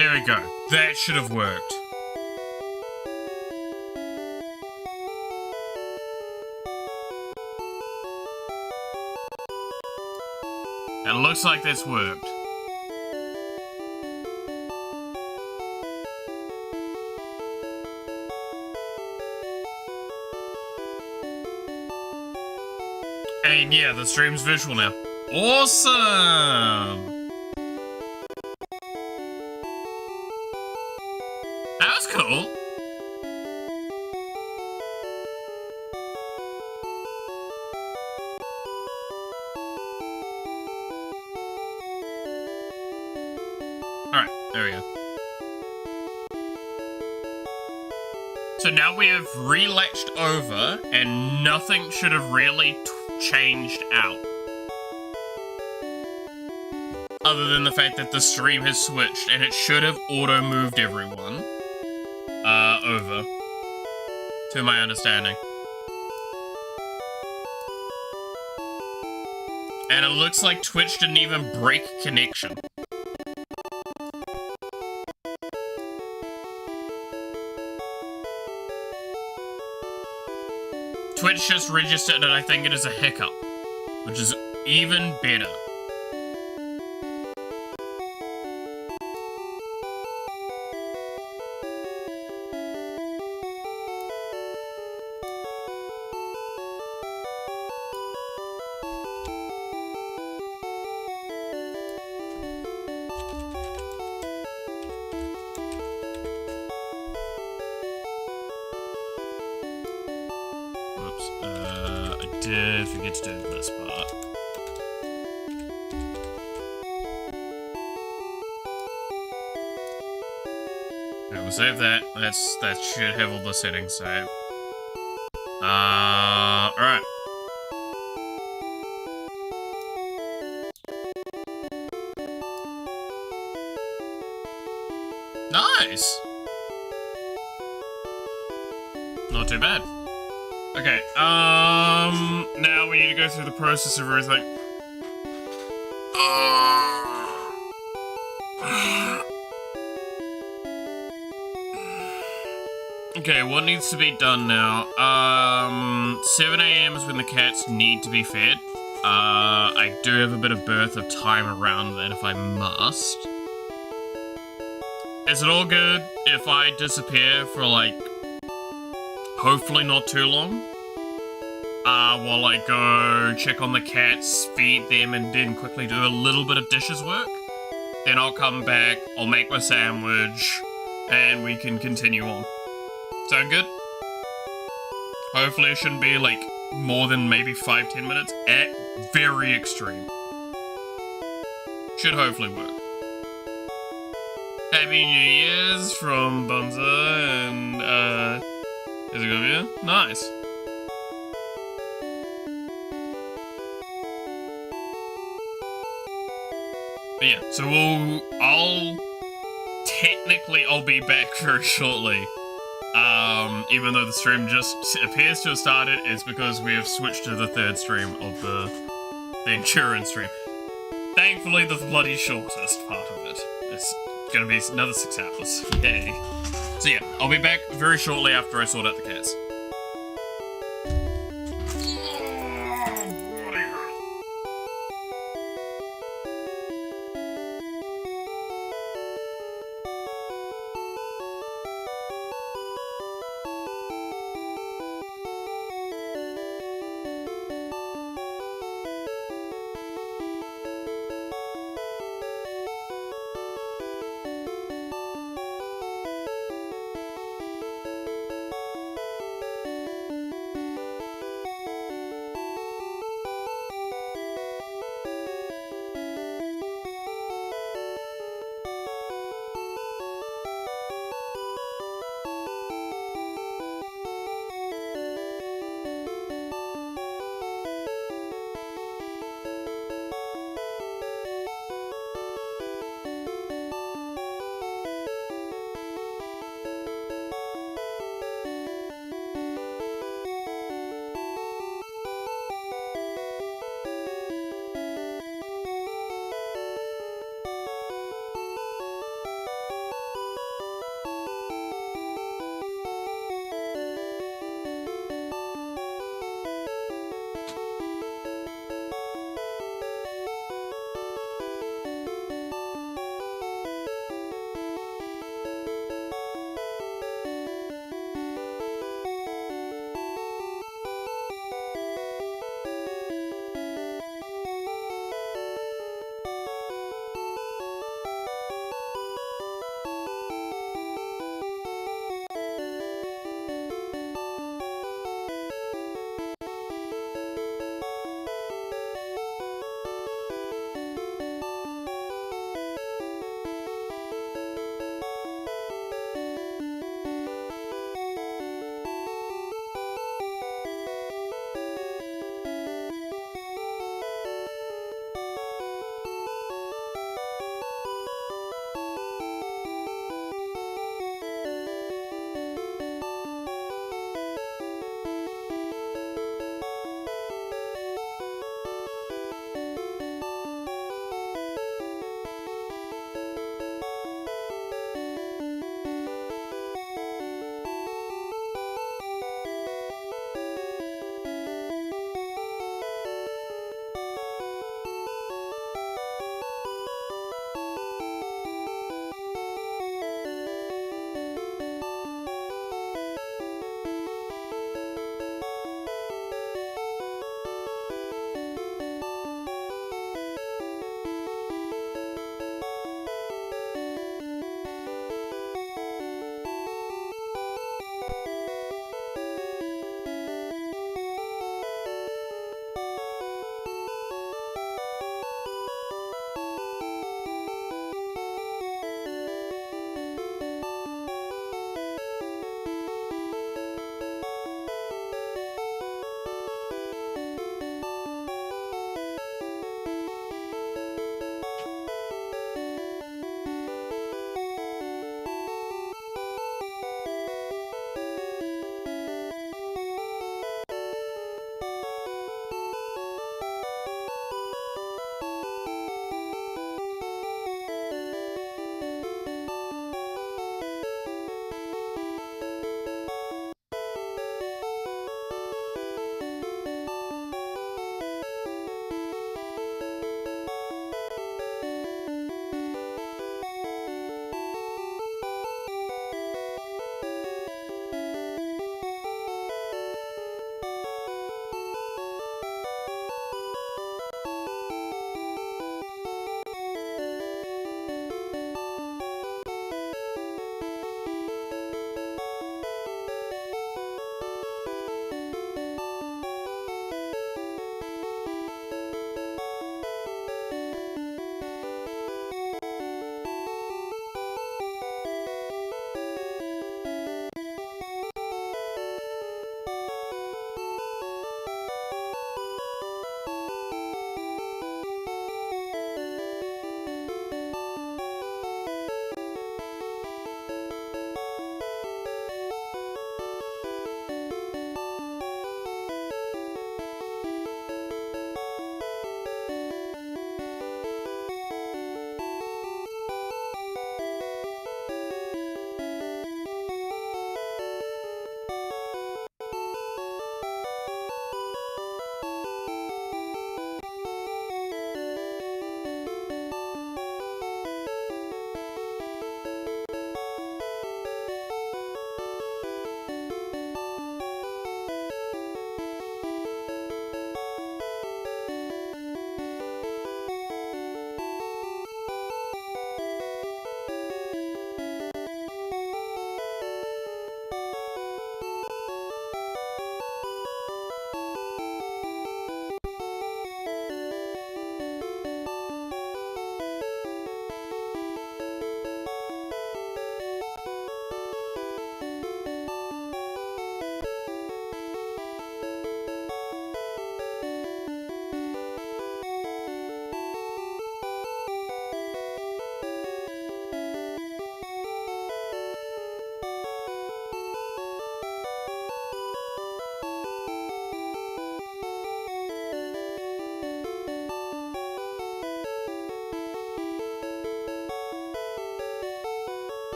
There we go. That should have worked. It looks like this worked. And yeah, the stream's visual now. Awesome! That was cool. Alright, there we go. So now we have relatched over, and nothing should have really changed out. Other than the fact that the stream has switched, and it should have auto-moved everyone over, to my understanding. And it looks like Twitch didn't even break connection. Twitch just registered it, I think it is a hiccup, which is even better. Did forget to do this part. Okay, we'll save that. That should have all the settings saved. Alright. Nice! Not too bad. Okay, now we need to go through the process of everything. Okay, what needs to be done now? 7 AM is when the cats need to be fed. I do have a bit of birth of time around that if I must. Is it all good if I disappear for, like, hopefully not too long? While I go check on the cats, feed them, and then quickly do a little bit of dishes work. Then I'll come back, I'll make my sandwich, and we can continue on. Sound good? Hopefully it shouldn't be, like, more than maybe 5-10 minutes at very extreme. Should hopefully work. Happy New Year's from Bunza, and, is it gonna be? Nice. But yeah, so I'll be back very shortly. Even though the stream just appears to have started, it's because we have switched to the third stream of the endurance stream. Thankfully, the bloody shortest part of it. It's gonna be another 6 hours. Yay. So yeah, I'll be back very shortly after I sort out the cats.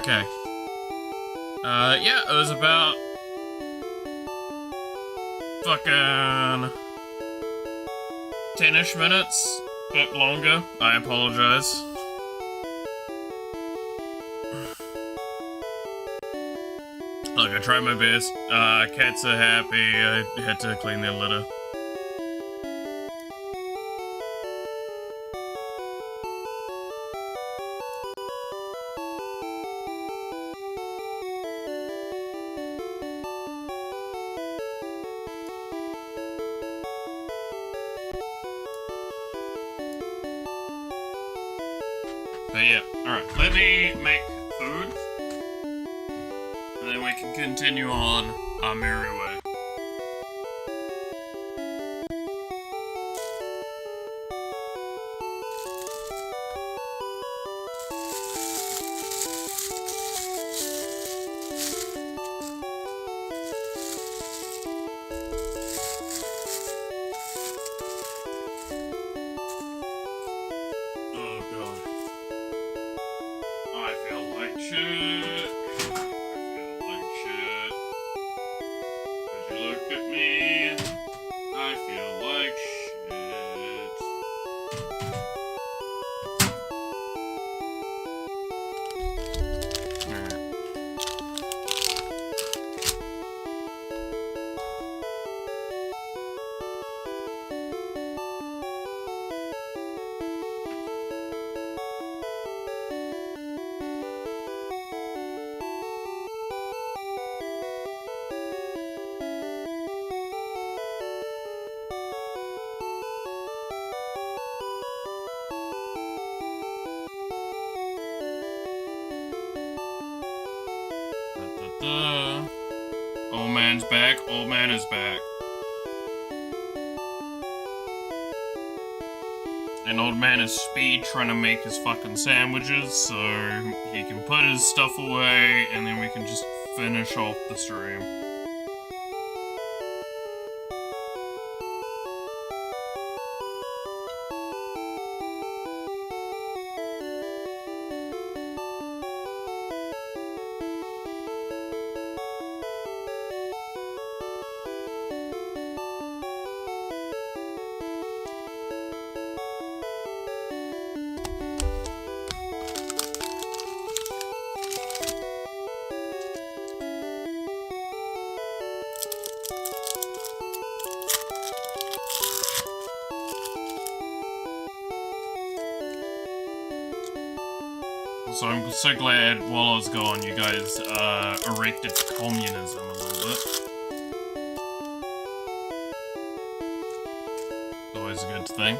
Okay. Yeah, it was about fucking 10-ish minutes, bit longer. I apologize. Look, I tried my best. Cats are happy. I had to clean their litter. But yeah, alright, let me make food, and then we can continue on our merry way. Oh god. I feel like shit. I feel like shit. Would you look at me? I feel like shit. Old man's back, old man is back. And old man is speed trying to make his fucking sandwiches so he can put his stuff away and then we can just finish off the stream. So I'm so glad while I was gone you guys erected communism a little bit. Always a good thing.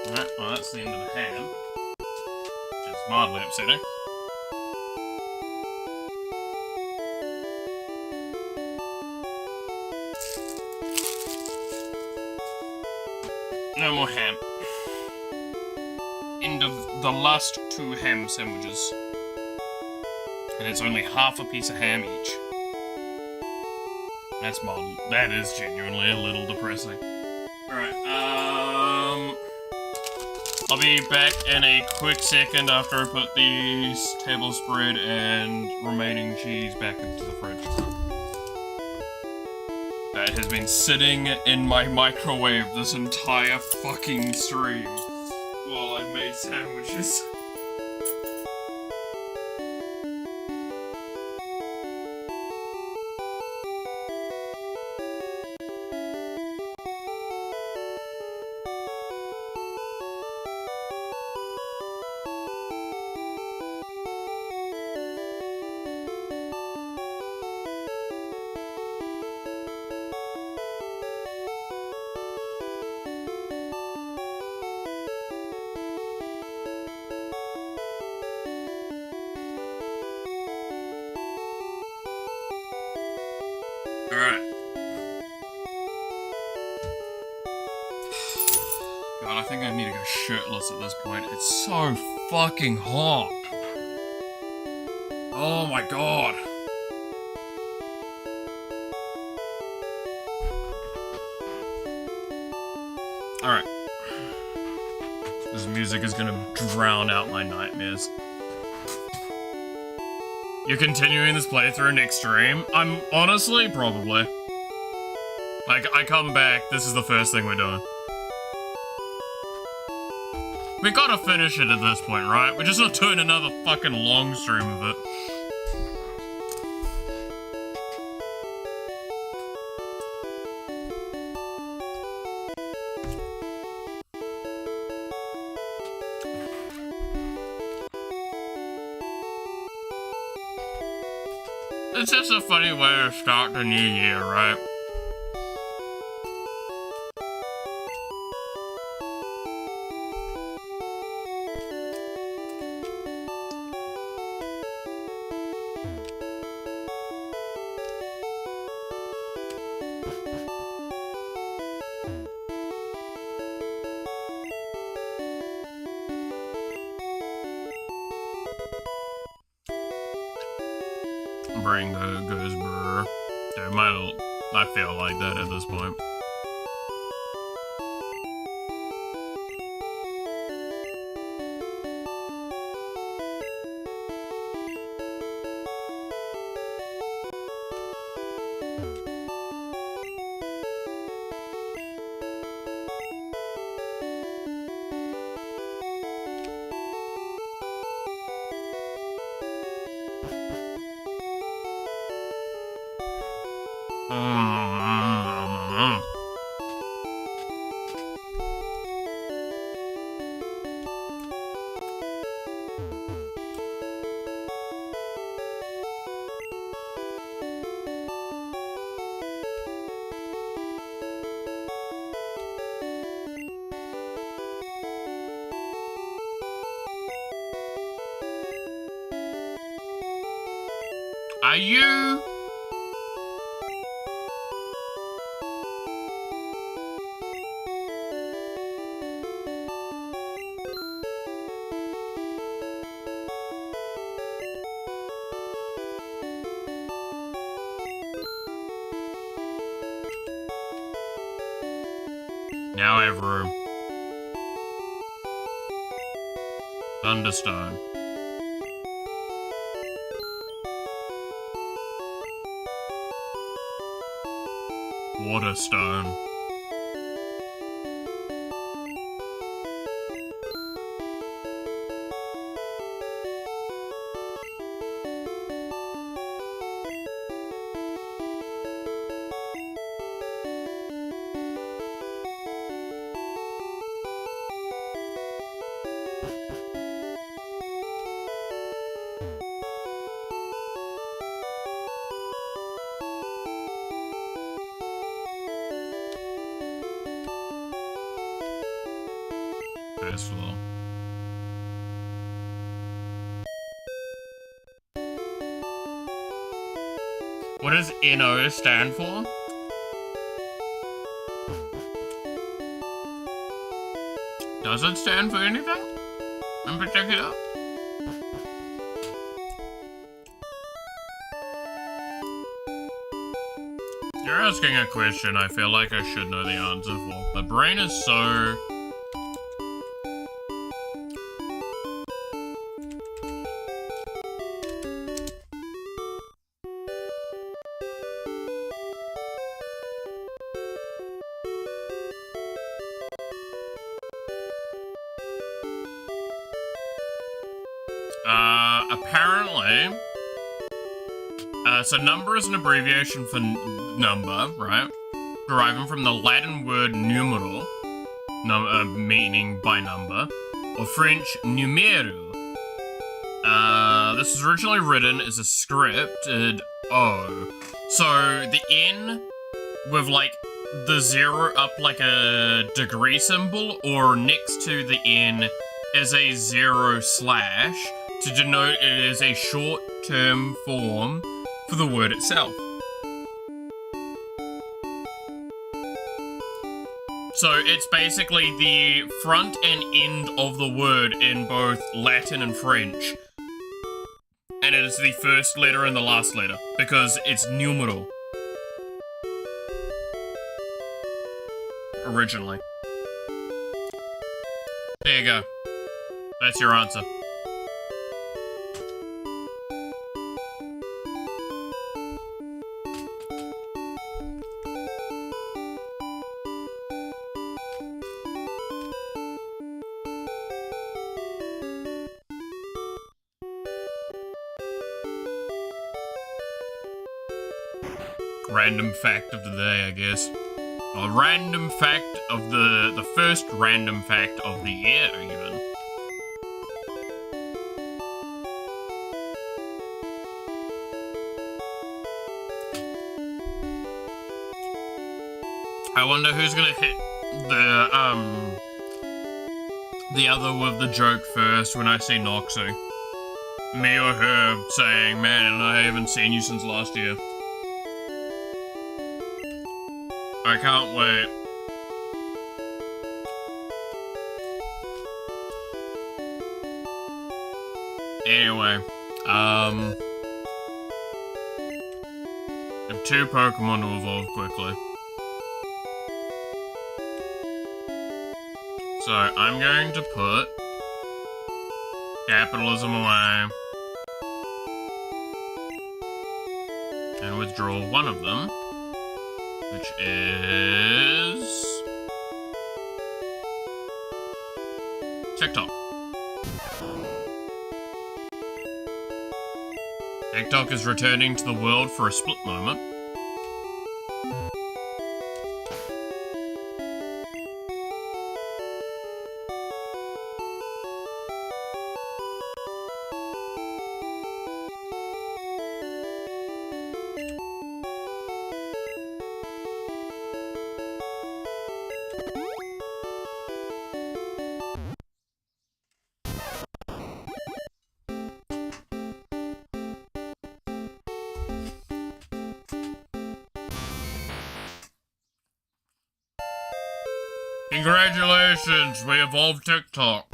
Alright, well that's the end of the ham. Which is mildly upsetting. No more ham. End of the last 2 ham sandwiches. And it's only half a piece of ham each. That's mild. That is genuinely a little depressing. Alright, I'll be back in a quick second after I put the table spread and remaining cheese back into the fridge. That has been sitting in my microwave this entire fucking stream while I made sandwiches. Alright. God, I think I need to go shirtless at this point. It's so fucking hot. Oh my god. music is gonna drown out my nightmares. You're continuing this playthrough next stream? I'm honestly, probably. Like, I come back, this is the first thing we're doing. We gotta finish it at this point, right? We're just not doing another fucking long stream of it. It's just a funny way to start the new year, right? Brain goes brr. Dude, I feel like that at this point. Are you? Now I have room. Thunderstone. Waterstone. First floor. What does NO stand for? Does it stand for anything in particular? You're asking a question I feel like I should know the answer for. My brain is so... apparently, so number is an abbreviation for number, right? Deriving from the Latin word numero, meaning by number, or French numero. This was originally written as a scripted O. So the N with like the 0 up like a degree symbol, or next to the N is a 0/ to denote it is a short-term form for the word itself. So it's basically the front and end of the word in both Latin and French. And it is the first letter and the last letter, because it's numero. Originally. There you go. That's your answer. Random fact of the day, I guess. A random fact of the first random fact of the year, even. I wonder who's gonna hit the other with the joke first when I see Noxie. Me or her saying, man, I haven't seen you since last year. I can't wait. Anyway, I have 2 Pokemon to evolve quickly. So, I'm going to put capitalism away and withdraw one of them, which is TikTok. TikTok is returning to the world for a split moment. Congratulations, we evolved TikTok.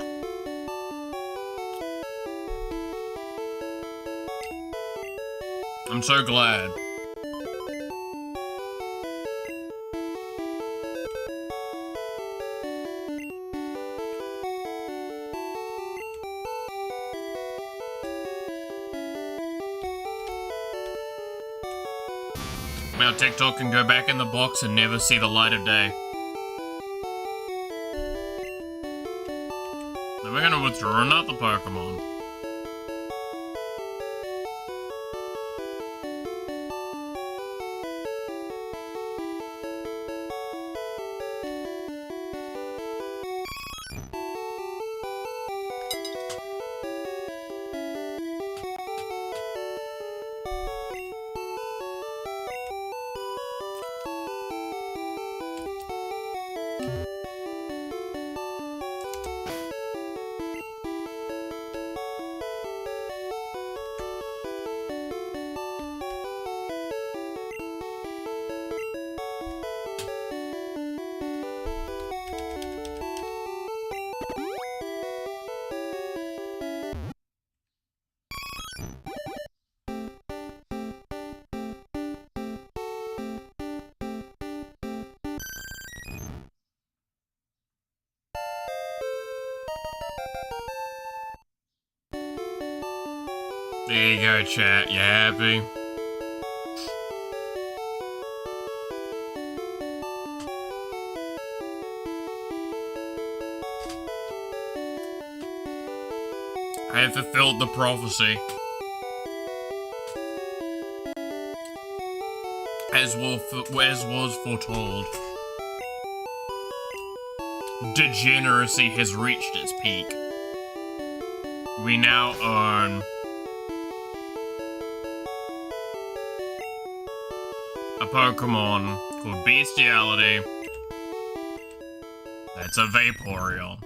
I'm so glad. Now TikTok can go back in the box and never see the light of day. Then we're gonna withdraw another Pokemon. There you go, chat. You happy? I have fulfilled the prophecy. As was foretold. Degeneracy has reached its peak. We now own a Pokemon called Bestiality. That's a Vaporeon.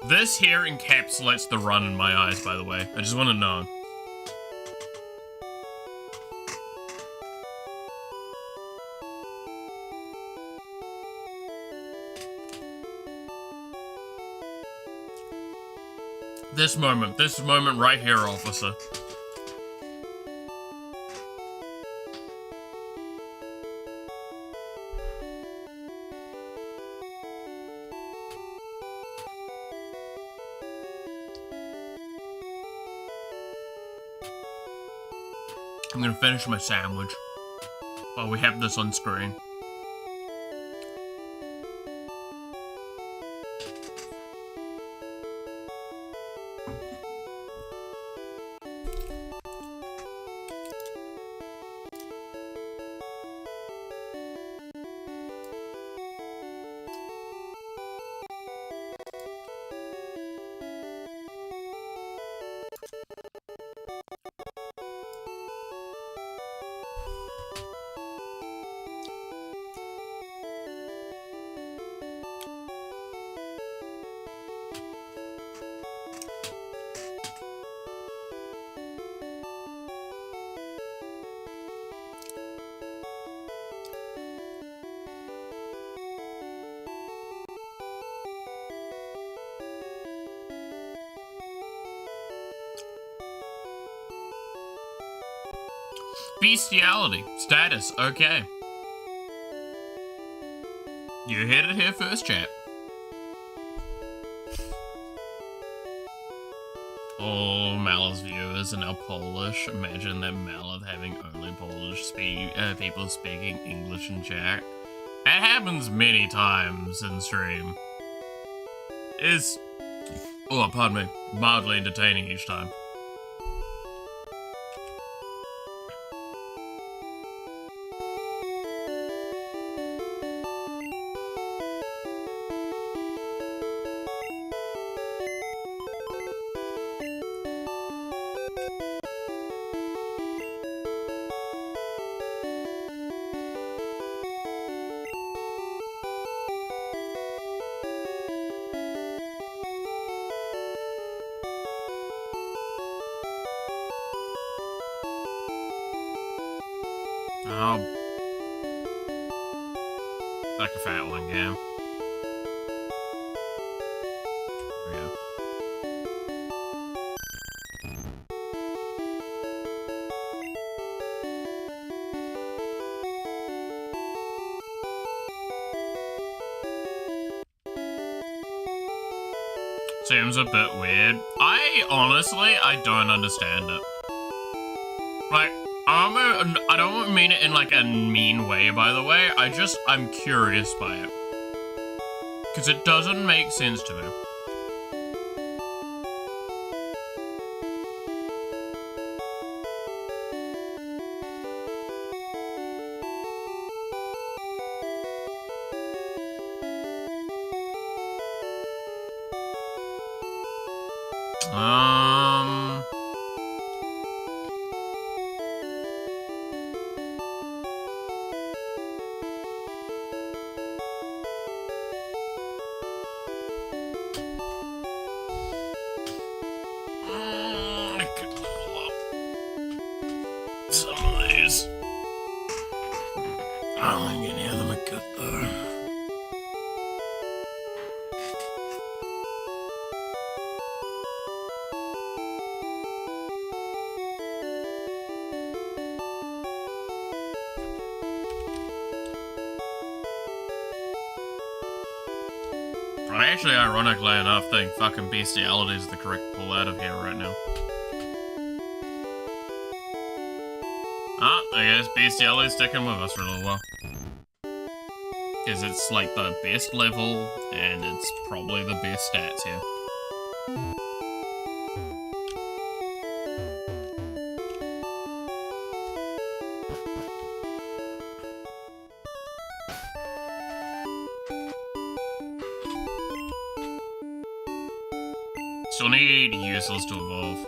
This here encapsulates the run in my eyes, by the way. I just want to know. This moment right here, officer. I'm gonna finish my sandwich while we have this on screen. Bestiality. Status. Okay. You heard it here first, chat. All Mal's viewers are now Polish. Imagine that Mal having only Polish people speaking English in chat. That happens many times in stream. Is, oh, pardon me, mildly entertaining each time. Oh. Like a fat one, yeah. There we go. Seems a bit weird. I don't understand it. Like, I don't mean it in like a mean way, by the way. I'm curious by it. Because it doesn't make sense to me. I could pull up some of these. I don't think any of them are good though. I actually, ironically enough, think fucking bestiality is the correct pull out of here right now. I guess bestiality is sticking with us for a little while. Because it's like the best level, and it's probably the best stats here. Still need useless to evolve.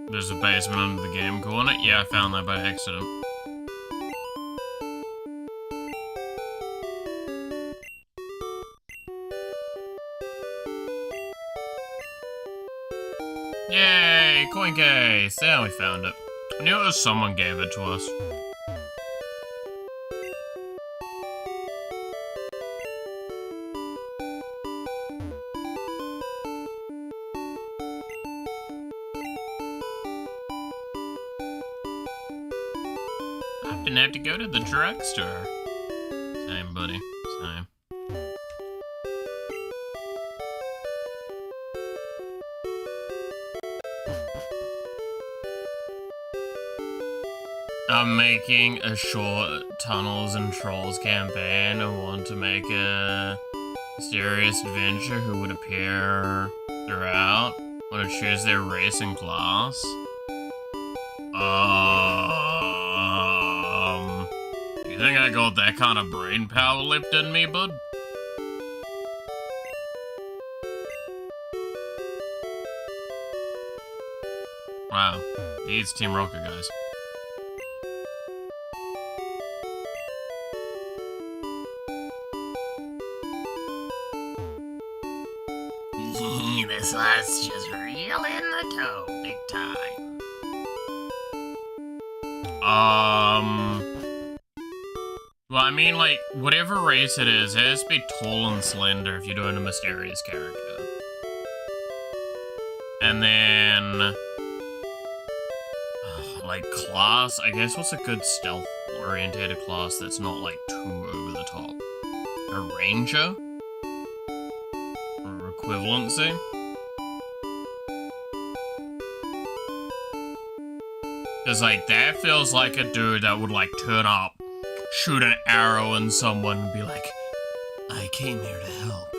There's a basement under the game corner. Yeah, I found that by accident. Yay, coin case! There, we found it. I knew it was someone gave it to us. I didn't have to go to the drugstore. Same, buddy. Same. I'm making a short Tunnels and Trolls campaign. I want to make a mysterious adventure who would appear throughout. I want to choose their race and class. You think I got that kind of brain power left in me, bud? Wow, he's Team Rocket, guys. This last just real in the toe, big time. Well, I mean, like, whatever race it has to be tall and slender if you're doing a mysterious character. And then, like, class, I guess what's a good stealth-oriented class that's not, like, too over the top? A ranger? Or equivalency? Cause, like, that feels like a dude that would, like, turn up, shoot an arrow in someone and be like, I came here to help.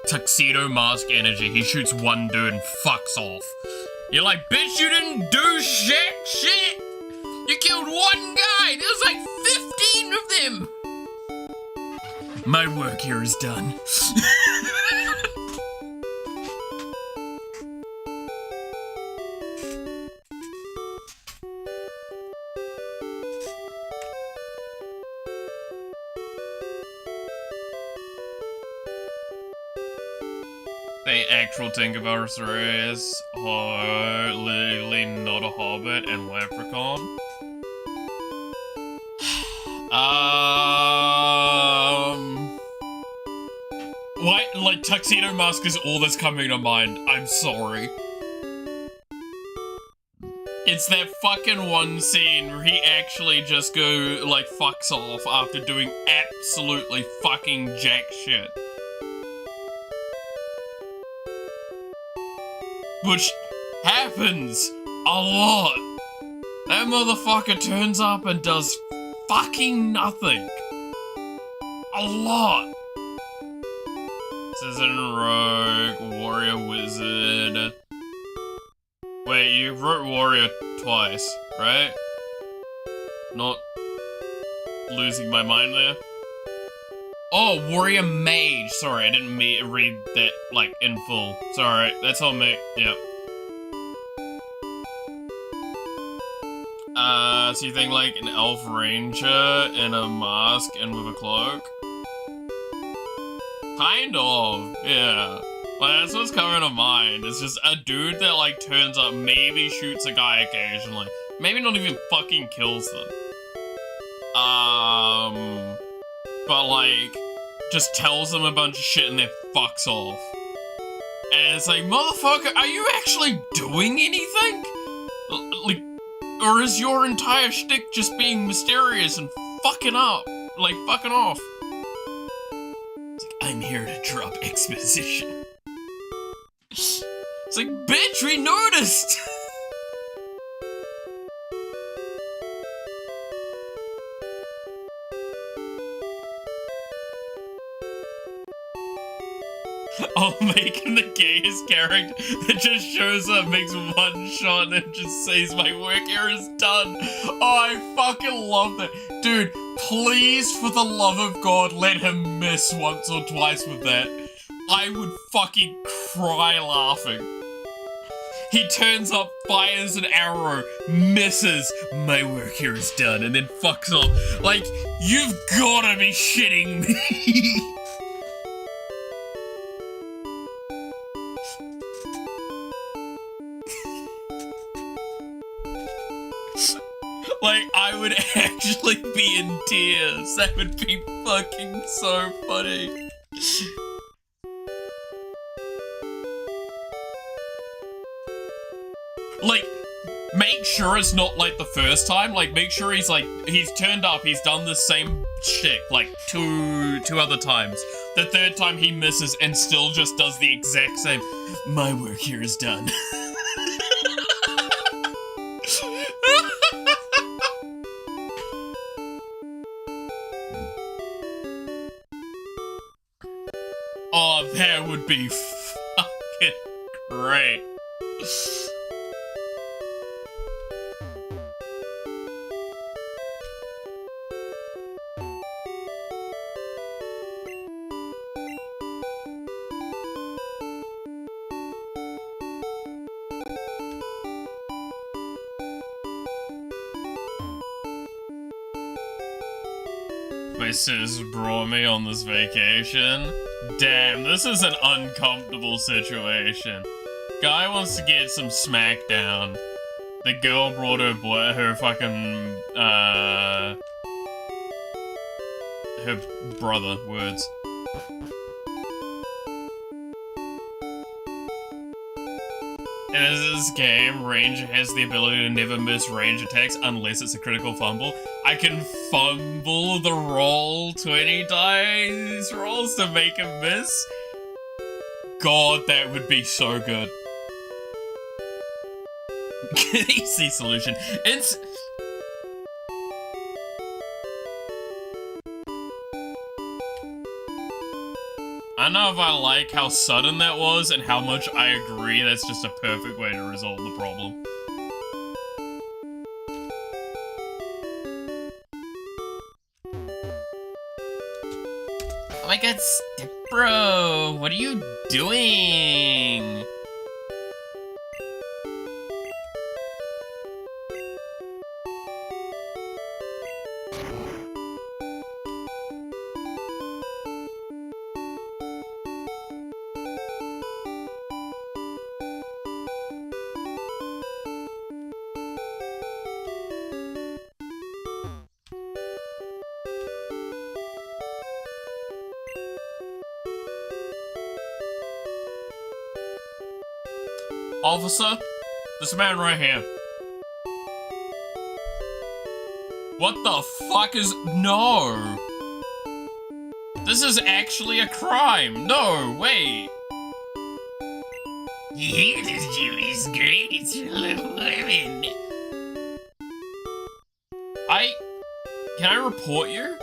Tuxedo mask energy, he shoots one dude and fucks off. You're like, bitch, you didn't do shit! You killed one guy! There's like 15 of them! My work here is done. The actual Tinkerbell race are literally not a hobbit and leprechaun. What? Like, Tuxedo Mask is all that's coming to mind. I'm sorry. It's that fucking one scene where he actually just like, fucks off after doing absolutely fucking jack shit. Which happens a lot. That motherfucker turns up and does fucking nothing. A lot. Citizen Rogue, Warrior Wizard. Wait, you wrote Warrior twice, right? Not losing my mind there? Oh, Warrior Mage. Sorry, I didn't read that, like, in full. Sorry, that's on me. Yep. So you think, like, an elf ranger in a mask and with a cloak? Kind of, yeah. Like, that's what's coming to mind. It's just a dude that, like, turns up, maybe shoots a guy occasionally. Maybe not even fucking kills them. But, like, just tells them a bunch of shit and then fucks off. And it's like, motherfucker, are you actually doing anything? Like, or is your entire shtick just being mysterious and fucking up? Like, fucking off? It's like, I'm here to drop exposition. It's like, bitch, we noticed! I'll make him the gayest character that just shows up, makes one shot, and just says, my work here is done. Oh, I fucking love that. Dude, please, for the love of God, let him miss once or twice with that. I would fucking cry laughing. He turns up, fires an arrow, misses, my work here is done, and then fucks off. Like, you've gotta be shitting me. Like, I would actually be in tears. That would be fucking so funny. Like, make sure it's not like the first time. Like, make sure he's turned up, he's done the same shtick like two other times. The third time he misses and still just does the exact same. My work here is done. Oh, that would be fucking great. My sis brought me on this vacation. Damn, this is an uncomfortable situation. Guy wants to get some smackdown. The girl brought her fucking, her brother, words. And as this game, Ranger has the ability to never miss range attacks unless it's a critical fumble. I can fumble the roll 20 dice rolls to make him miss. God, that would be so good. Easy solution. I don't know if I like how sudden that was and how much I agree that's just a perfect way to resolve the problem. Oh my god, Step Bro, what are you doing? Officer, this man right here. What the fuck is... No! This is actually a crime! No, wait! Yeah, this gym is great, it's full of women. Can I report you?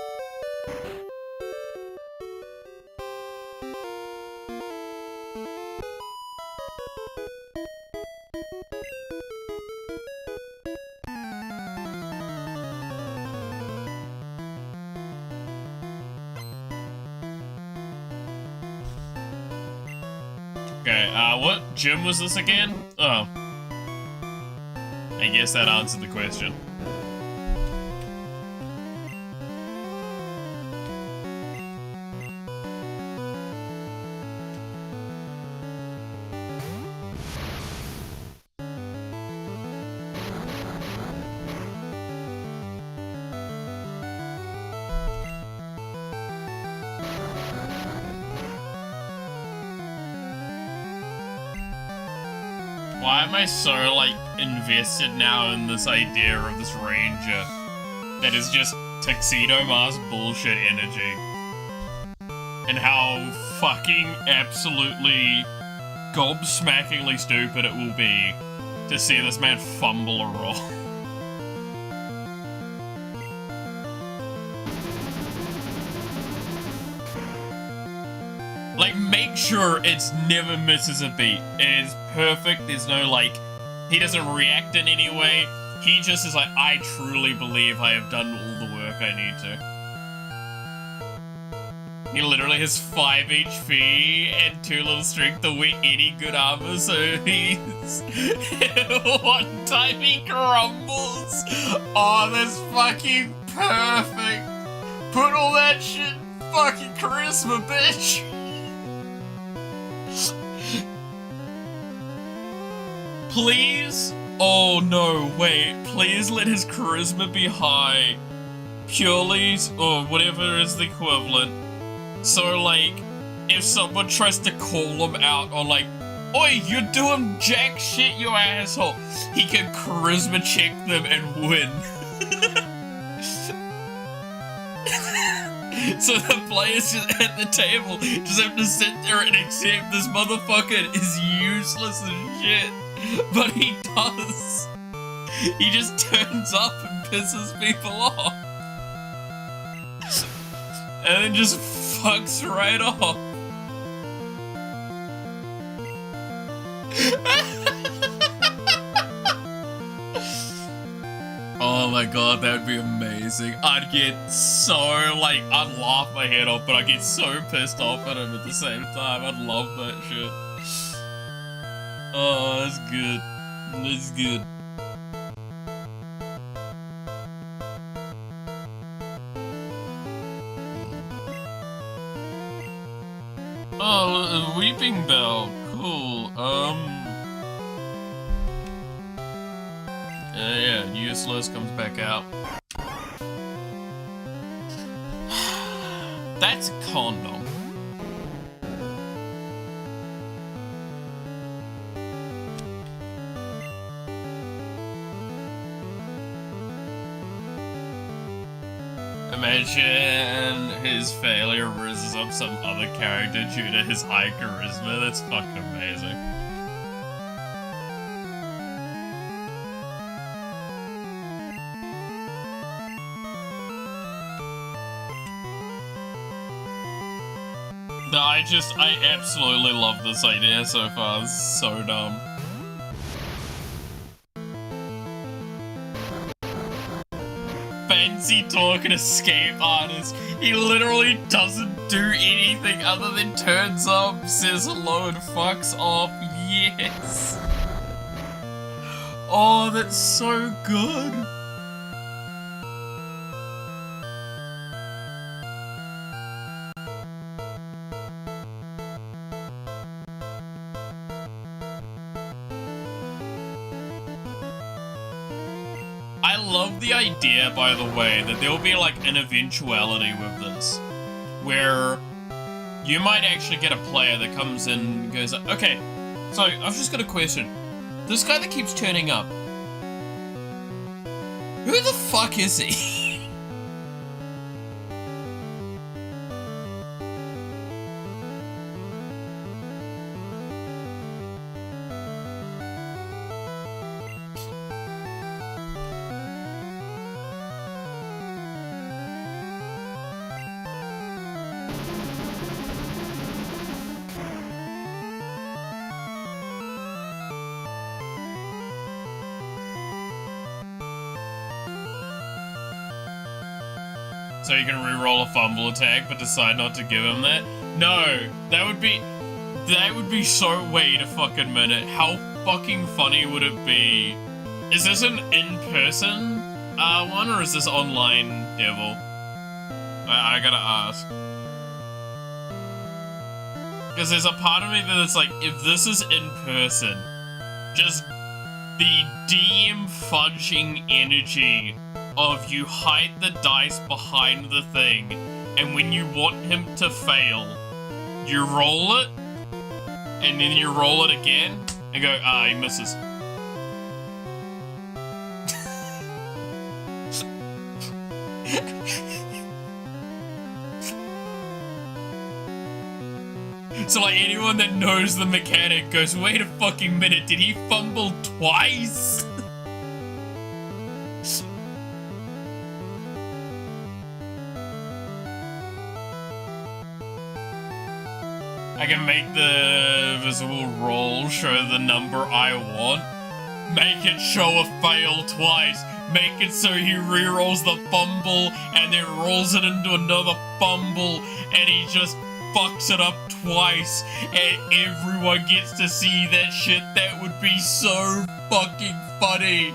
Okay, what gym was this again? Oh. I guess that answered the question. Why am I so, like, invested now in this idea of this ranger that is just tuxedo mask bullshit energy? And how fucking absolutely gobsmackingly stupid it will be to see this man fumble a roll. Like, make sure it's never misses a beat. It is perfect. There's no, like, he doesn't react in any way. He just is like, I truly believe I have done all the work I need to. He literally has 5 HP and 2 little strength to wear any good armor, so he's... one time he crumbles. Oh, that's fucking perfect. Put all that shit in fucking charisma, bitch. Please? Oh no, wait. Please let his charisma be high. Purely, or whatever is the equivalent. So, like, if someone tries to call him out on, like, Oi, you're doing jack shit, you asshole. He can charisma check them and win. So the players at the table just have to sit there and accept this motherfucker is useless as shit. But he does. He just turns up and pisses people off. And then just fucks right off. Oh my god, that would be amazing. I'd get so, like, I'd laugh my head off, but I'd get so pissed off at him at the same time. I'd love that shit. Oh, that's good. That's good. Oh, a weeping bell. Cool. Yeah, useless comes back out. That's a condom. Imagine his failure rises up some other character due to his high charisma. That's fucking amazing. No, I absolutely love this idea so far. It's so dumb. Fancy talking escape artist. He literally doesn't do anything other than turns up, says hello, and fucks off. Yes. Oh, that's so good. I love the idea, by the way, that there'll be like an eventuality with this, where you might actually get a player that comes in and goes, okay, so I've just got a question. This guy that keeps turning up, who the fuck is he? So you can re-roll a fumble attack, but decide not to give him that? No, that would be so, wait a fucking minute, how fucking funny would it be? Is this an in-person one, or is this online devil? I gotta ask. Because there's a part of me that's like, if this is in person, just the DM fudging energy of you hide the dice behind the thing, and when you want him to fail, you roll it, and then you roll it again, and go, ah, he misses. So like anyone that knows the mechanic goes, wait a fucking minute, did he fumble twice? I can make the visible roll show the number I want. Make it show a fail twice. Make it so he re-rolls the fumble and then rolls it into another fumble and he just fucks it up twice and everyone gets to see that shit. That would be so fucking funny.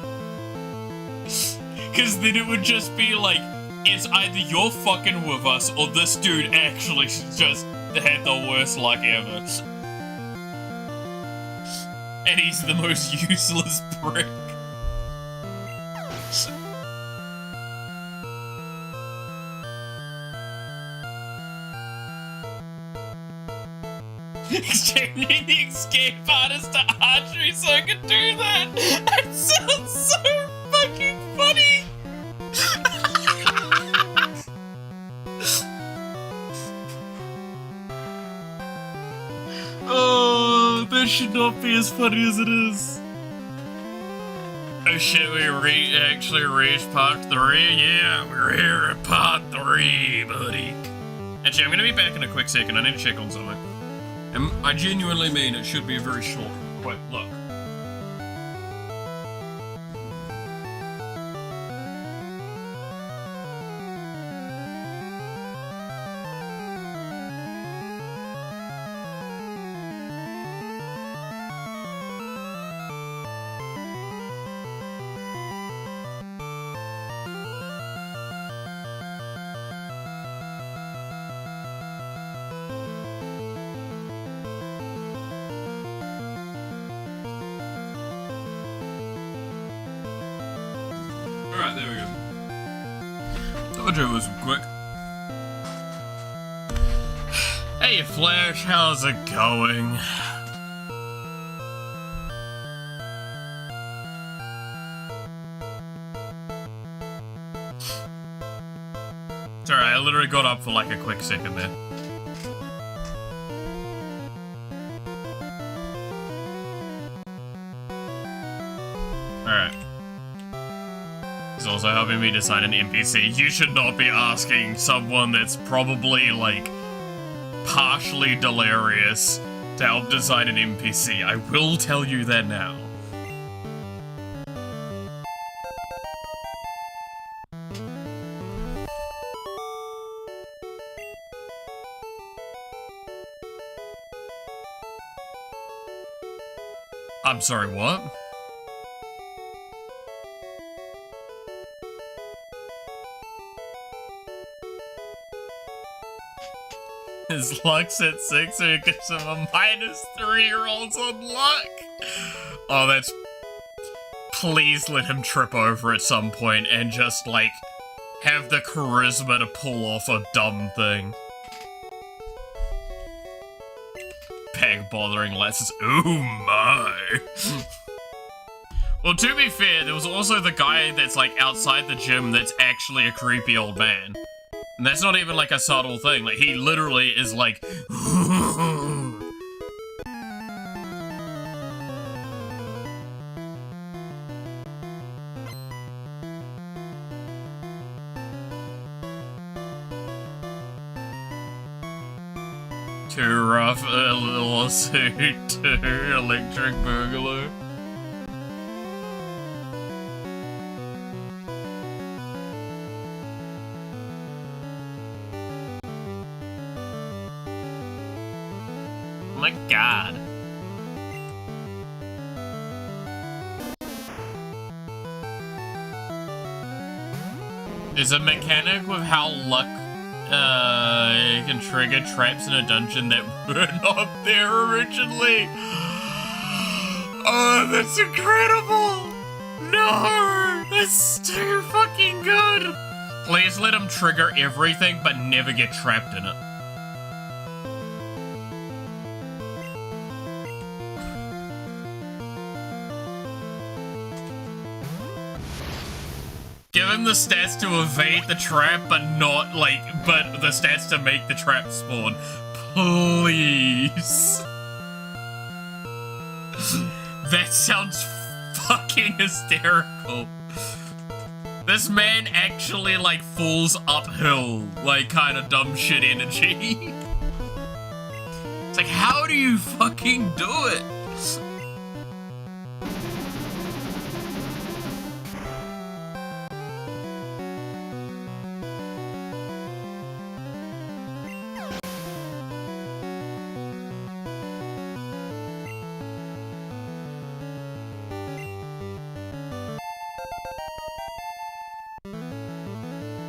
Cause then it would just be like, it's either you're fucking with us or this dude actually just had the worst luck ever. And he's the most useless prick. Exchanging the escape artist to archery so I could do that. That sounds so fucking funny. Oh, that should not be as funny as it is. Oh shit, we actually reached part 3? Yeah, we're here at part 3, buddy. Actually, I'm gonna be back in a quick second. I need to check on something. And I genuinely mean it should be a very short, quick look. Alright, there we go. Told you it was quick. Hey Flash, how's it going? Sorry, I literally got up for like a quick second there. Alright. He's also helping me design an NPC. You should not be asking someone that's probably, like, partially delirious to help design an NPC. I will tell you that now. I'm sorry, what? His luck's at 6, so it gives him a -3 rolls on luck. Oh, that's... Please let him trip over at some point and just, like, have the charisma to pull off a dumb thing. Peg bothering less. Ooh my. Well, to be fair, there was also the guy that's, like, outside the gym that's actually a creepy old man. And that's not even, like, a subtle thing. Like, he literally is, like... Too rough a lawsuit to electric boogaloo. Oh my god. There's a mechanic with how luck can trigger traps in a dungeon that were not there originally. Oh, that's incredible! No! That's too fucking good! Please let him trigger everything, but never get trapped in it. Give him the stats to evade the trap, but not, like, but the stats to make the trap spawn. Please. That sounds fucking hysterical. This man actually, like, falls uphill, like, kind of dumb shit energy. It's like, how do you fucking do it?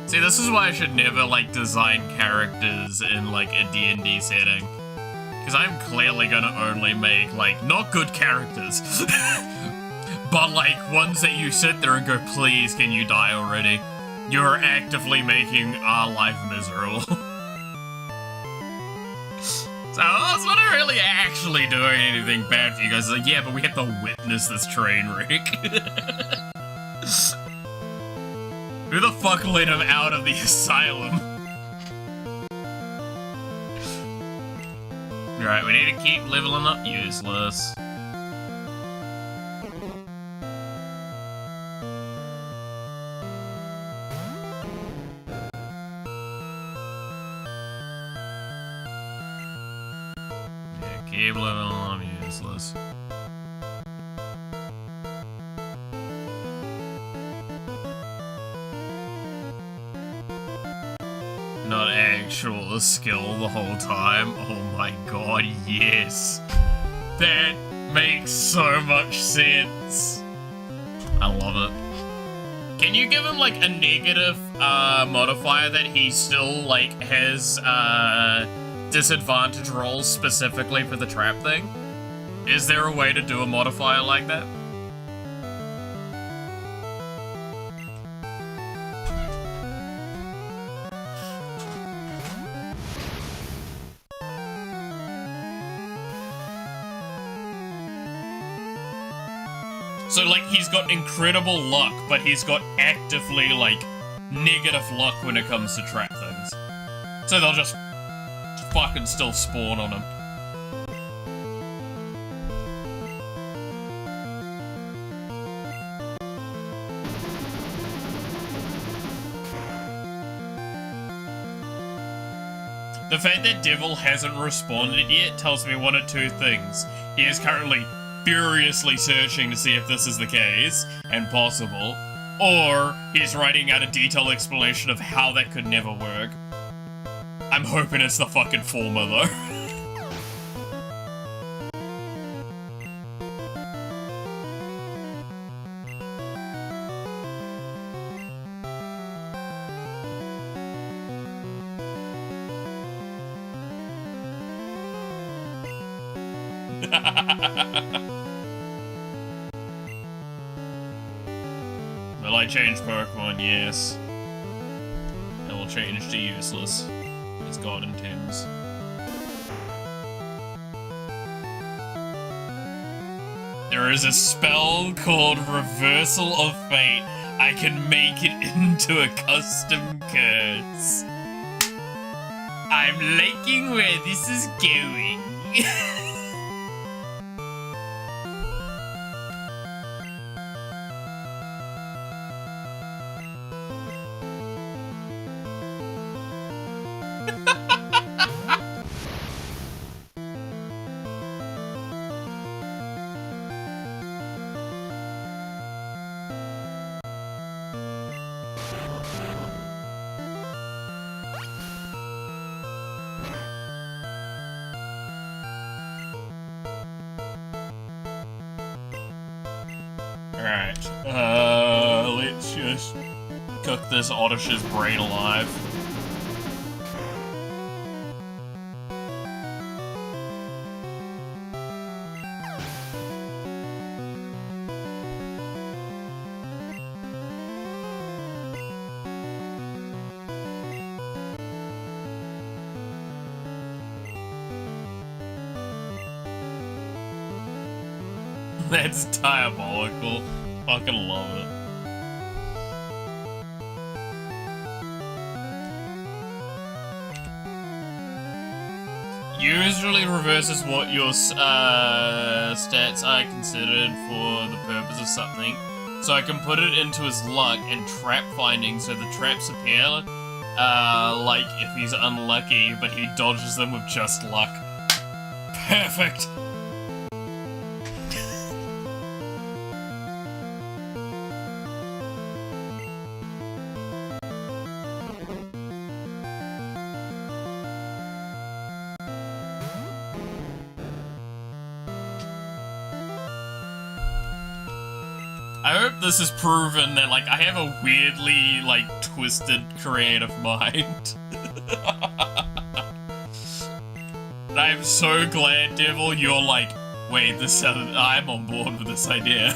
See, this is why I should never, like, design characters in, like, a D&D setting. Because I'm clearly gonna only make, like, not good characters, but, like, ones that you sit there and go, please, can you die already? You're actively making our life miserable. It's So I was not really actually doing anything bad for you guys. Like, yeah, but we have to witness this train wreck. Who the fuck let him out of the asylum? Alright, we need to keep leveling up. Useless. Keep leveling up, useless. Not actual skill the whole time. Oh my god, yes. That makes so much sense. I love it. Can you give him like a negative modifier that he still like has disadvantage rolls specifically for the trap thing? Is there a way to do a modifier like that? So like he's got incredible luck, but he's got actively like negative luck when it comes to trap things. So they'll just fucking still spawn on him. The fact that Devil hasn't responded yet tells me one of two things. He is currently furiously searching to see if this is the case, and possible, or he's writing out a detailed explanation of how that could never work. I'm hoping it's the fucking former, though. Will I change Pokemon? Yes. It will change to useless. As God intends. There is a spell called Reversal of Fate. I can make it into a custom curse. I'm liking where this is going. Alright, let's just cook this Oddish's brain alive. That's diabolical. Fucking love it. Usually reverses what your stats are considered for the purpose of something. So I can put it into his luck and trap finding so the traps appear like if he's unlucky, but he dodges them with just luck. Perfect! I hope this is proven that, like, I have a weirdly, like, twisted creative mind. And I'm so glad, Devil, you're like, wait, this I'm on board with this idea.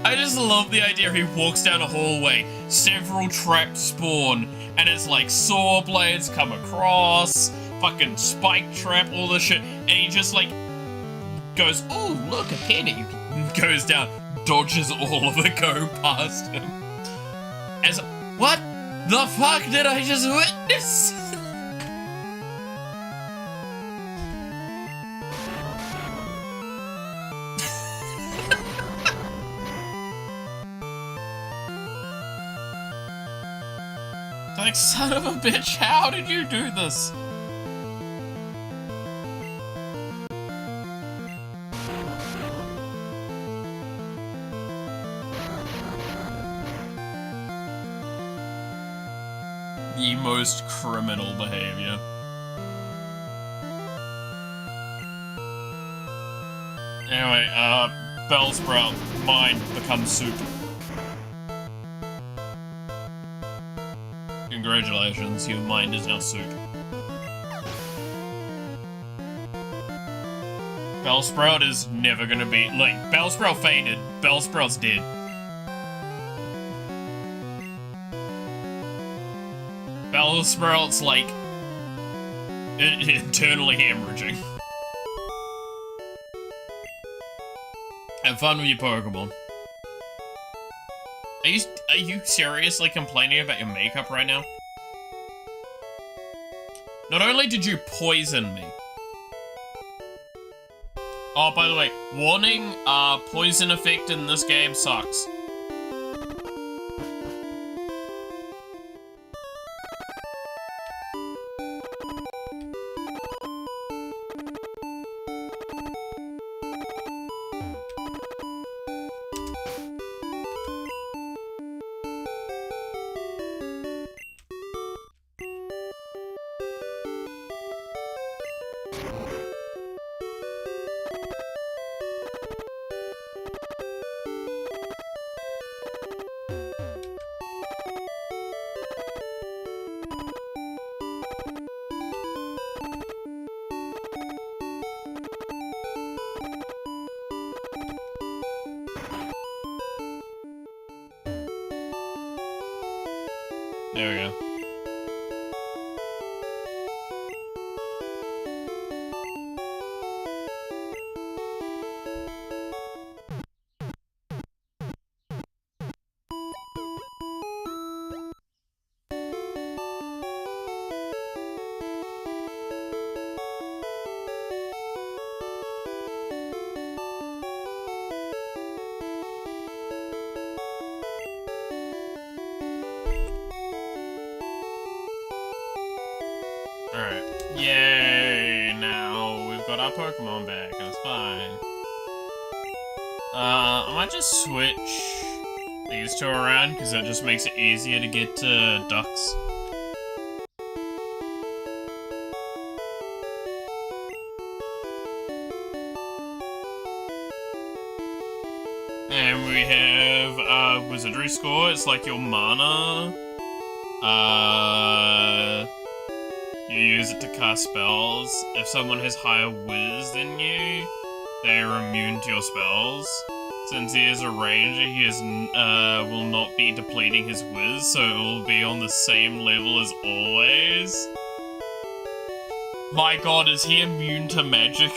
I just love the idea he walks down a hallway, several traps spawn, and it's like saw blades come across, fucking spike trap, all this shit, and he just like goes, oh, look, a penny, goes down, dodges all of it going past him. As, what the fuck did I just witness? Like, son of a bitch, how did you do this? The most criminal behavior. Anyway, Bellsprout, mind becomes soup. Congratulations, your mind is now soup. Bellsprout is never gonna be, like, Bellsprout fainted, Bellsprout's dead. Bellsprout's, like, internally hemorrhaging. Have fun with your Pokemon. Are you seriously complaining about your makeup right now? Not only did you poison me. Oh, by the way, warning, poison effect in this game sucks. There we go. Alright. Yay! Now we've got our Pokemon back. That's fine. I might just switch these two around because that just makes it easier to get to ducks. And we have Wizardry Score. It's like your mana. You use it to cast spells. If someone has higher Wiz than you, they are immune to your spells. Since he is a ranger, he is, will not be depleting his Wiz, so it will be on the same level as always. My god, is he immune to magic?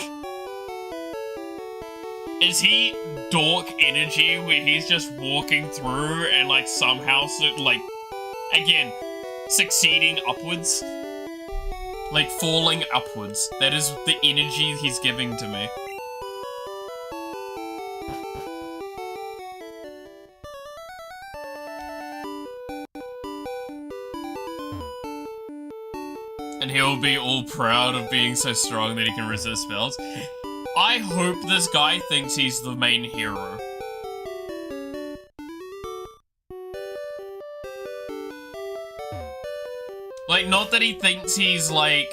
Is he dork energy where he's just walking through and like somehow, like, again, succeeding upwards? Like, falling upwards. That is the energy he's giving to me. And he'll be all proud of being so strong that he can resist spells. I hope this guy thinks he's the main hero. Like, not that he thinks he's, like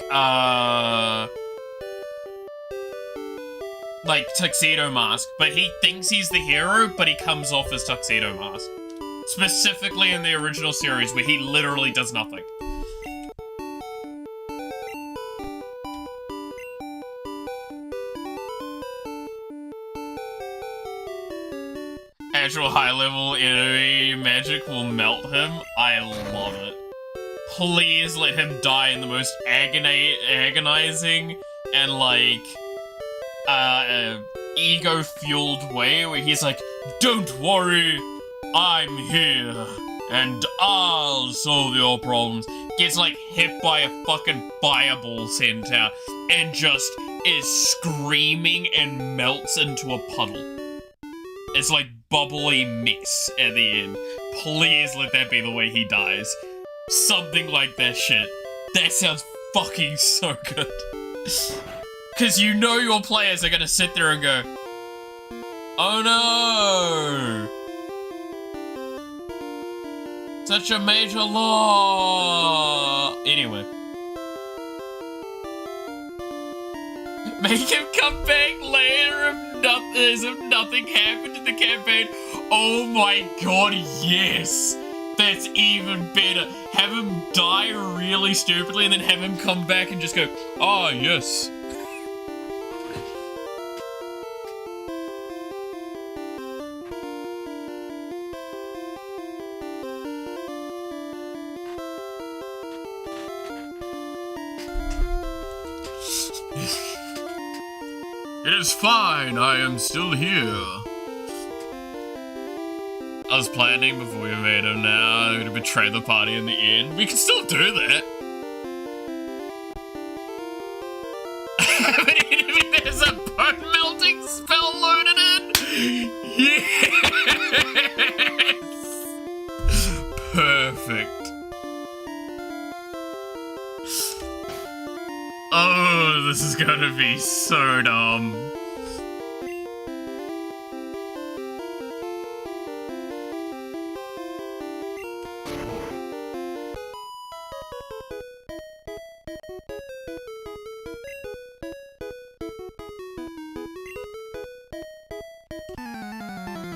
Tuxedo Mask, but he thinks he's the hero, but he comes off as Tuxedo Mask. Specifically in the original series, where he literally does nothing. actual high-level enemy magic will melt him, I love it. Please let him die in the most agonizing and, like, ego-fueled way, where he's like, "Don't worry, I'm here, and I'll solve your problems." Gets, like, hit by a fucking fireball centaur, and just is screaming and melts into a puddle. It's like bubbly mess at the end. Please let that be the way he dies. Something like that shit. That sounds fucking so good. Cause you know your players are gonna sit there and go, "Oh no! Such a major law!" Anyway. Make him come back later as if nothing happened in the campaign. Oh my god, yes! That's even better. Have him die really stupidly and then have him come back and just go, "Ah, yes." It is fine, I am still here. I was planning before we made him now. I'm gonna betray the party in the end. We can still do that. But if there's a bone melting spell loaded in. Yes! Perfect. Oh, this is gonna be so dumb.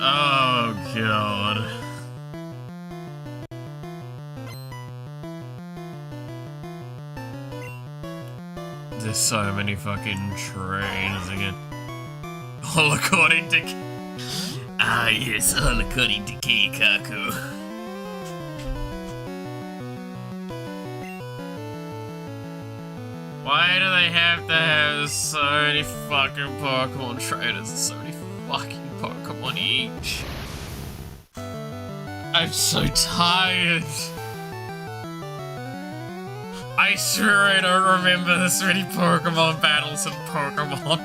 Oh, God. There's so many fucking trains again. All according to... Ah, yes, all according to Keikaku. Why do they have to have so many fucking Pokemon trainers and so many fucking Pokemon each? I'm so tired. I swear I don't remember this many Pokemon battles in Pokemon.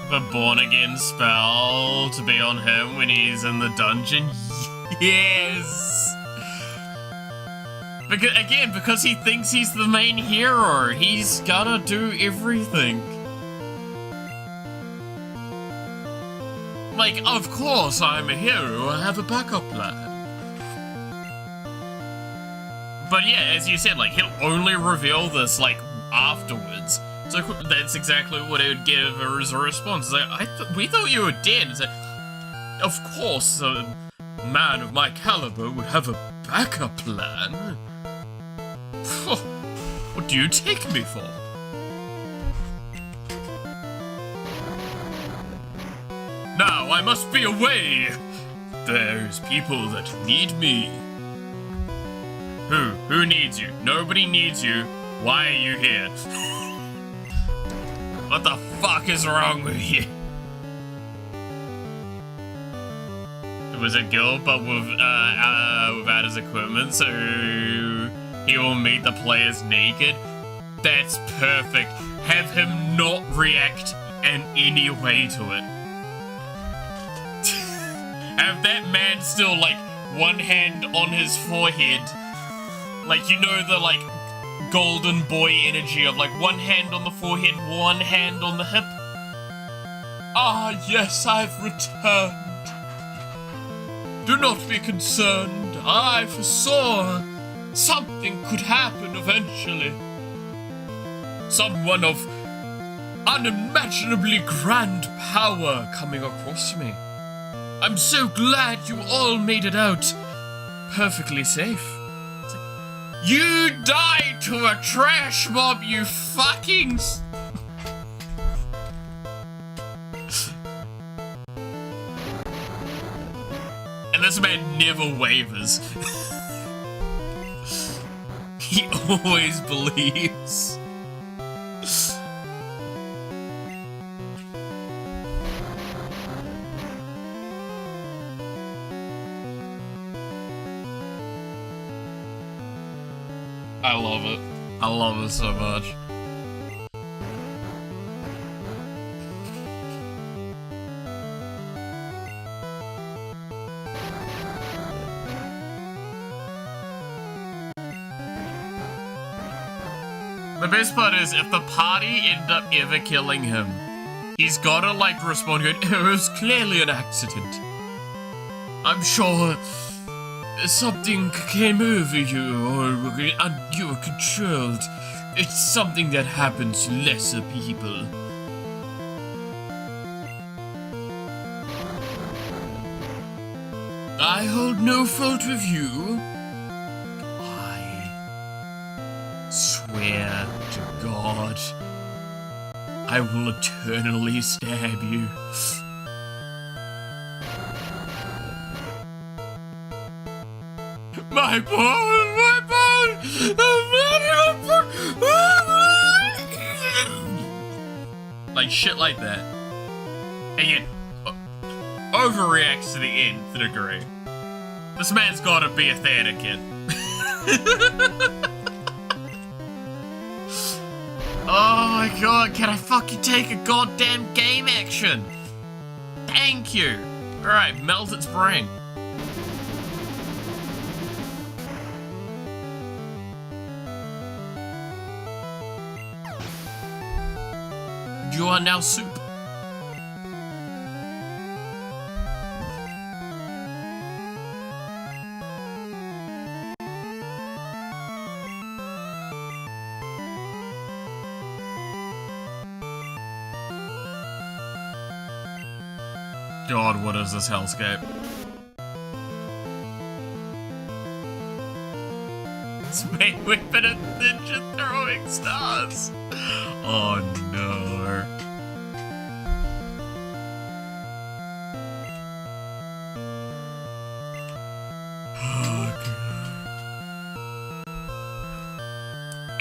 The Born Again spell to be on him when he's in the dungeon? Yes! Because he thinks he's the main hero, he's gotta do everything. Like, of course I'm a hero, I have a backup plan. But yeah, as you said, like, he'll only reveal this, like, afterwards. So that's exactly what it would give as a response. It's like, we thought you were dead. It's like, of course, a man of my caliber would have a backup plan. What do you take me for? Now I must be away. There's people that need me. Who needs you? Nobody needs you. Why are you here? What the fuck is wrong with you? It was a girl, but without his equipment, so he will meet the players naked. That's perfect. Have him not react in any way to it. Have that man still, like, one hand on his forehead. Like, you know the, like, golden boy energy of, like, one hand on the forehead, one hand on the hip. Ah, yes, I've returned. Do not be concerned. I foresaw something could happen eventually. Someone of unimaginably grand power coming across me. I'm so glad you all made it out perfectly safe. You died to a trash mob, you fucking... This man never wavers. He always believes. I love it. I love it so much. The best part is, if the party end up ever killing him, he's gotta, like, respond going, it was clearly an accident. I'm sure something came over you, or you were controlled. It's something that happens to lesser people. I hold no fault with you. Swear to God, I will eternally stab you. My bone, my bone! Like shit like that. Again, overreacts to the nth degree. This man's gotta be a theater kid. Oh my god, can I fucking take a goddamn game action? Thank you! Alright, melt its brain. You are now soup. God, what is this hellscape? It's main weapon of ninja throwing stars. Oh no. Oh god.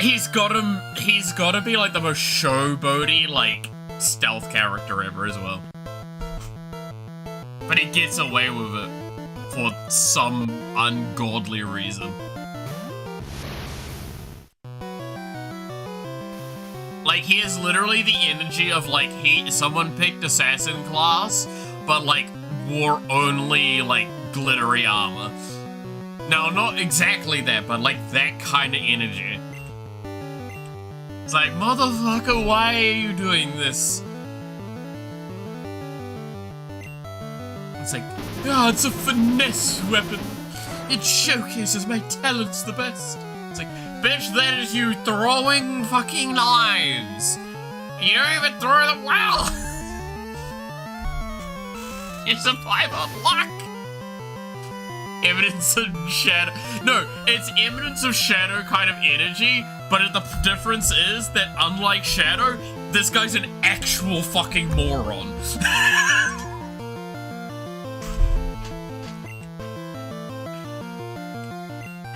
He's gotta be like the most showboaty, like, stealth character ever as well. But he gets away with it for some ungodly reason. Like, he has literally the energy of, like, someone picked assassin class, but, like, wore only, like, glittery armor. No, not exactly that, but, like, that kind of energy. It's like, motherfucker, why are you doing this? It's like, oh, it's a finesse weapon. It showcases my talents the best. It's like, bitch, that is you throwing fucking knives. You don't even throw them well. It's a pipe of luck. Evidence of shadow. No, it's evidence of shadow kind of energy, but the difference is that unlike Shadow, this guy's an actual fucking moron.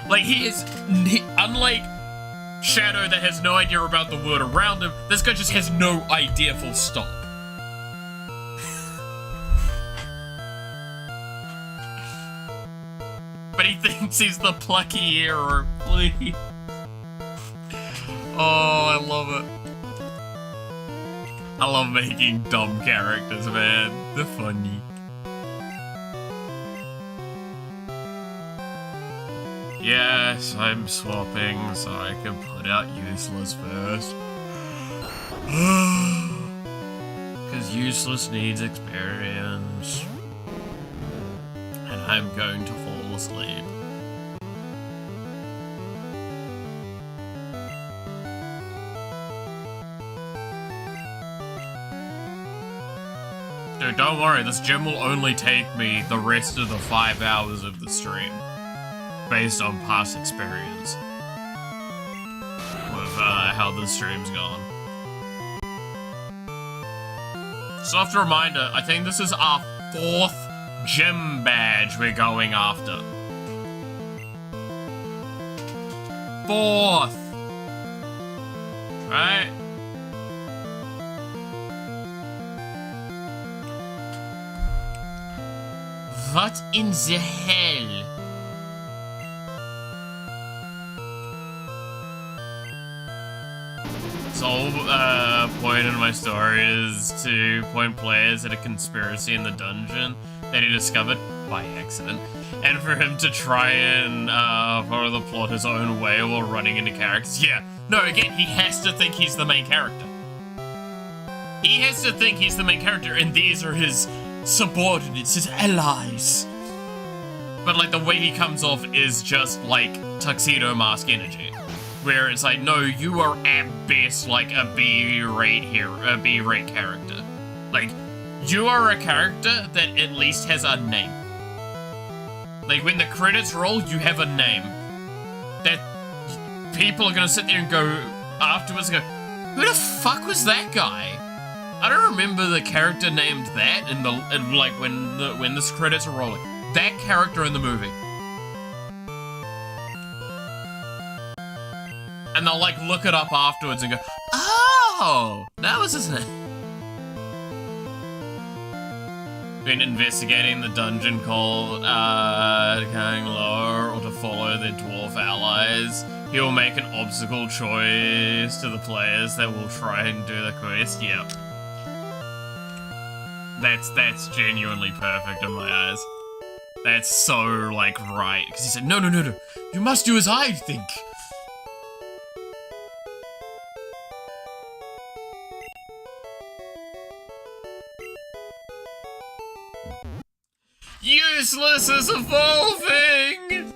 Like, unlike Shadow that has no idea about the world around him, this guy just has no idea full stop. But he thinks he's the plucky hero, please. Oh, I love it. I love making dumb characters, man. They're funny. Yes, I'm swapping so I can put out useless first. Because useless needs experience. And I'm going to fall asleep. Dude, don't worry, this gym will only take me the rest of the 5 hours of the stream. Based on past experience with how the stream's gone. Soft reminder, I think this is our 4th gym badge we're going after. 4th. Right? What in the hell? So, point in my story is to point players at a conspiracy in the dungeon that he discovered by accident, and for him to try and follow the plot his own way while running into characters. Yeah, no, again, he has to think he's the main character. He has to think he's the main character, and these are his subordinates, his allies. But, like, the way he comes off is just, like, tuxedo mask energy. Where it's like, no, you are at best, like, a B-rate hero, a B-rate character. Like, you are a character that at least has a name. Like, when the credits roll, you have a name. That people are gonna sit there and go afterwards and go, who the fuck was that guy? I don't remember the character named that in the, like, when the credits are rolling. That character in the movie. And they'll, like, look it up afterwards and go, oh, that was his name. Been investigating the dungeon called, going lower or to follow their dwarf allies. He will make an obstacle choice to the players that will try and do the quest. Yep. That's genuinely perfect in my eyes. That's so, like, right. Because he said, no, no, no, no. You must do as I think. Useless is evolving!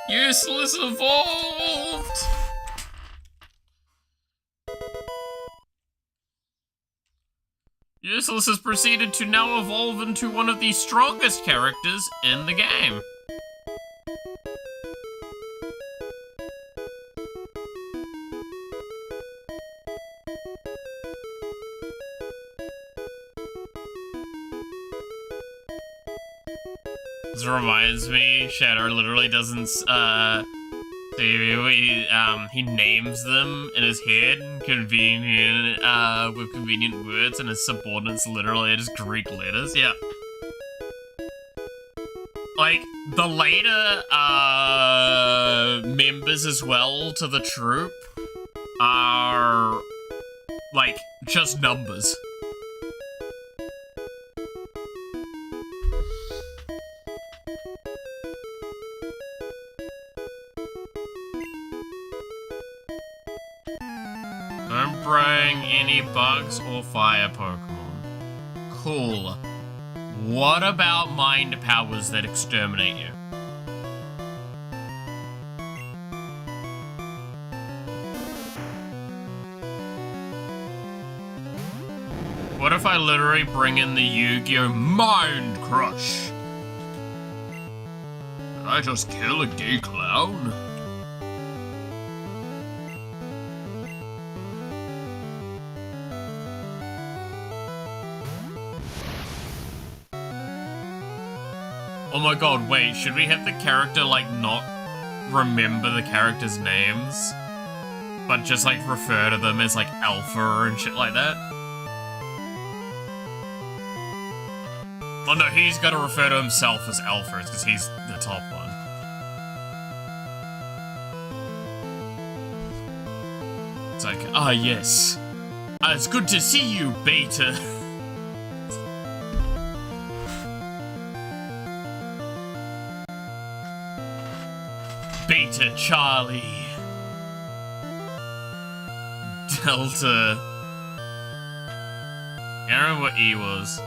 Useless evolved! Useless has proceeded to now evolve into one of the strongest characters in the game. This reminds me, Shadow literally doesn't, he names them in his head, convenient, with convenient words, and his subordinates literally are just Greek letters, yeah. Like, the later, members as well to the troupe are, like, just numbers. Don't bring any bugs or fire Pokemon. Cool. What about mind powers that exterminate you? What if I literally bring in the Yu-Gi-Oh! Mind Crush? Did I just kill a gay clown? Oh my god, wait, should we have the character, like, not remember the characters' names? But just, like, refer to them as, like, Alpha and shit like that? Oh no, he's gotta refer to himself as Alpha, because he's the top one. It's like, ah yes. It's good to see you, Beta. Beta Charlie. Delta. I can't remember what E was.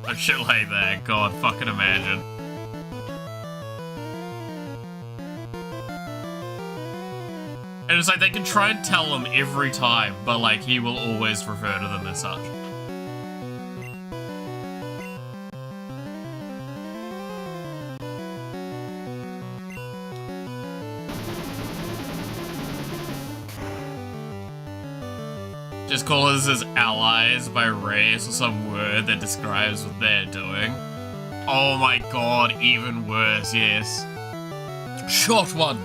Oh, shit like that. God, fucking imagine. And it's like they can try and tell him every time, but like he will always refer to them as such. Just call us as allies by race or some word that describes what they're doing. Oh my god, even worse, yes. Short one.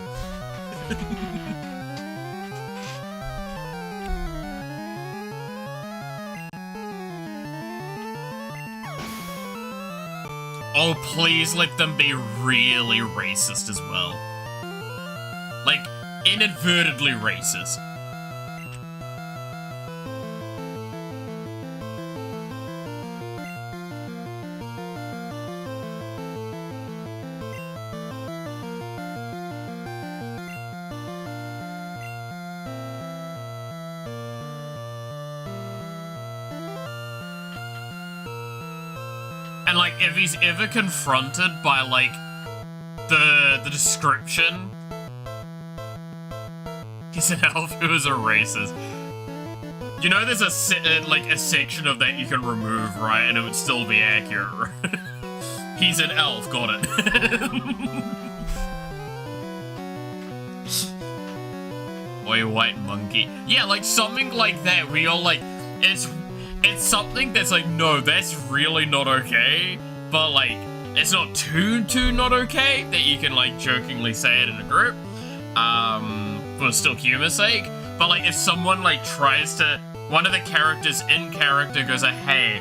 Oh, please let them be really racist as well. Like, inadvertently racist. And like, if he's ever confronted by like the description, he's an elf who is a racist. You know, there's a section of that you can remove, right? And it would still be accurate. Right? He's an elf, got it. Oi, white monkey. Yeah, like something like that. Where you're like, it's something that's like, no, that's really not okay, but like, it's not too not okay that you can like jokingly say it in a group, for still humor's sake. But like, if someone like tries to, one of the characters in character goes like, hey,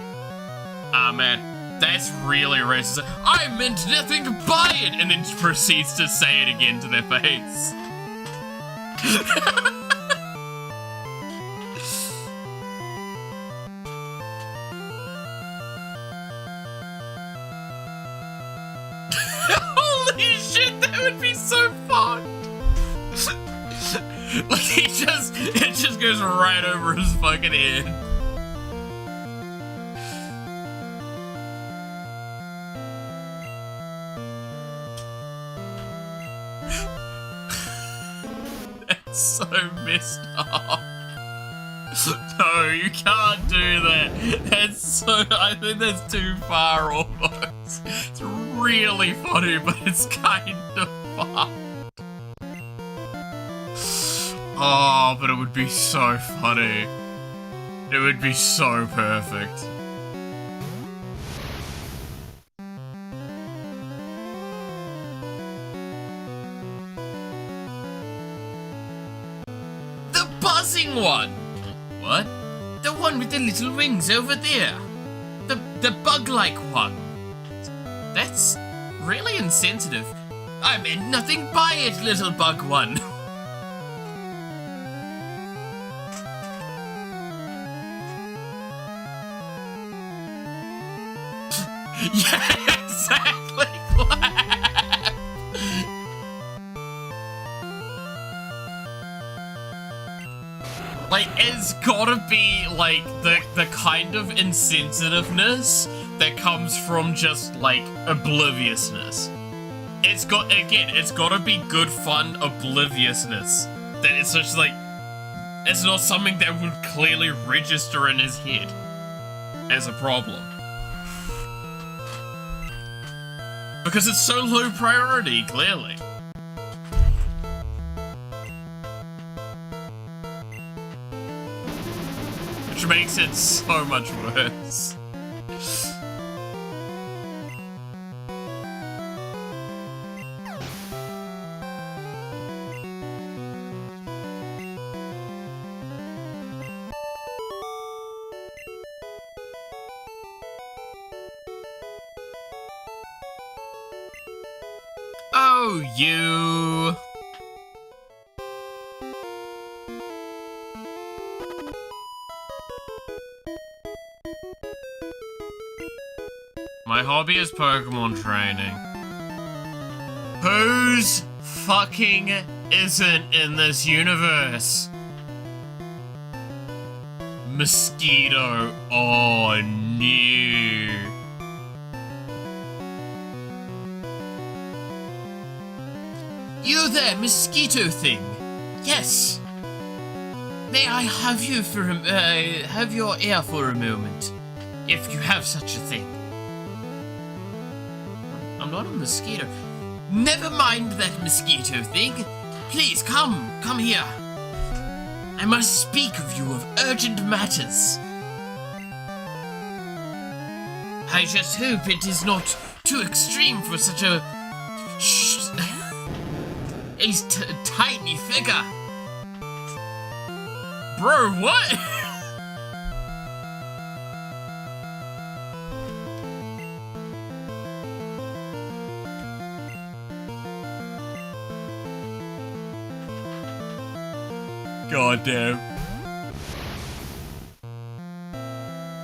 man, that's really racist. I meant nothing by it, and then proceeds to say it again to their face. Holy shit, that would be so fun! Like, it just goes right over his fucking head. That's so messed up. No, you can't do that. That's so, I think that's too far almost. It's really funny, but it's kind of fun. Oh, but it would be so funny. It would be so perfect. The buzzing one! What? The one with the little wings over there. The bug-like one. That's really insensitive. I meant nothing by it, little bug one. Yeah, exactly. Like, it's gotta be, like, the kind of insensitiveness that comes from just, like, obliviousness. It's gotta be good fun obliviousness. That it's just, like, it's not something that would clearly register in his head as a problem. Because it's so low priority, clearly. Which makes it so much worse. Oh, you... My hobby is Pokemon training. Whose fucking isn't in this universe? Mosquito. Oh, no. You there, mosquito thing? Yes. May I have you for have your ear for a moment, if you have such a thing? I'm not a mosquito. Never mind that mosquito thing. Please come here. I must speak of you of urgent matters. I just hope it is not too extreme for such a tiny figure. Bro, what? God damn.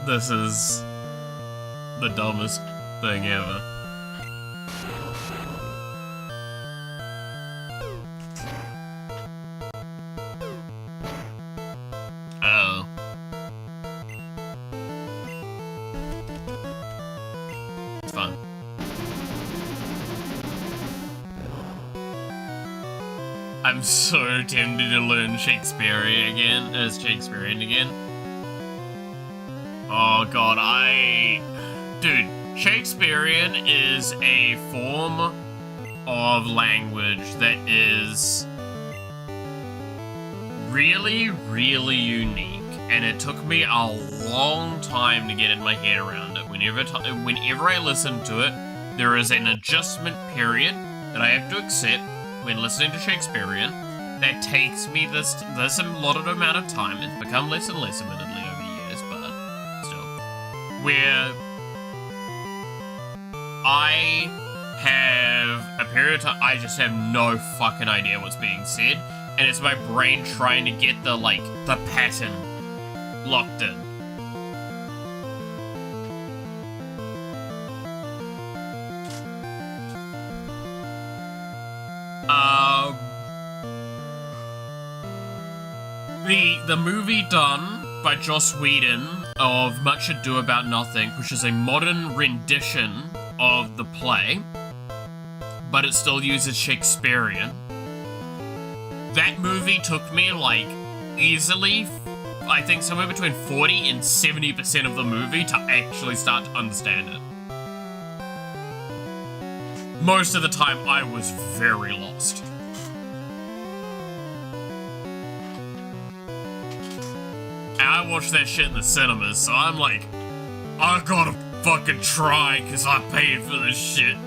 This is the dumbest thing ever. Oh. It's fun. I'm so tempted to learn Shakespearean again. Oh god, dude, Shakespearean is a form of language that is really, really unique, and it took me a long time to get in my head around it. Whenever I listen to it, there is an adjustment period that I have to accept when listening to Shakespearean that takes me this allotted amount of time. It's become less and less, admittedly, over years, but still. Where I have a period of time, I just have no fucking idea what's being said, and it's my brain trying to get the pattern locked in. The movie done by Joss Whedon of Much Ado About Nothing, which is a modern rendition of the play, but it still uses Shakespearean. That movie took me, easily, I think somewhere between 40 and 70% of the movie to actually start to understand it. Most of the time, I was very lost. And I watched that shit in the cinemas, so I'm like, I gotta fucking try, cause I paid for this shit.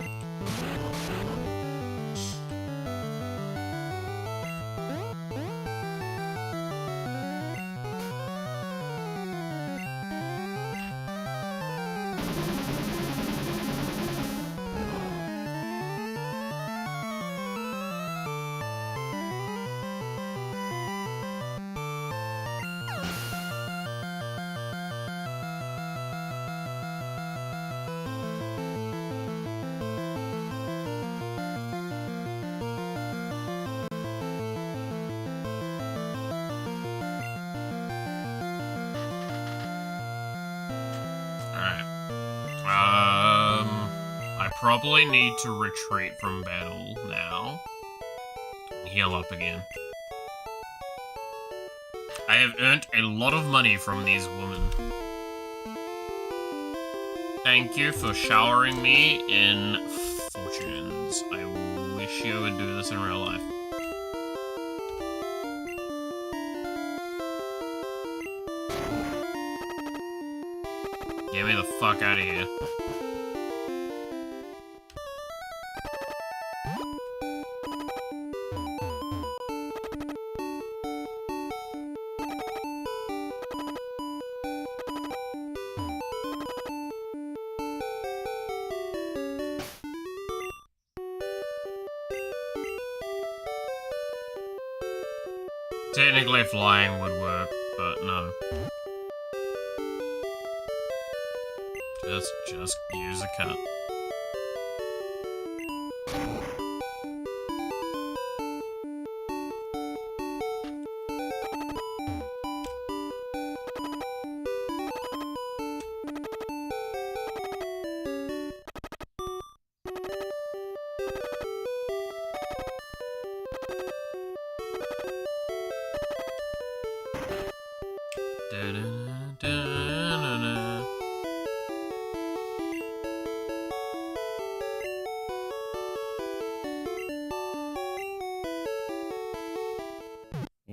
I probably need to retreat from battle now. Heal up again. I have earned a lot of money from these women. Thank you for showering me in fortunes. I wish you would do this in real life. Get me the fuck out of here. Technically flying would work, but no. Just use a cut.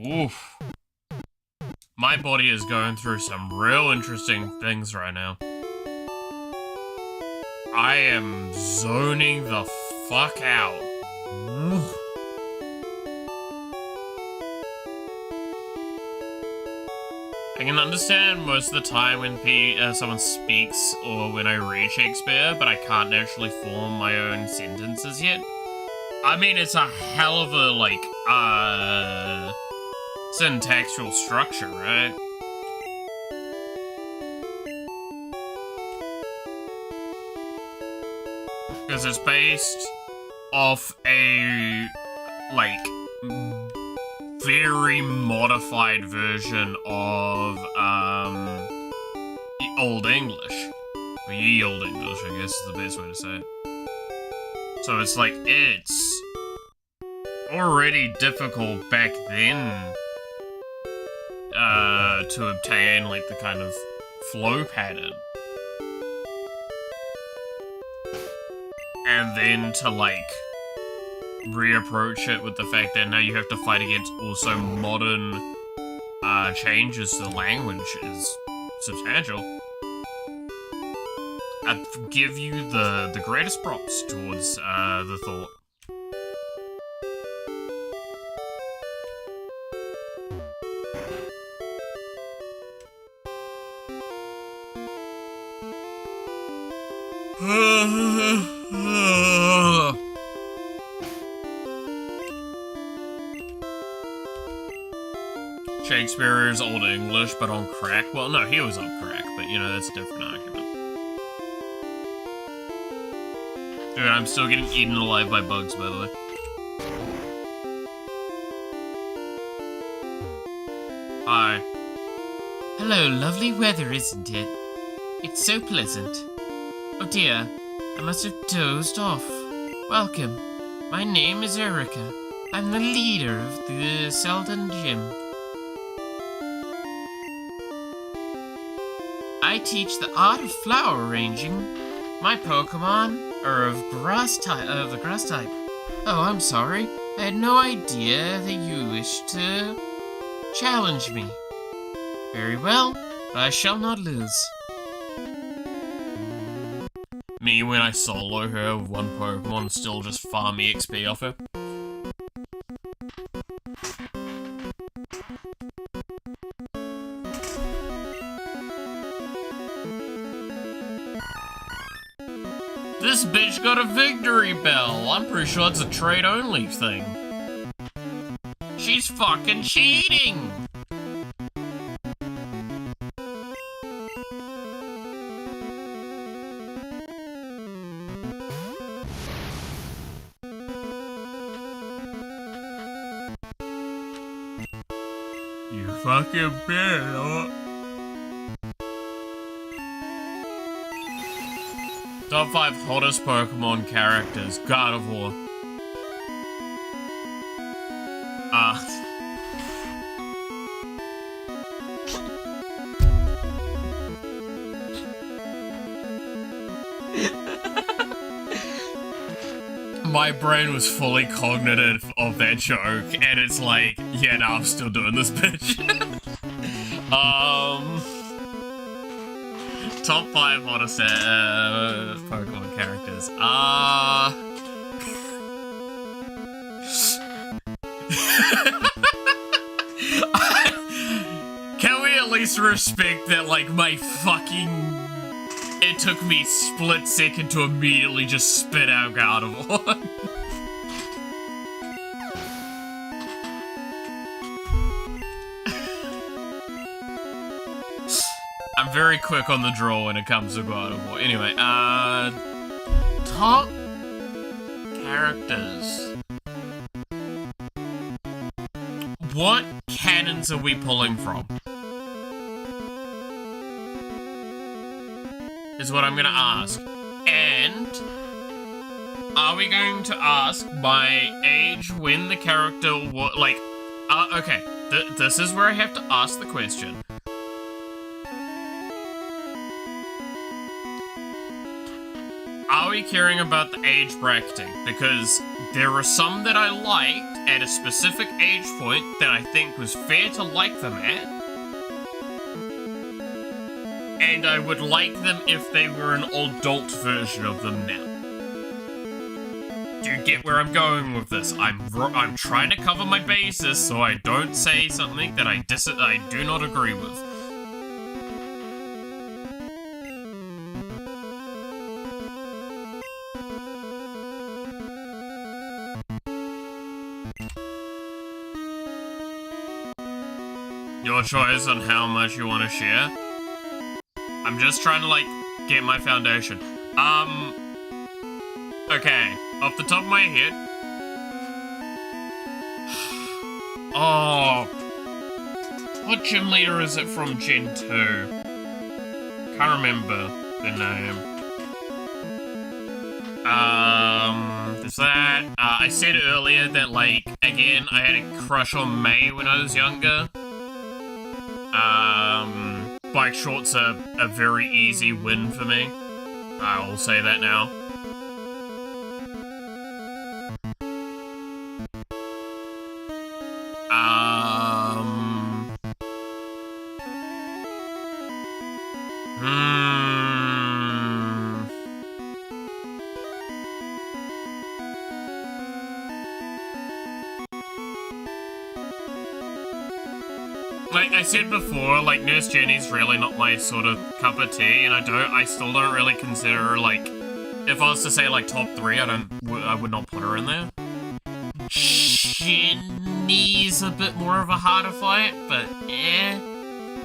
Oof. My body is going through some real interesting things right now. I am zoning the fuck out. I can understand most of the time when someone speaks or when I read Shakespeare, but I can't actually form my own sentences yet. I mean, it's a hell of a, like, syntactual structure, right? Because it's based off a, like, very modified version of, Old English. Or Ye Old English, I guess is the best way to say it. So it's like, it's already difficult back then to obtain, like, the kind of flow pattern. And then to, like, reapproach it with the fact that now you have to fight against also modern changes to the language is substantial. I'd give you the greatest props towards the thought. Shakespeare is Old English, but on crack. Well, no, he was on crack, but, you know, that's a different argument. Dude, I'm still getting eaten alive by bugs, by the way. Hi. Hello, lovely weather, isn't it? It's so pleasant. Oh dear, I must have dozed off. Welcome. My name is Erica. I'm the leader of the Selden Gym. I teach the art of flower arranging. My Pokemon are of the grass type. Oh, I'm sorry. I had no idea that you wished to challenge me. Very well, but I shall not lose. Me when I solo her with one Pokemon and still just farm EXP off her. This bitch got a victory bell. I'm pretty sure it's a trade-only thing. She's fucking cheating! You fucking bitch. Top 5 hottest Pokemon characters. God of War. My brain was fully cognitive of that joke, and it's like, yeah, no, I'm still doing this, bitch. Top 5 hottest Pokemon characters. Can we at least respect that, like, my fucking... It took me a split second to immediately just spit out Gardevoir. I'm very quick on the draw when it comes to Gardevoir. Anyway, top characters. What canons are we pulling from? Is what I'm gonna ask. And are we going to ask my age when the character was, like, okay, this is where I have to ask the question. Are we caring about the age bracketing? Because there are some that I liked at a specific age point that I think was fair to like them at. And I would like them if they were an adult version of them now. Do you get where I'm going with this? I'm trying to cover my bases so I don't say something that I do not agree with. Your choice on how much you want to share. I'm just trying to, like, get my foundation. Okay, off the top of my head. Oh. What gym leader is it from Gen 2? Can't remember the name. There's that. I said earlier that, like, again, I had a crush on May when I was younger. Bike shorts are a very easy win for me. I will say that now. Like I said before, like, Nurse Jenny's really not my sort of cup of tea, and I still don't really consider her, like, if I was to say, like, top 3, I would not put her in there. Jenny's a bit more of a harder fight, but eh.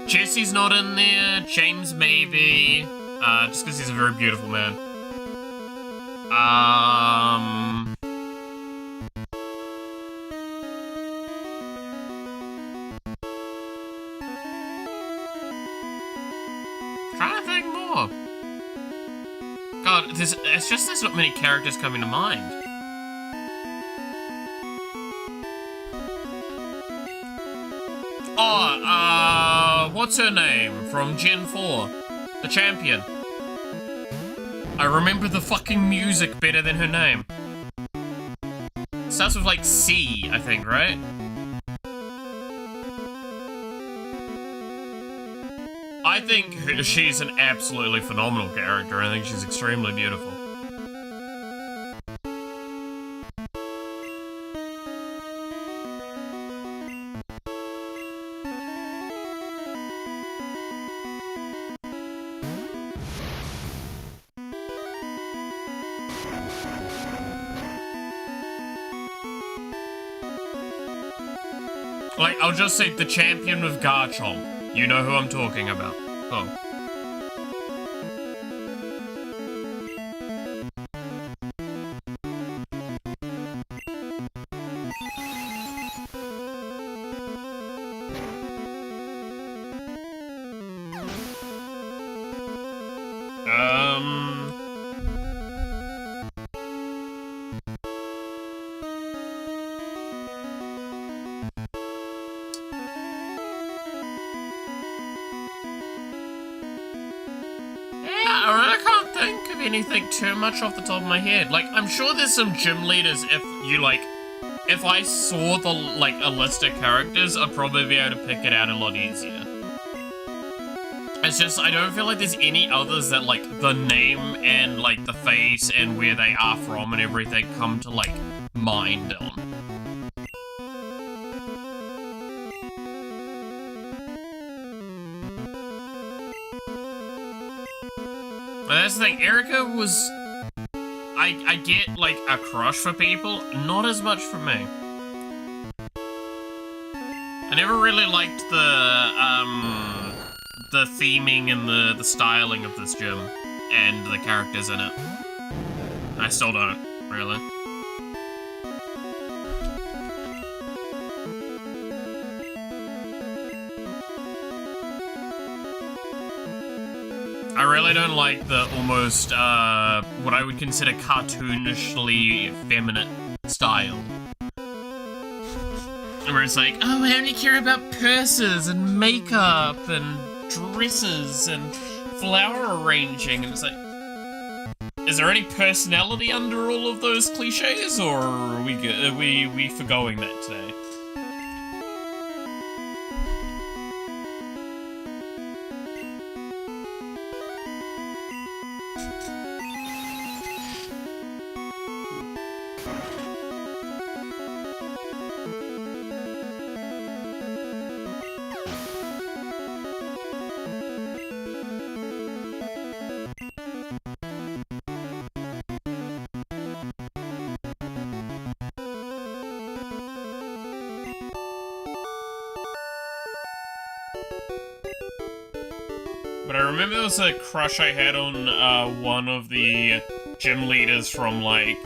Jesse's not in there, James maybe, just because he's a very beautiful man. Trying to think more. God, it's just there's not many characters coming to mind. Oh, what's her name from Gen 4? The champion. I remember the fucking music better than her name. Starts with, like, C, I think, right? I think she's an absolutely phenomenal character. I think she's extremely beautiful. Like, I'll just say the champion of Garchomp. You know who I'm talking about. Cool. I really can't think of anything too much off the top of my head. Like, I'm sure there's some gym leaders if I saw a list of characters, I'd probably be able to pick it out a lot easier. It's just, I don't feel like there's any others that, like, the name and, like, the face and where they are from and everything come to, like, mind on. But that's the thing, Erica was... I get, like, a crush for people, not as much for me. I never really liked the theming and the styling of this gym, and the characters in it. I still don't, really. I really don't like the almost, what I would consider cartoonishly feminine style. Where it's like, oh, I only care about purses and makeup and dresses and flower arranging, and it's like, is there any personality under all of those cliches, or are we forgoing that today? But I remember there was a crush I had on one of the gym leaders from, like...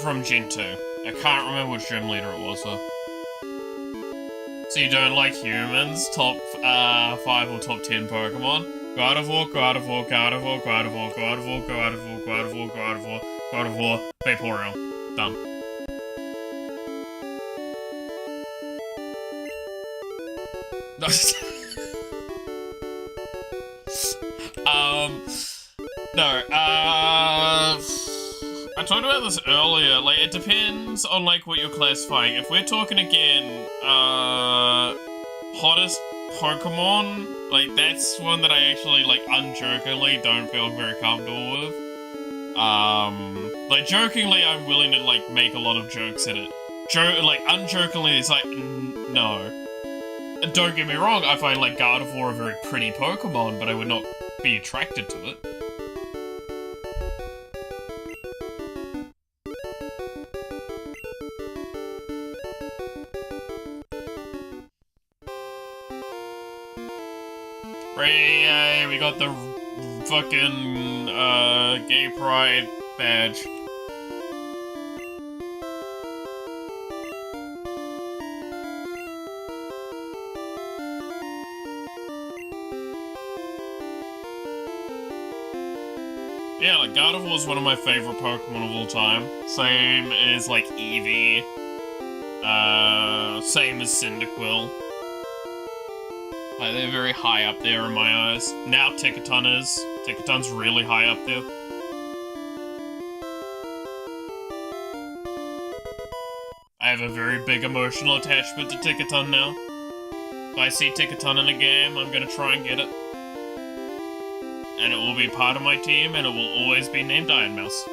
from Gen 2. I can't remember which gym leader it was, though. So you don't like humans? Top 5 or top 10 Pokemon? Gardevoir, Gardevoir, Gardevoir, Gardevoir, Gardevoir, Gardevoir, Gardevoir, Gardevoir, Gardevoir, Vaporeon. Done. No, I talked about this earlier, like, it depends on, like, what you're classifying. If we're talking again, hottest Pokemon, like, that's one that I actually, like, unjokingly don't feel very comfortable with. Like, jokingly, I'm willing to, like, make a lot of jokes at it. Unjokingly, it's like, no. And don't get me wrong, I find, like, Gardevoir a very pretty Pokemon, but I would not be attracted to it. Yay, we got the fucking, gay pride badge. Yeah, like, Gardevoir is one of my favorite Pokemon of all time. Same as, like, Eevee. Same as Cyndaquil. Like, they're very high up there in my eyes. Now Tickaton is. Tickaton's really high up there. I have a very big emotional attachment to Tickaton now. If I see Tickaton in a game, I'm gonna try and get it. And it will be part of my team, and it will always be named Iron Mouse.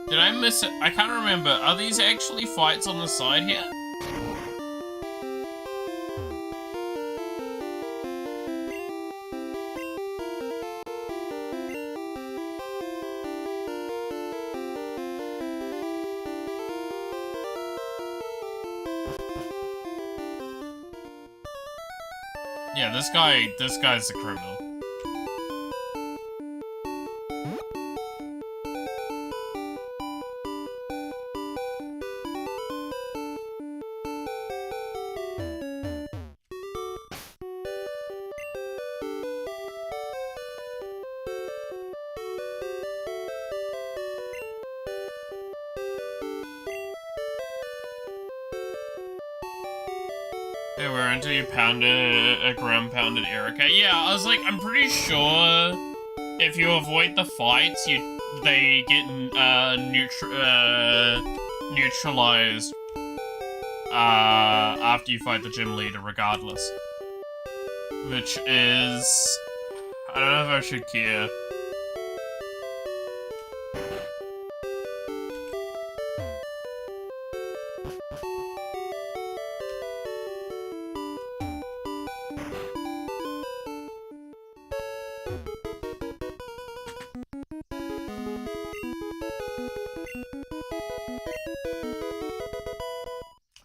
Did I miss it? I can't remember. Are these actually fights on the side here? Yeah, this guy's the criminal. They were until you pounded a ground-pounded Erica. Yeah, I was like, I'm pretty sure if you avoid the fights, they get neutralized after you fight the gym leader, regardless. Which is... I don't know if I should care.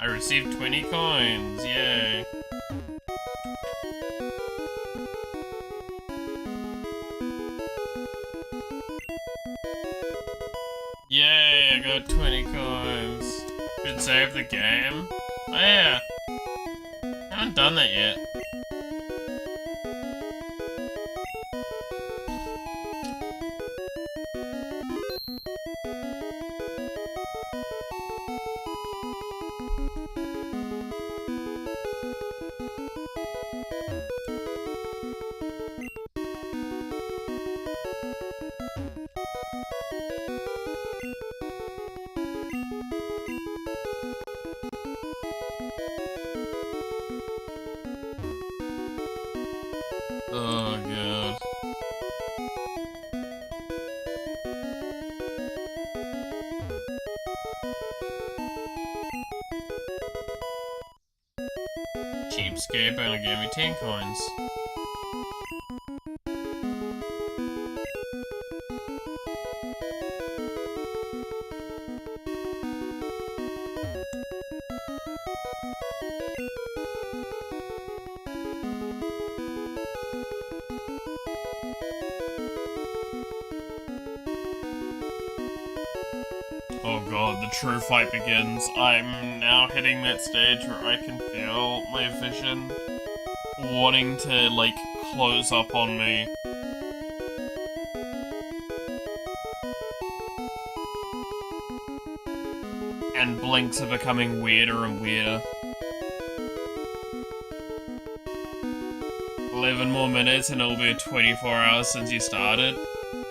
I received 20 coins, yay. Yay, I got 20 coins. Should save the game. Oh yeah. I haven't done that yet. Oh god. Cheapskate only gave me 10 coins. Oh god, the true fight begins. I'm now hitting that stage where I can feel my vision wanting to, like, close up on me. And blinks are becoming weirder and weirder. 11 more minutes and it'll be 24 hours since you started.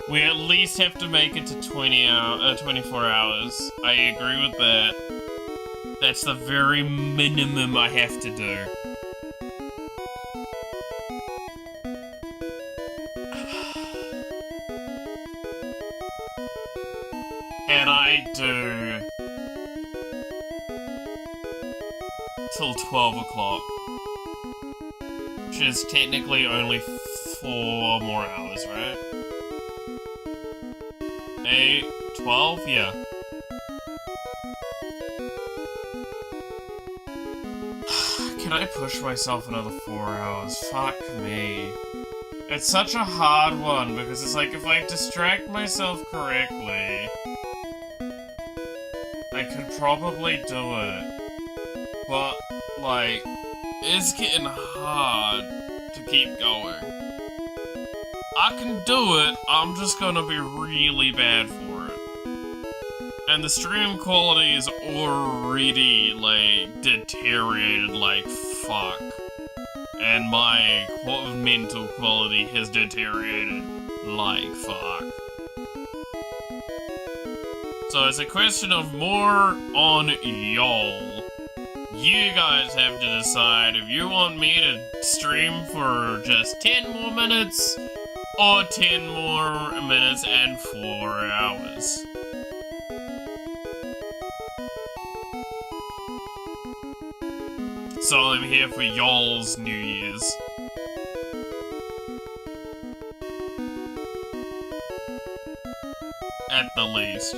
We at least have to make it to 24 hours. I agree with that. That's the very minimum I have to do. And I do till 12 o'clock. Which is technically only 4 more hours, right? 8, 12? Yeah. Can I push myself another 4 hours? Fuck me. It's such a hard one, because it's like, if I distract myself correctly, I could probably do it. But, like, it's getting hard to keep going. I can do it, I'm just gonna be really bad for it. And the stream quality is already, like, deteriorated like fuck. And my mental quality has deteriorated like fuck. So it's a question of more on y'all. You guys have to decide if you want me to stream for just 10 more minutes or 10 more minutes and 4 hours. So I'm here for y'all's New Year's. At the least.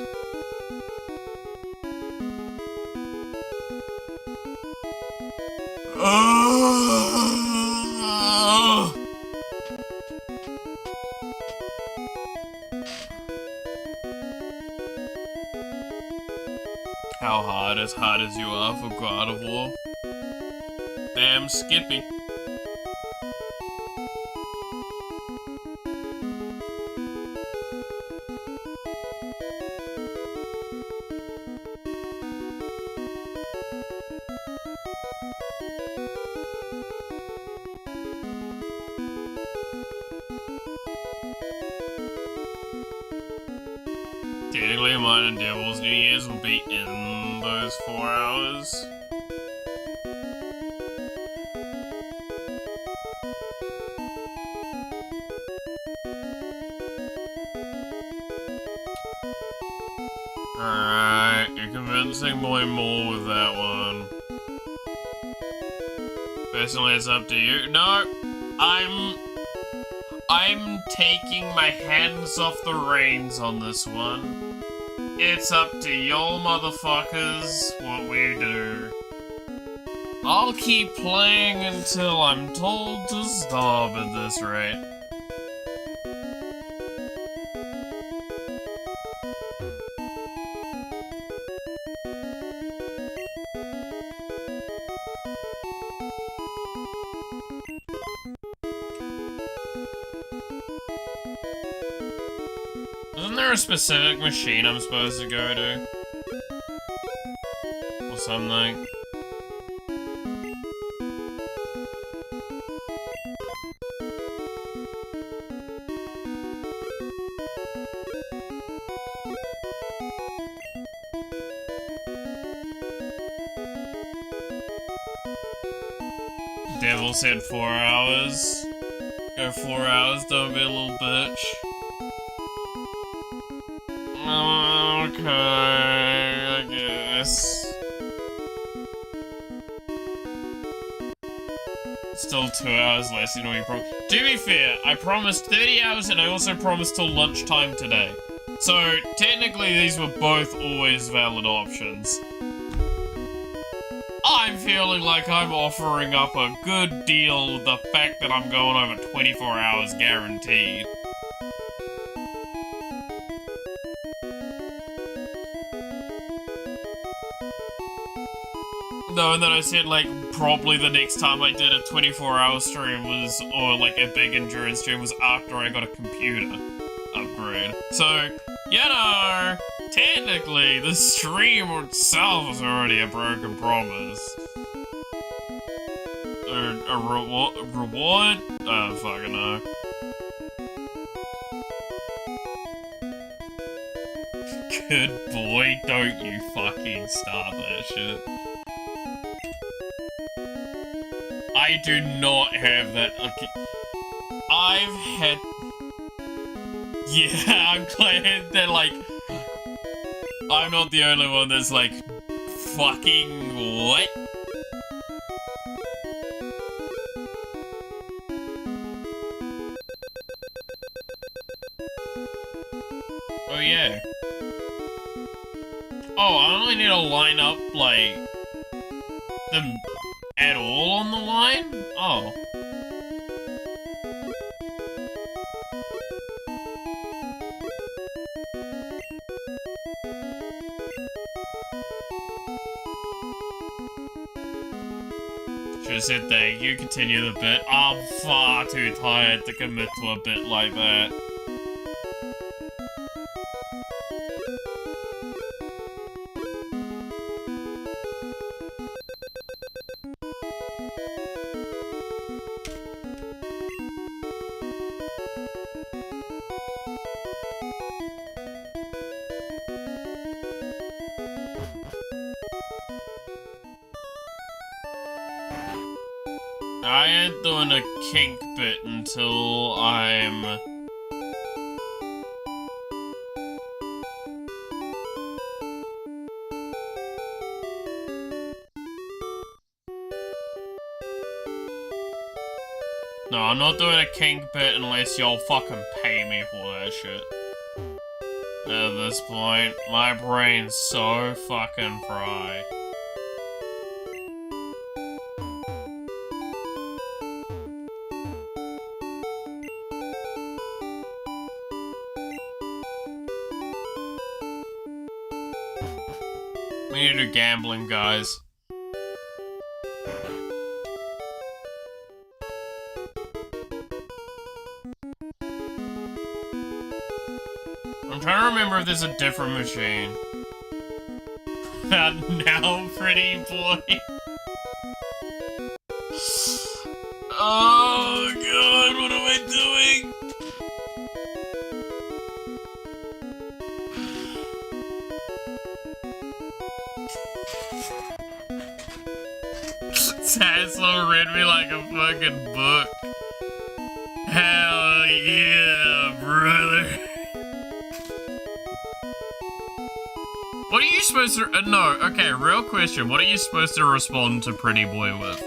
How hard? As hard as you are for God of War? Damn Skippy. Technically, mine and Devil's New Year's will be in those 4 hours. Alright, you're convincing me more with that one. Personally, it's up to you. No, I'm taking my hands off the reins on this one. It's up to y'all motherfuckers what we do. I'll keep playing until I'm told to stop at this rate. Isn't there a specific machine I'm supposed to go to? Or something? Devil said 4 hours. Go 4 hours, don't be a little bitch. Okay, I guess. Still 2 hours less than what you promised. To be fair, I promised 30 hours and I also promised till lunchtime today. So, technically these were both always valid options. I'm feeling like I'm offering up a good deal with the fact that I'm going over 24 hours guaranteed. No, and then I said, like, probably the next time I did a 24-hour stream was, or like a big endurance stream was after I got a computer upgrade. So, you know, technically, the stream itself is already a broken promise. A reward? I don't fucking know. Good boy, don't you fucking start that shit. I do not have that. Okay. I've had. Yeah, I'm glad that, like, I'm not the only one that's like, fucking what? Oh, yeah. Oh, I only need to line up, like, them at all on the line? Oh. Should've said thank you, continue the bit. I'm far too tired to commit to a bit like that. I ain't doing a kink bit until I'm... No, I'm not doing a kink bit unless y'all fucking pay me for that shit. At this point, my brain's so fucking fried. We need to do gambling, guys. I'm trying to remember if there's a different machine. Now, pretty boy. Oh god, what am I doing? Tassel read me like a fucking book. Hell yeah, brother. What are you supposed to... no, okay, real question. What are you supposed to respond to Pretty Boy with?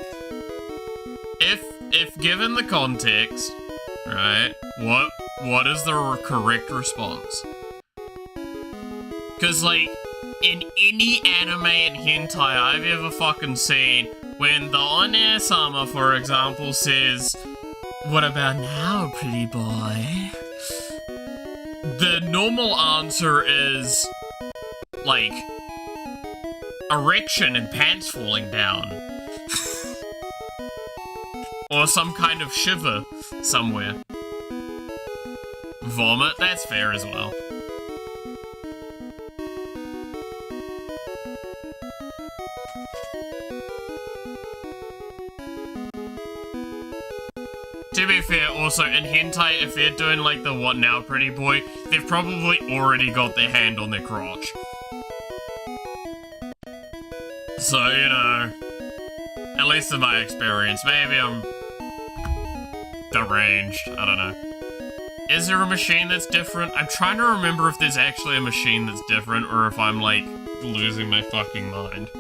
If given the context, right, what is the correct response? Because, like, in any anime and hentai I've ever fucking seen, when the One-Sama, for example, says, "What about now, pretty boy?" the normal answer is, like, erection and pants falling down. Or some kind of shiver somewhere. Vomit, that's fair as well. To be fair, also, in hentai, if they're doing, like, the "what now, pretty boy," they've probably already got their hand on their crotch. So, you know, at least in my experience, maybe I'm deranged. I don't know. Is there a machine that's different? I'm trying to remember if there's actually a machine that's different or if I'm, like, losing my fucking mind.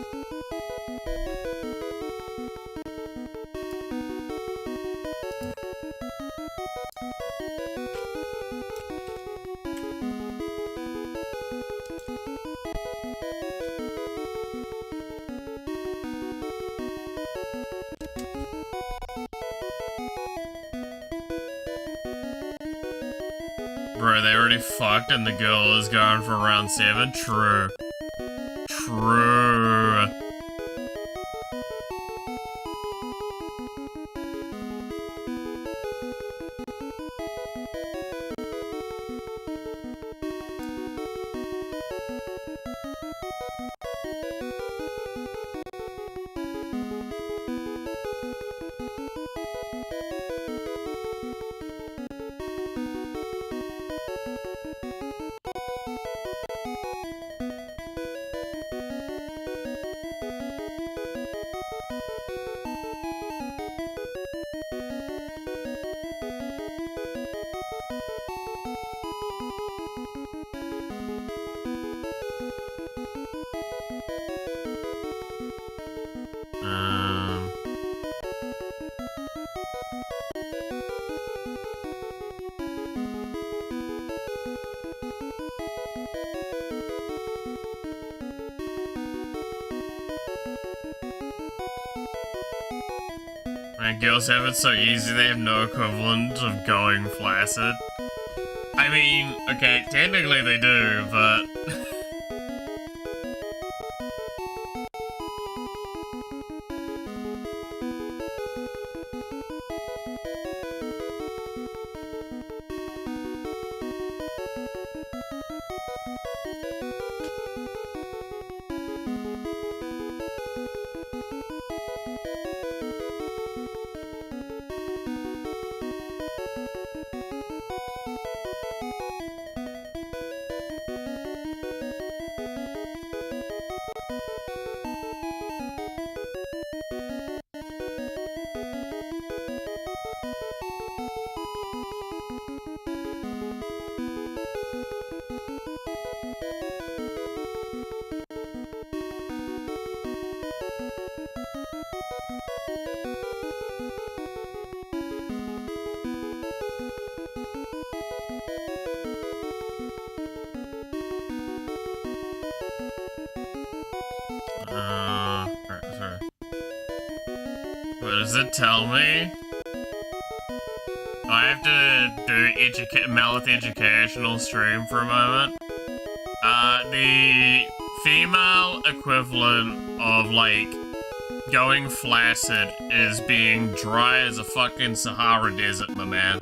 Bro, they already fucked and the girl is going for round 7? True. True. Man, girls have it so easy, they have no equivalent of going flaccid. I mean, okay, technically they do, but... sorry. What does it tell me? I have to do Malith educational stream for a moment. The female equivalent of, like, going flaccid is being dry as a fucking Sahara desert, my man.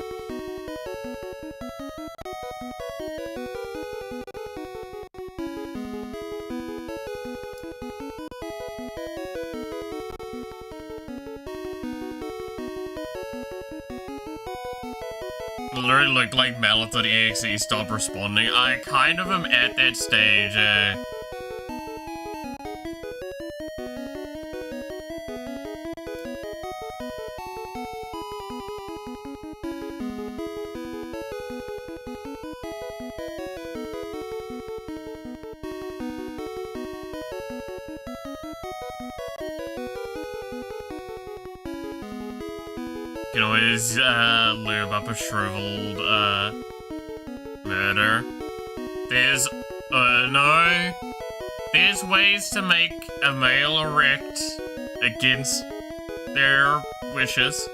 Literally looked like Malith.exe stopped responding. I kind of am at that stage, You can always, lube up a shriveled, murder. There's ways to make a male erect against their wishes.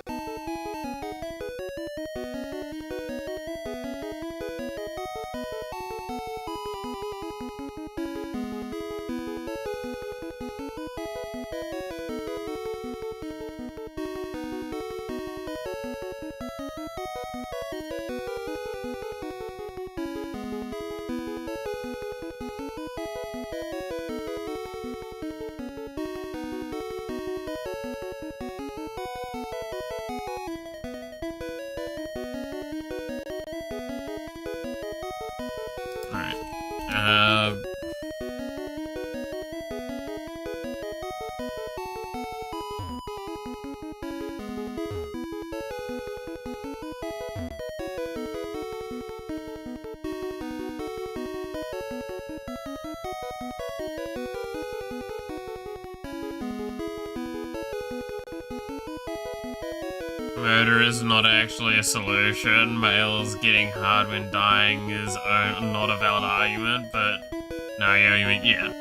Murder is not actually a solution. Males getting hard when dying is not a valid argument, but... No, yeah, you mean, yeah.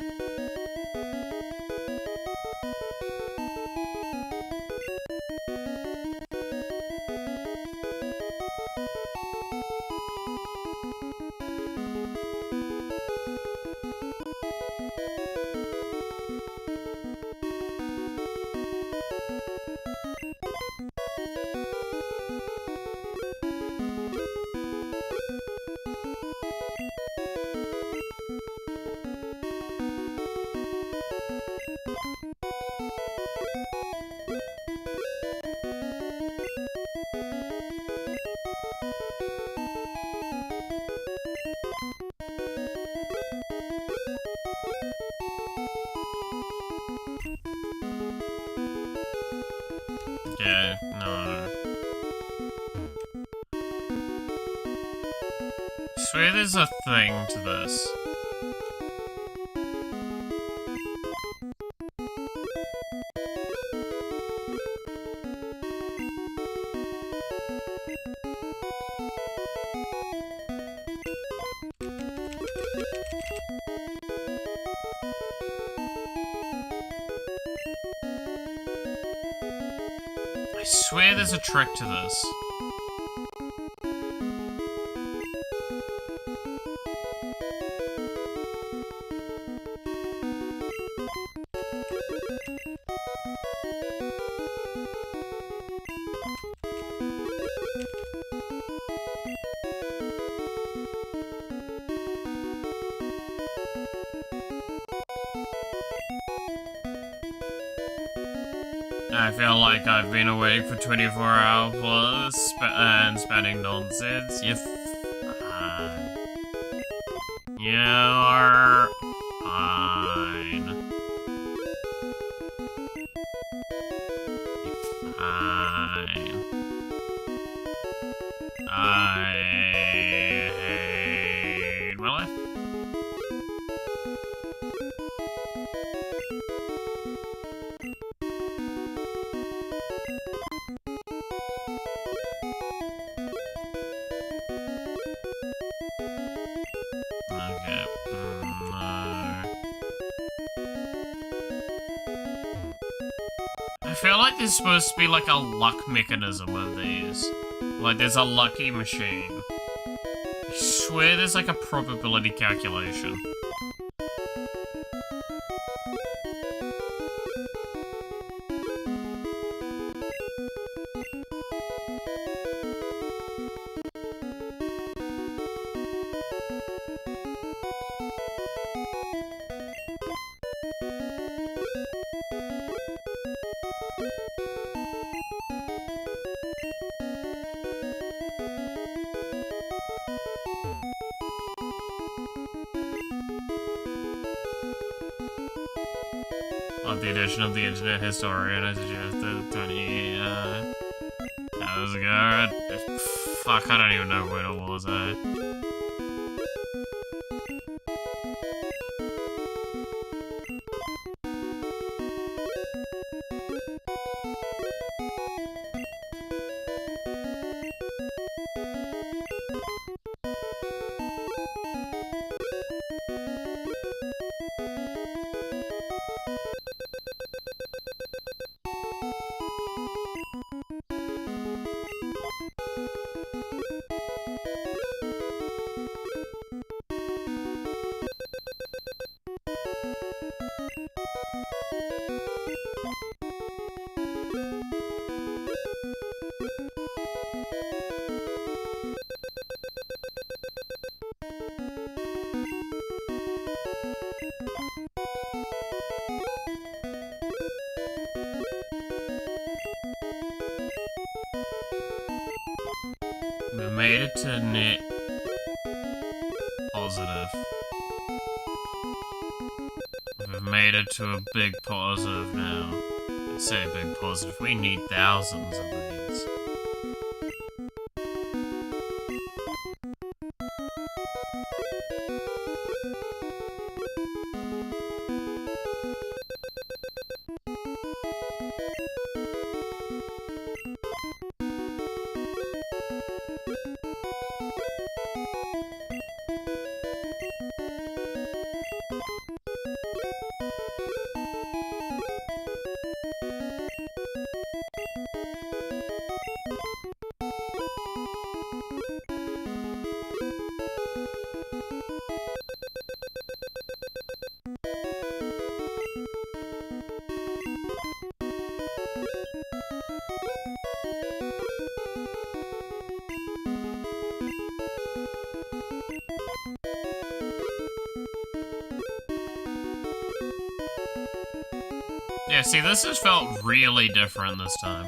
Yeah, no. I swear there's a thing to this. I swear there's a trick to this. I feel like I've been awake for 24 hours plus and spending nonsense. You're fine. You're fine. You're fine. I hate my life. Okay. No. I feel like there's supposed to be like a luck mechanism of these. Like there's a lucky machine. I swear there's like a probability calculation. Of the edition of the Internet Historian, I suggest that 20 hours ago. Fuck, I don't even know when it was, We made it to net positive. We've made it to a big positive now. I say a big positive. We need thousands of these. Yeah, see, this has felt really different this time.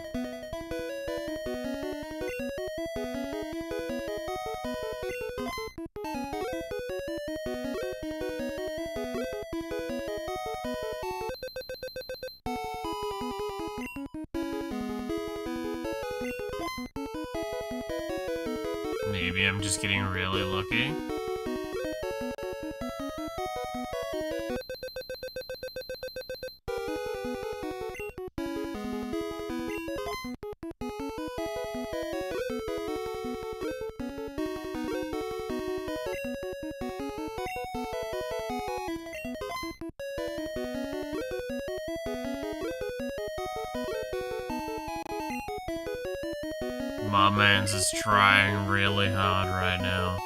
Maybe I'm just getting really lucky. My man's is trying really hard right now.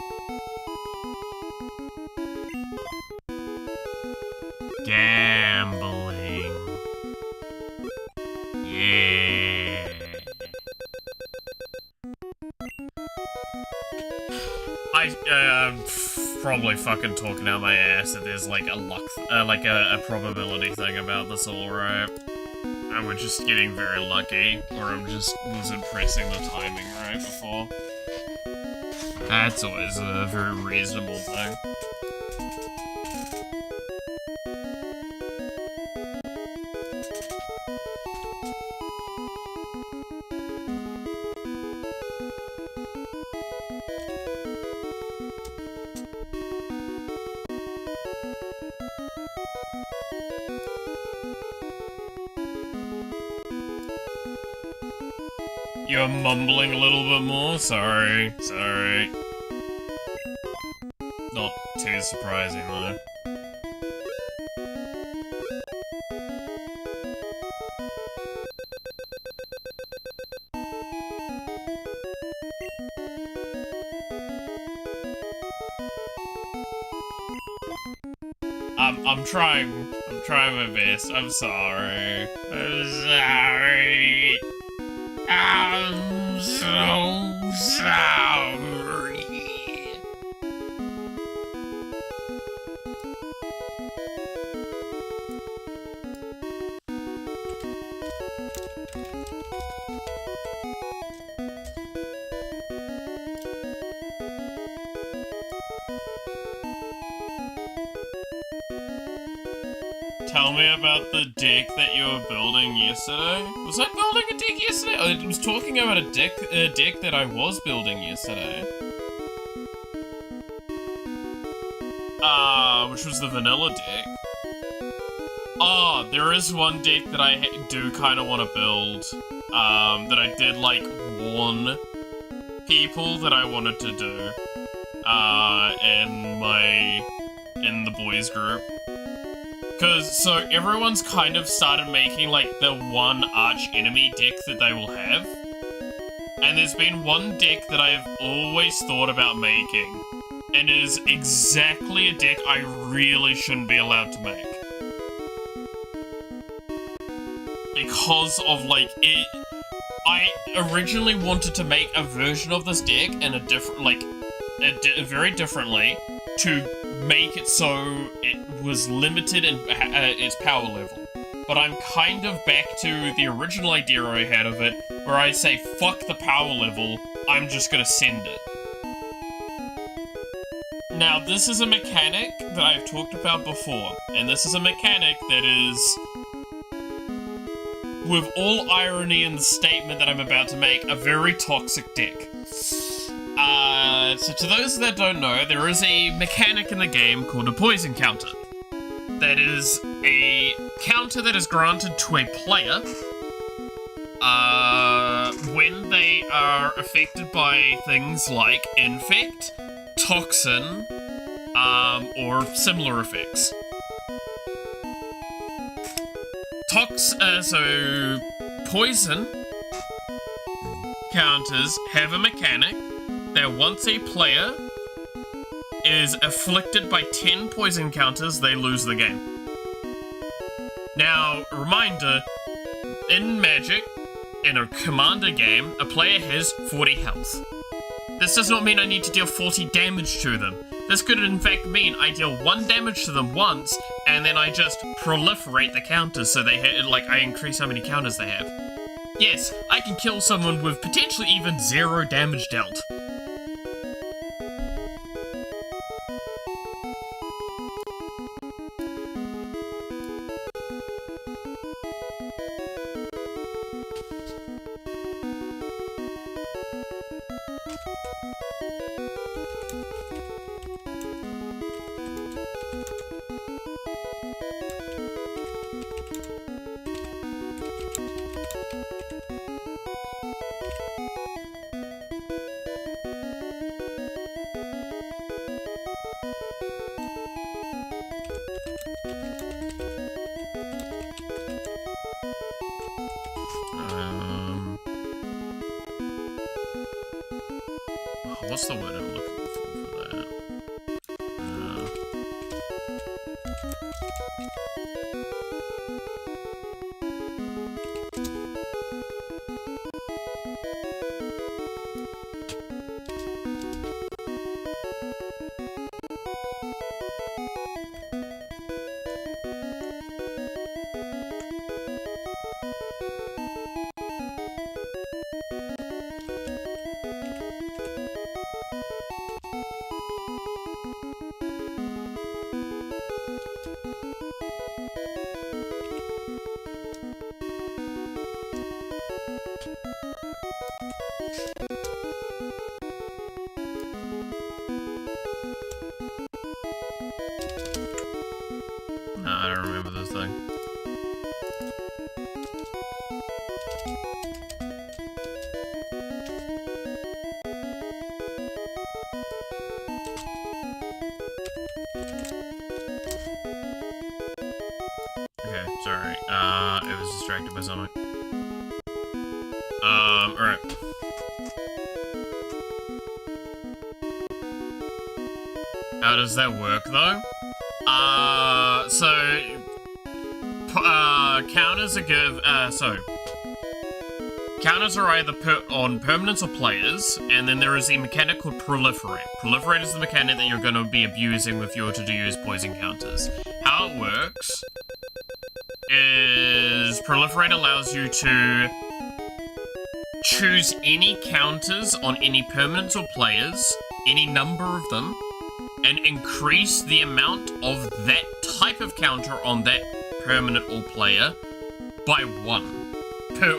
Gambling. Yeah. I'm probably fucking talking out my ass that there's like a luck, a probability thing about this, all right? And we're just getting very lucky, or I wasn't pressing the timing right before. That's always a very reasonable thing. You're mumbling a little bit more? Sorry. Not too surprising, though. I'm trying my best. I'm sorry. I'm so sorry. Tell me about the deck that you were building yesterday. Was I building a deck yesterday? I was talking about a deck that I was building yesterday. Which was the vanilla deck. Oh, there is one deck that I do kind of want to build. That I did, like, warn people that I wanted to do. In the boys group. So everyone's kind of started making, like, the one arch enemy deck that they will have. And there's been one deck that I've always thought about making. And it is exactly a deck I really shouldn't be allowed to make. Because of, like, I originally wanted to make a version of this deck in a different, like, very differently to make it so it was limited in its power level. But I'm kind of back to the original idea I had of it, where I say, fuck the power level, I'm just gonna send it. Now, this is a mechanic that I've talked about before, and this is a mechanic that is, with all irony in the statement that I'm about to make, a very toxic deck. So to those that don't know, there is a mechanic in the game called a poison counter. That is a counter that is granted to a player when they are affected by things like infect, toxin, or similar effects. So poison counters have a mechanic that once a player is afflicted by 10 poison counters, they lose the game. Now, reminder, in Magic, in a commander game, a player has 40 health. This does not mean I need to deal 40 damage to them. This could in fact mean I deal 1 damage to them once, and then I just proliferate the counters so they hit, like, I increase how many counters they have. Yes, I can kill someone with potentially even 0 damage dealt. What's the word I'm looking for that? No, I don't remember this thing. Okay, sorry. It was distracted by something. Alright. How does that work, though? Counters are counters are either put on permanents or players, and then there is a mechanic called proliferate. Proliferate is the mechanic that you're going to be abusing if you're to use poison counters. How it works is proliferate allows you to choose any counters on any permanents or players, any number of them, and increase the amount of that type of counter on that permanent or player by 1. Per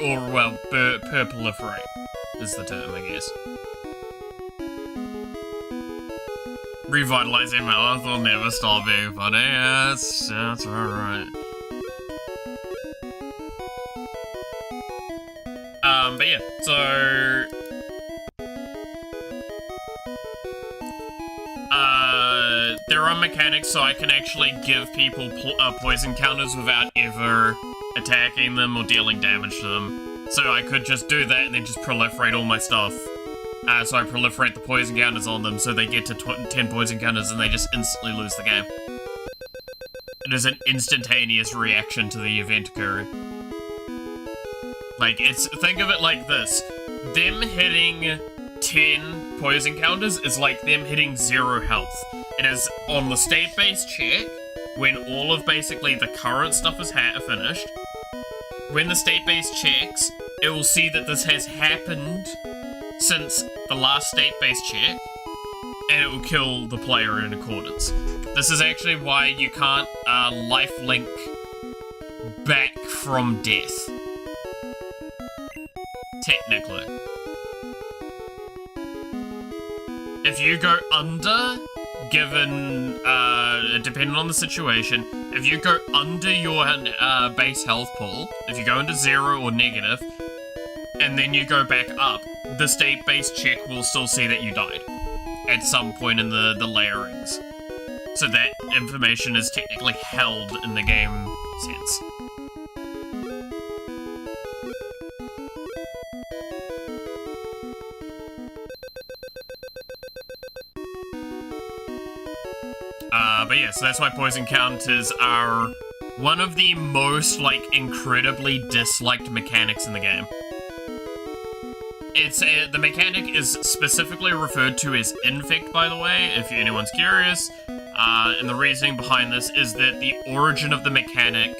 proliferate is the term, I guess. Revitalizing my life will never stop being funny. That's alright. But yeah, so there are mechanics so I can actually give people poison counters without ever attacking them or dealing damage to them. So I could just do that and then just proliferate all my stuff. So I proliferate the poison counters on them so they get to 10 poison counters and they just instantly lose the game. It is an instantaneous reaction to the event occurring. Like, think of it like this. Them hitting 10 poison counters is like them hitting 0 health. It is on the state-based check, when all of basically the current stuff is finished. When the state-based checks, it will see that this has happened since the last state-based check, and it will kill the player in accordance. This is actually why you can't lifelink back from death. Technically. If you go under, given, depending on the situation, if you go under your base health pool, if you go into 0 or negative, and then you go back up, the state-based check will still see that you died at some point in the layerings. So that information is technically held in the game sense. But yeah, so that's why poison counters are one of the most, like, incredibly disliked mechanics in the game. It's the mechanic is specifically referred to as infect, by the way, if anyone's curious. And the reasoning behind this is that the origin of the mechanic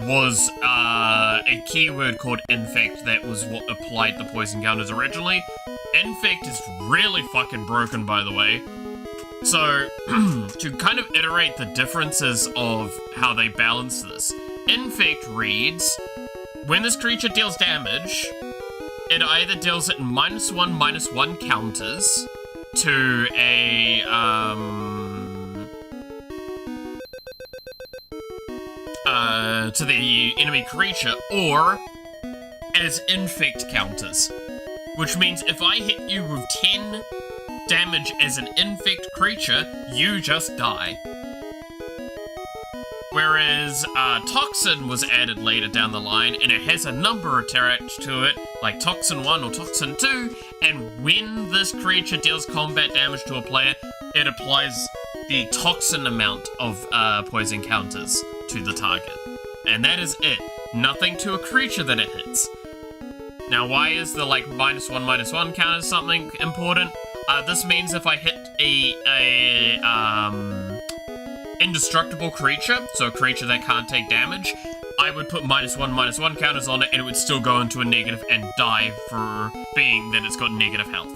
was a keyword called infect that was what applied the poison counters originally. Infect is really fucking broken, by the way. So, to kind of iterate the differences of how they balance this, infect reads, when this creature deals damage, it either deals it in -1/-1 counters to a, to the enemy creature, or as infect counters. Which means if I hit you with 10 damage as an infect creature, you just die. Whereas Toxin was added later down the line, and it has a number attached to it, like Toxin 1 or Toxin 2, and when this creature deals combat damage to a player, it applies the Toxin amount of poison counters to the target. And that is it. Nothing to a creature that it hits. Now, why is the, like, -1/-1 counter something important? This means if I hit a indestructible creature, so a creature that can't take damage, I would put -1/-1 counters on it, and it would still go into a negative and die for being that it's got negative health.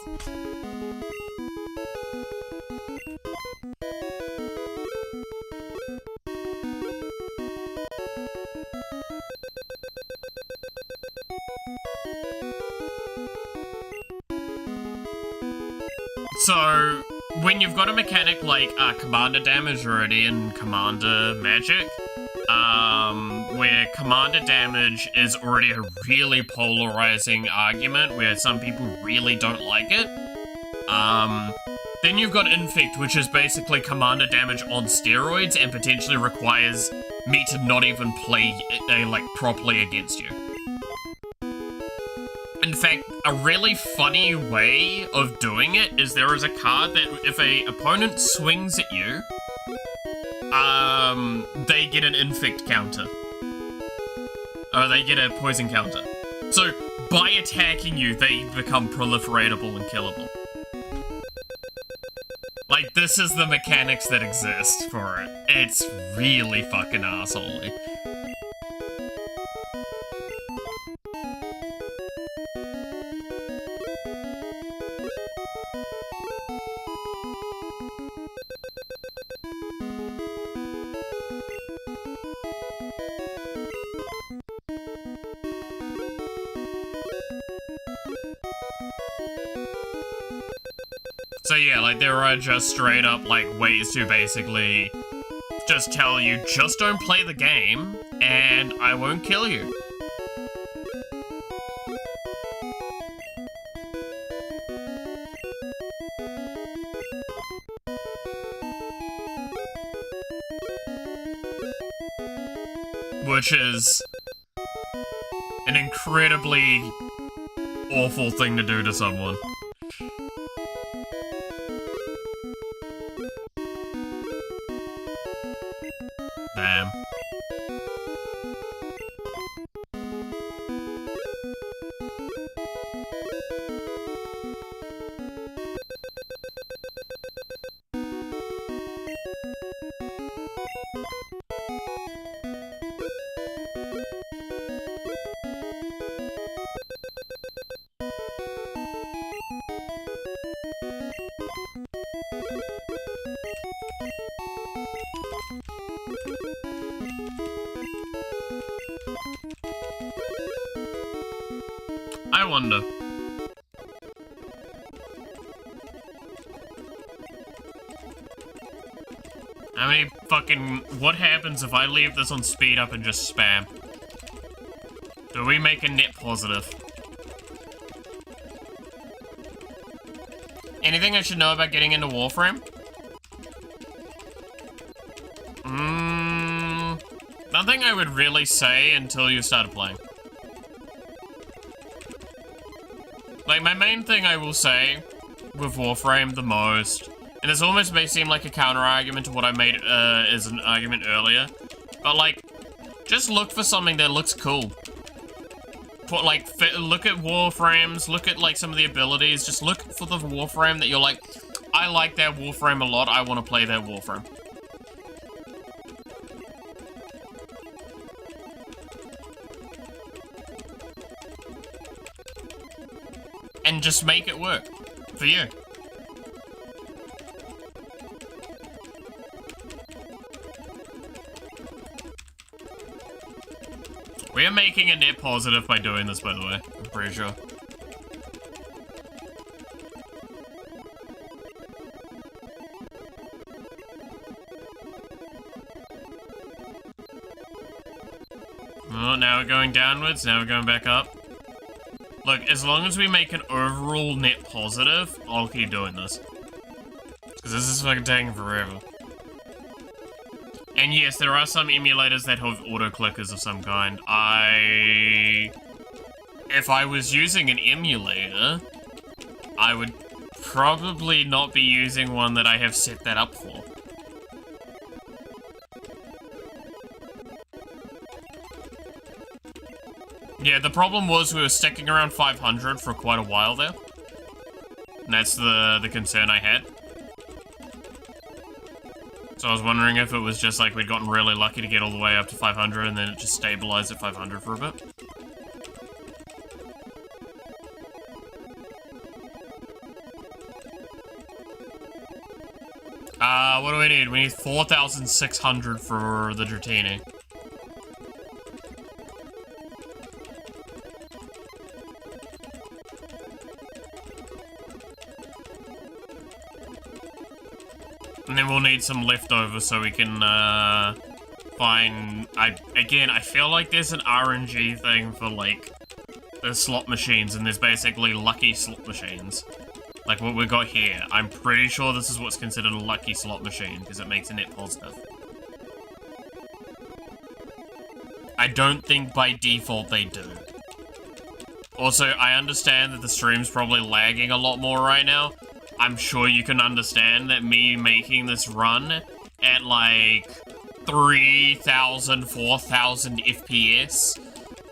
So, when you've got a mechanic like Commander Damage already in Commander Magic, where Commander Damage is already a really polarizing argument, where some people really don't like it, then you've got Infect, which is basically Commander Damage on steroids and potentially requires me to not even play like properly against you. In fact, a really funny way of doing it is there is a card that if a opponent swings at you, they get an infect counter. Or they get a poison counter. So, by attacking you, they become proliferatable and killable. Like, this is the mechanics that exist for it. It's really fucking arsehole-y. So yeah, like, there are just straight up, like, ways to basically just tell you, just don't play the game, and I won't kill you. Which is an incredibly awful thing to do to someone. Damn. I wonder. I mean, fucking, what happens if I leave this on speed up and just spam? Do we make a net positive? Anything I should know about getting into Warframe? Nothing I would really say until you started playing. Like, my main thing I will say with Warframe the most, and this almost may seem like a counter-argument to what I made as an argument earlier, but, like, just look for something that looks cool. put, like, look at warframes, look at, like, some of the abilities, just look for the warframe that you're like, I like that warframe a lot, I want to play that warframe. And just make it work for you. We are making a net positive by doing this, by the way. I'm pretty sure. Oh, now we're going downwards, now we're going back up. Look, as long as we make an overall net positive, I'll keep doing this. Because this is fucking taking forever. And yes, there are some emulators that have auto-clickers of some kind. If I was using an emulator, I would probably not be using one that I have set that up for. Yeah, the problem was we were sticking around 500 for quite a while there. And that's the concern I had. So I was wondering if it was just like we'd gotten really lucky to get all the way up to 500 and then it just stabilized at 500 for a bit. What do we need? We need 4,600 for the Dratini. And then we'll need some leftover so we can, find... Again, I feel like there's an RNG thing for, like, the slot machines, and there's basically lucky slot machines. Like what we got here. I'm pretty sure this is what's considered a lucky slot machine, because it makes a net positive. I don't think by default they do. Also, I understand that the stream's probably lagging a lot more right now. I'm sure you can understand that me making this run at like 3,000, 4,000 FPS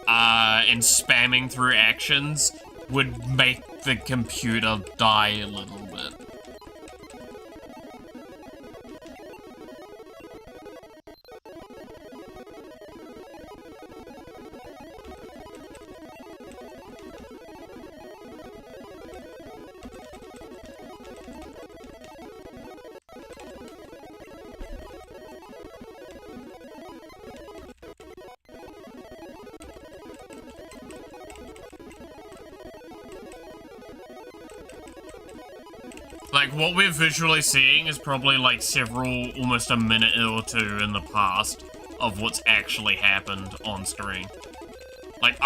and spamming through actions would make the computer die a little bit. Like, what we're visually seeing is probably, like, almost a minute or two in the past of what's actually happened on screen. Like,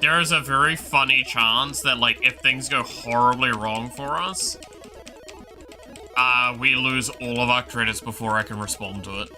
there is a very funny chance that, like, if things go horribly wrong for us, we lose all of our credits before I can respond to it.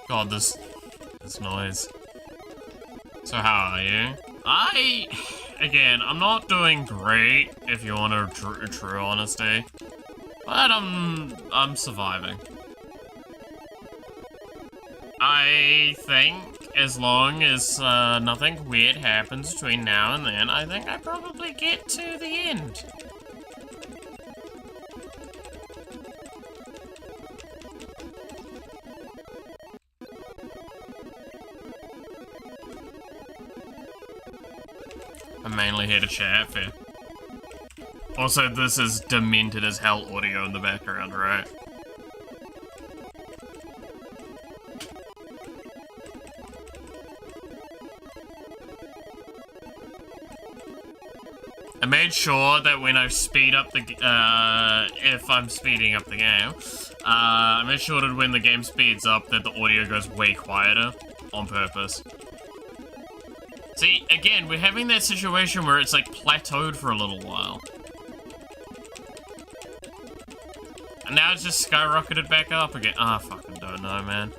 God, this noise. So how are you? Again, I'm not doing great, if you want a true honesty. But I'm surviving. I think as long as nothing weird happens between now and then, I think I probably get to the end. I'm mainly here to chat, fair. Also, this is demented as hell audio in the background, right? I made sure that when I speed up the, if I'm speeding up the game, I made sure that when the game speeds up that the audio goes way quieter on purpose. See, again, we're having that situation where it's like plateaued for a little while. And now it's just skyrocketed back up again. I fucking don't know, man.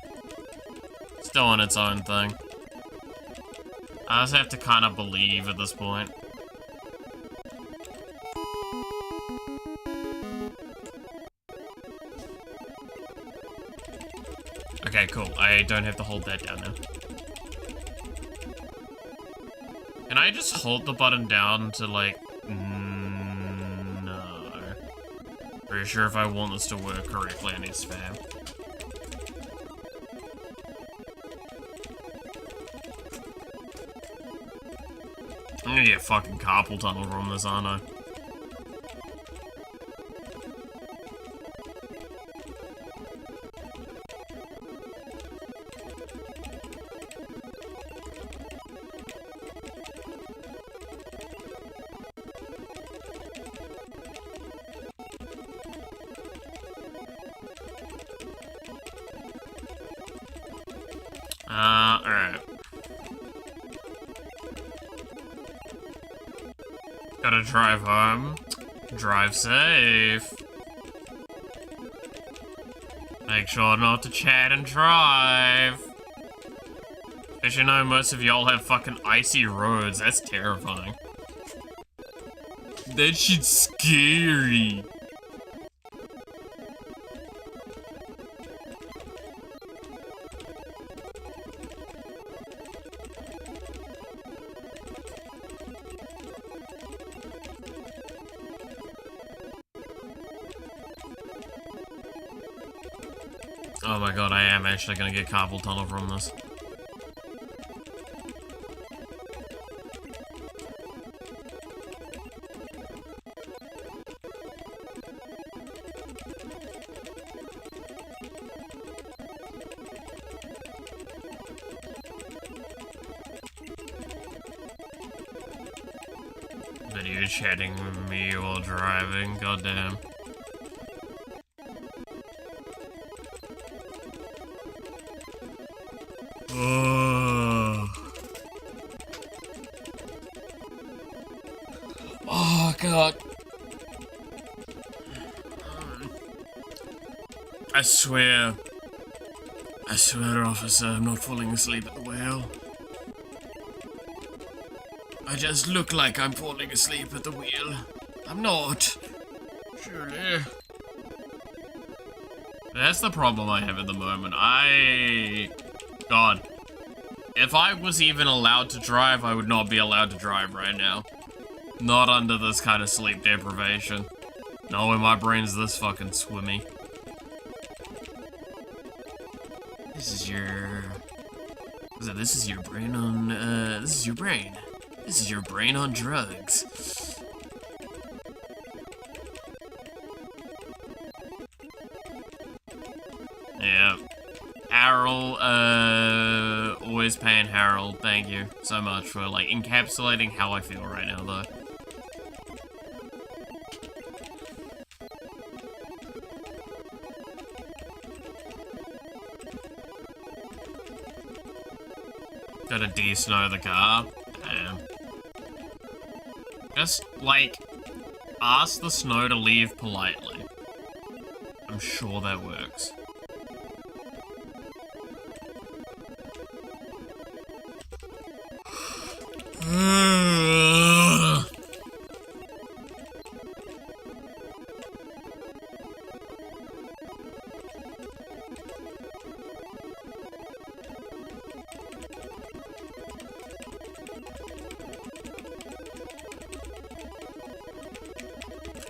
It's doing its own thing. I just have to kind of believe at this point. Okay, cool. I don't have to hold that down now. Can I just hold the button down to, like... No. Pretty sure if I want this to work correctly, I need spam. I'm gonna get fucking carpal tunnel from this, aren't I? Alright. Gotta drive home. Drive safe. Make sure not to chat and drive. As you know, most of y'all have fucking icy roads. That's terrifying. That shit's scary. Oh my god, I am actually gonna get carpal tunnel from this. Video chatting with me while driving, goddamn. Oh god. I swear, officer, I'm not falling asleep at the wheel. I just look like I'm falling asleep at the wheel. I'm not. Surely. That's the problem I have at the moment. God. If I was even allowed to drive, I would not be allowed to drive right now. Not under this kind of sleep deprivation. No way my brain's this fucking swimmy. This is your... This is your brain on, this is your brain. This is your brain on drugs. Yeah. Harold, always paying Harold. Thank you so much for, like, encapsulating how I feel right now, though. Gotta de-snow the car. Damn. Just, like, ask the snow to leave politely. I'm sure that works.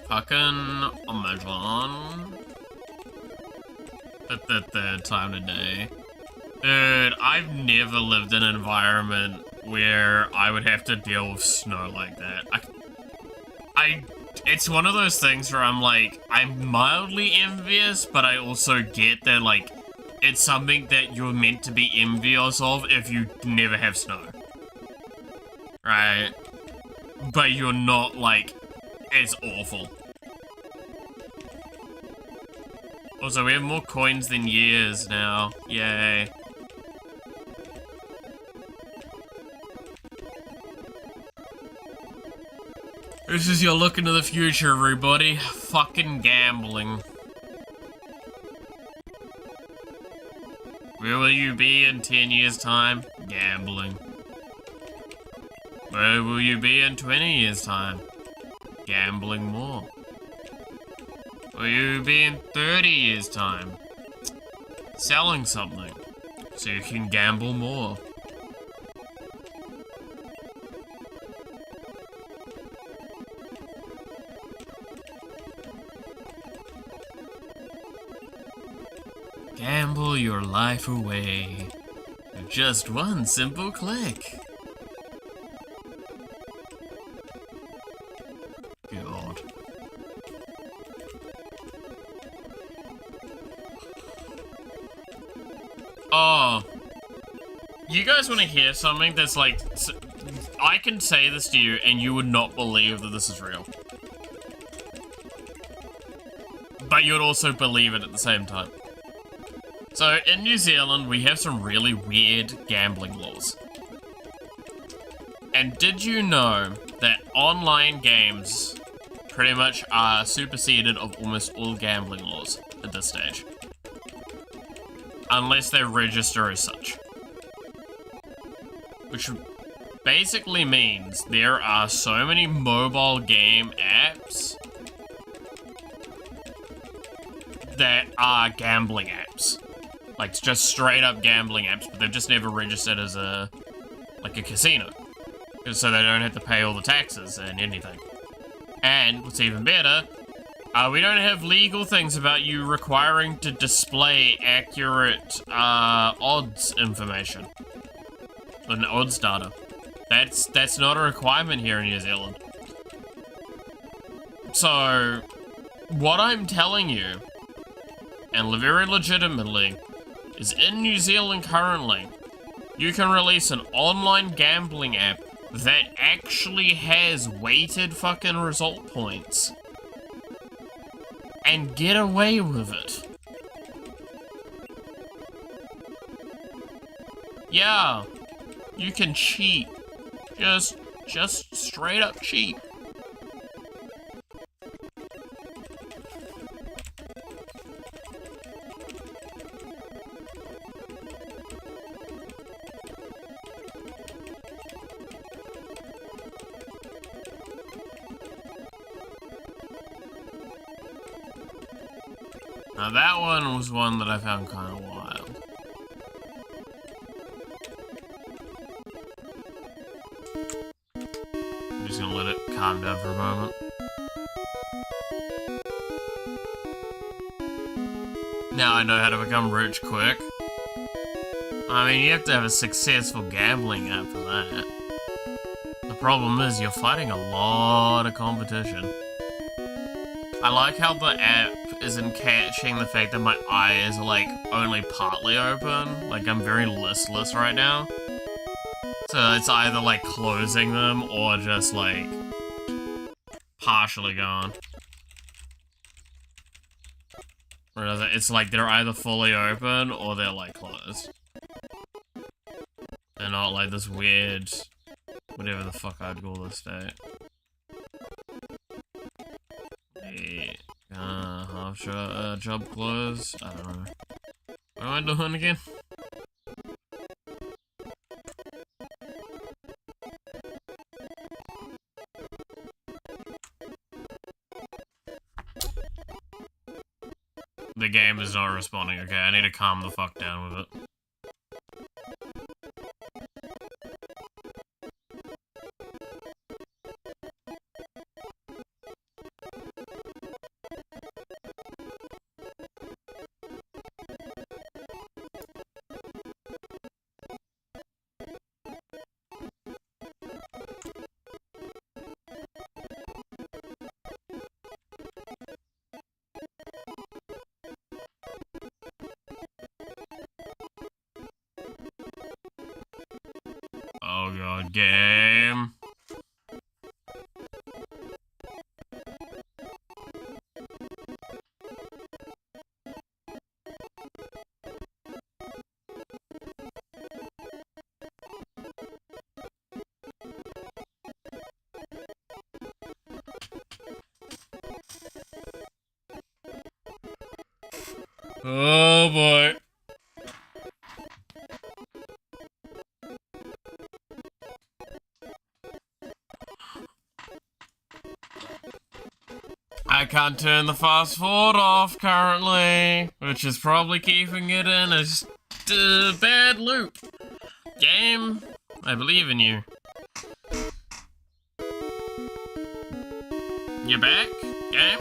Fucking imagine the third time today. Dude, I've never lived in an environment where I would have to deal with snow like that. It's one of those things where I'm like, I'm mildly envious, but I also get that, like, it's something that you're meant to be envious of if you never have snow. Right? but you're not, like, as awful. Also, we have more coins than years now. Yay. This is your look into the future, everybody. Fucking gambling. Where will you be in 10 years' time? Gambling. Where will you be in 20 years' time? Gambling more. Will you be in 30 years' time? Selling something, so you can gamble more. Gamble your life away with just one simple click. God. Oh. You guys want to hear something that's like... I can say this to you and you would not believe that this is real. But you'd also believe it at the same time. So, in New Zealand, we have some really weird gambling laws. And did you know that online games pretty much are superseded of almost all gambling laws at this stage? Unless they register as such. Which basically means there are so many mobile game apps that are gambling apps. Like, just straight up gambling apps, but they've just never registered as a casino. So they don't have to pay all the taxes and anything. And, what's even better, we don't have legal things about you requiring to display accurate, odds information. And odds data. That's not a requirement here in New Zealand. So, what I'm telling you, and very legitimately, is in New Zealand currently, you can release an online gambling app that actually has weighted fucking result points. And get away with it. Yeah, you can cheat. Just straight up cheat. Now that one was one that I found kind of wild. I'm just gonna let it calm down for a moment. Now I know how to become rich quick. I mean, you have to have a successful gambling app for that. The problem is you're fighting a lot of competition. I like how the app isn't catching the fact that my eyes are, like, only partly open. Like, I'm very listless right now. So it's either, like, closing them or just, like, partially gone. Whereas it's like they're either fully open or they're, like, closed. They're not, like, this weird... whatever the fuck I'd call this state. Half job close? I don't know. What am I doing again? The game is not responding. Okay, I need to calm the fuck down with it. Oh god, game. Oh boy. I can't turn the fast forward off currently, which is probably keeping it in a bad loop. Game, I believe in you. You back, game?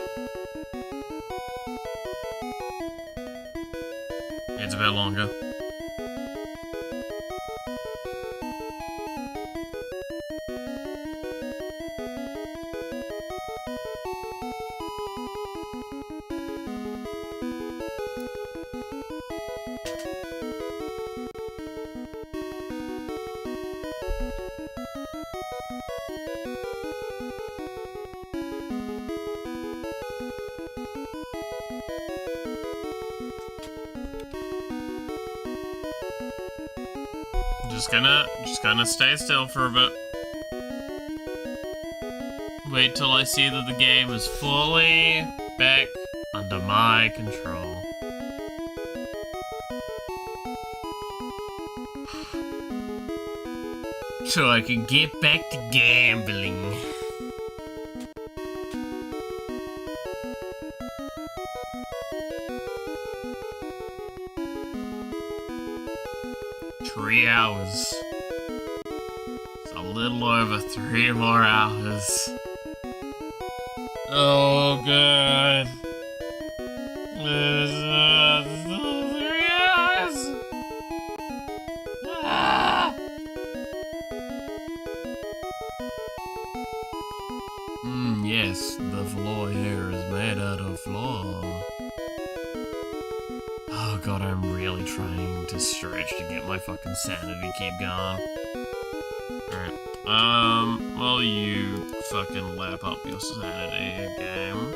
It's a bit longer. Just gonna stay still for a bit. Wait till I see that the game is fully back under my control. So I can get back to gambling. Three hours. It's a little over 3 more hours. Oh, good. This is 3 hours. Ah. Yes, the floor here is made out of floor. Oh god, I'm really trying to stretch to get my fucking sanity keep going. Alright, well you fucking lap up your sanity game.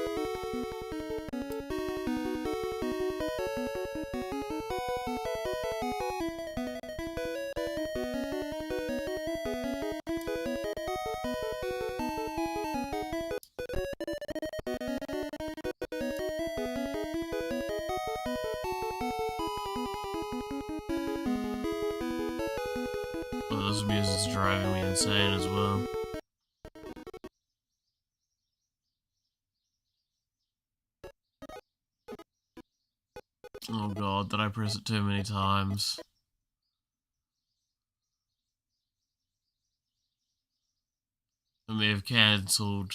Oh, this music's driving me insane as well. Oh god, did I press it too many times? I may have cancelled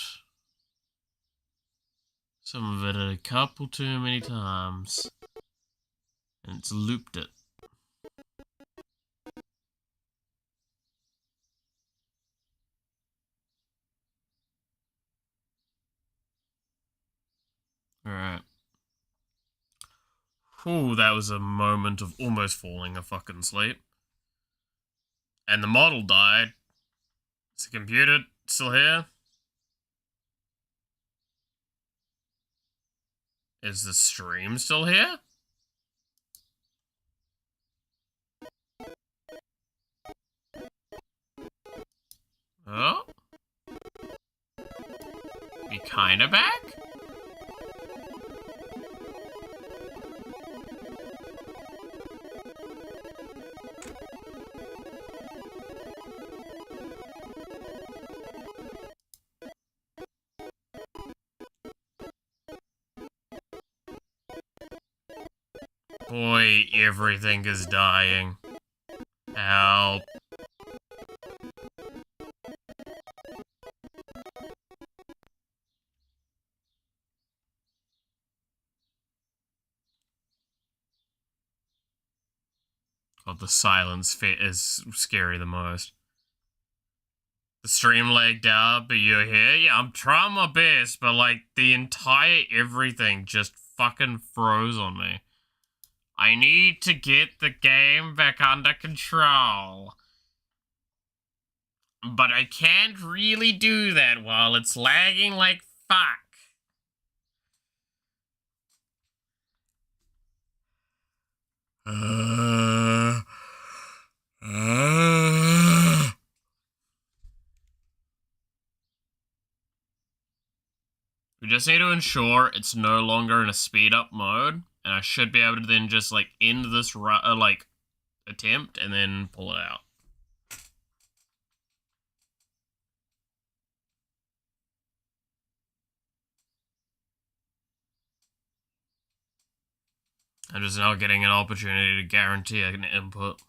some of it a couple too many times. And it's looped it. Alright. Ooh, that was a moment of almost falling a fucking sleep. And the model died. Is the computer still here? Is the stream still here? Oh? We kinda back? Boy, everything is dying. Help. God, the silence is scary the most. The stream lagged out, but you're here? Yeah, I'm trying my best, but like, the entire everything just fucking froze on me. I need to get the game back under control. But I can't really do that while it's lagging like fuck. We just need to ensure it's no longer in a speed up mode And I should be able to then just, like, end this, like, attempt and then pull it out. I'm just now getting an opportunity to guarantee an input.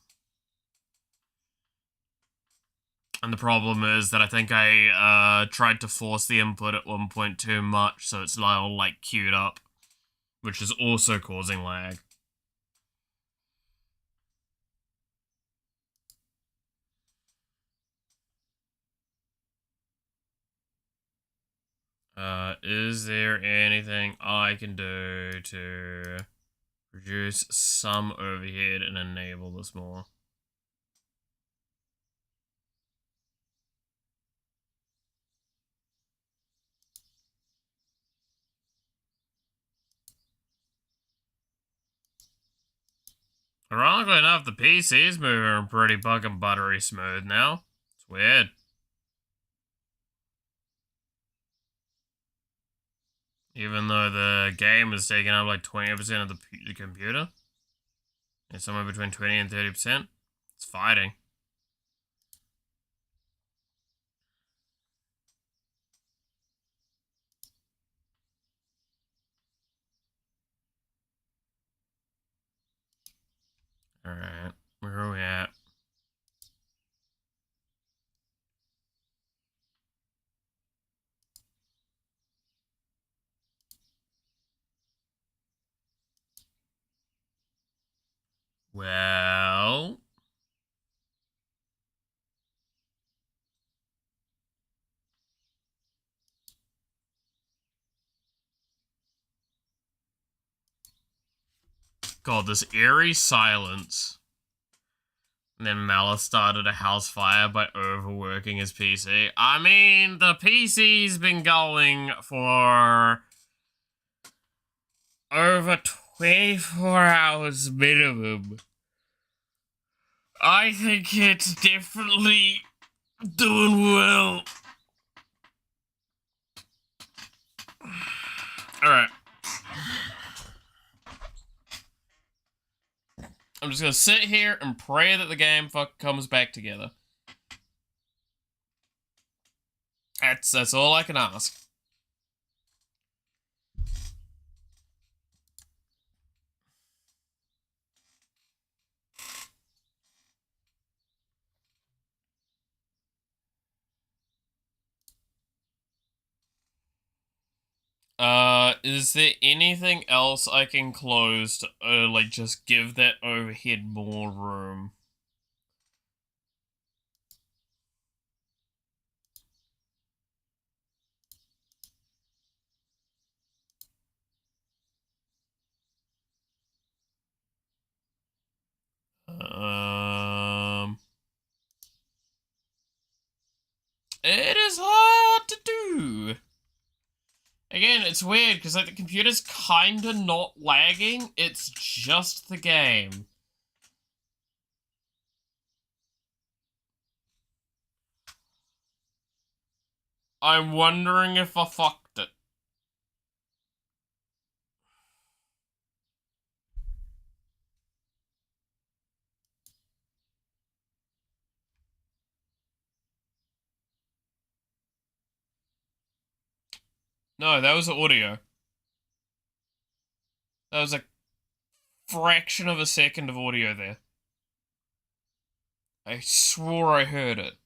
And the problem is that I think I tried to force the input at one point too much, so it's now, like, queued up, which is also causing lag. Is there anything I can do to reduce some overhead and enable this more? Ironically enough, the PC's moving pretty fucking buttery smooth now. It's weird. Even though the game is taking up like 20% of the computer. It's somewhere between 20 and 30%. It's fighting. Alright, where are we at? Well... God, this eerie silence. And then Malice started a house fire by overworking his PC. I mean, the PC's been going for over 24 hours minimum. I think it's definitely doing well. Alright. I'm just gonna sit here and pray that the game comes back together. That's all I can ask. Is there anything else I can close to, like, just give that overhead more room? It is hard to do. Again, it's weird, because, like, the computer's kinda not lagging, it's just the game. I'm wondering if I fucked it. No, that was audio. That was a fraction of a second of audio there. I swore I heard it.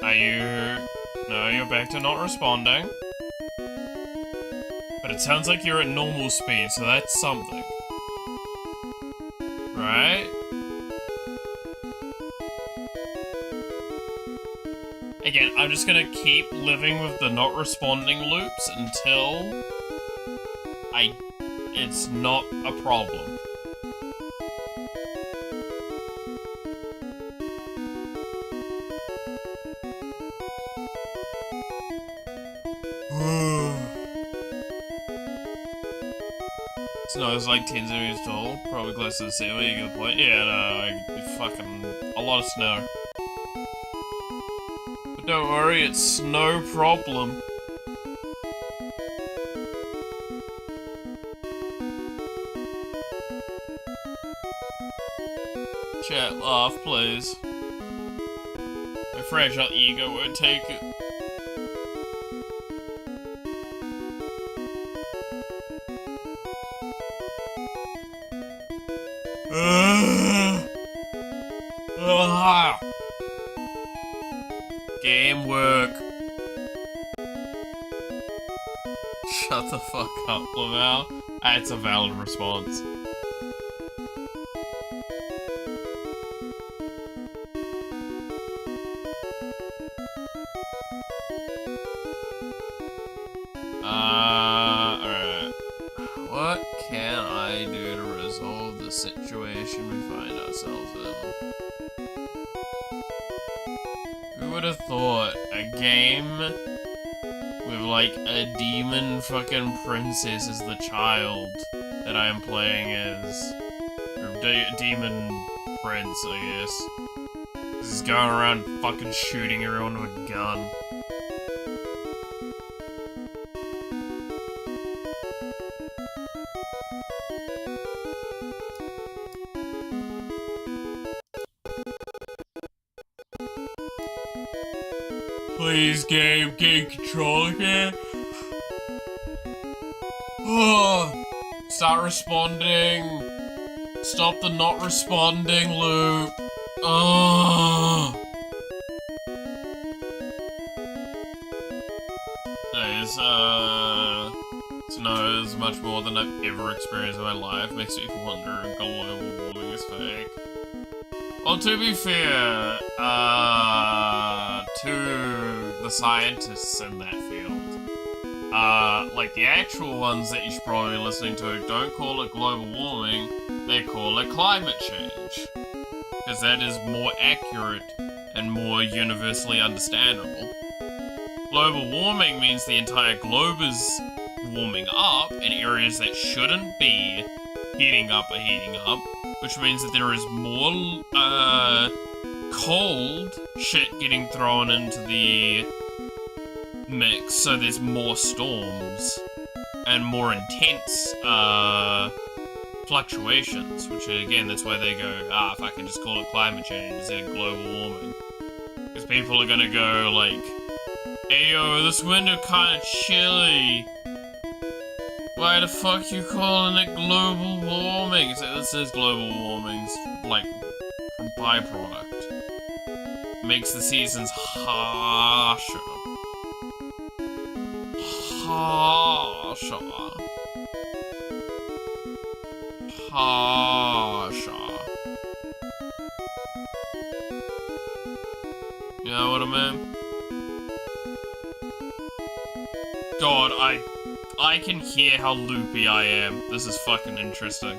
Are you... No, you're back to not responding. But it sounds like you're at normal speed, so that's something. Right? Again, I'm just gonna keep living with the not responding loops until it's not a problem. Snow is like 10 centimeters tall, probably close to the ceiling, you get the point. Yeah, no, fucking a lot of snow. But don't worry, it's no problem. Chat, laugh, please. My fragile ego won't take it. Game work. Shut the fuck up, Laval. That's a valid response. Alright. What can I do to resolve the situation we find ourselves in? Who would have thought a game with, like, a demon fucking princess as the child that I am playing as? Or demon prince, I guess. This is going around fucking shooting everyone with a gun. Please, game, get control again. Oh, start responding. Stop the not responding loop. Oh. Snow is much more than I've ever experienced in my life. Makes me wonder if global warming is fake. Well, to be fair, to the scientists in that field, like the actual ones that you should probably be listening to don't call it global warming, they call it climate change. Because that is more accurate and more universally understandable. Global warming means the entire globe is warming up, and areas that shouldn't be heating up are heating up, which means that there is more, cold shit getting thrown into the mix, so there's more storms and more intense, fluctuations, which again, that's why they go, if I can just call it climate change instead of global warming. Because people are gonna go like, ayo, this winter kinda chilly. Why the fuck you calling it global warming? So this is global warming's, like, byproduct. Makes the seasons harsher. Harsher. You know what I mean? God, I can hear how loopy I am. This is fucking interesting.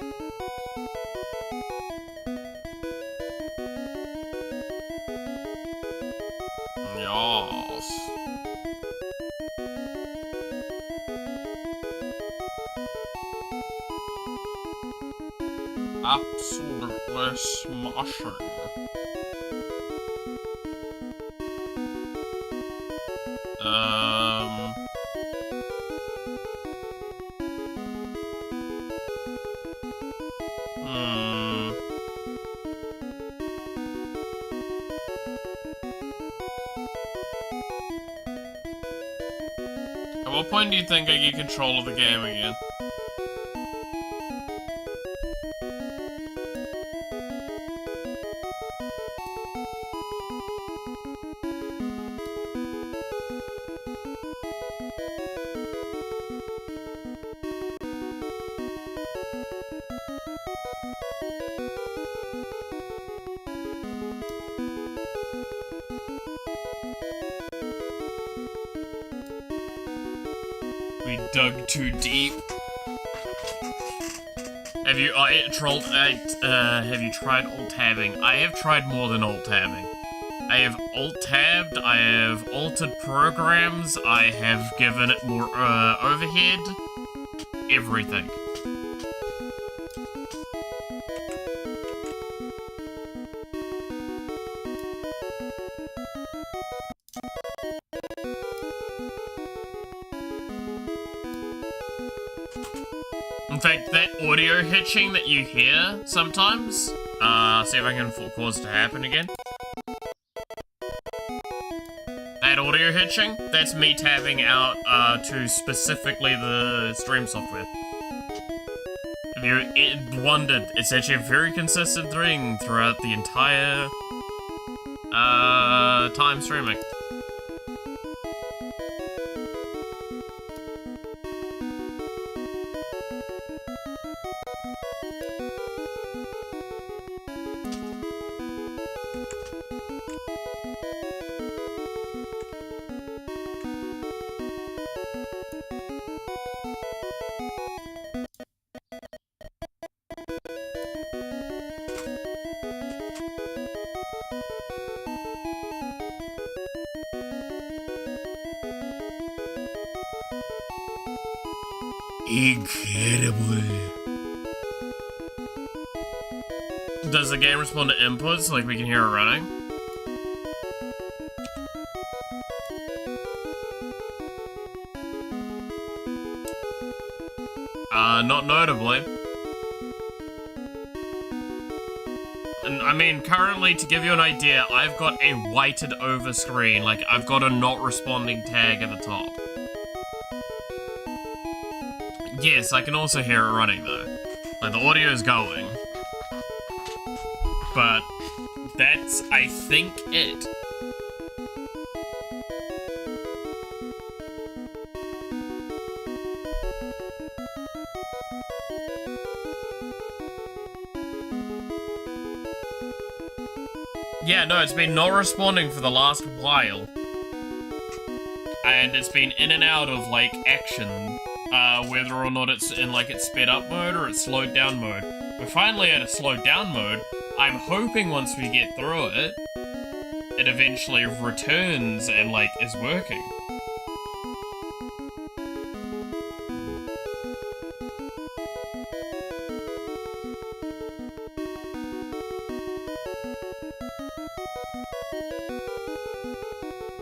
Yes. Absolutely smashing. At what point do you think I get control of the game again? We dug too deep. Have you have you tried alt-tabbing? I have tried more than alt-tabbing. I have alt-tabbed, I have altered programs, I have given it more overhead. Everything. In fact, that audio hitching that you hear sometimes, see if I can cause it to happen again. That audio hitching, that's me tabbing out to specifically the stream software. If you wondered, it's actually a very consistent thing throughout the entire time streaming. Incredible. Does the game respond to inputs like we can hear it running? Not notably. And I mean, currently, to give you an idea, I've got a whited over screen, like I've got a not responding tag at the top. Yes, I can also hear it running though. Like the audio is going. But that's, I think, it. Yeah, no, it's been not responding for the last while. And it's been in and out of, like, action. Whether or not it's in, like, its sped up mode or its slowed down mode. We're finally at a slowed down mode. I'm hoping once we get through it, it eventually returns and, like, is working.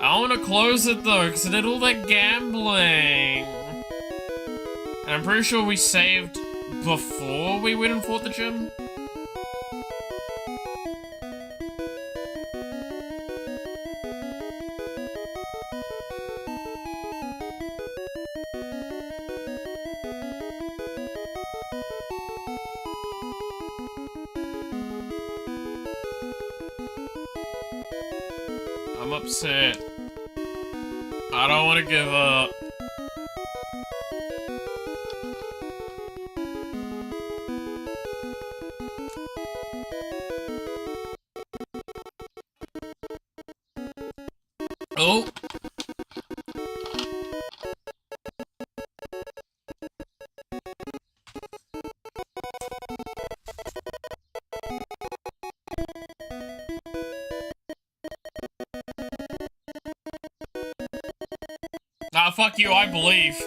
I want to close it though, because it did all that gambling. And I'm pretty sure we saved before we went and fought the gym. I'm upset. I don't want to give up. Oh! Ah, fuck you, I believe.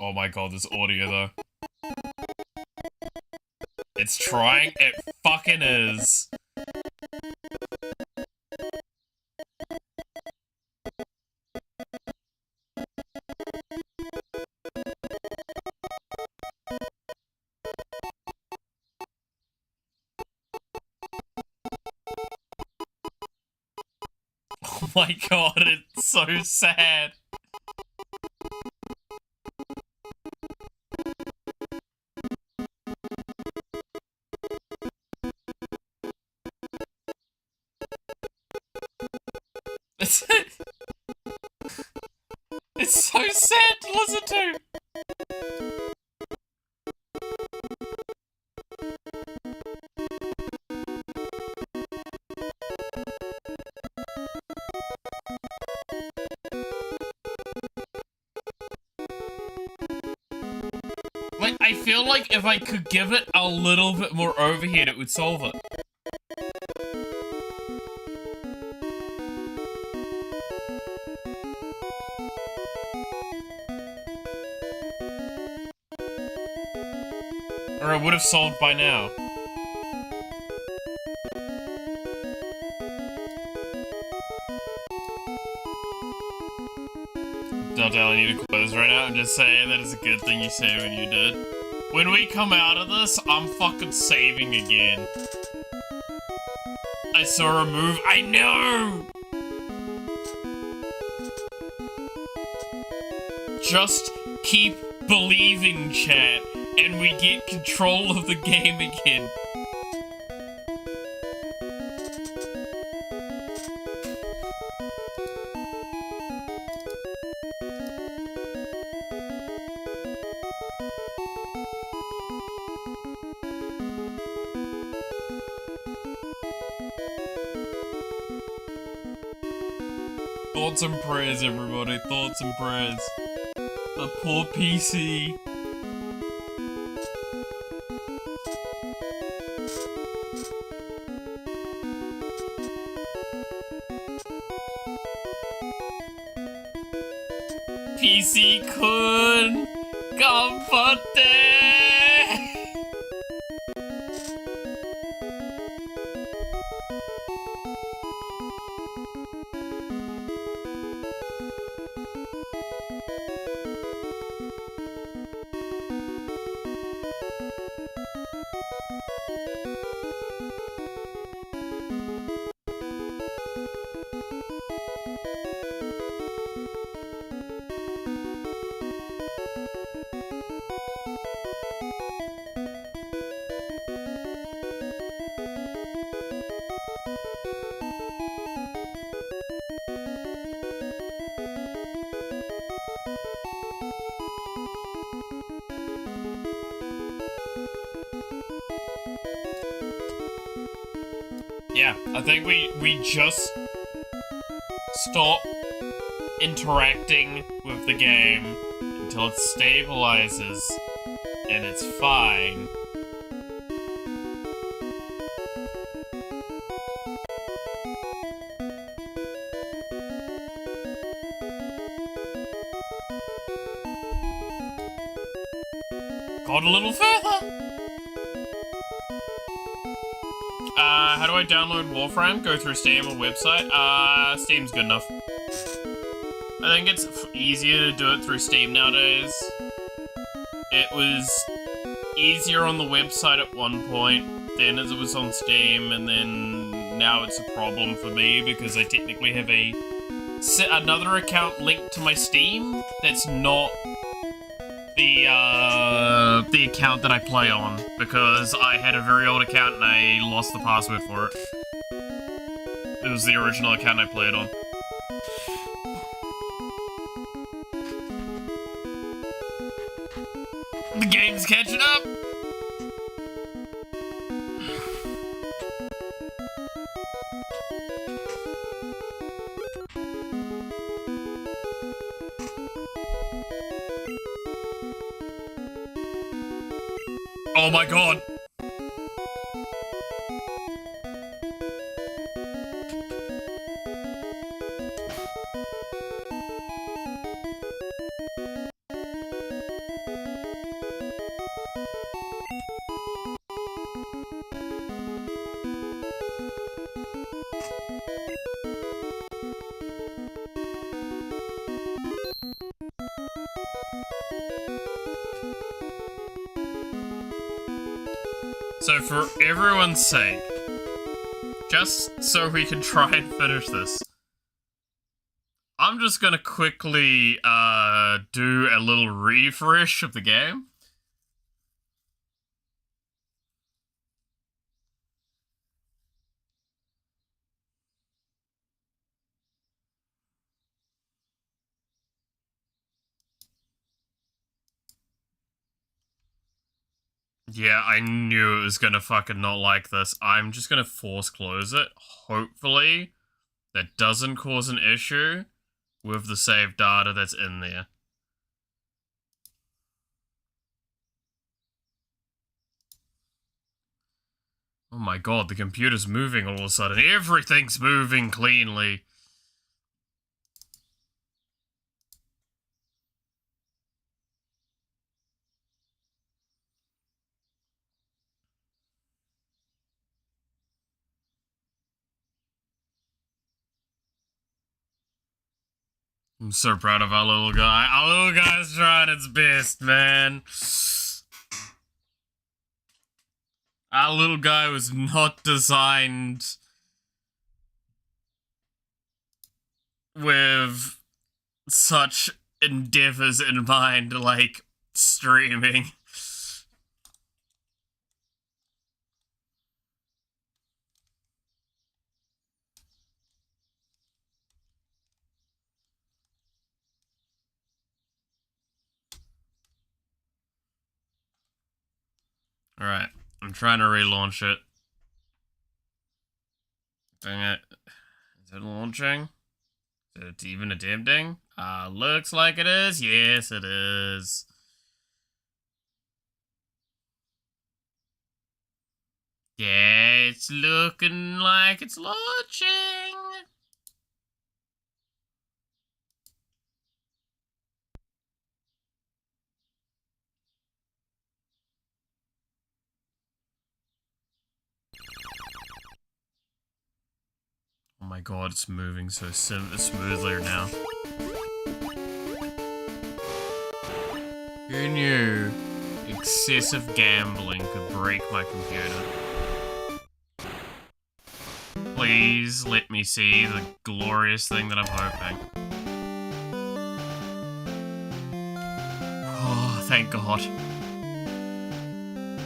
Oh my god, this audio though. It's trying, it fucking is. Oh my god, it's so sad. It's so sad to listen to. Like, I feel like if I could give it a little bit more overhead, it would solve it. Or it would have solved by now. telling you to close right now. I'm just saying that it's a good thing you said when you did. When we come out of this, I'm fucking saving again. I saw a move. I know! Just keep believing, chat, and we get control of the game again. Thoughts and prayers, everybody. Thoughts and prayers. The poor PC. PC-kun! Ganbatte! Yeah, I think we just stop interacting with the game until it stabilizes and it's fine. Got a little further. How do I download Warframe? Go through Steam or website? Steam's good enough. I think it's easier to do it through Steam nowadays. It was easier on the website at one point, then as it was on Steam, and then now it's a problem for me because I technically have another account linked to my Steam that's not the account that I play on, because I had a very old account and I lost the password for it. It was the original account I played on. The game's catching up! Oh my god! So for everyone's sake, just so we can try and finish this, I'm just gonna quickly do a little refresh of the game. Yeah, I knew it was gonna fucking not like this. I'm just gonna force close it. Hopefully, that doesn't cause an issue with the saved data that's in there. Oh my god, the computer's moving all of a sudden. Everything's moving cleanly. I'm so proud of our little guy. Our little guy's trying its best, man. Our little guy was not designed with such endeavors in mind, like streaming. Alright, I'm trying to relaunch it. Dang it. Is it launching? Is it even attempting? Looks like it is. Yes, it is. Yeah, it's looking like it's launching. Oh my god, it's moving so smoothly now. Who knew excessive gambling could break my computer? Please let me see the glorious thing that I'm hoping. Oh, thank God.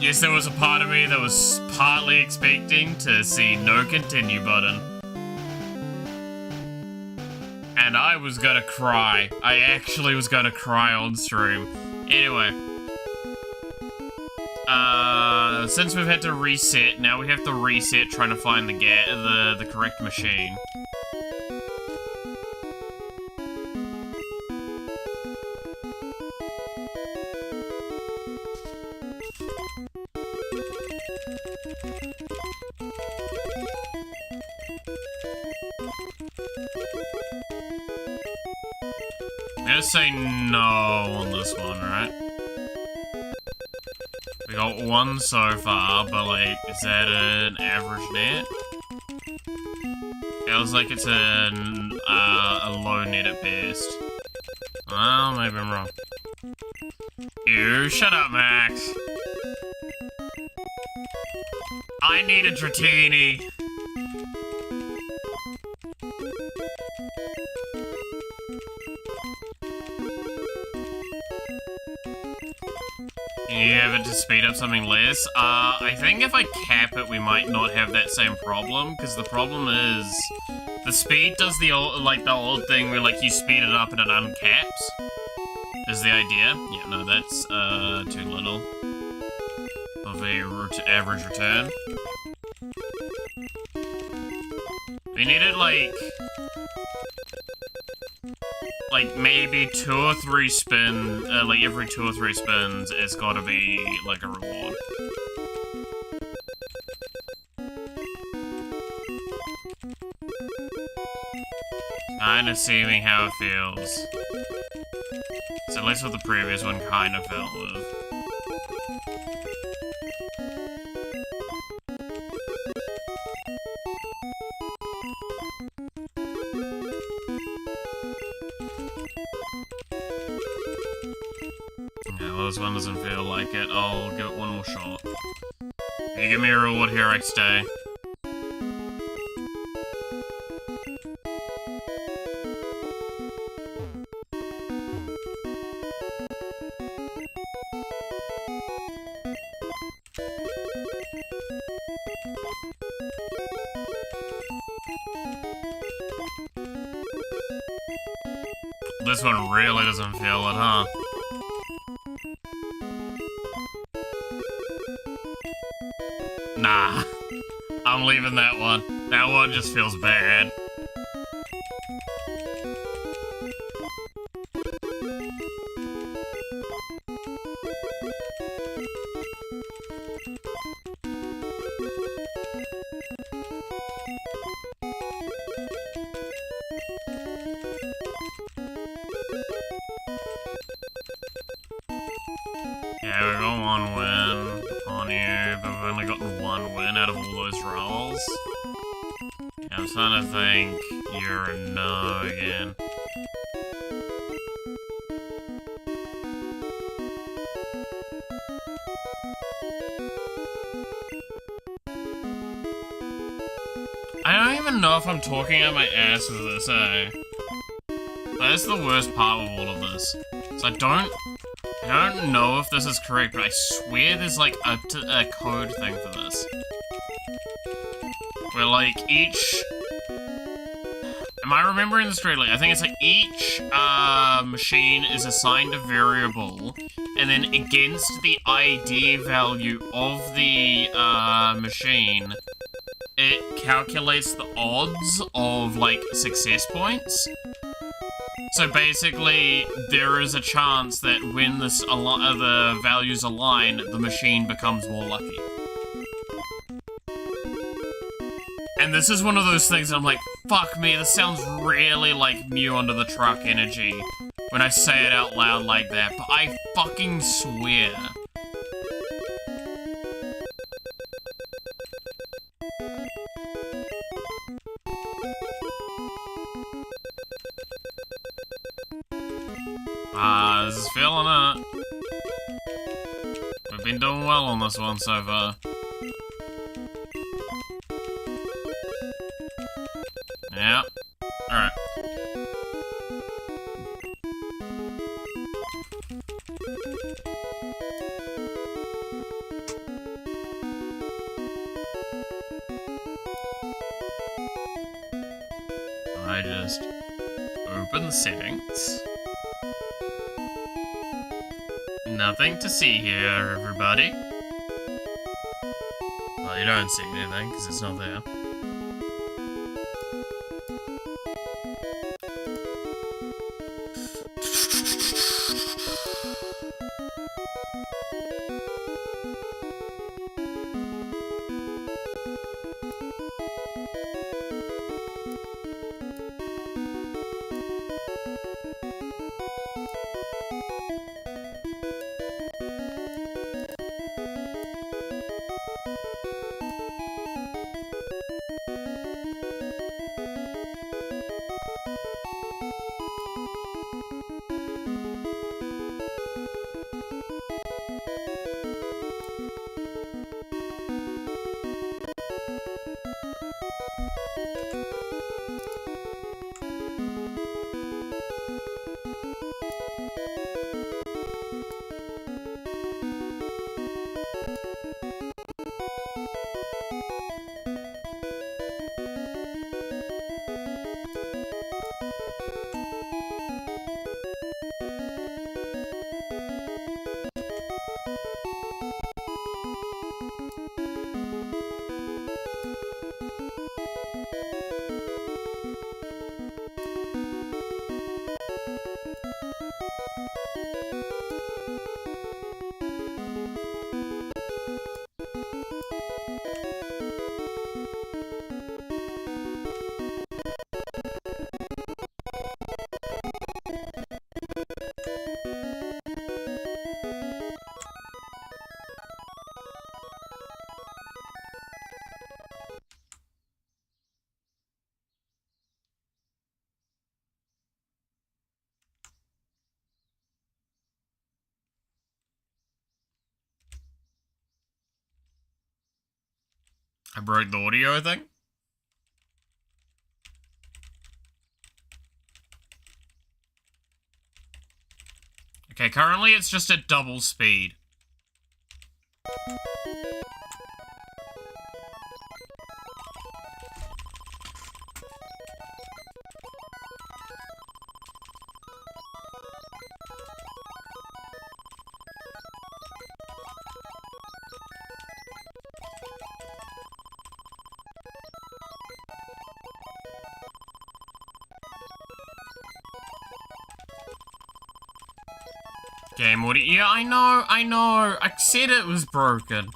Yes, there was a part of me that was partly expecting to see no continue button. And I was gonna cry. I actually was gonna cry on stream. Anyway. Since we've had to reset, now we have to reset trying to find the correct machine. I'm gonna say no on this one, right? We got one so far, but like, is that an average net? Feels like it's a low net at best. Well, maybe I'm wrong. You shut up, Max. I need a Dratini. Yeah, but to speed up something less, I think if I cap it, we might not have that same problem, because the problem is, the speed does the old thing where, like, you speed it up and it uncaps, is the idea. Yeah, no, that's, too little of a average return. We needed, like, maybe 2 or 3 like every 2 or 3 spins, it's gotta be, like, a reward. Kinda seeing how it feels. It's at least what the previous one kinda felt with. Yeah, well, this one doesn't feel like it. I'll give it one more shot. If you give me a reward here, I stay. This one really doesn't feel it, huh? Nah, I'm leaving that one. That one just feels bad. Yeah, we got one win on you, but we've only gotten one win out of all those rolls. Yeah, I'm starting to think you're a no again. I don't even know if I'm talking out my ass with this, eh? That's the worst part of all of this. So I don't know if this is correct, but I swear there's like a code thing for this. Where like each... Am I remembering this correctly? I think it's like each machine is assigned a variable, and then against the ID value of the machine, it calculates the odds of like success points. So basically, there is a chance that when this the values align, the machine becomes more lucky. And this is one of those things I'm like, fuck me, this sounds really like Mew Under the Truck energy when I say it out loud like that, but I fucking swear. This is feeling it. We've been doing well on this one so far. Yeah. Alright. I just open the settings. Nothing to see here, everybody. Well, you don't see anything, because it's not there. I broke the audio, I think. Okay, currently it's just at double speed. Game audio. Yeah, I know. I said it was broken.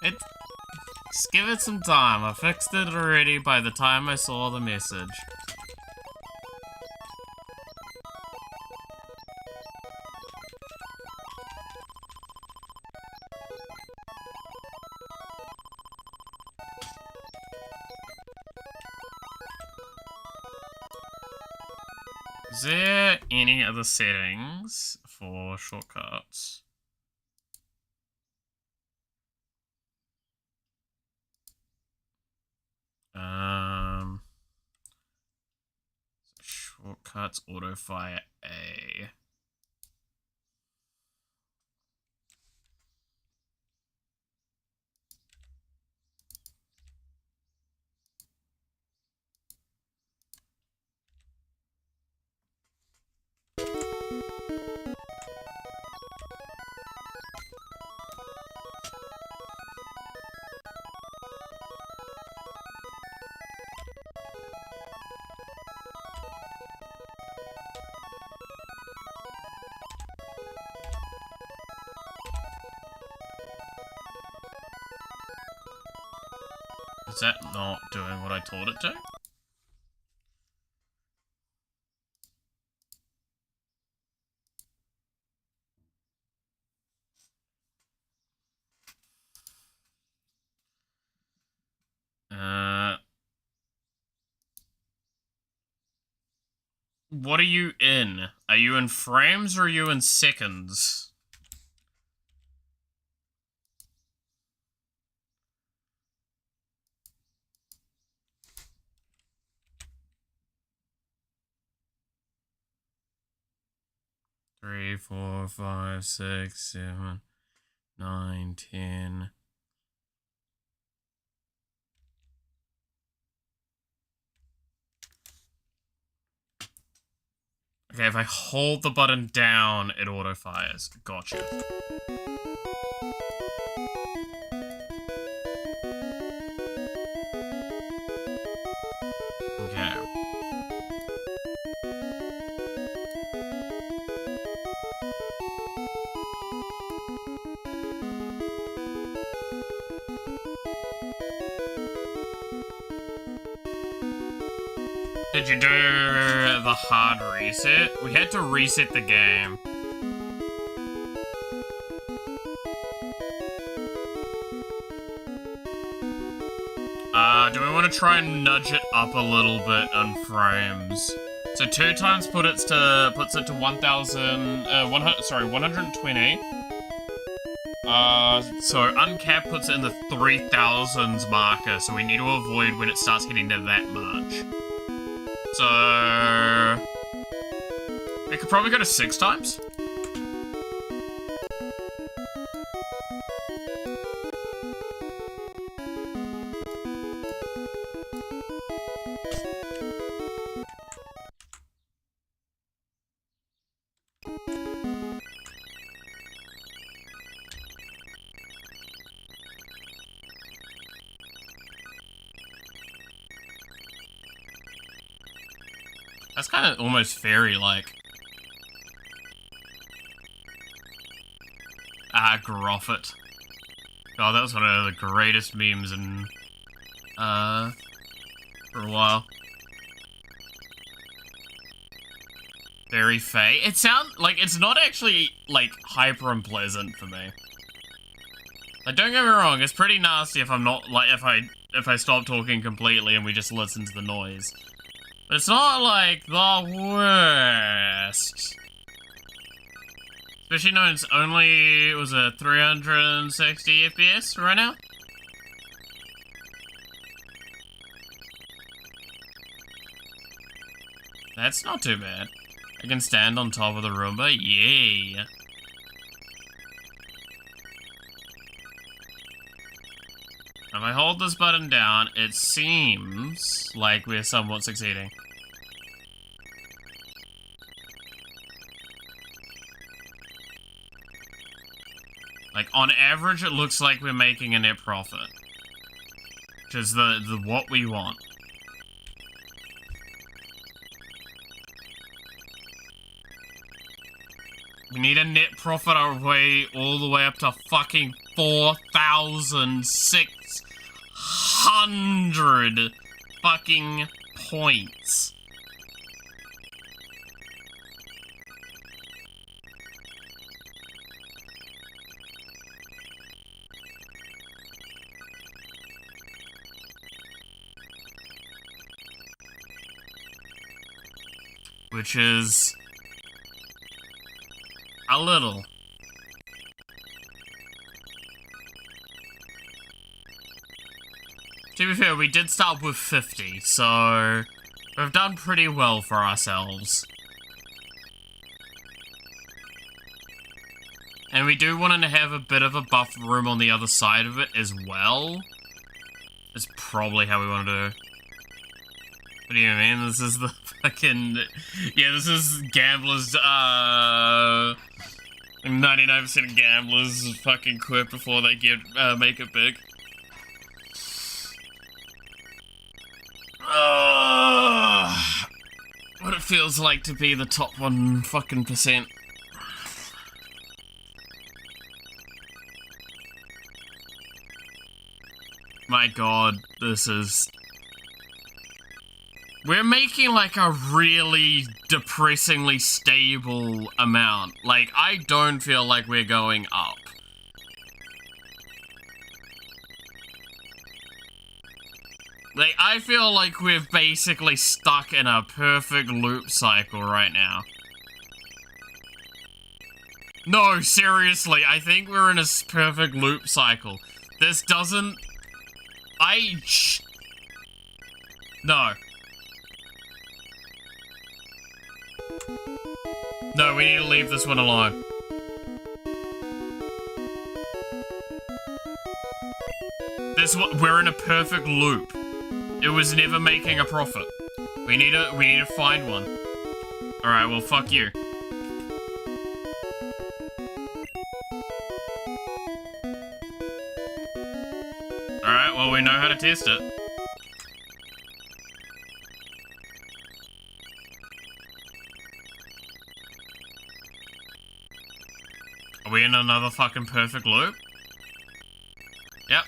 Just give it some time. I fixed it already by the time I saw the message. Is there any other settings for shortcuts? Shortcuts, autofire A. Is that not doing what I told it to? What are you in? Are you in frames or are you in seconds? Three, 4, 5, 6, 7, 9, 10. Okay, if I hold the button down, it auto-fires. Gotcha. Okay. Did you do the hard reset? We had to reset the game. Do we want to try and nudge it up a little bit on frames? So 2 times puts it to 120. So uncapped puts it in the 3000s marker, so we need to avoid when it starts getting to that much. So we could probably go to 6 times. That's kind of almost fairy-like. Groffit. Oh, that was one of the greatest memes in, for a while. Very fey. It sounds like it's not actually, like, hyper unpleasant for me. Like, don't get me wrong, it's pretty nasty if I'm not, like, if I stop talking completely and we just listen to the noise. But it's not, like, the worst. Especially knowing it's only, was it 360 FPS right now? That's not too bad. I can stand on top of the Roomba, yay! If I hold this button down, it seems like we're somewhat succeeding. Like, on average, it looks like we're making a net profit. Which is the what we want. We need a net profit all the way up to fucking 4,600 fucking points. Which is a little. To be fair, we did start with 50, so we've done pretty well for ourselves. And we do want to have a bit of a buff room on the other side of it as well. That's probably how we want to do. What do you mean? This is the fucking... Yeah, this is gamblers, 99% of gamblers fucking quit before they get, make it big. What it feels like to be the top 1 fucking %. My god, this is... We're making, like, a really depressingly stable amount. Like, I don't feel like we're going up. Like, I feel like we're basically stuck in a perfect loop cycle right now. No, seriously, I think we're in a perfect loop cycle. This doesn't... No. No, we need to leave this one alone. We're in a perfect loop. It was never making a profit. We need to find one. Alright, well, fuck you. Alright, well, we know how to test it. Are we in another fucking perfect loop? Yep.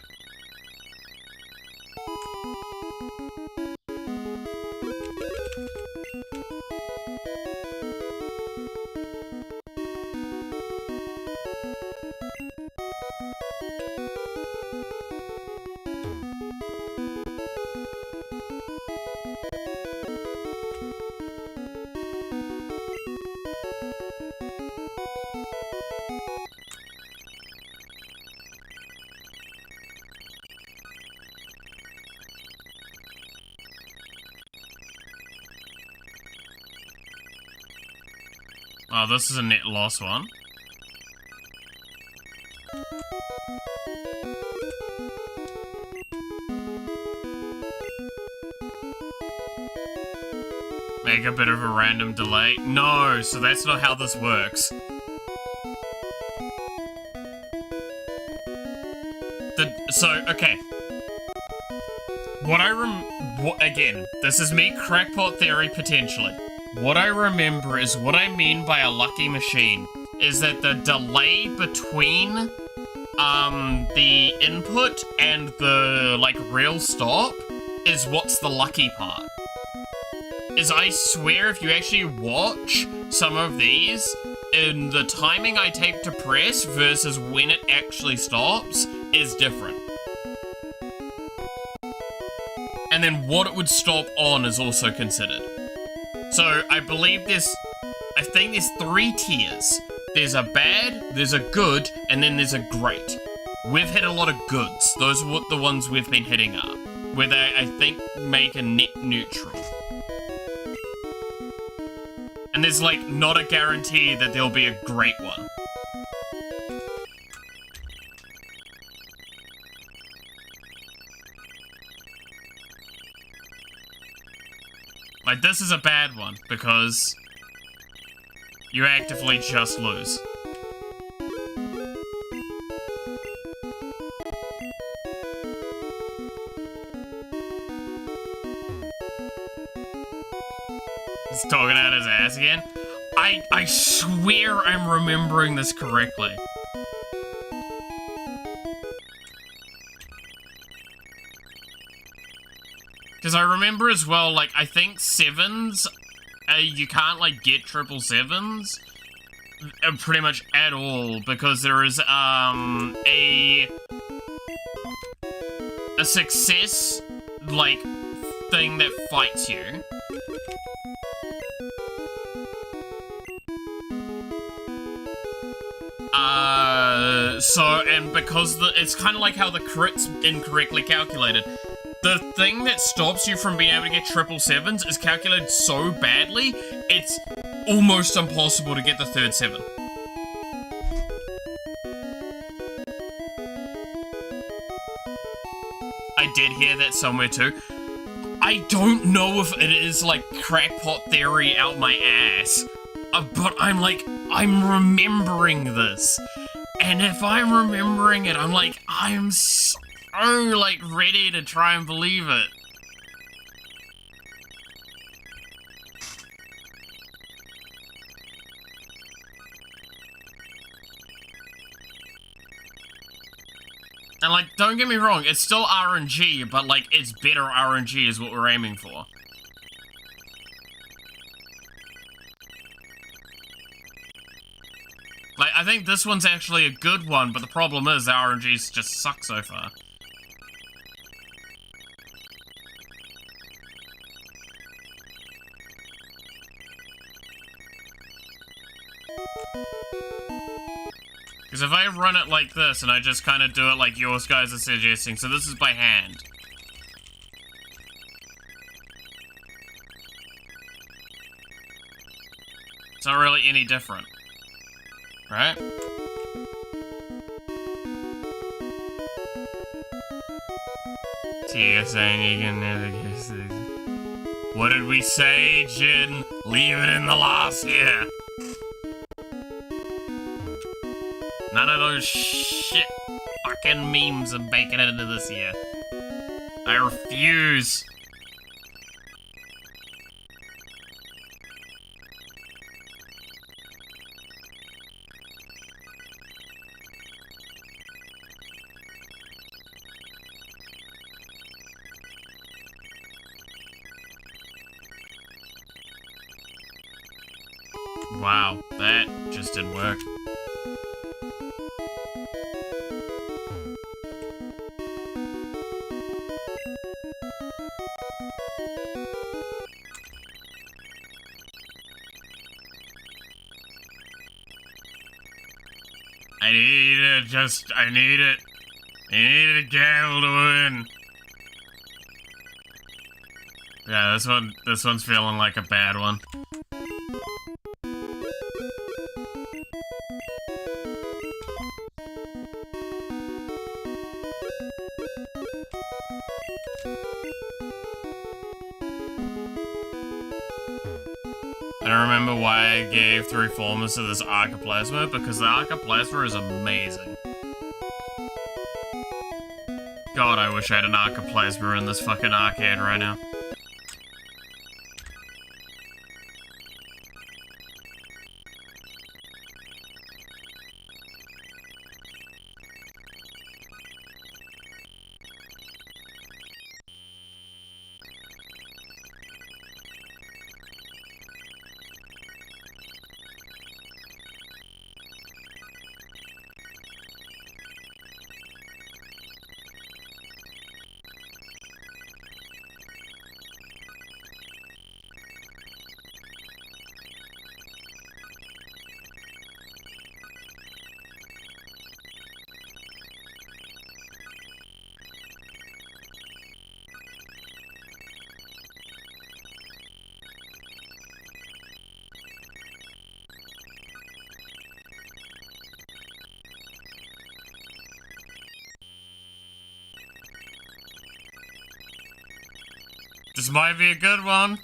Oh, this is a net loss one. Make a bit of a random delay. No, so that's not how this works. Okay. Again, this is me crackpot theory potentially. What I remember is what I mean by a lucky machine is that the delay between the input and the like real stop is what's the lucky part. Is I swear if you actually watch some of these, in the timing I take to press versus when it actually stops is different. And then what it would stop on is also considered. So, I believe I think there's 3 tiers. There's a bad, there's a good, and then there's a great. We've hit a lot of goods. Those are what the ones we've been hitting up. Where they, I think, make a net neutral. And there's, like, not a guarantee that there'll be a great one. Like, this is a bad one, because you actively just lose. He's talking out his ass again. I swear I'm remembering this correctly. Because I remember as well, like, I think 7s, you can't, like, get 777s pretty much at all, because there is, a success, like, thing that fights you. And because it's kind of like how the crit's incorrectly calculated. the thing that stops you from being able to get 777s is calculated so badly, it's almost impossible to get the third 7. I did hear that somewhere too. I don't know if it is like crackpot theory out my ass, but I'm remembering this. And if I'm remembering it, I'm so ready to try and believe it. And don't get me wrong, it's still RNG, but it's better RNG is what we're aiming for. I think this one's actually a good one, but the problem is the RNGs just suck so far. Because if I run it like this, and I just kind of do it like yours guys are suggesting, so this is by hand. It's not really any different. Right? So you're saying you can never guess this. What did we say, Jin? Leave it in the last year. None of those shit fucking memes are making it into this year. I refuse. Wow, that just didn't work. I need it. I need a gamble to win. Yeah, this one's feeling like a bad one. I don't remember why I gave 3 formers to this Archiplasma, because the Archiplasma is amazing. God, I wish I had an Archiplasma in this fucking arcade right now. This might be a good one.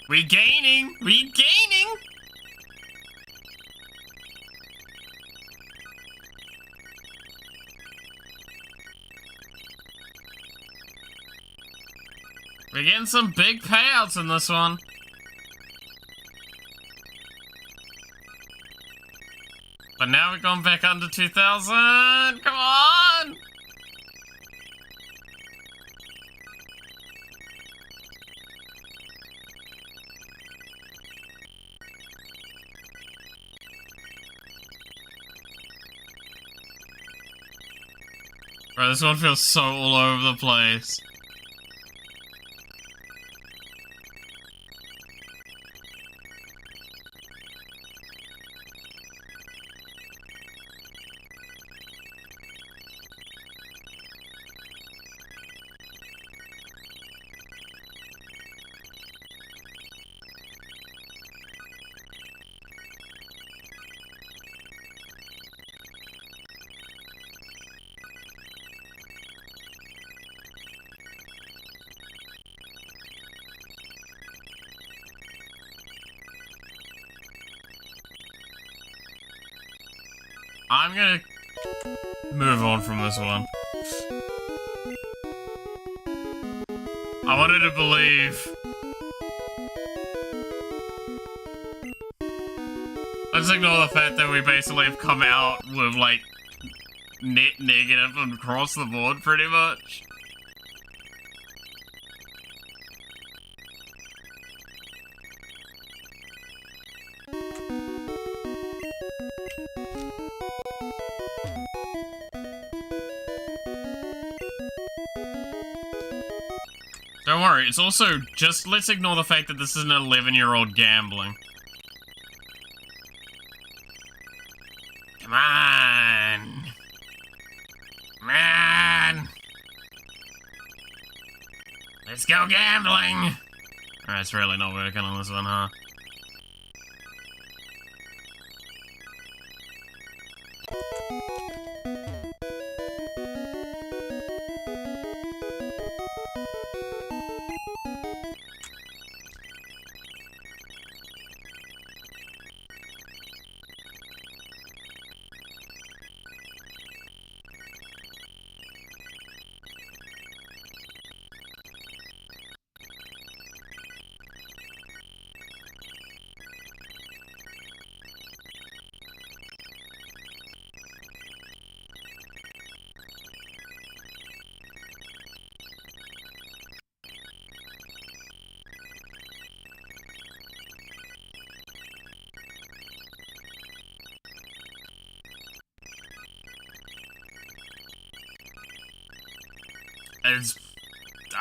We gaining! We gaining! We're getting some big payouts in this one. But now we're going back under 2,000. Come on! Bro, this one feels so all over the place. I'm gonna move on from this one. I wanted to believe. Let's ignore the fact that we basically have come out with, like, net negative across the board, pretty much. Don't worry, it's also just, let's ignore the fact that this is an 11-year-old gambling. Come on! Come on! Let's go gambling! Alright, it's really not working on this one, huh?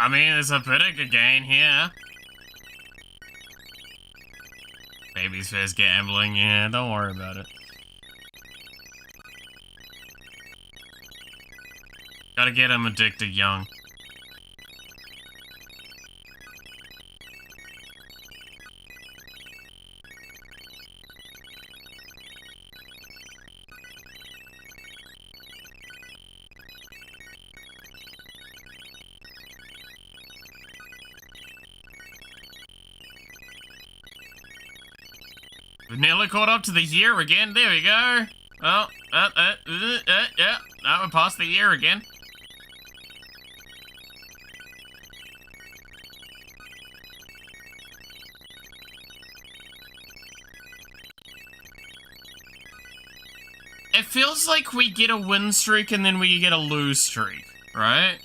I mean, there's a bit of good gain here. Baby's first gambling, yeah, don't worry about it. Gotta get him addicted young. We've nearly caught up to the year again. There we go. Oh, yeah. Now we're past the year again. It feels like we get a win streak and then we get a lose streak, right?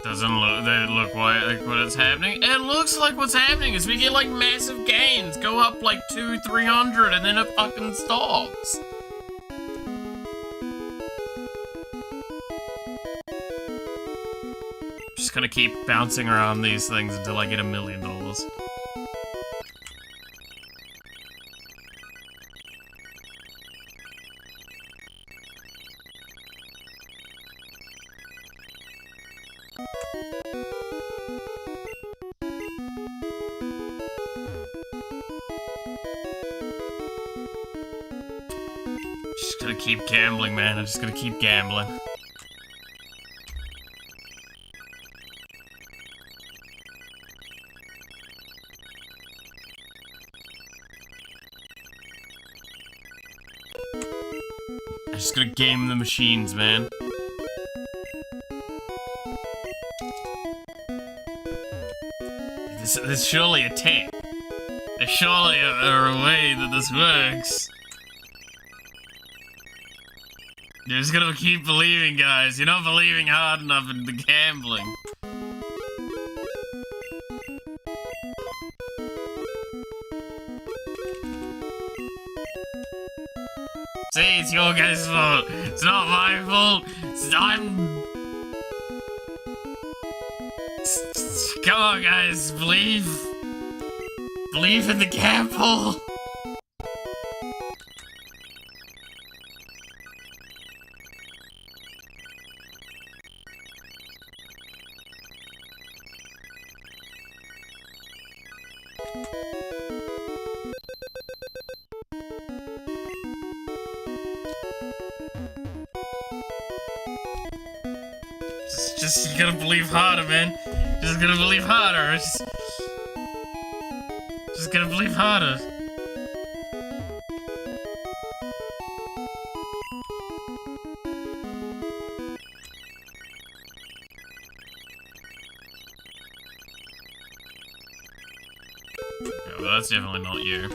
Doesn't look like what's happening. It looks like what's happening is we get like massive gains, go up like 200-300, and then it fucking stops. Just gonna keep bouncing around these things until I get $1 million. Just gonna keep gambling, man. I'm just gonna keep gambling. I'm just gonna game the machines, man. There's surely a tip. There's surely a way that this works. You're just gonna keep believing, guys. You're not believing hard enough in the gambling. See, it's your guys' fault. It's not my fault. Come on, guys, believe. Believe in the gamble! Just you gotta believe harder, man. Just gotta believe harder. Just gotta believe harder. Yeah, well, that's definitely not you.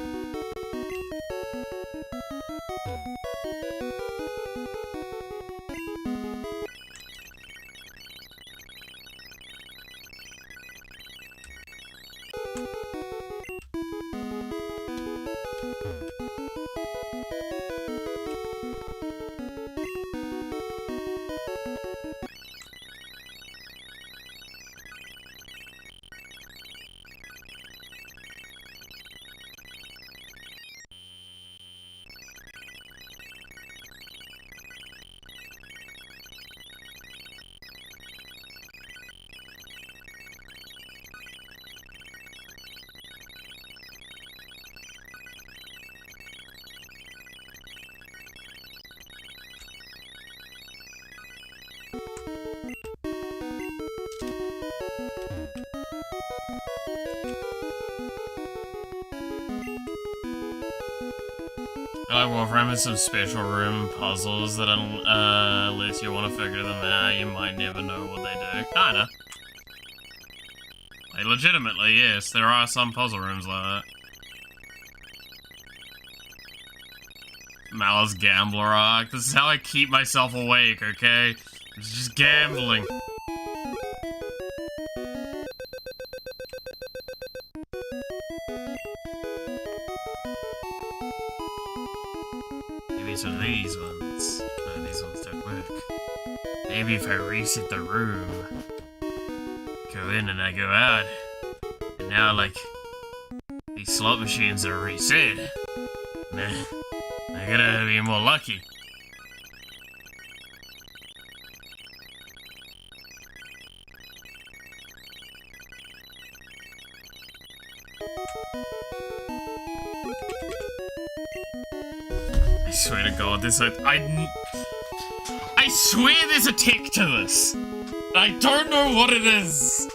I like Warframe has some special room puzzles that unless you want to figure them out, you might never know what they do. Kinda. Like, legitimately, yes, there are some puzzle rooms like that. Mal's Gambler arc. This is how I keep myself awake, okay? It's just gambling. Maybe it's one of these ones. No, these ones don't work. Maybe if I reset the room, go in and I go out, and now, like, these slot machines are reset. Nah, I gotta be more lucky. I swear to God, I swear there's a tick to this. I don't know what it is.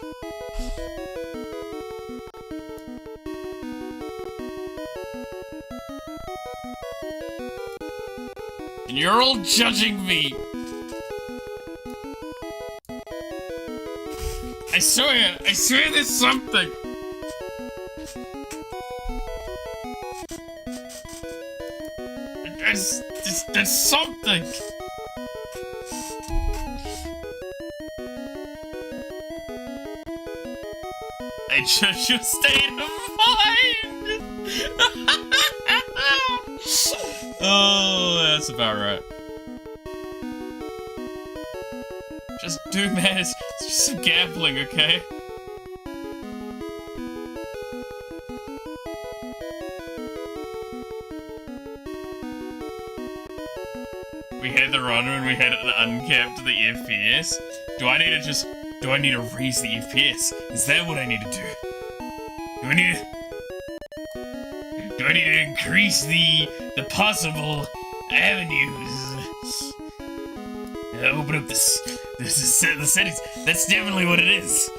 And you're all judging me. I swear there's something. There's something. I judge your state of mind. Oh, that's about right. Just do, man. It's just some gambling, okay? We had the runner and we had the uncapped, the FPS. Do I need to raise the FPS? Is that what I need to do? Do I need to increase the possible avenues? Open up the settings. That's definitely what it is.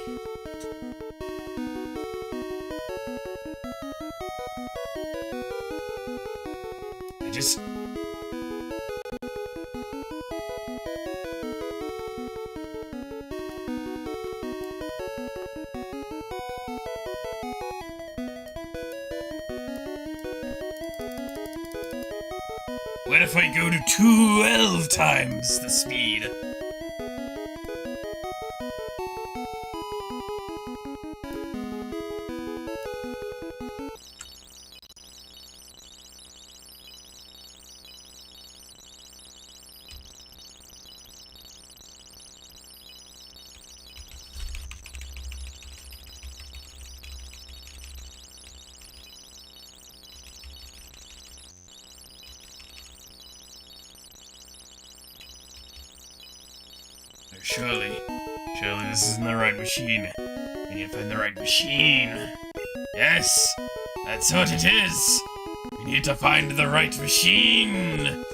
What if I go to 12 times the speed? Surely this isn't the right machine. We need to find the right machine. Yes, that's what it is. We need to find the right machine.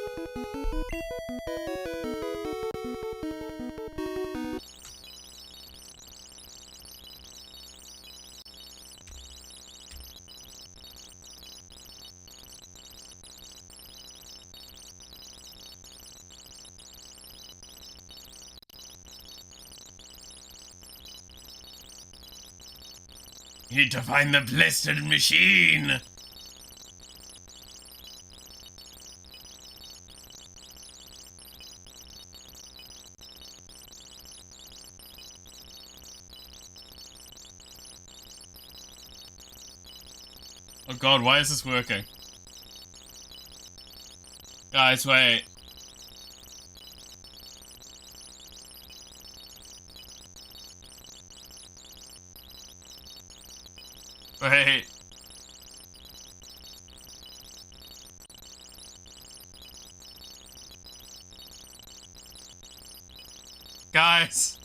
Need to find the blessed machine! Oh god, why is this working? Guys, wait. Wait. Guys.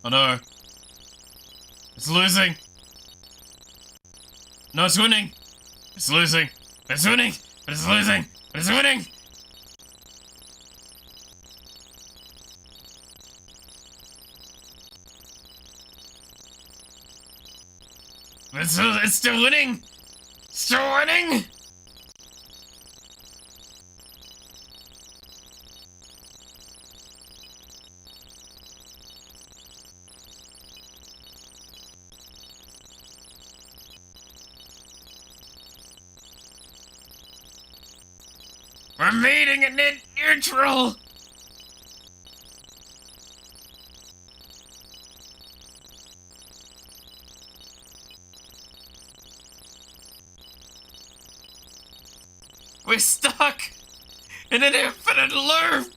Oh no. It's losing. No, it's winning. It's losing. It's winning. But it's losing. But it's winning. But it's still winning. Still winning. We're meeting at neutral! We're stuck in an infinite loop!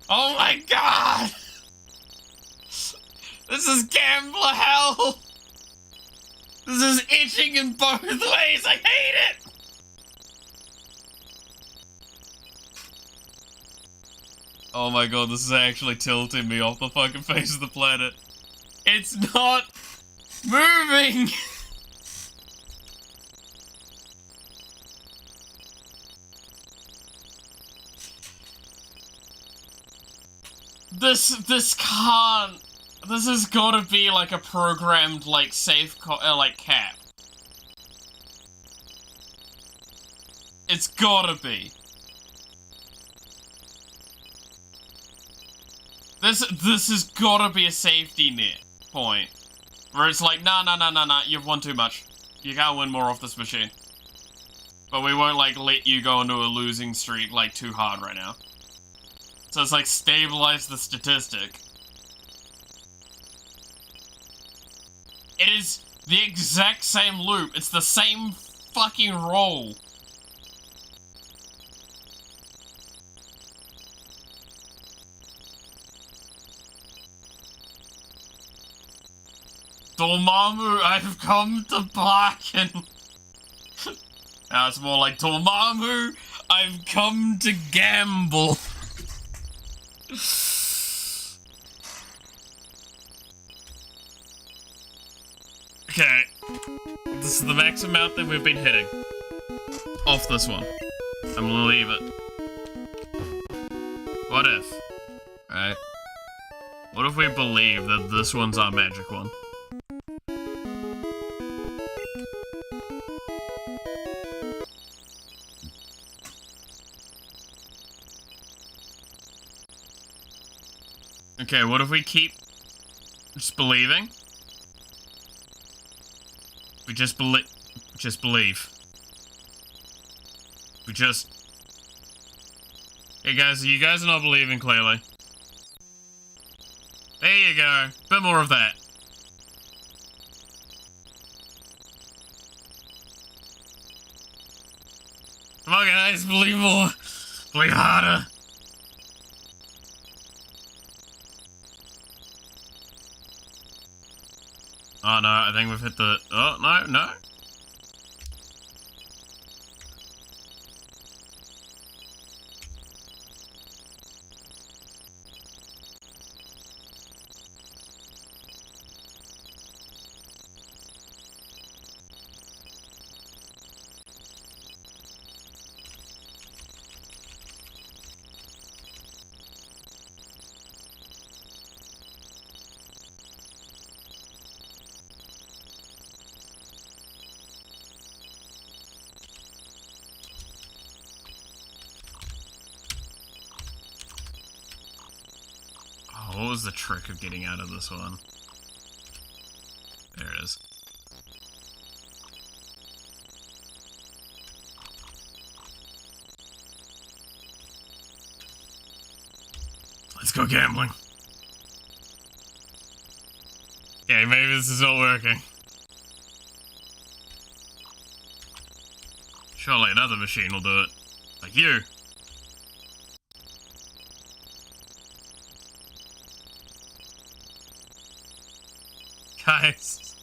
Oh my god! This is gambler hell! This is itching in both ways, I hate it! Oh my god, this is actually tilting me off the fucking face of the planet. It's not moving! This can't. This has gotta be like a programmed, like, like, cap. It's gotta be. This has gotta be a safety net point. Where it's like, nah, you've won too much. You can't win more off this machine. But we won't, like, let you go into a losing streak, like, too hard right now. So it's like, stabilize the statistic. It is the exact same loop. It's the same fucking roll. Dormammu, I've come to bargain. Now it's more like, Dormammu, I've come to gamble. Okay. This is the max amount that we've been hitting. Off this one. I'm gonna leave it. What if? Right? What if we believe that this one's our magic one? Okay, what if we keep just believing? We just believe. We just Hey guys, you guys are not believing clearly. There you go. Bit more of that. Come on guys, believe more. Believe harder. Oh no, I think we've hit the... Oh, no. What was the trick of getting out of this one? There it is. Let's go gambling. Okay, maybe this is not working. Surely another machine will do it. Like you. Guys.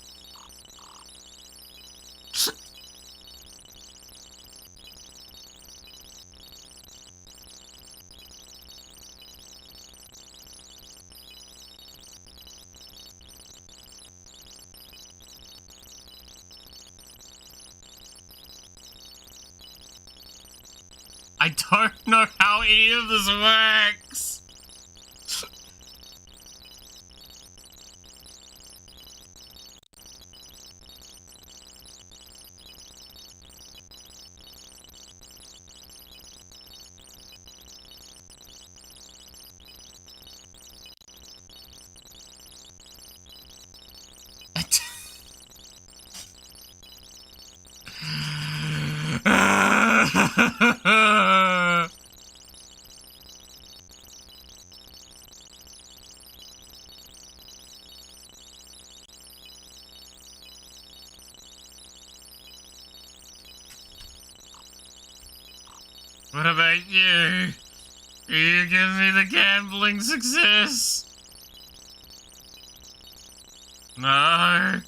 I don't know how any of this works. What about you? You give me the gambling success? No.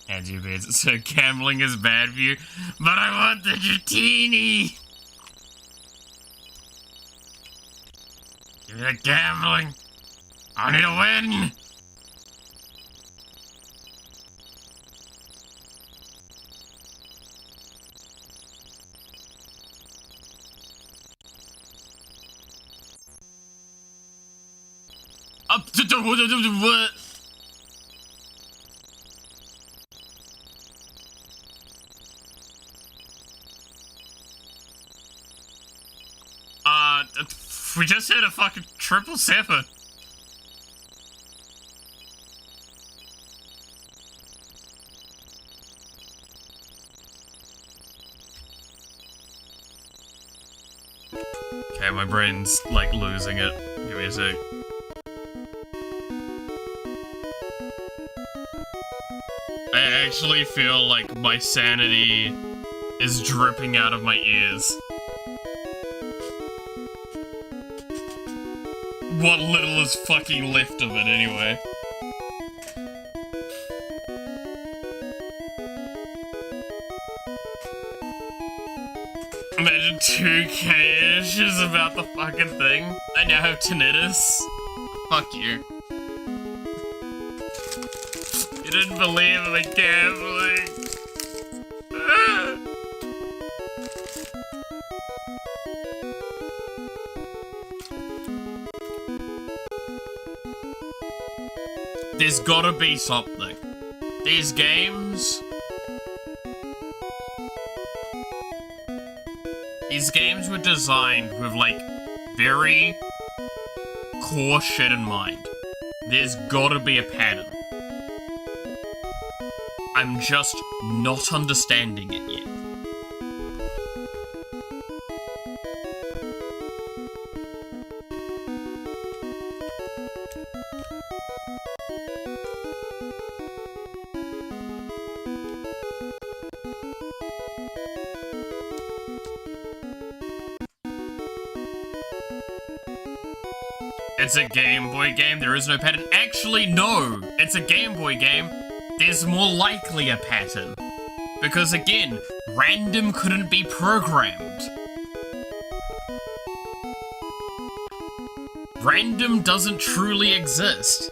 And you made it so gambling is bad for you, but I want the Dratini! Give me the gambling! I need to win! Up to what? We just hit a fucking triple sepper. Okay, my brain's like losing it. Give me a sec. I actually feel like my sanity is dripping out of my ears. What little is fucking left of it, anyway. Imagine 2K-ish is about the fucking thing. I now have tinnitus. Fuck you. You didn't believe in the gambling. There's gotta be something. These games were designed with, like, very core shit in mind. There's gotta be a pattern. I'm just not understanding it yet. It's a Game Boy game, there is no pattern. Actually, no! It's a Game Boy game, there's more likely a pattern. Because again, random couldn't be programmed. Random doesn't truly exist.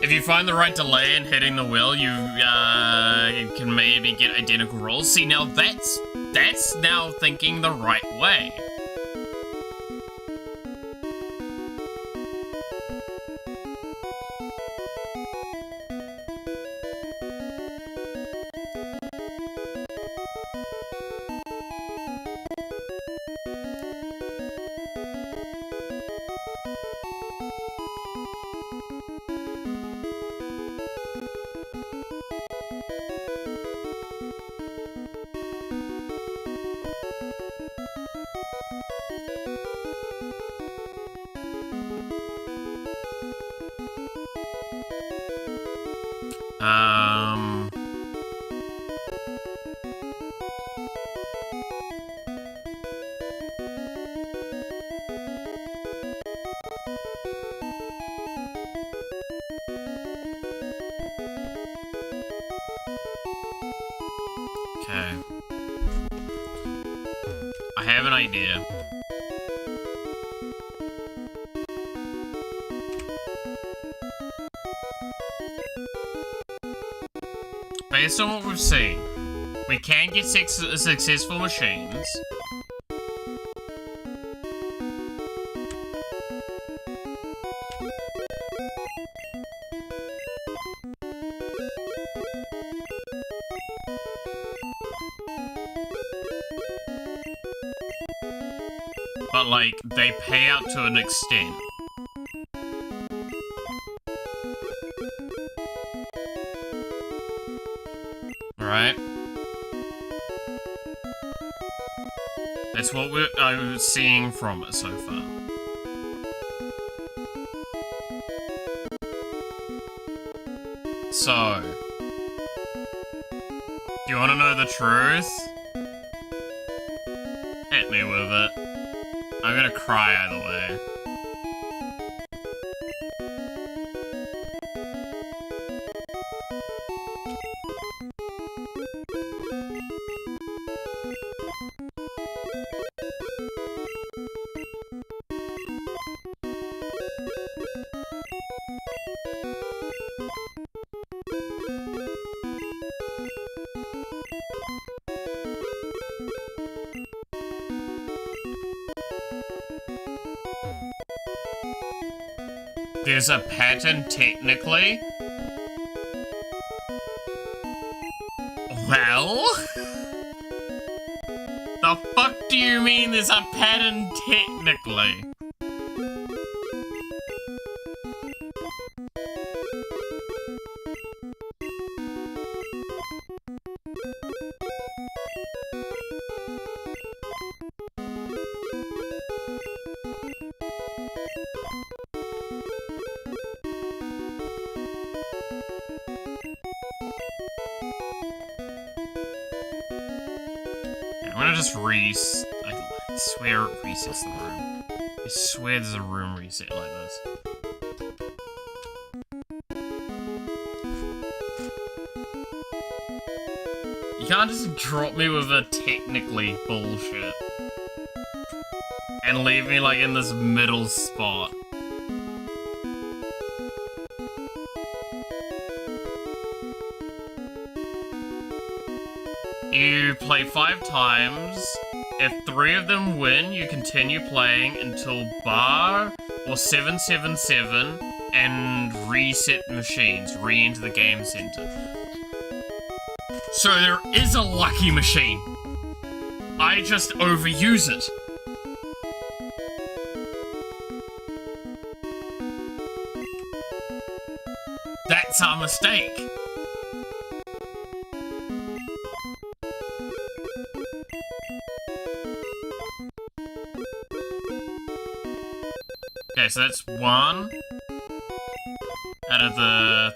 If you find the right delay in hitting the wheel, you can maybe get identical rolls. See, now that's now thinking the right way. Okay. I have an idea. Based on what we've seen, we can get successful machines. But, like, they pay out to an extent. Right? That's what I'm seeing from it so far. So, do you want to know the truth? Hit me with it. I'm gonna cry either way. There's a pattern, technically. Well? The fuck do you mean there's a pattern, technically? I'm gonna just I swear it resets the room. I swear there's a room reset like this. You can't just drop me with a technically bullshit. And leave me like in this middle spot. You play 5 times. If 3 of them win, you continue playing until bar or 777 and reset machines. Re-enter the game center. So there is a lucky machine. I just overuse it. That's our mistake. Okay, so that's 1 out of the...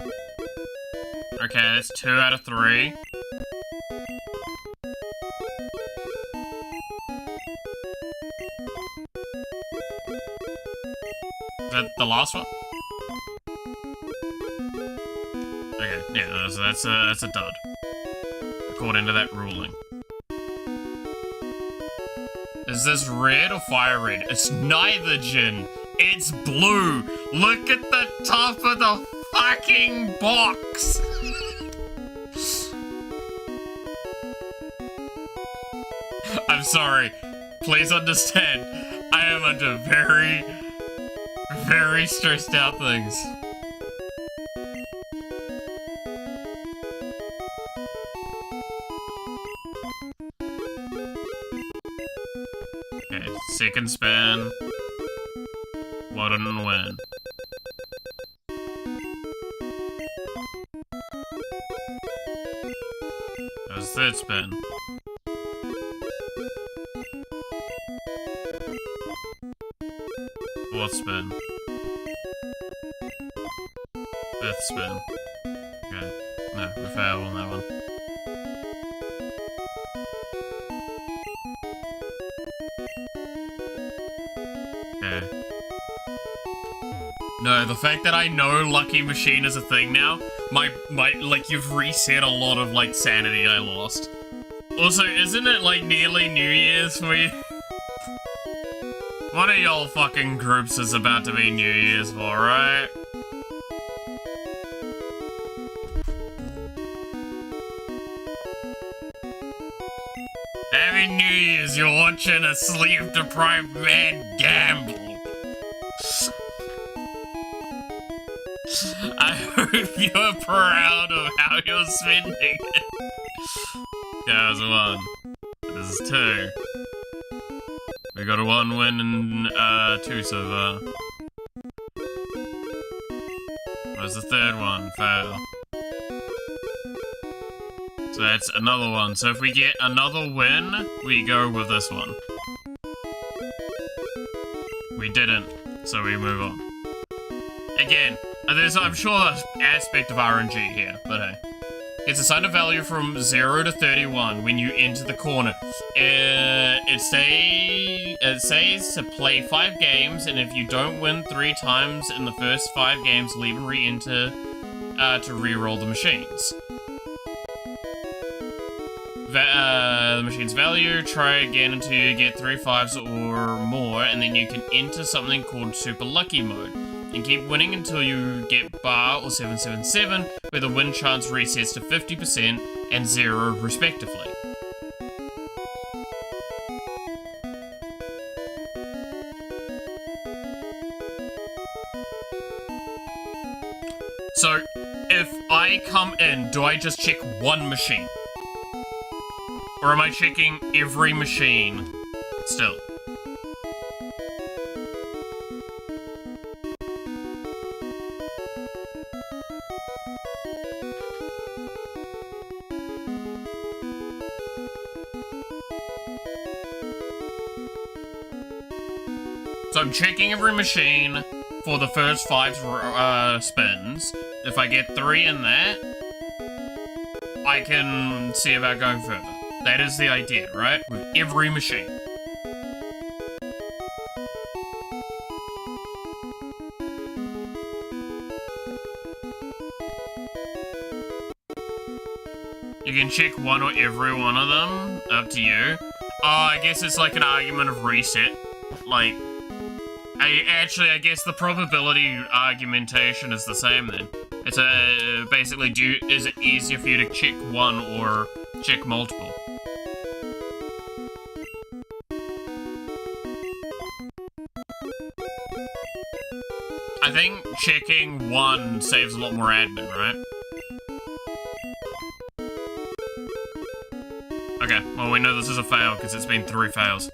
Okay, that's 2 out of 3. that the last one? Okay, yeah, no, so that's a dud. According to that ruling. Is this red or fire red? It's neither, Jin. It's blue. Look at the top of the fucking box. I'm sorry. Please understand. I am under very, very stressed out things. Okay, second spin. What and when? That was third spin. Fourth spin. Fifth spin. Okay. No, we failed on that one. Okay. No, the fact that I know Lucky Machine is a thing now, like, you've reset a lot of, like, sanity I lost. Also, isn't it, like, nearly New Year's for you? One of y'all fucking groups is about to be New Year's for, right? Happy New Year's, you're watching a sleep-deprived man gamble. I hope you're proud of how you're spending it. That was one. This is two. We got a 1 win and 2 so far. Where's the third one? Fail. So that's another one. So if we get another win, we go with this one. We didn't, so we move on. Again, there's, I'm sure, an aspect of RNG here, but hey. It's assigned a value from 0 to 31 when you enter the corner. It says to play 5 games, and if you don't win 3 times in the first 5 games, leave and re-enter to re-roll the machines. The machine's value, try again until you get 3 5s or more, and then you can enter something called Super Lucky Mode. And keep winning until you get bar or 777, where the win chance resets to 50% and 0 respectively. So, if I come in, do I just check one machine? Or am I checking every machine still? So I'm checking every machine for the first 5 spins. If I get 3 in that, I can see about going further. That is the idea, right? With every machine. You can check one or every one of them, up to you. I guess it's like an argument of reset. Like, I guess the probability argumentation is the same then. It's basically, is it easier for you to check one or check multiple? I think checking one saves a lot more admin, right? Okay, well we know this is a fail because it's been 3 fails.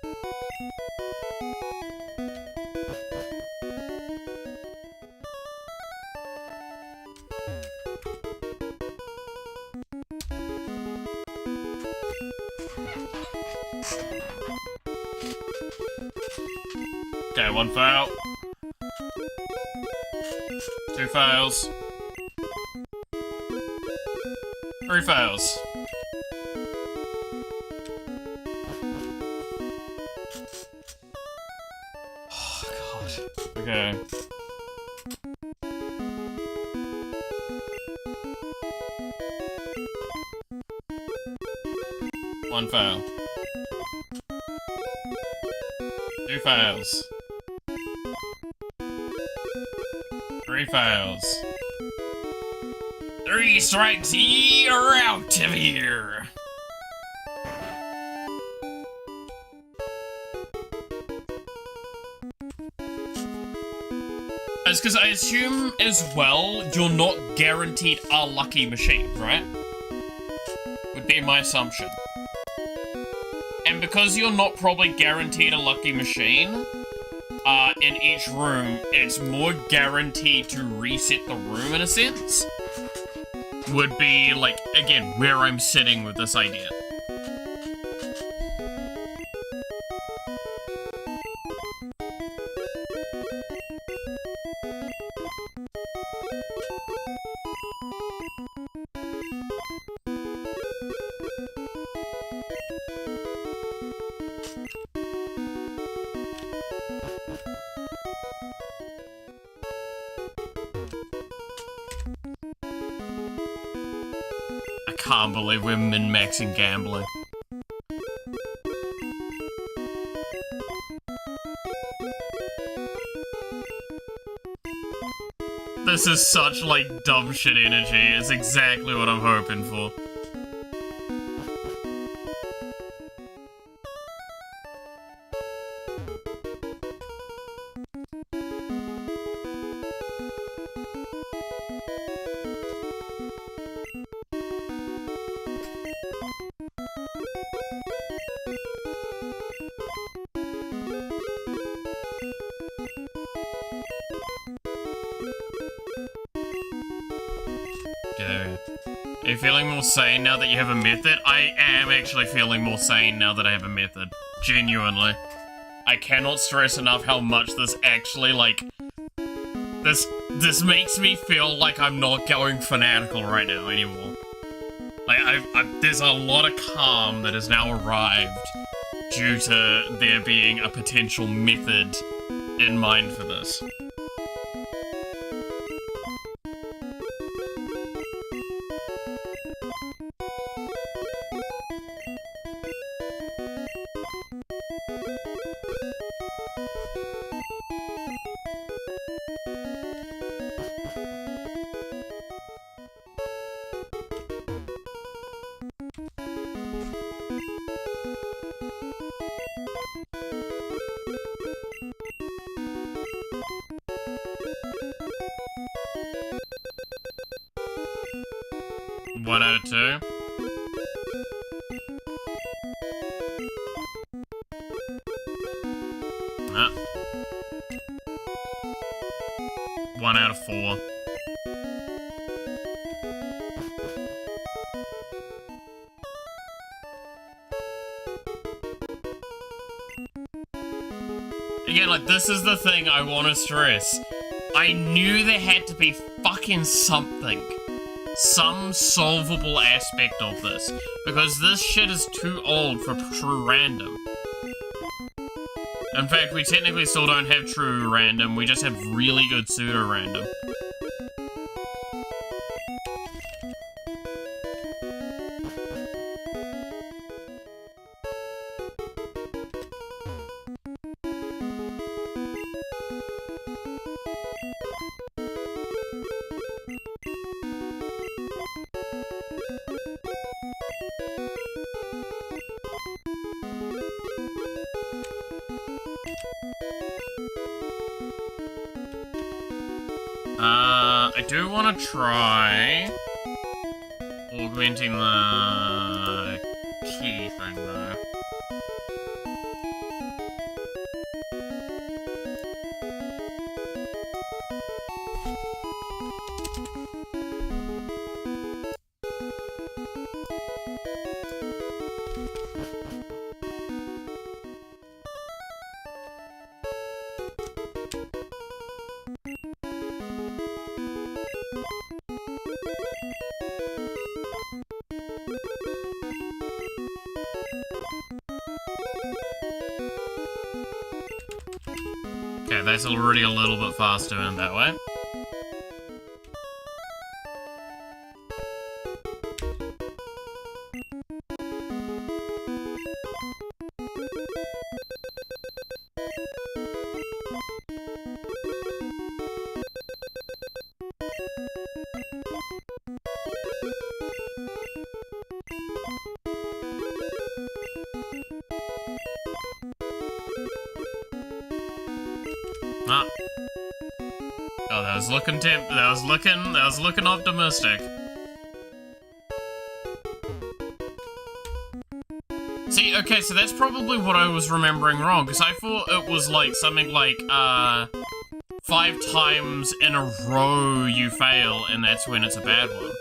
Okay, 1 fail. 2 fails. 3 fails. Oh, God. Okay. 1 fail. 2 fails. 3 fails. 3 strikes, you're out of here! It's because I assume as well, you're not guaranteed a lucky machine, right? Would be my assumption. And because you're not probably guaranteed a lucky machine, in each room, it's more guaranteed to reset the room in a sense. Would be, like, again, where I'm sitting with this idea. I can't believe we're min-maxing gambling. This is such, like, dumb shit energy. It's exactly what I'm hoping for. Are you feeling more sane now that you have a method? I am actually feeling more sane now that I have a method. Genuinely. I cannot stress enough how much this actually, like... This makes me feel like I'm not going fanatical right now anymore. Like, there's a lot of calm that has now arrived due to there being a potential method in mind for this. One out of 2. Ah. 1 out of 4. Again, like, this is the thing I want to stress. I knew there had to be fucking something. Some solvable aspect of this, because this shit is too old for true random. In fact, we technically still don't have true random, we just have really good pseudo-random. I do want to try augmenting the key thing though. Okay, that's already a little bit faster in that way. That was looking optimistic. See, okay, so that's probably what I was remembering wrong, because I thought it was like something like, 5 times in a row you fail, and that's when it's a bad one.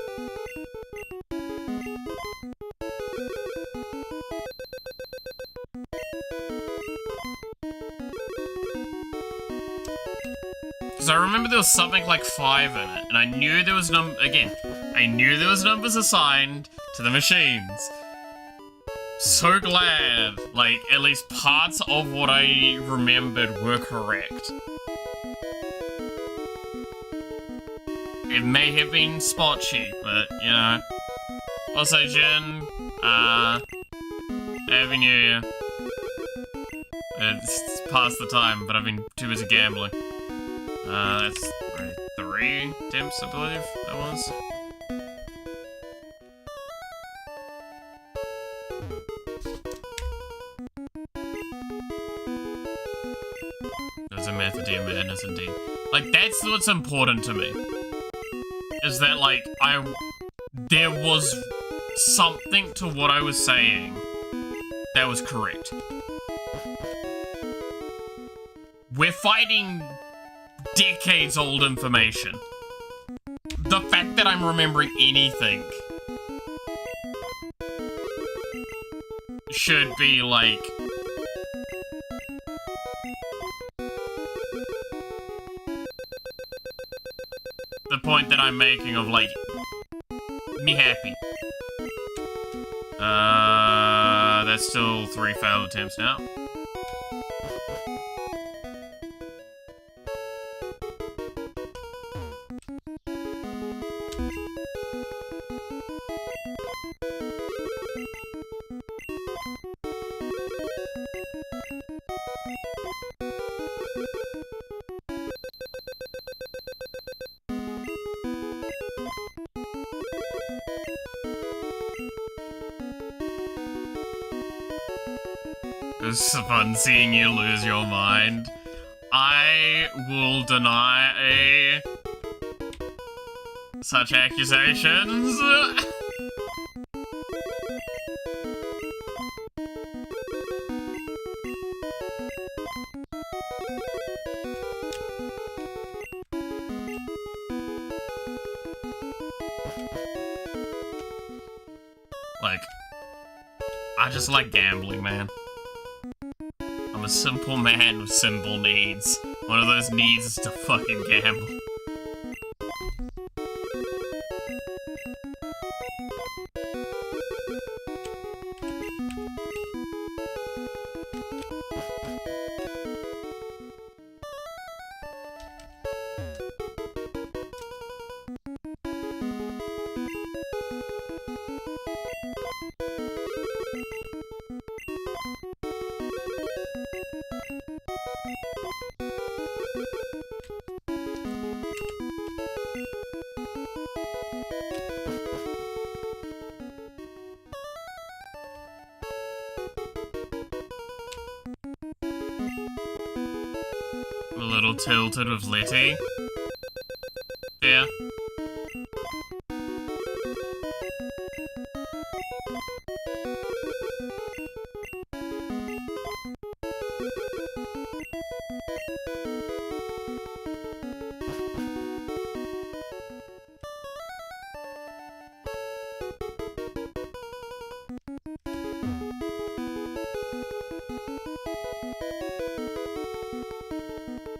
Because I remember there was something like 5 in it, and I knew there was I knew there was numbers assigned to the machines. So glad, like, at least parts of what I remembered were correct. It may have been spot cheap, but, you know. Also, Jen, Happy New Year. It's past the time, but I've been too busy gambling. That's 3 attempts, I believe that was. There's a method to your madness, indeed. Like, that's what's important to me. Is that, like, there was something to what I was saying that was correct. We're fighting decades-old information. The fact that I'm remembering anything should be, like, the point that I'm making of, like, me happy. That's still 3 failed attempts now. It was fun seeing you lose your mind. I will deny such accusations. Like, I just like gambling, man. I'm a simple man with simple needs. One of those needs is to fucking gamble. A little tilted with Letty. Yeah.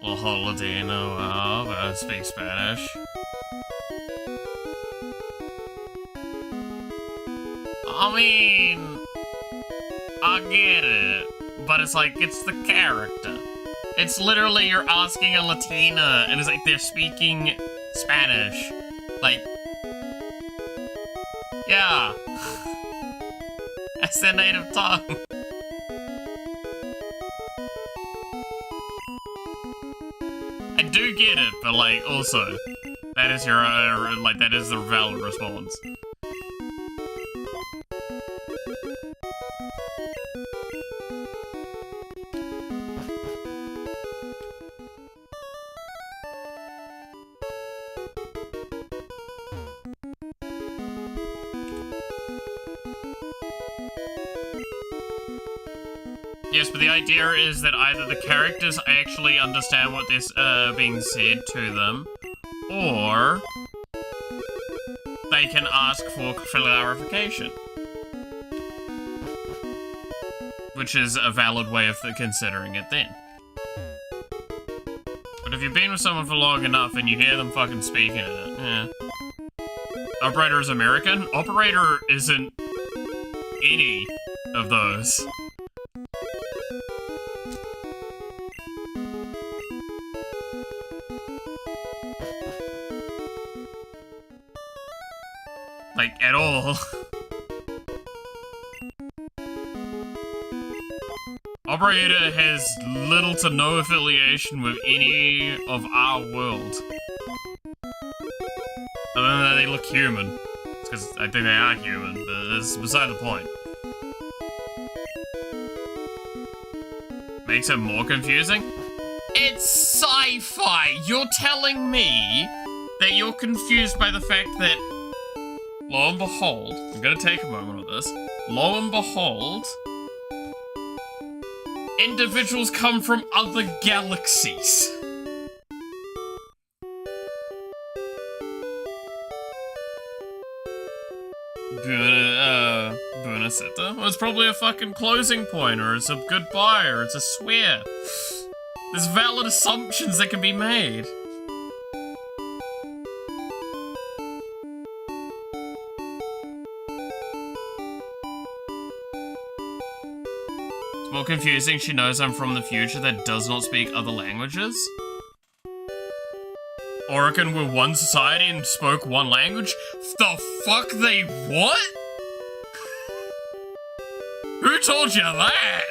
Well, holiday, no, but I speak Spanish. I mean, I get it, but it's like, it's the character. It's literally you're asking a Latina, and it's like they're speaking Spanish. Like, yeah. That's their native tongue. I do get it, but like, also, that is your, like, that is the valid response. Yes, but the idea is that either the characters actually understand what is being said to them, or they can ask for clarification. Which is a valid way of considering it then. But if you've been with someone for long enough and you hear them fucking speaking it, yeah. Operator is American? Operator isn't any of those. Like, at all. Operator has little to no affiliation with any of our world. Other than that they look human. It's because I think they are human, but that's beside the point. Makes it more confusing? It's sci-fi! You're telling me that you're confused by the fact that, lo and behold, I'm gonna take a moment with this, lo and behold, individuals come from other galaxies. Bunasetta? Well, it's probably a fucking closing point, or it's a goodbye, or it's a swear. There's valid assumptions that can be made. It's more confusing she knows I'm from the future that does not speak other languages. Oregon were one society and spoke one language? The fuck they what? Who told you that?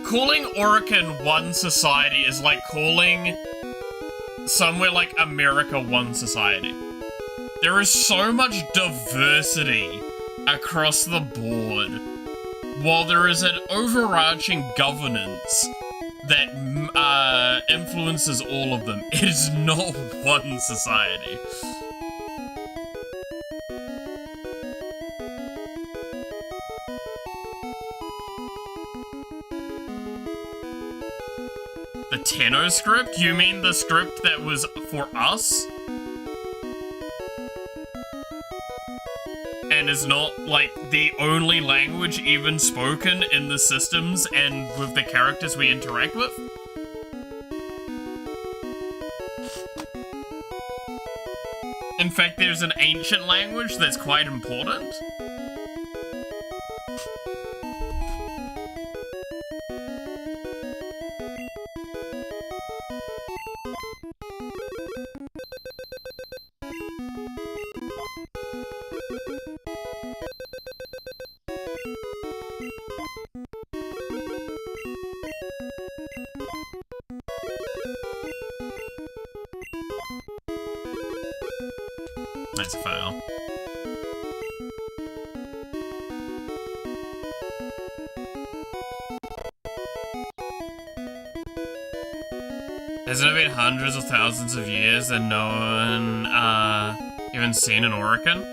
Calling Oregon one society is like calling somewhere like America one society. There is so much diversity across the board, while there is an overarching governance that influences all of them. It is not one society. The Tenno script? You mean the script that was for us? And is not, like, the only language even spoken in the systems and with the characters we interact with? In fact, there's an ancient language that's quite important. That's a fail. Hasn't it been hundreds of thousands of years and no one, even seen an Oregon?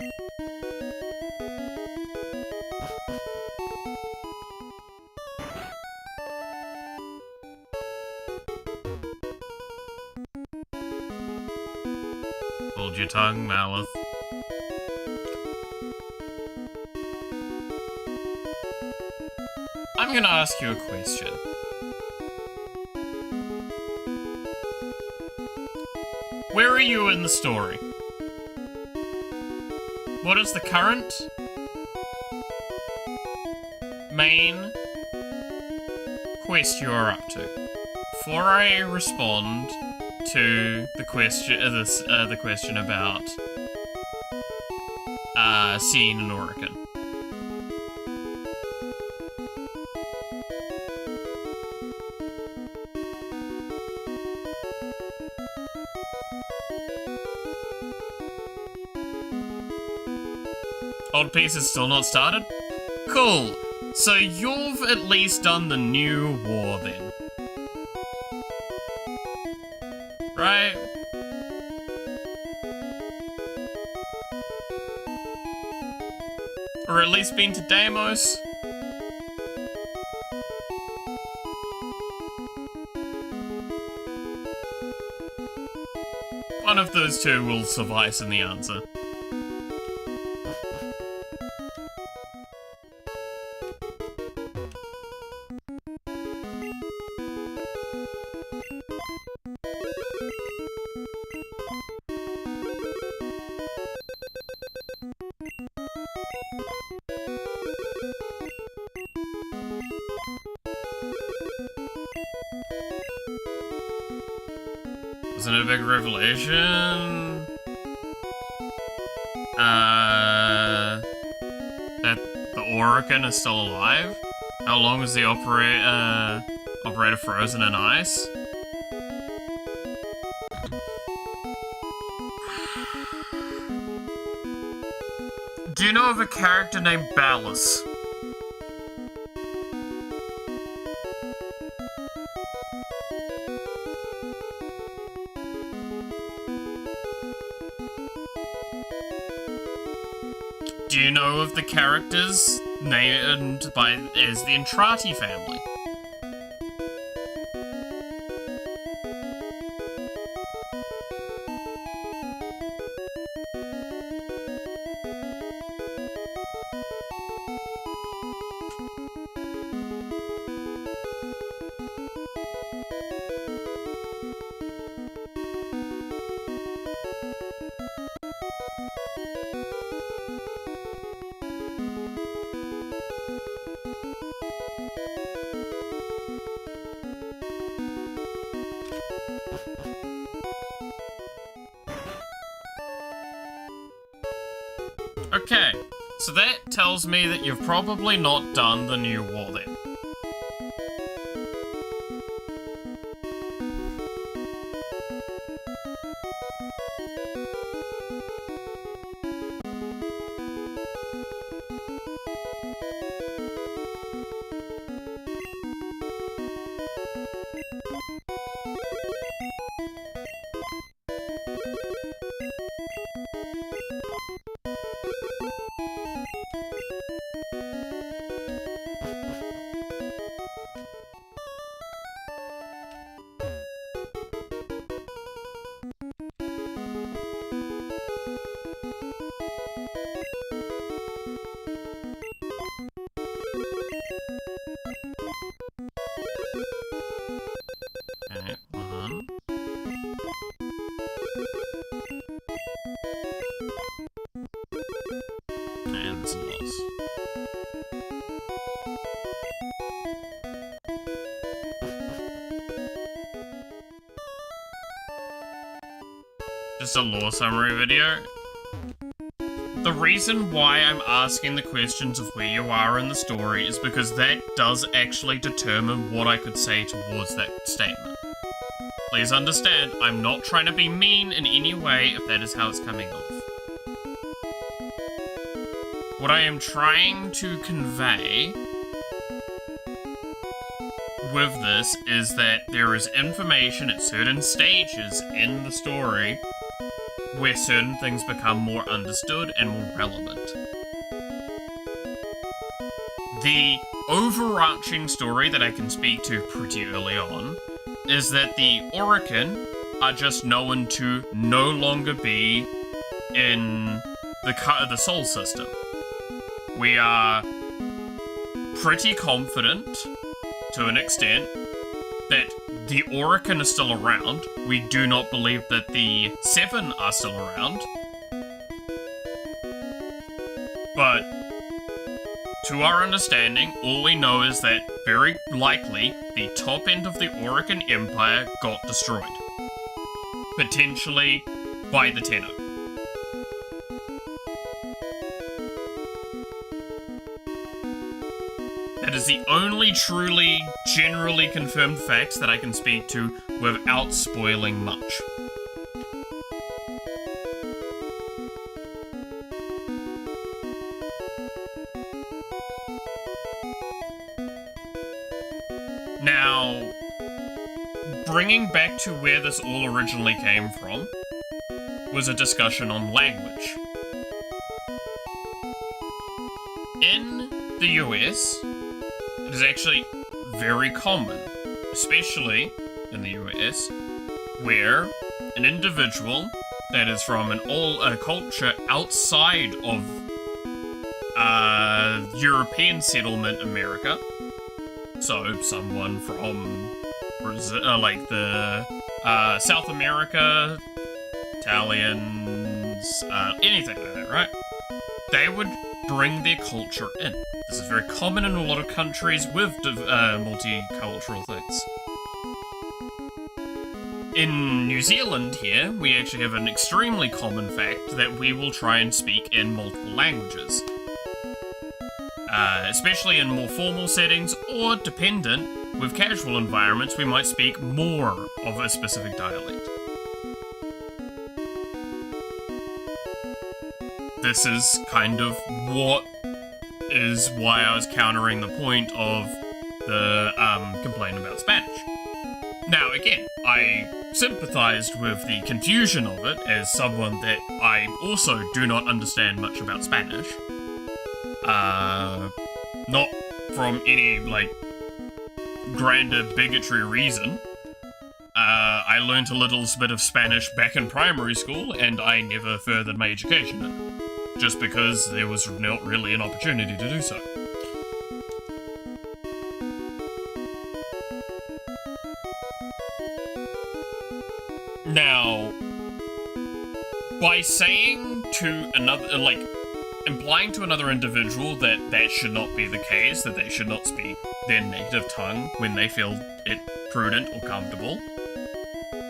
Hold your tongue, Malith. I'm gonna ask you a question. Where are you in the story? What is the current main quest you are up to? Before I respond to the question, the question about seen in Oregon. Old Piece is still not started? Cool. So you've at least done the new war then. Right? Or at least been to Deimos? One of those two will suffice in the answer. Wasn't it a big revelation? That the Orokin is still alive? How long is the operator frozen in ice? Do you know of a character named Ballas? Do you know of the characters named as the Entrati family? Okay, so that tells me that you've probably not done the new war then. Okay, one. And it's a loss. Just a lore summary video. The reason why I'm asking the questions of where you are in the story is because that does actually determine what I could say towards that statement. Please understand, I'm not trying to be mean in any way if that is how it's coming off. What I am trying to convey with this is that there is information at certain stages in the story where certain things become more understood and more relevant. The overarching story that I can speak to pretty early on is that the Orokin are just known to no longer be in the Sol system. We are pretty confident, to an extent, that the Orokin are still around. We do not believe that the Seven are still around. But, to our understanding, all we know is that, very likely, the top end of the Orokin Empire got destroyed. Potentially by the Tenno. is the only truly, generally confirmed facts that I can speak to without spoiling much. Now, bringing back to where this all originally came from was a discussion on language. In the US, it is actually very common, especially in the US, where an individual that is from a culture outside of European settlement America, so someone from Brazil, like the South America, Italians, anything like that, right? They would bring their culture in. This is very common in a lot of countries with multicultural things. In New Zealand here, we actually have an extremely common fact that we will try and speak in multiple languages. Especially in more formal settings, or dependent, with casual environments, we might speak more of a specific dialect. This is kind of what is why I was countering the point of the complaint about Spanish. Now, again, I sympathized with the confusion of it as someone that I also do not understand much about Spanish. Not from any, like, grander bigotry reason. I learnt a little bit of Spanish back in primary school, and I never furthered my education in it, just because there was not really an opportunity to do so. Now, by saying to another, like, implying to another individual that that should not be the case, that they should not speak their native tongue when they feel it prudent or comfortable,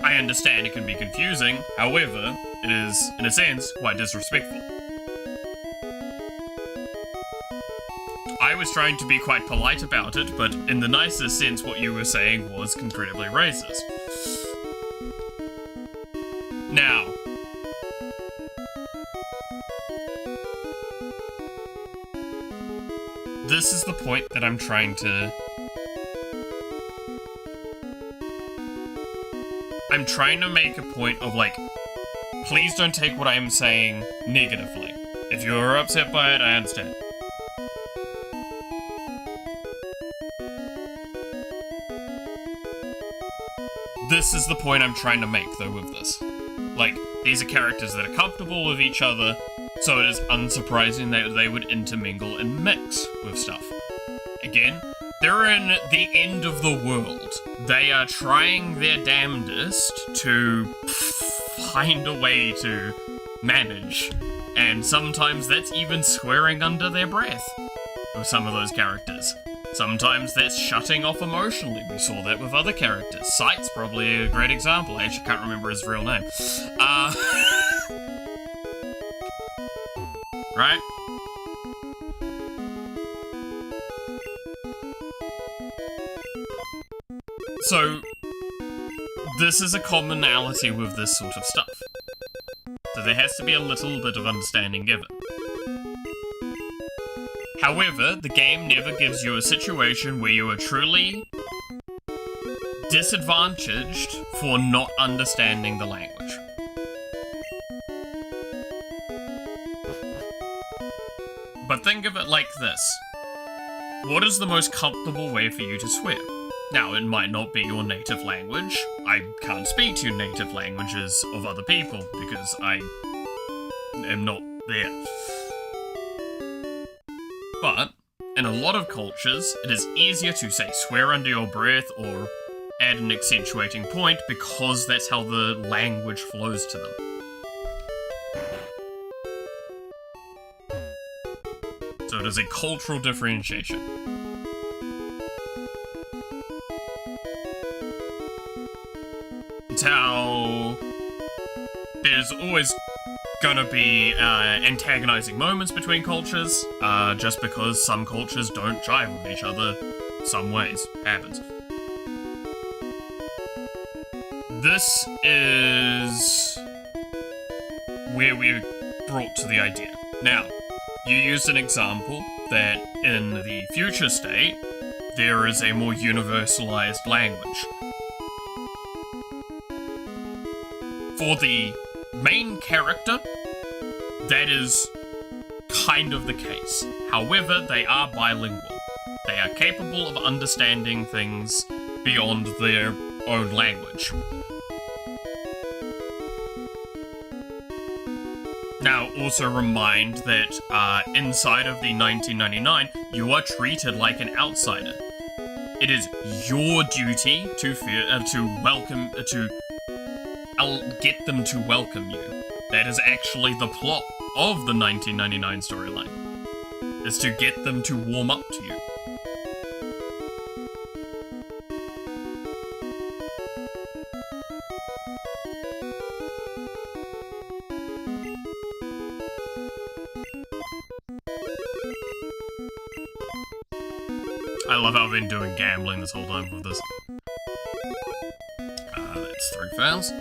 I understand it can be confusing, however, it is, in a sense, quite disrespectful. I was trying to be quite polite about it, but in the nicest sense what you were saying was incredibly racist. Now, this is the point that I'm trying to make a point of, like, please don't take what I'm saying negatively. If you're upset by it, I understand. This is the point I'm trying to make, though, with this. Like, these are characters that are comfortable with each other, so it is unsurprising that they would intermingle and mix with stuff. Again, they're in the end of the world. They are trying their damnedest to find a way to manage, and sometimes that's even swearing under their breath with some of those characters. Sometimes that's shutting off emotionally. We saw that with other characters. Sight's probably a great example. I actually can't remember his real name. Right? So, this is a commonality with this sort of stuff. So there has to be a little bit of understanding given. However, the game never gives you a situation where you are truly disadvantaged for not understanding the language. But think of it like this. What is the most comfortable way for you to swear? Now, it might not be your native language. I can't speak to native languages of other people because I am not there. But, in a lot of cultures, it is easier to say swear under your breath or add an accentuating point because that's how the language flows to them. So it is a cultural differentiation. It's how there's always gonna be antagonizing moments between cultures, just because some cultures don't jive with each other some ways. Happens. This is where we're brought to the idea. Now, you used an example that in the future state, there is a more universalized language. For the main character, that is kind of the case. However, they are bilingual. They are capable of understanding things beyond their own language. Now, also remind that inside of the 1999, you are treated like an outsider. It is your duty to get them to welcome you. That is actually the plot of the 1999 storyline, is to get them to warm up to you. I love how I've been doing gambling this whole time with this. That's 3 fails.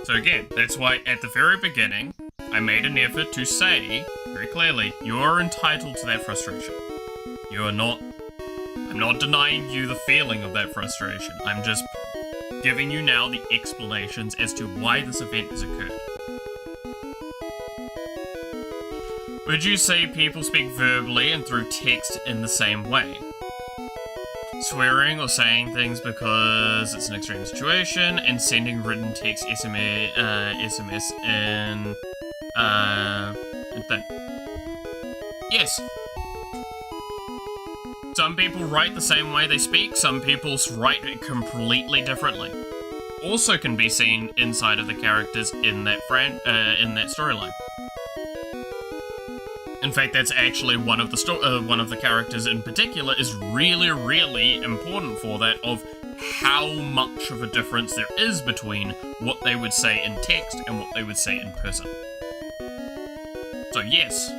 So again, that's why at the very beginning, I made an effort to say, very clearly, you're entitled to that frustration. I'm not denying you the feeling of that frustration. I'm just giving you now the explanations as to why this event has occurred. Would you say people speak verbally and through text in the same way? Swearing or saying things because it's an extreme situation, and sending written text, SMS, and thing. Yes. Some people write the same way they speak, some people write it completely differently. Also can be seen inside of the characters in that storyline. In fact, that's actually one of the characters in particular is really, really important for that, of how much of a difference there is between what they would say in text and what they would say in person. So yes,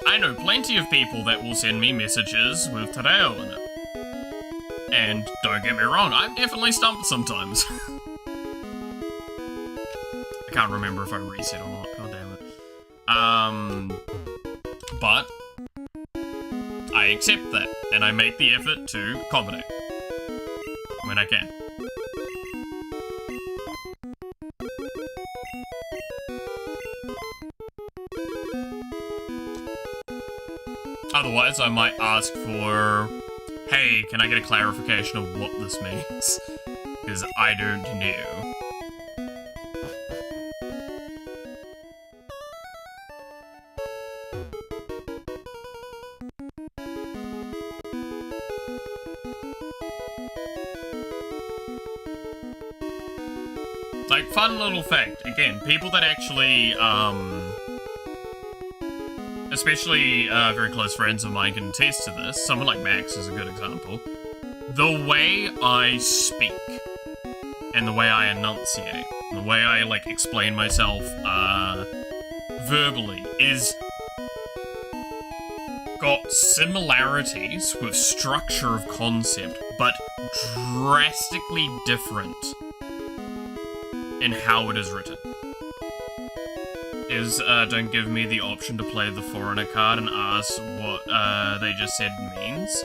I know plenty of people that will send me messages with te reo in it. And don't get me wrong, I'm definitely stumped sometimes. I can't remember if I reset or not, god damn it. But I accept that, and I make the effort to accommodate when I can. Otherwise, I might ask for, hey, can I get a clarification of what this means? Because I don't know. Like, fun little fact, again, people that actually, especially very close friends of mine can attest to this, someone like Max is a good example. The way I speak, and the way I enunciate, and the way I, like, explain myself, verbally, is got similarities with structure of concept, but drastically different in how it is written. Don't give me the option to play the foreigner card and ask what they just said means.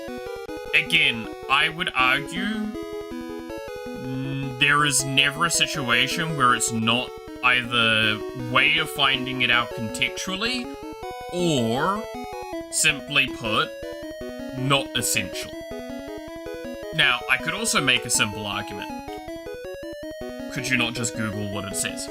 Again, I would argue there is never a situation where it's not either way of finding it out contextually, or, simply put, not essential. Now, I could also make a simple argument. Could you not just Google what it says?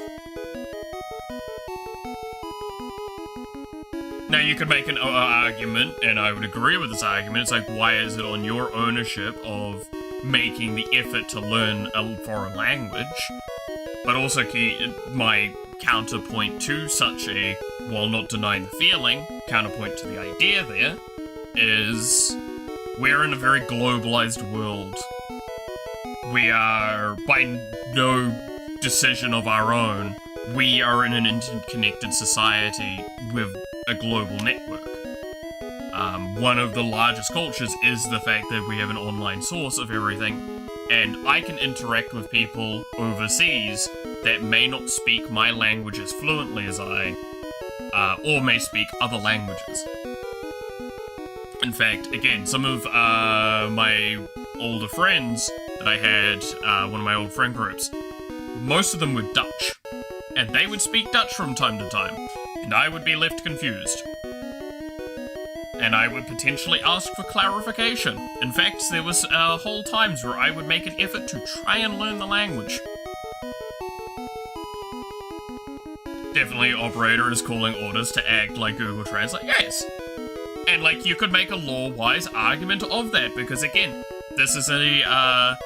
Now, you could make an argument, and I would agree with this argument. It's like, why is it on your ownership of making the effort to learn a foreign language? But also, my counterpoint to such while not denying the feeling, counterpoint to the idea there, is we're in a very globalized world. We are, by no decision of our own, we are in an interconnected society with a global network. One of the largest cultures is the fact that we have an online source of everything, and I can interact with people overseas that may not speak my language as fluently as I, or may speak other languages. In fact, again, some of my older friends that I had, one of my old friend groups, most of them were Dutch, and they would speak Dutch from time to time, and I would be left confused. And I would potentially ask for clarification. In fact, there was whole times where I would make an effort to try and learn the language. Definitely, operator is calling orders to act like Google Translate. Yes! And, like, you could make a law-wise argument of that, because, again, this is a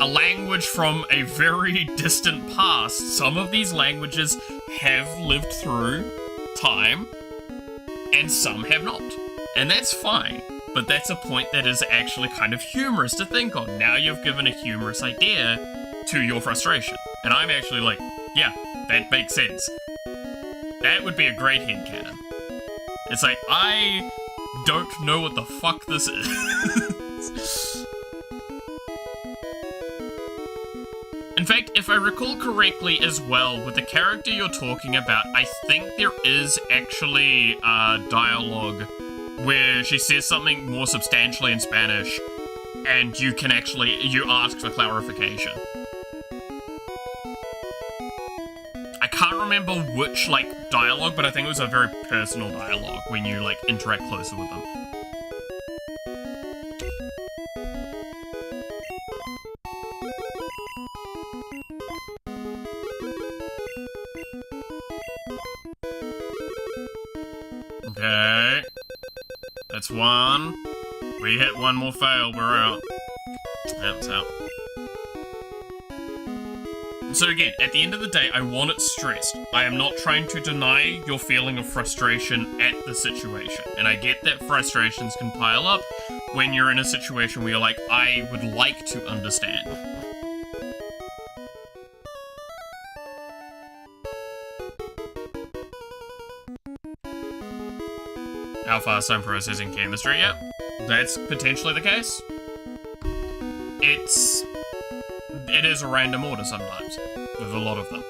language from a very distant past. Some of these languages have lived through time, and some have not. And that's fine, but that's a point that is actually kind of humorous to think on. Now you've given a humorous idea to your frustration. And I'm actually like, yeah, that makes sense. That would be a great headcanon. It's like, I don't know what the fuck this is. In fact, if I recall correctly as well, with the character you're talking about, I think there is actually dialogue where she says something more substantially in Spanish, and you ask for clarification. I can't remember which, like, dialogue, but I think it was a very personal dialogue when you, like, interact closer with them. Okay. That's one. We hit one more fail, we're out. That's out. So again, at the end of the day, I want it stressed. I am not trying to deny your feeling of frustration at the situation. And I get that frustrations can pile up when you're in a situation where you're like, I would like to understand. How fast I'm processing chemistry, yep. That's potentially the case. It is a random order sometimes, with a lot of them.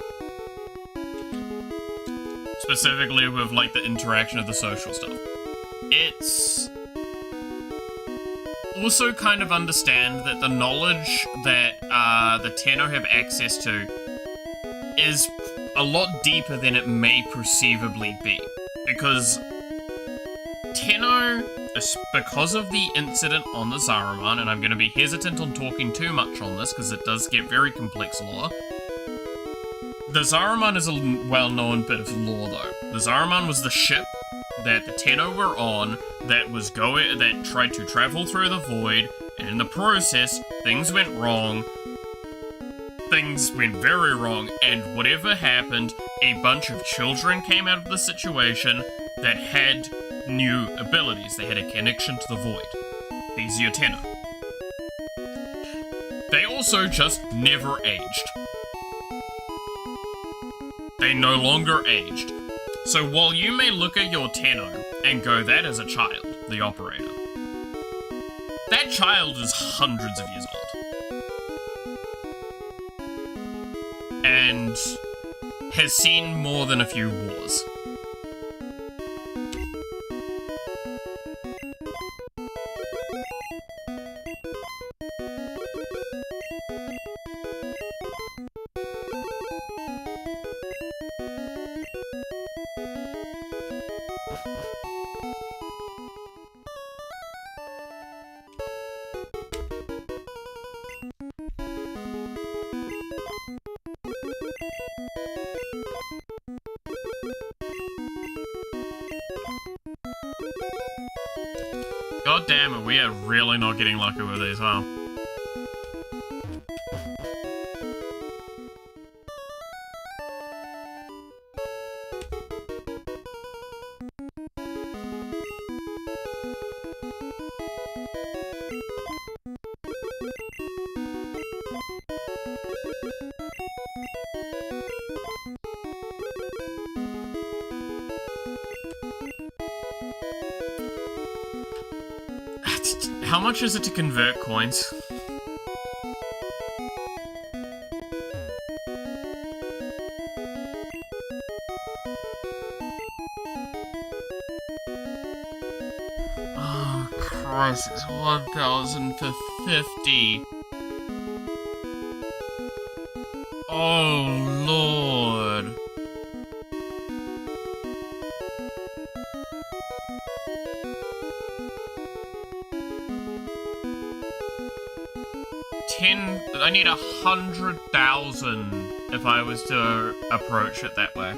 Specifically with, like, the interaction of the social stuff. It's also kind of understand that the knowledge that the Tenno have access to is a lot deeper than it may perceivably be. Because Tenno, because of the incident on the Zariman, and I'm going to be hesitant on talking too much on this because it does get very complex lore. The Zariman is a well-known bit of lore, though. The Zariman was the ship that the Tenno were on that tried to travel through the void, and in the process, things went wrong. Things went very wrong, and whatever happened, a bunch of children came out of the situation that had new abilities. They had a connection to the void. These are your Tenno. They also just never aged. They no longer aged. So while you may look at your Tenno and go, that is a child, the operator, that child is hundreds of years old. And has seen more than a few wars. God damn it, we are really not getting lucky with these, huh? How much is it to convert coins? Oh, Christ, it's 1,000 for 50. Oh, Lord. I need 100,000 if I was to approach it that way.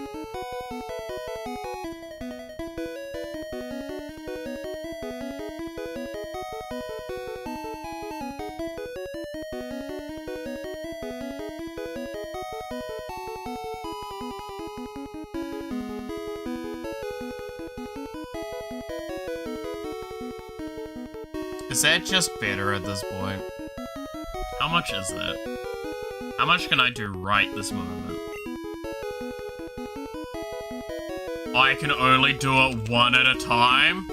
Is that just better at this point? How much is that? How much can I do right this moment? I can only do it one at a time?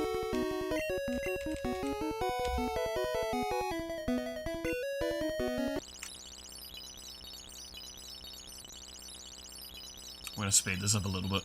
I'm gonna speed this up a little bit.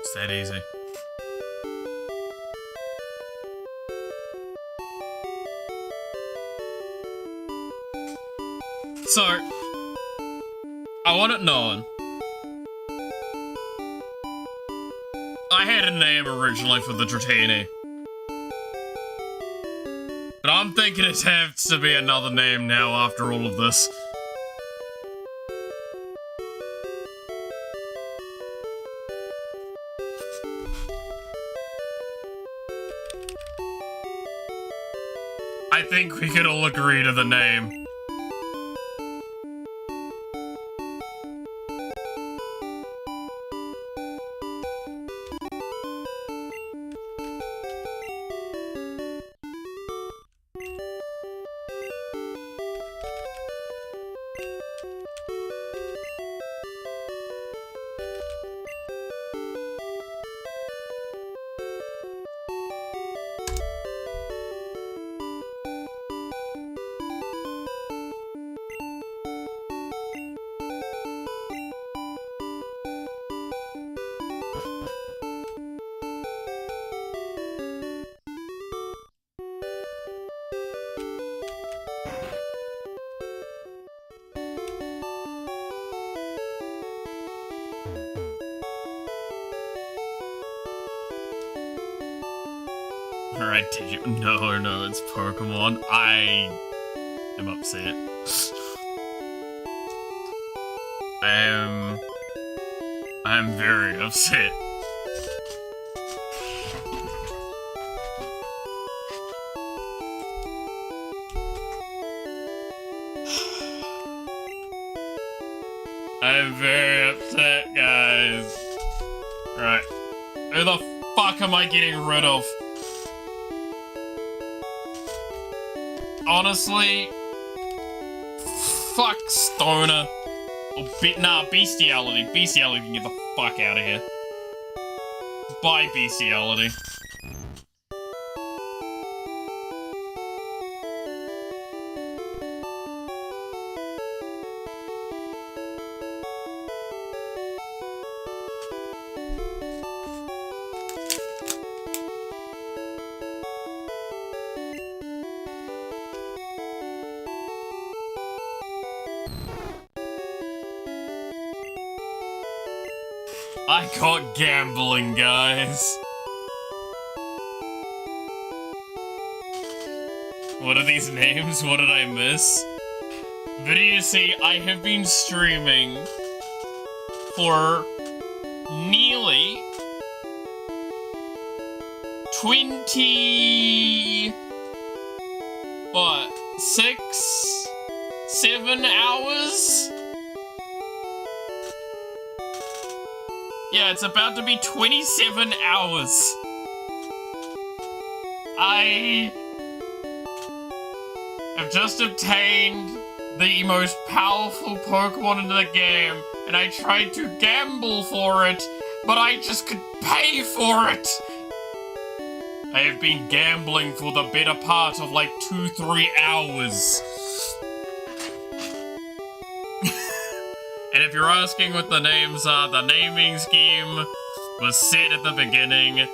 It's that easy. So, I want it known. I had a name originally for the Dratini. But I'm thinking it has to be another name now after all of this. I think we can all agree to the name. Alright, no, it's Pokemon. I am upset. I am very upset. I am very upset, guys. Right. Who the fuck am I getting rid of? Honestly, fuck Stoner. Or Bestiality. Bestiality can get the fuck out of here. Bye, Bestiality. I got gambling, guys. What are these names? What did I miss? But you see, I have been streaming for nearly 7 hours? Yeah, it's about to be 27 hours. I have just obtained the most powerful Pokemon in the game, and I tried to gamble for it, but I just could pay for it. I have been gambling for the better part of like 2-3 hours. And if you're asking what the names are, the naming scheme was set at the beginning,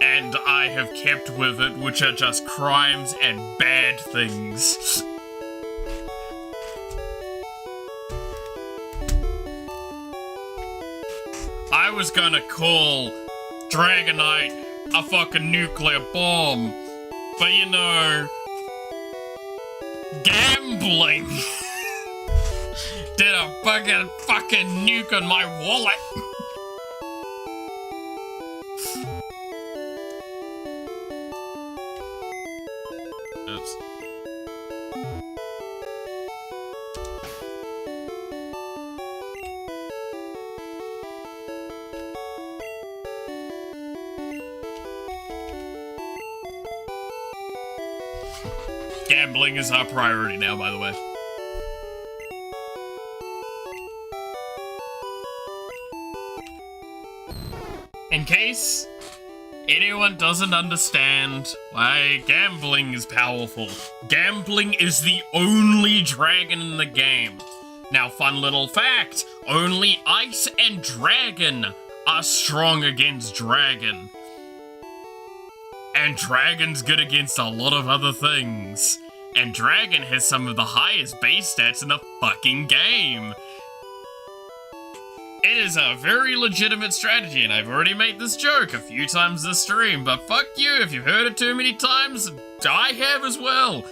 and I have kept with it, which are just crimes and bad things. I was gonna call Dragonite a fucking nuclear bomb, but you know, gambling did a fucking nuke on my wallet. Oops. Gambling is our priority now, by the way. In case anyone doesn't understand why gambling is powerful, gambling is the only dragon in the game. Now, fun little fact, only Ice and Dragon are strong against Dragon. And Dragon's good against a lot of other things. And Dragon has some of the highest base stats in the fucking game. It is a very legitimate strategy, and I've already made this joke a few times this stream, but fuck you if you've heard it too many times, I have as well.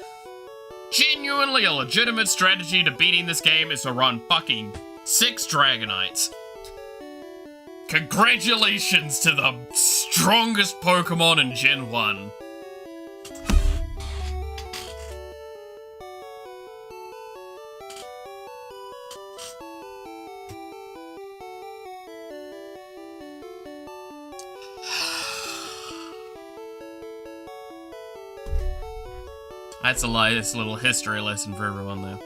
Genuinely a legitimate strategy to beating this game is to run fucking 6 Dragonites. Congratulations to the strongest Pokemon in Gen 1. That's a nice little history lesson for everyone there.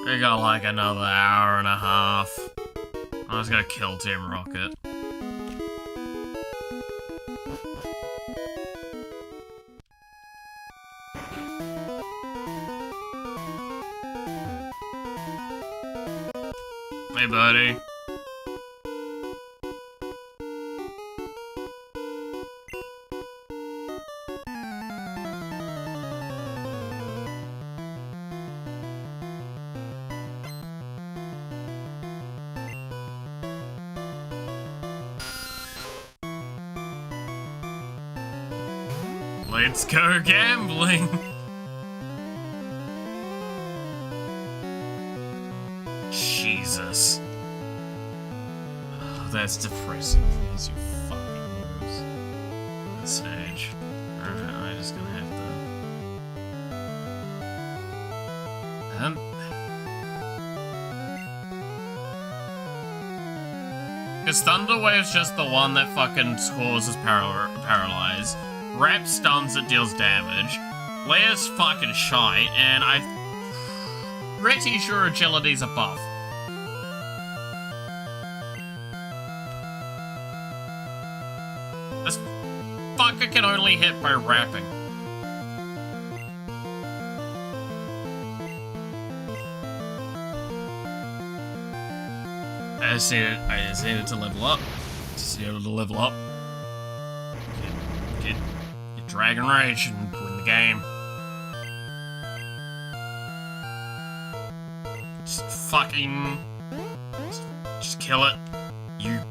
We got like another hour and a half. I was gonna kill Team Rocket. Hey, buddy. Let's go gambling! Jesus. Oh, that's depressing, as you fucking lose. That stage. Alright, I'm just gonna have to... Because Thunder Wave's just the one that fucking causes paralyze. Rap stuns it, deals damage. Lea's fucking shy, and I'm pretty sure Agility's a buff. This fucker can only hit by rapping. I just needed to level up. Just needed to level up. Get Dragon Rage and win the game. Just fucking... Just kill it. You...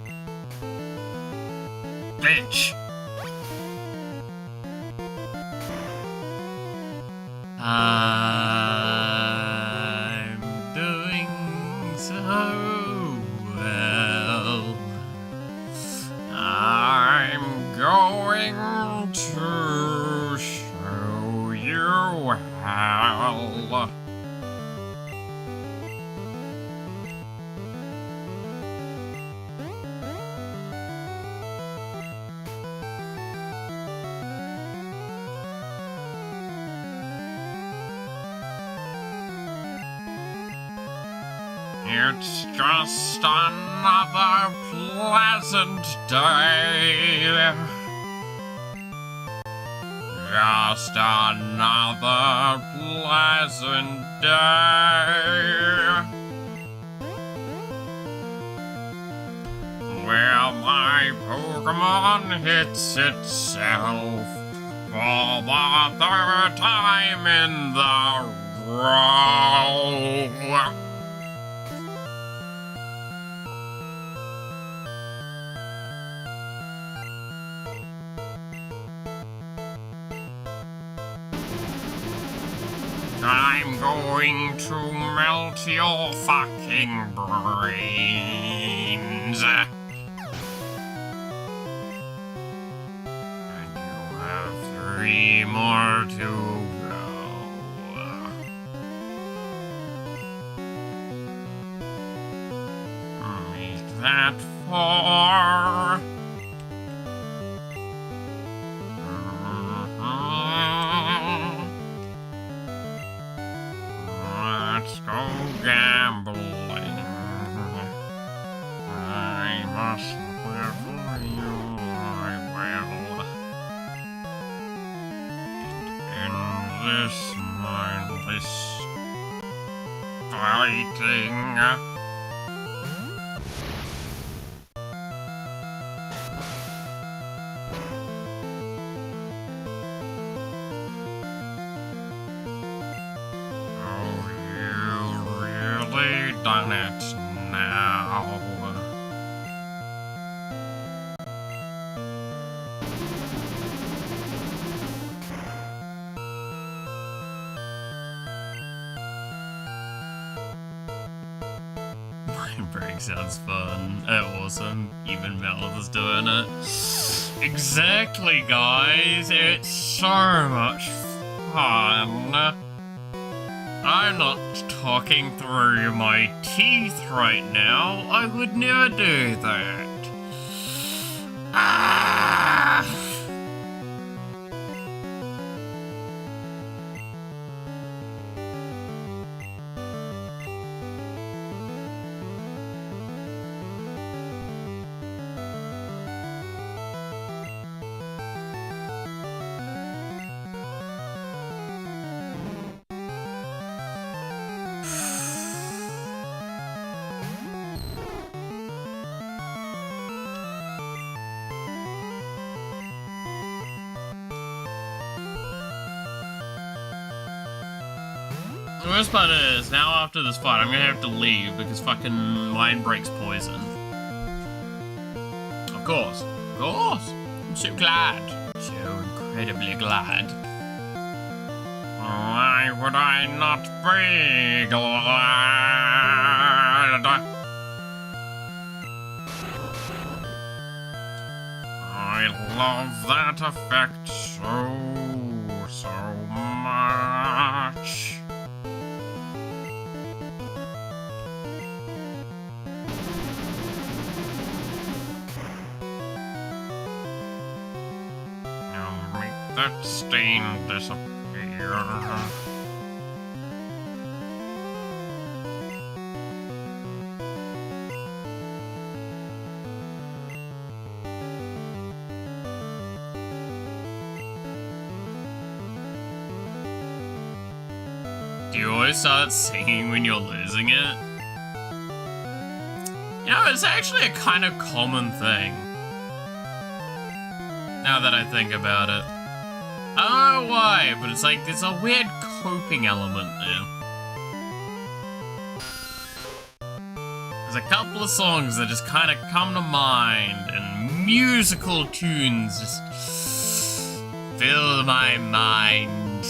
bitch. I'm doing so well. I'm going to show you how. It's just another pleasant day. Just another pleasant day. Where my Pokemon hits itself for the third time in the row. I'm going to melt your fucking brains. And you have 3 more to go. Make that 4. Let's go gambling. I must live for you. I will. And end this mindless fighting. Done it now. My break sounds fun. Awesome. Even Mel is doing it. Exactly, guys. It's so much fun. I'm not talking through my teeth right now. I would never do that. Ah! The worst part is, now after this fight, I'm gonna have to leave because fucking Mind Break's poison. Of course. Of course. I'm so glad. So incredibly glad. Why would I not be glad? I love that effect so much. That stain disappear. Do you always start singing when you're losing it? You know, it's actually a kind of common thing. Now that I think about it. I don't know why, but it's like there's a weird coping element there. There's a couple of songs that just kind of come to mind, and musical tunes just fill my mind.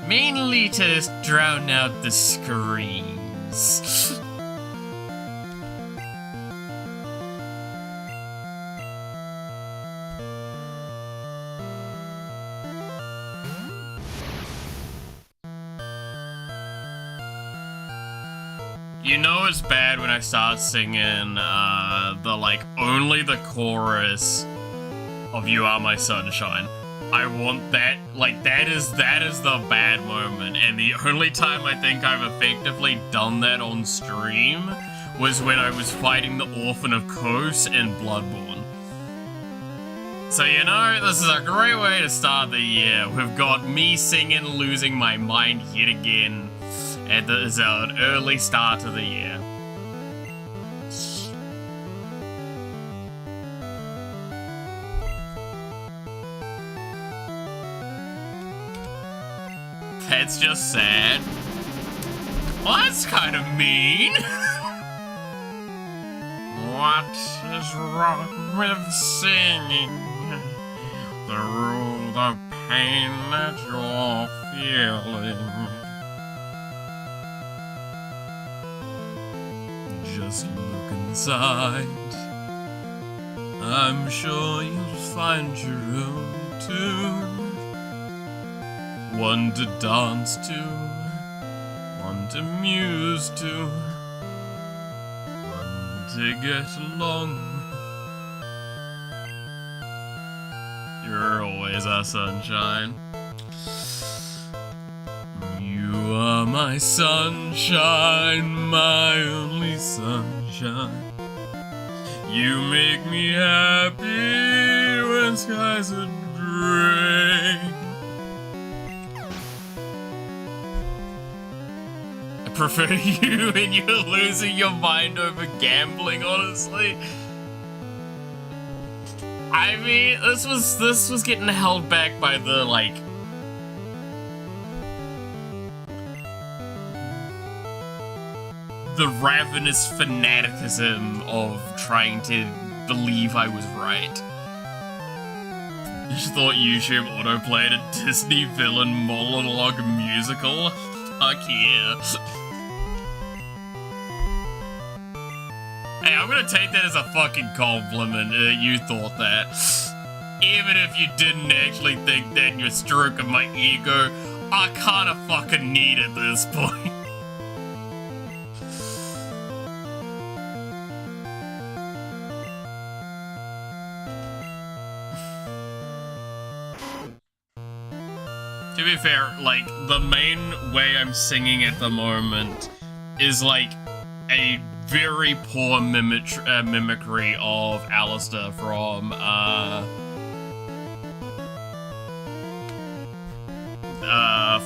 Mainly to just drown out the screams. You know it's bad when I start singing only the chorus of You Are My Sunshine. I want that, that is the bad moment, and the only time I think I've effectively done that on stream was when I was fighting the Orphan of Kos in Bloodborne. So you know, this is a great way to start the year. We've got me singing Losing My Mind yet again. And this is an early start to the year. That's just sad. Well, that's kind of mean. What is wrong with singing? The rule, the pain that you're feeling. Just look inside. I'm sure you'll find your own tune. One to dance to, one to muse to, one to get along. You're always our sunshine. You are my sunshine, my only sunshine. You make me happy when skies are gray. I prefer you when you're losing your mind over gambling, honestly. I mean, this was getting held back by the, the ravenous fanaticism of trying to believe I was right. You just thought YouTube autoplayed a Disney villain monologue musical? Fuck yeah. Hey, I'm gonna take that as a fucking compliment that you thought that. Even if you didn't actually think that, you're stroking my ego, I kinda fucking need at this point. To be fair, the main way I'm singing at the moment is, a very poor mimicry of Alistair from,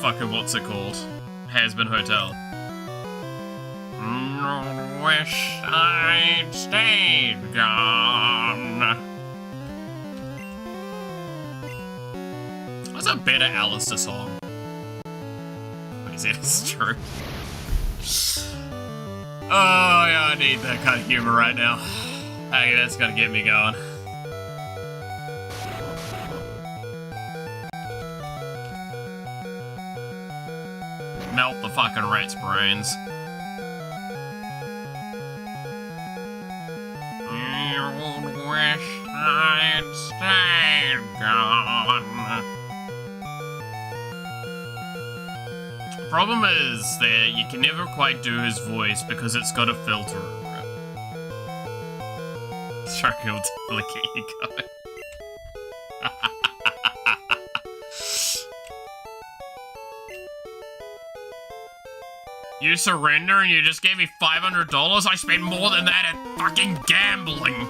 fucking what's it called? Has-Been Hotel. Wish I'd stayed gone. What's a better Alistair song? What is it? It's true. Oh, yeah, I need that kind of humor right now. Hey, that's gonna get me going. Melt the fucking rat's brains. You wish I'd stayed gone. The problem is that you can never quite do his voice because it's got a filter over it. Struggling will definitely get you going. You surrender and you just gave me $500? I spent more than that at fucking gambling.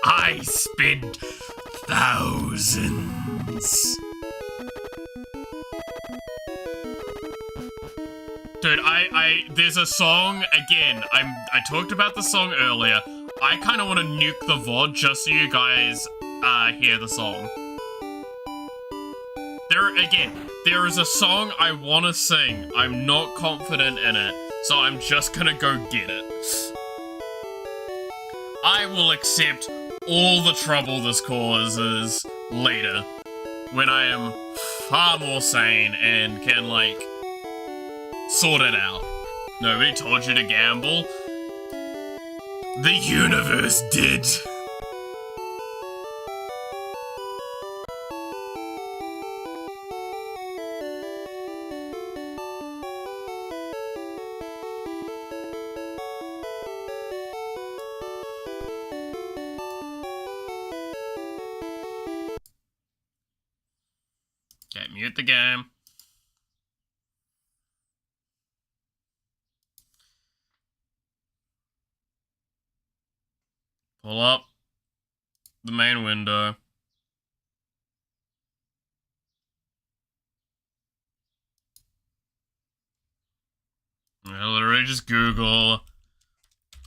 I spent thousands. Dude, Dude, there's a song, again, I talked about the song earlier. I kind of want to nuke the VOD just so you guys, hear the song. There is a song I want to sing. I'm not confident in it, so I'm just gonna go get it. I will accept all the trouble this causes later, when I am far more sane and can, like, sort it out. Nobody told you to gamble. The universe did. Okay, mute the game. Pull up the main window. I literally just Google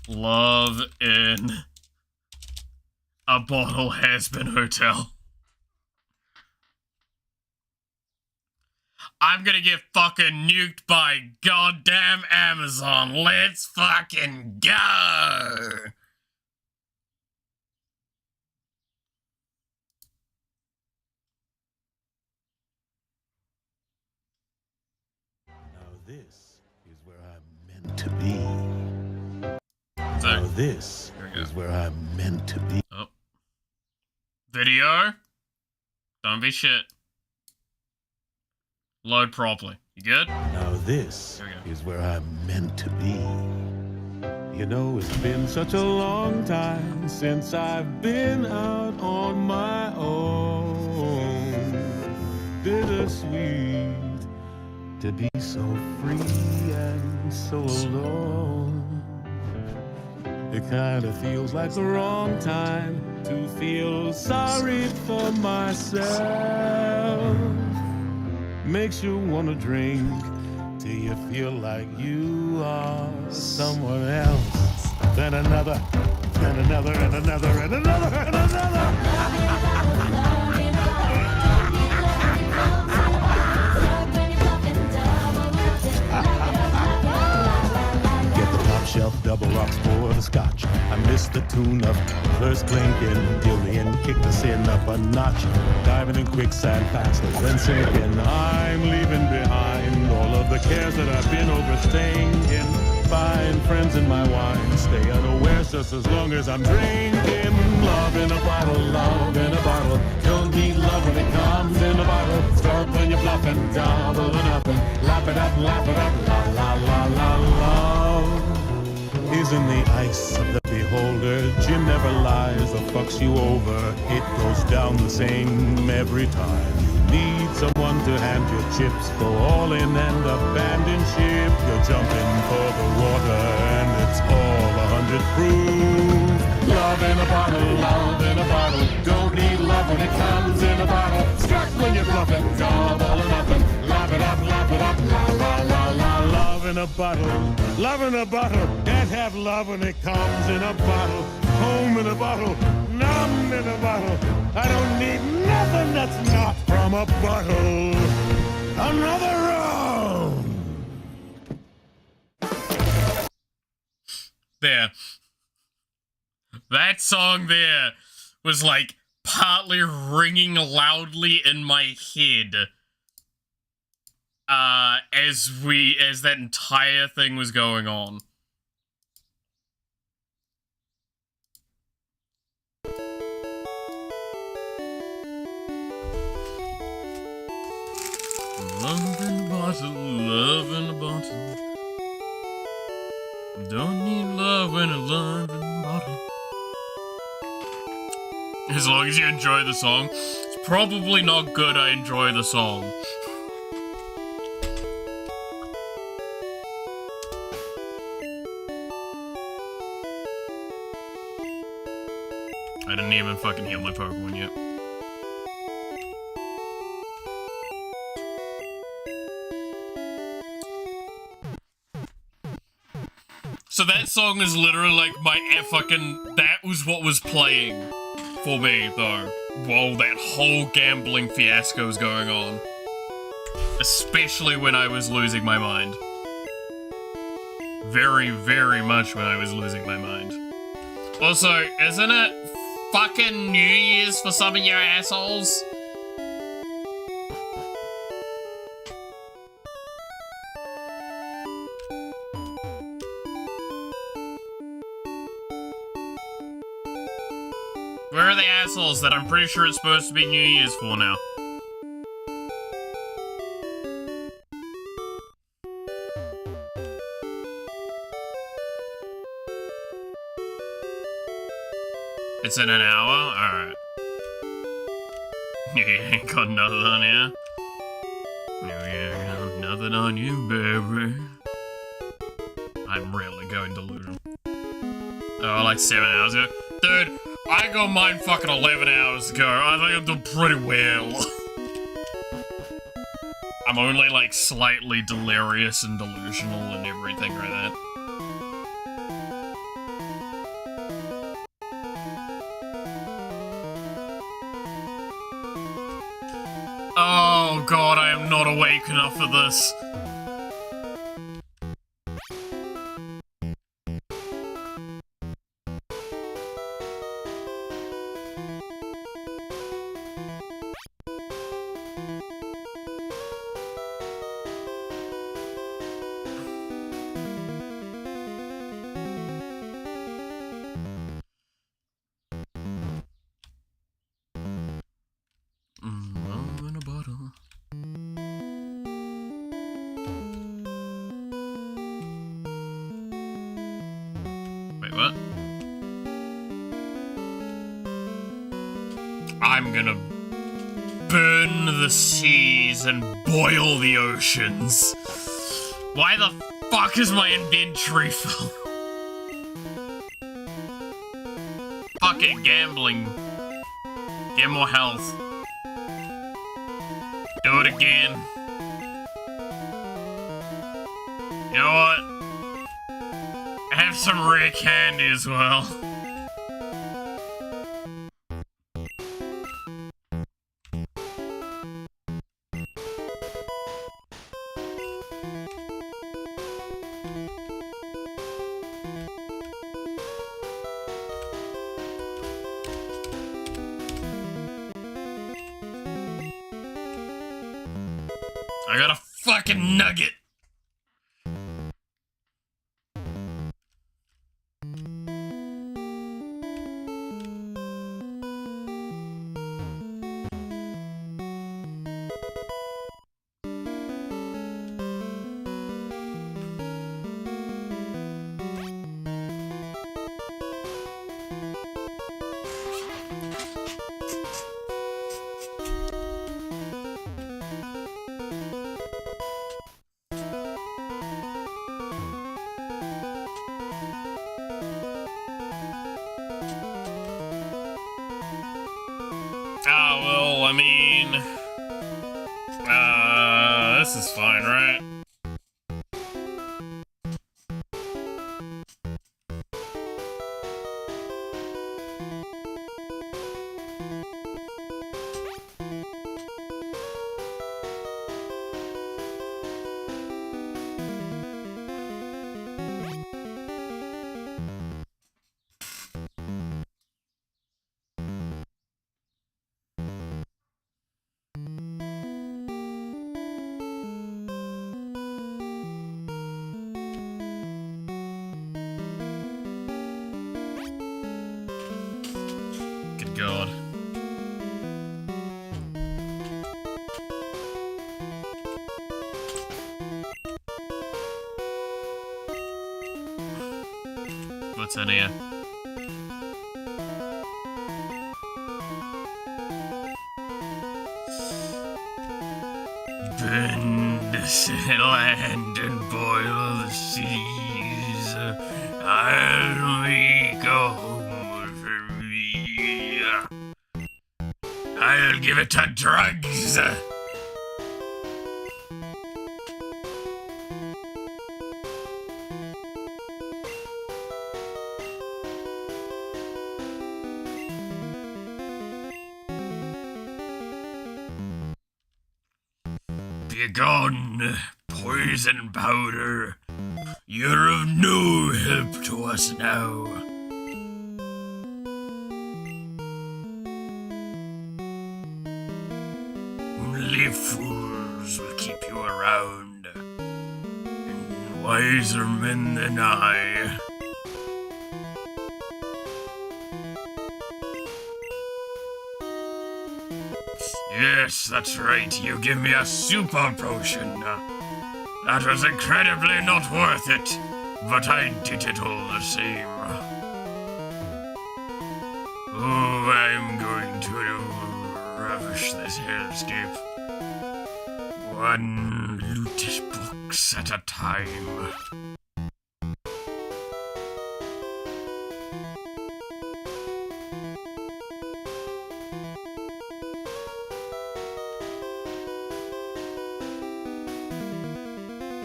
love in a bottle has-been hotel. I'm gonna get fucking nuked by goddamn Amazon. Let's fucking go! This is where I'm meant to be. So, now this is where I'm meant to be. Oh. Video? Don't be shit. Load properly. You good? Now this is where I'm meant to be. You know, it's been such a long time since I've been out on my own. Bittersweet to be so free and so alone. It kind of feels like the wrong time to feel sorry for myself. Makes you want to drink till you feel like you are someone else. Then another, and another, and another, and another, and another. Shelf double rocks for the scotch. I missed the tune of first clinking till the end kicked the sin up a notch. Diving in quicksand faster than sinking. I'm leaving behind all of the cares that I've been overthinking. Find friends in my wine, stay unawares just as long as I'm drinking. Love in a bottle, love in a bottle. Don't need love when it comes in a bottle. Start when you're bluffing, double or nothing. Lap it up, la la la la love. Is in the ice of the beholder. Jim never lies or fucks you over. It goes down the same every time. You need someone to hand your chips. Go all in and abandon ship. You're jumping for the water and it's all 100 proof. Love in a bottle, love in a bottle. Don't need love when it comes in a bottle. Strike when you're bluffing, double or nothing. Lap it up, la la la la. Love in a bottle, love in a bottle. Can't have love when it comes in a bottle. Home in a bottle, numb in a bottle. I don't need nothing that's not from a bottle. Another round. There. That song there was like partly ringing loudly in my head. As that entire thing was going on. Love in a bottle, love in a bottle. Don't need love when I love in a bottle. As long as you enjoy the song. It's probably not good I enjoy the song. I didn't even fucking heal my Pokemon yet. That song is literally like my fucking... That was what was playing for me, though, while that whole gambling fiasco was going on. Especially when I was losing my mind. Very, very much when I was losing my mind. Also, isn't it fucking New Year's for some of you assholes? Where are the assholes that I'm pretty sure it's supposed to be New Year's for now? It's in an hour? Alright. You ain't got nothing on you? You ain't got nothing on you, baby. I'm really going to lose. Oh, like 7 hours ago? Dude, I got mine fucking 11 hours ago. I think I'm doing pretty well. I'm only like slightly delirious and delusional and everything like that. Oh god, I am not awake enough for this. Love in a bottle. Wait, what? I'm gonna burn the seas and boil the oceans. Why the fuck is my inventory full? Fucking gambling. Get more health. Do it again. You know what? Have some rare candy as well. I got a fucking nugget. Ah, well, I mean... this is fine, right? Good God. What's in here? Burn the land and boil the seas. I'll make a home for me. I'll give it to drugs. Begone, poison powder. You're of no help to us now. Only fools will keep you around, and wiser men than I. Yes, that's right. You give me a super potion. That was incredibly not worth it, but I did it all the same. Oh, I'm going to ravish this hellscape. One loot box at a time.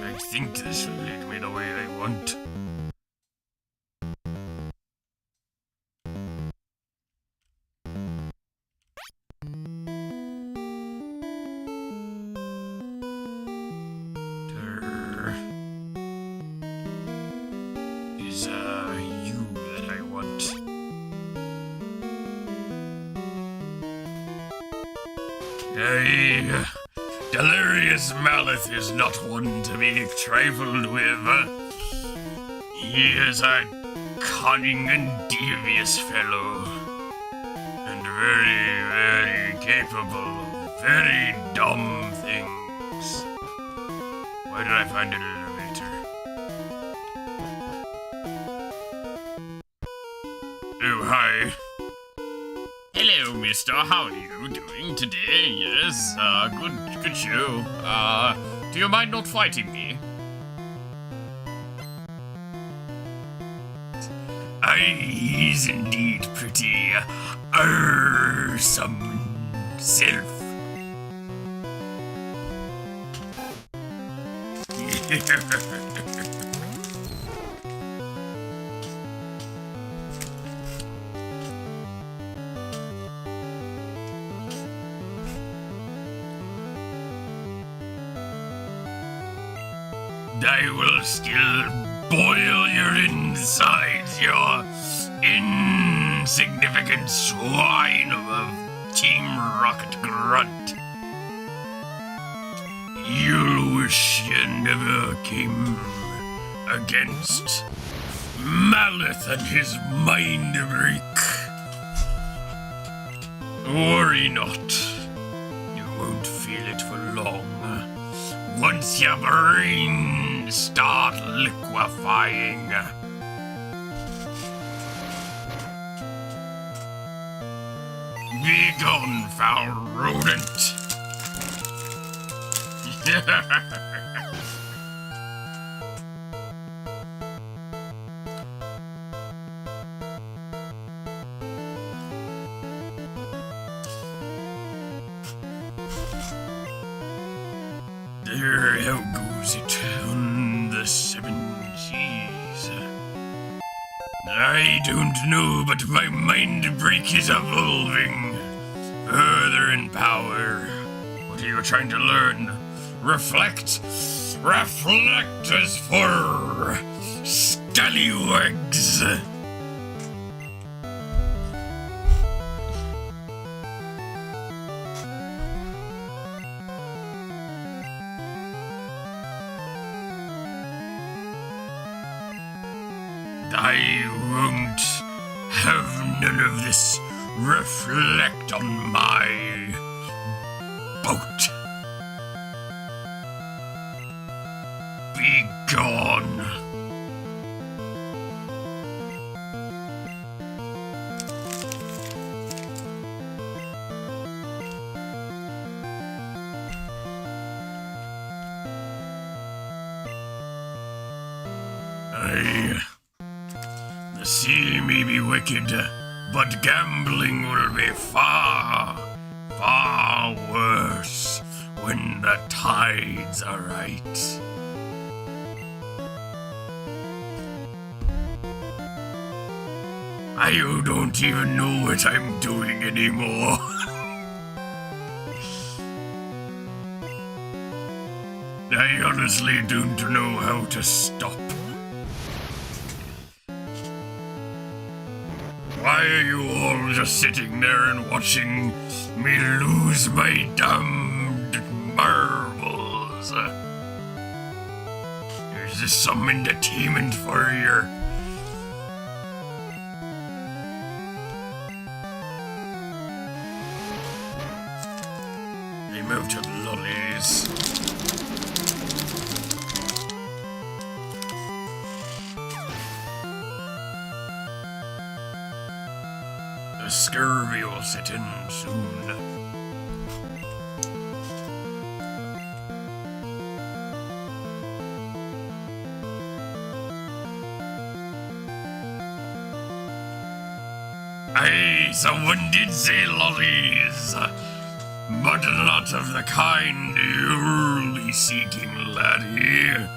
I think this will lead me the way I want. There is you that I want. Delirious Malith is not one to be trifled with. He is a cunning and devious fellow, and very, very capable of very dumb things. Why did I find an elevator? Oh, hi. Hello, mister. How are you doing today? Yes, good show. Do you mind not fighting me? He's indeed pretty, some self. I will still boil your insides, your insignificant swine of a Team Rocket grunt. You'll wish you never came against Malith and his mind break. Worry not, you won't feel it for long. Once your brains start liquefying. Be gone, foul rodent. There, how goes it on the 7 seas? I don't know, but my mind break is evolving further in power. What are you trying to learn? Reflect? Reflect as for scallywags. I won't have none of this. Reflect on my boat. Be gone. The sea may be wicked, but gambling will be far, far worse when the tides are right. I don't even know what I'm doing anymore. I honestly don't know how to stop. Why are you all just sitting there and watching me lose my damned marbles? Is this some entertainment for you? I'm out of lollies. The scurvy will set in soon. Aye, someone did say lollies, but not of the kind you'll be seeking, laddie.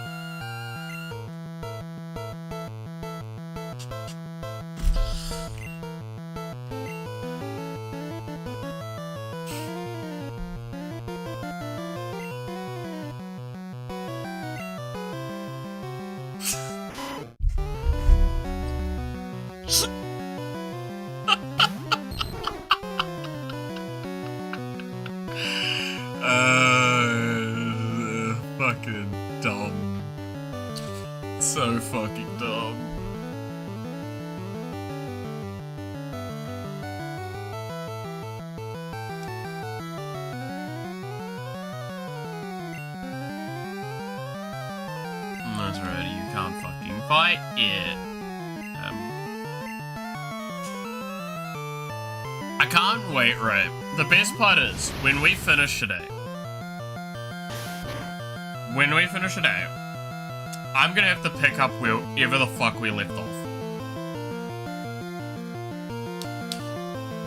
Fucking dumb. So fucking dumb. That's right, you can't fucking fight it. I can't wait, right? The best part is, when we finish today, I'm gonna have to pick up wherever the fuck we left off.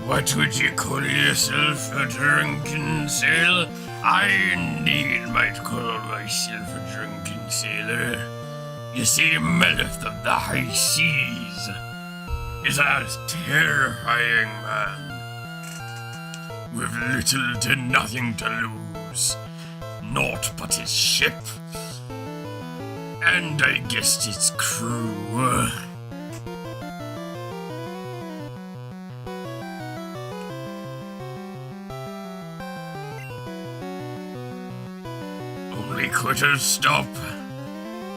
What would you call yourself, a drunken sailor? I indeed might call myself a drunken sailor. You see, Melith of the high seas is a terrifying man, with little to nothing to lose, naught but his ship, and I guessed its crew. Only quitters stop.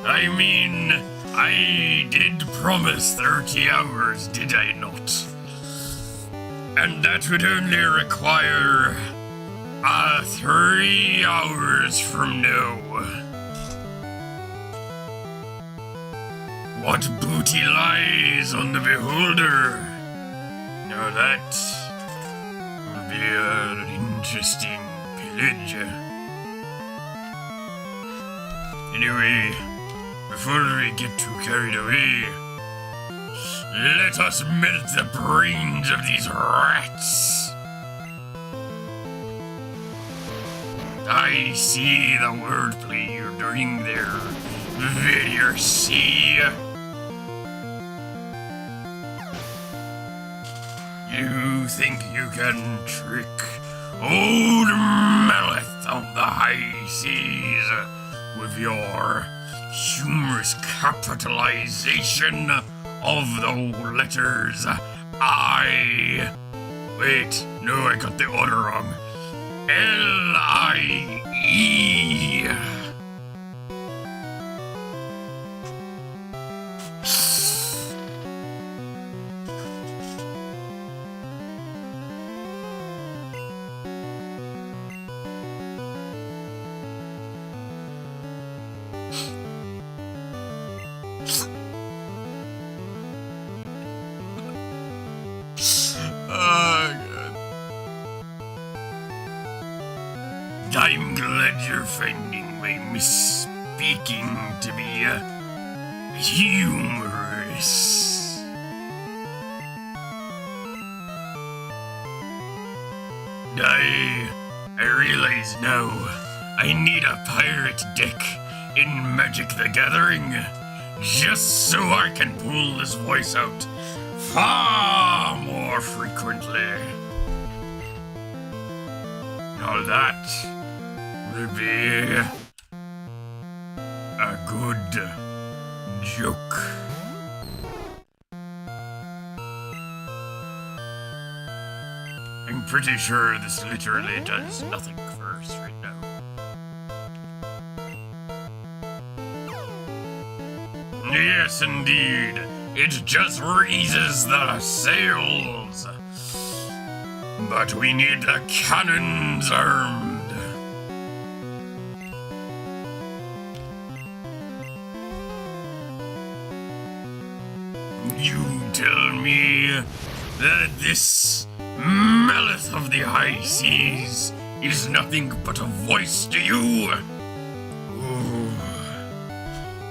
I mean, I did promise 30 hours, did I not? And that would only require 3 hours from now. What booty lies on the beholder? Now that will be an interesting pillage. Anyway, before we get too carried away, let us melt the brains of these rats. I see the wordplay you're doing there, Vidurcy. You think you can trick old Melith of the high seas with your humorous capitalization of the letters I... Wait, no, I got the order wrong. L-I-E. I'm glad you're finding my misspeaking to be humorous. I realize now I need a pirate deck in Magic the Gathering just so I can pull this voice out far more frequently. Now that will be a good joke. I'm pretty sure this literally does nothing for us right now. Yes, indeed. It just raises the sails. But we need the cannons armed. You tell me that this Melith of the high seas is nothing but a voice to you? Oh,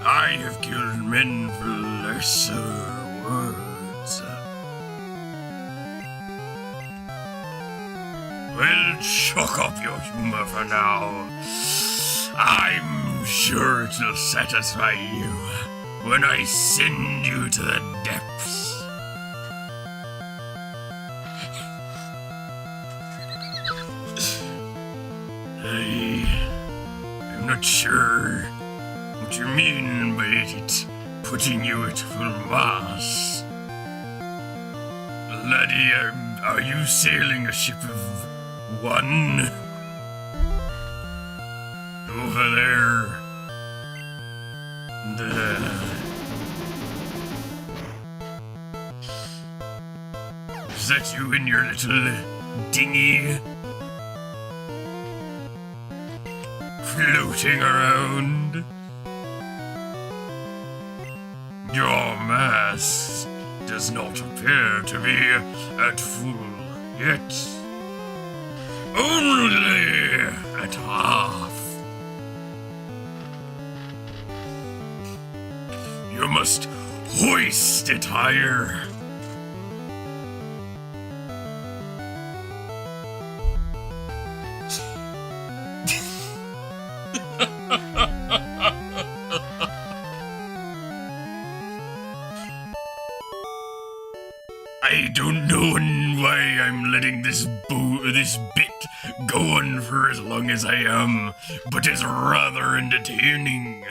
I have killed men for lesser words. Well, chalk up your humor for now. I'm sure it'll satisfy you when I send you to the depths. I'm not sure what you mean by it putting you at full mast. Laddie, are you sailing a ship of one? Over there. Is that you in your little dinghy? Floating around? Your mast does not appear to be at full yet. Only at half. You must hoist it higher. I don't know why I'm letting this bit go on for as long as I am, but it's rather entertaining.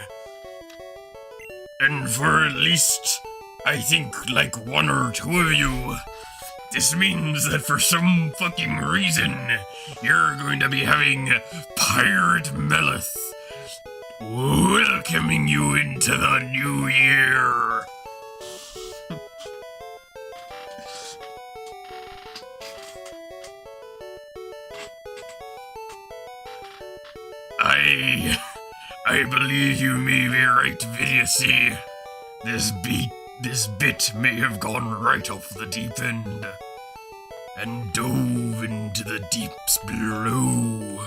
And for at least, I think, like 1 or 2 of you, this means that for some fucking reason, you're going to be having Pirate Melith welcoming you into the new year. I believe you may be right, Vidyacy. This bit may have gone right off the deep end and dove into the deeps below.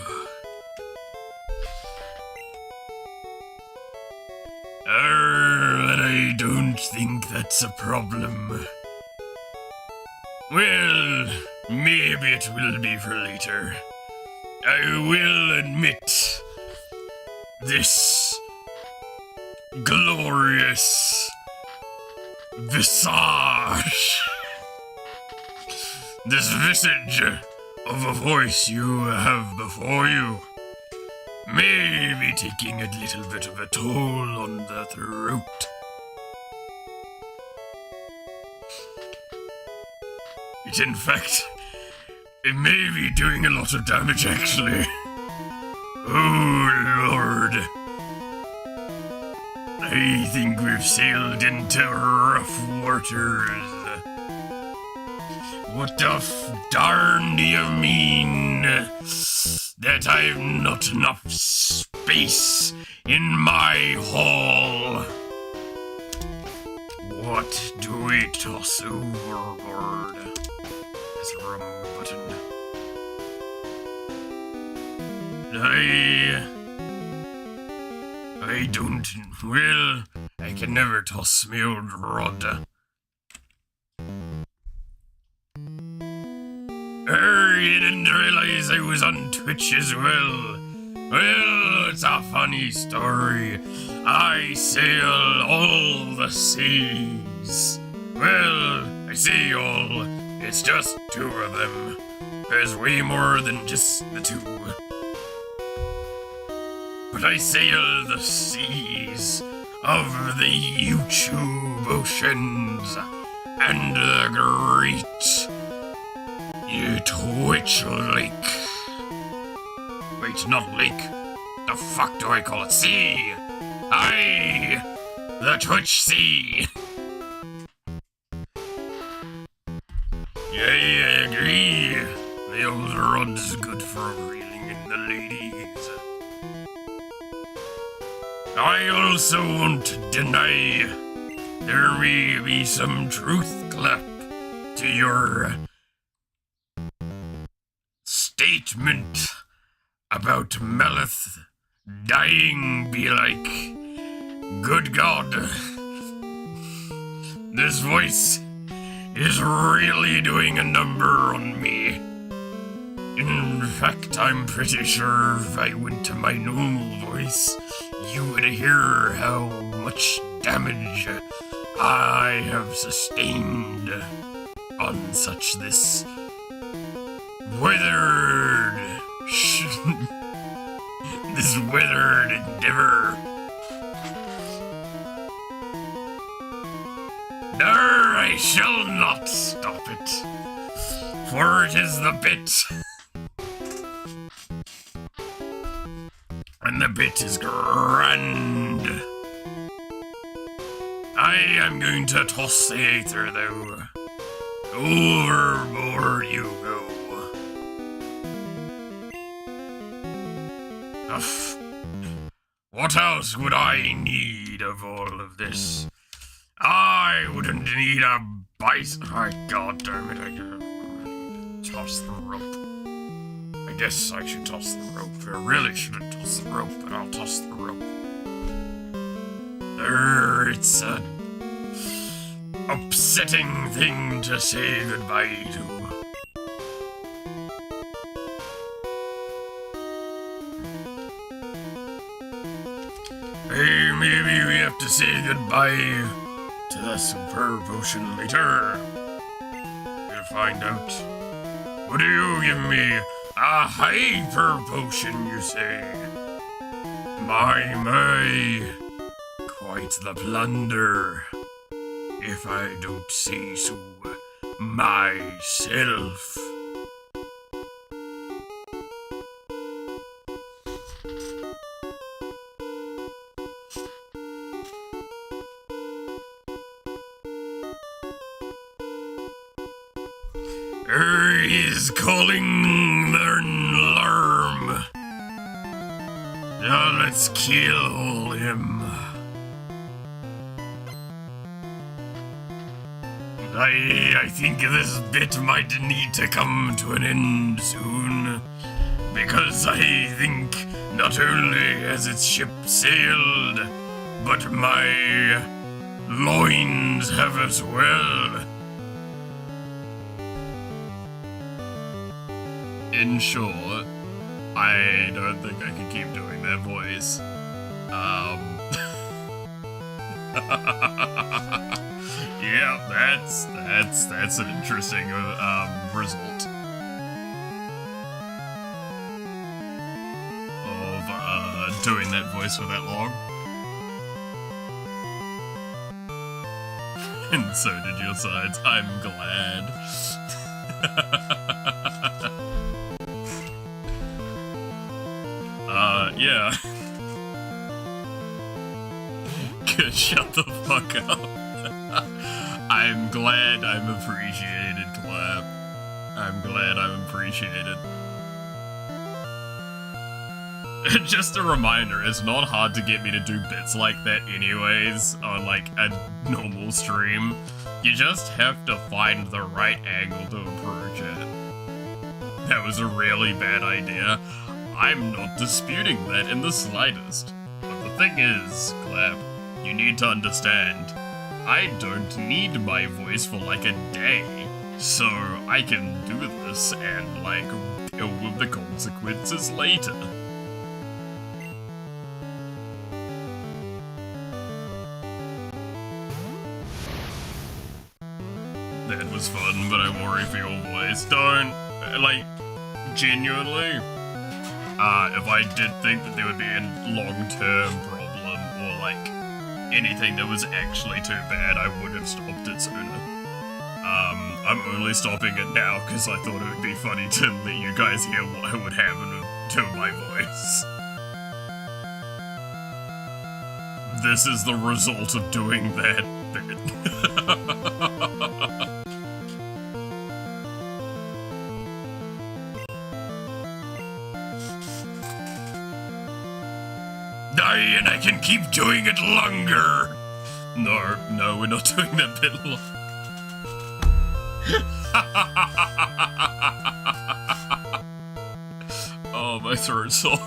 But I don't think that's a problem. Well, maybe it will be for later. I will admit, this glorious visage, this visage of a voice you have before you, may be taking a little bit of a toll on the throat. In fact, it may be doing a lot of damage, actually. Oh, Lord. I think we've sailed into rough waters. What the darn do you mean? That I've not enough space in my hull? What do we toss overboard? That's the wrong button. I don't... Well, I can never toss me old rod. You didn't realize I was on Twitch as well. Well, it's a funny story. I sail all the seas. Well, I say all. It's just 2 of them. There's way more than just the 2. but I sail the seas of the YouTube oceans and the great Twitch Lake. Wait, not lake. The fuck do I call it? Sea! Aye! The Twitch Sea! Yay, I agree. The old rod's good for reeling in the ladies. I also won't deny there may be some truth clap to your statement about Melith dying be like. Good God. This voice is really doing a number on me. In fact, I'm pretty sure if I went to my normal voice, you would hear how much damage I have sustained on such this withered this withered endeavor. There, I shall not stop it, for it is the bit, and the bit is grand. I am going to toss the aether, though. Overboard you go. What else would I need of all of this? I wouldn't need a bison. Oh, God damn it, I gotta toss the rope. I guess I should toss the rope. I really shouldn't toss the rope, but I'll toss the rope. It's a upsetting thing to say goodbye to. Hey, maybe we have to say goodbye to the super potion later. We'll find out. What do you give me? A hyper potion, you say? My. Quite the plunder, if I don't say so myself. He's calling the alarm. Now let's kill him. I think this bit might need to come to an end soon, because I think not only has its ship sailed, but my loins have as well. In short, I don't think I can keep doing that voice. Yeah, that's an interesting result of doing that voice for that long. And so did your sides. I'm glad. Yeah. Shut the fuck up. I'm glad I'm appreciated, Clap. I'm glad I'm appreciated. Just a reminder, it's not hard to get me to do bits like that anyways, on like a normal stream. You just have to find the right angle to approach it. That was a really bad idea. I'm not disputing that in the slightest. But the thing is, Clap, you need to understand, I don't need my voice for like a day, so I can do this and like deal with the consequences later. That was fun, but I worry for your voice. Don't, like, genuinely, if I did think that there would be a long-term problem or like anything that was actually too bad, I would have stopped it sooner. I'm only stopping it now because I thought it would be funny to let you guys hear what would happen to my voice. This is the result of doing that bit. And I can keep doing it longer. No, we're not doing that bit long. Oh, my throat's sore.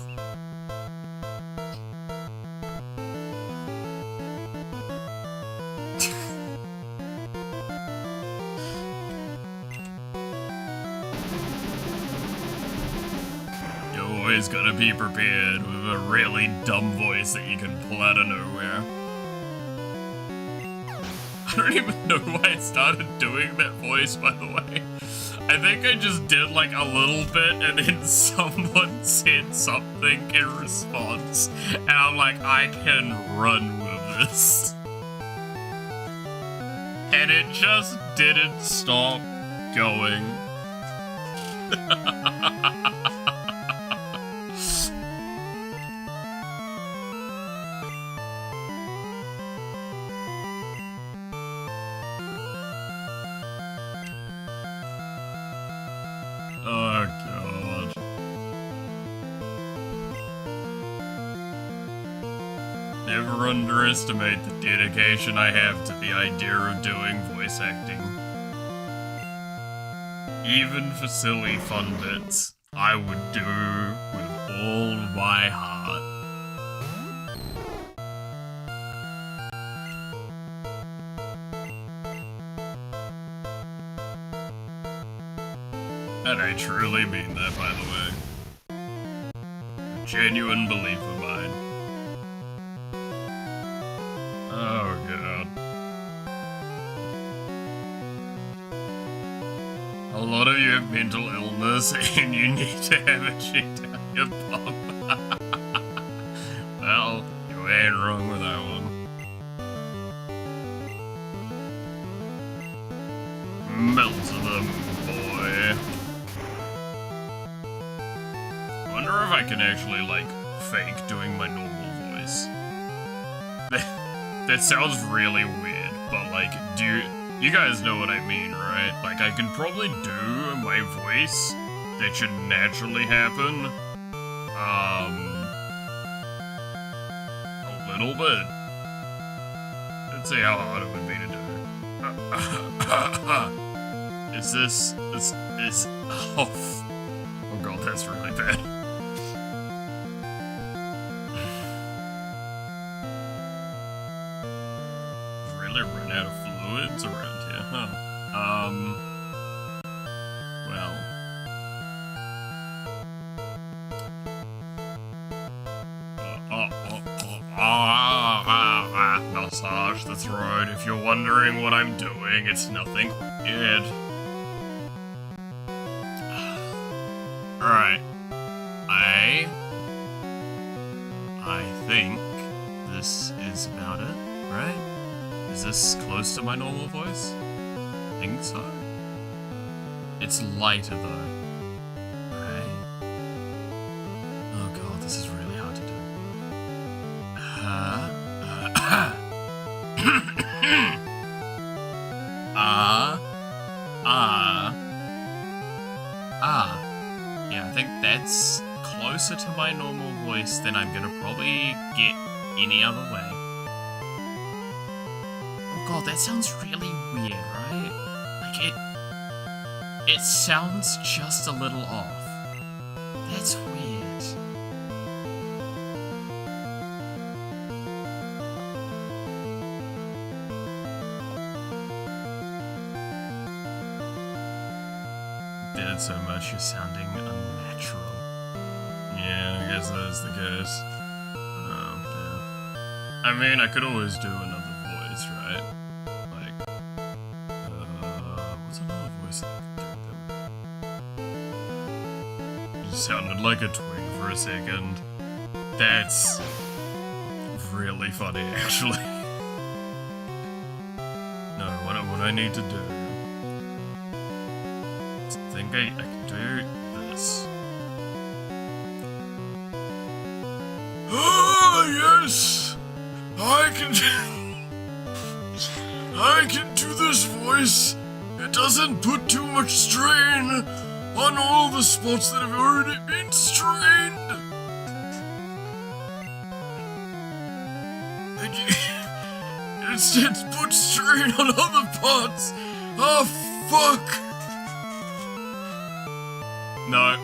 You're always gonna be prepared with a really dumb voice that you can pull out of nowhere. I don't even know why I started doing that voice, by the way. I think I just did like a little bit and then someone said something in response. And I'm like, I can run with this. And it just didn't stop going. Oh, God. Never underestimate the dedication I have to the idea of doing voice acting. Even for silly fun bits, I would do with all my heart. And I truly mean that, by the way. A genuine belief of mine. Oh, God. A lot of you have mental illness and you need to have it checked out your bum. Well, you ain't wrong with that one. Melt them, boy. I wonder if I can actually, like, fake doing my normal voice. That sounds really weird, but, like, you guys know what I mean, right? Like, I can probably do my voice that should naturally happen, a little bit. Let's see how hard it would be to do. Is this, oh God, that's really bad. Really run out of fluids around here, huh? Well. Massage the throat. If you're wondering what I'm doing, it's nothing weird. Alright. I think this is about it, right? Is this close to my normal voice? I think so. It's lighter though. Right? Oh God, this is really hard to do. Yeah, I think that's closer to my normal voice than I'm gonna probably get any other way. Oh God, that sounds really weird, right? Like it sounds just a little off. That's weird. Did it so much you're sounding unnatural. Yeah, I guess that's the case. Oh, yeah. I mean, I could always do another voice, right? Like, what's another voice that I could do? You sounded like a twig for a second. That's really funny, actually. No, what I need to do... I think I can do this. Oh, yes! I can do this voice. It doesn't put too much strain on all the spots that have already been strained. And you instead put strain on other parts. Oh, fuck. No,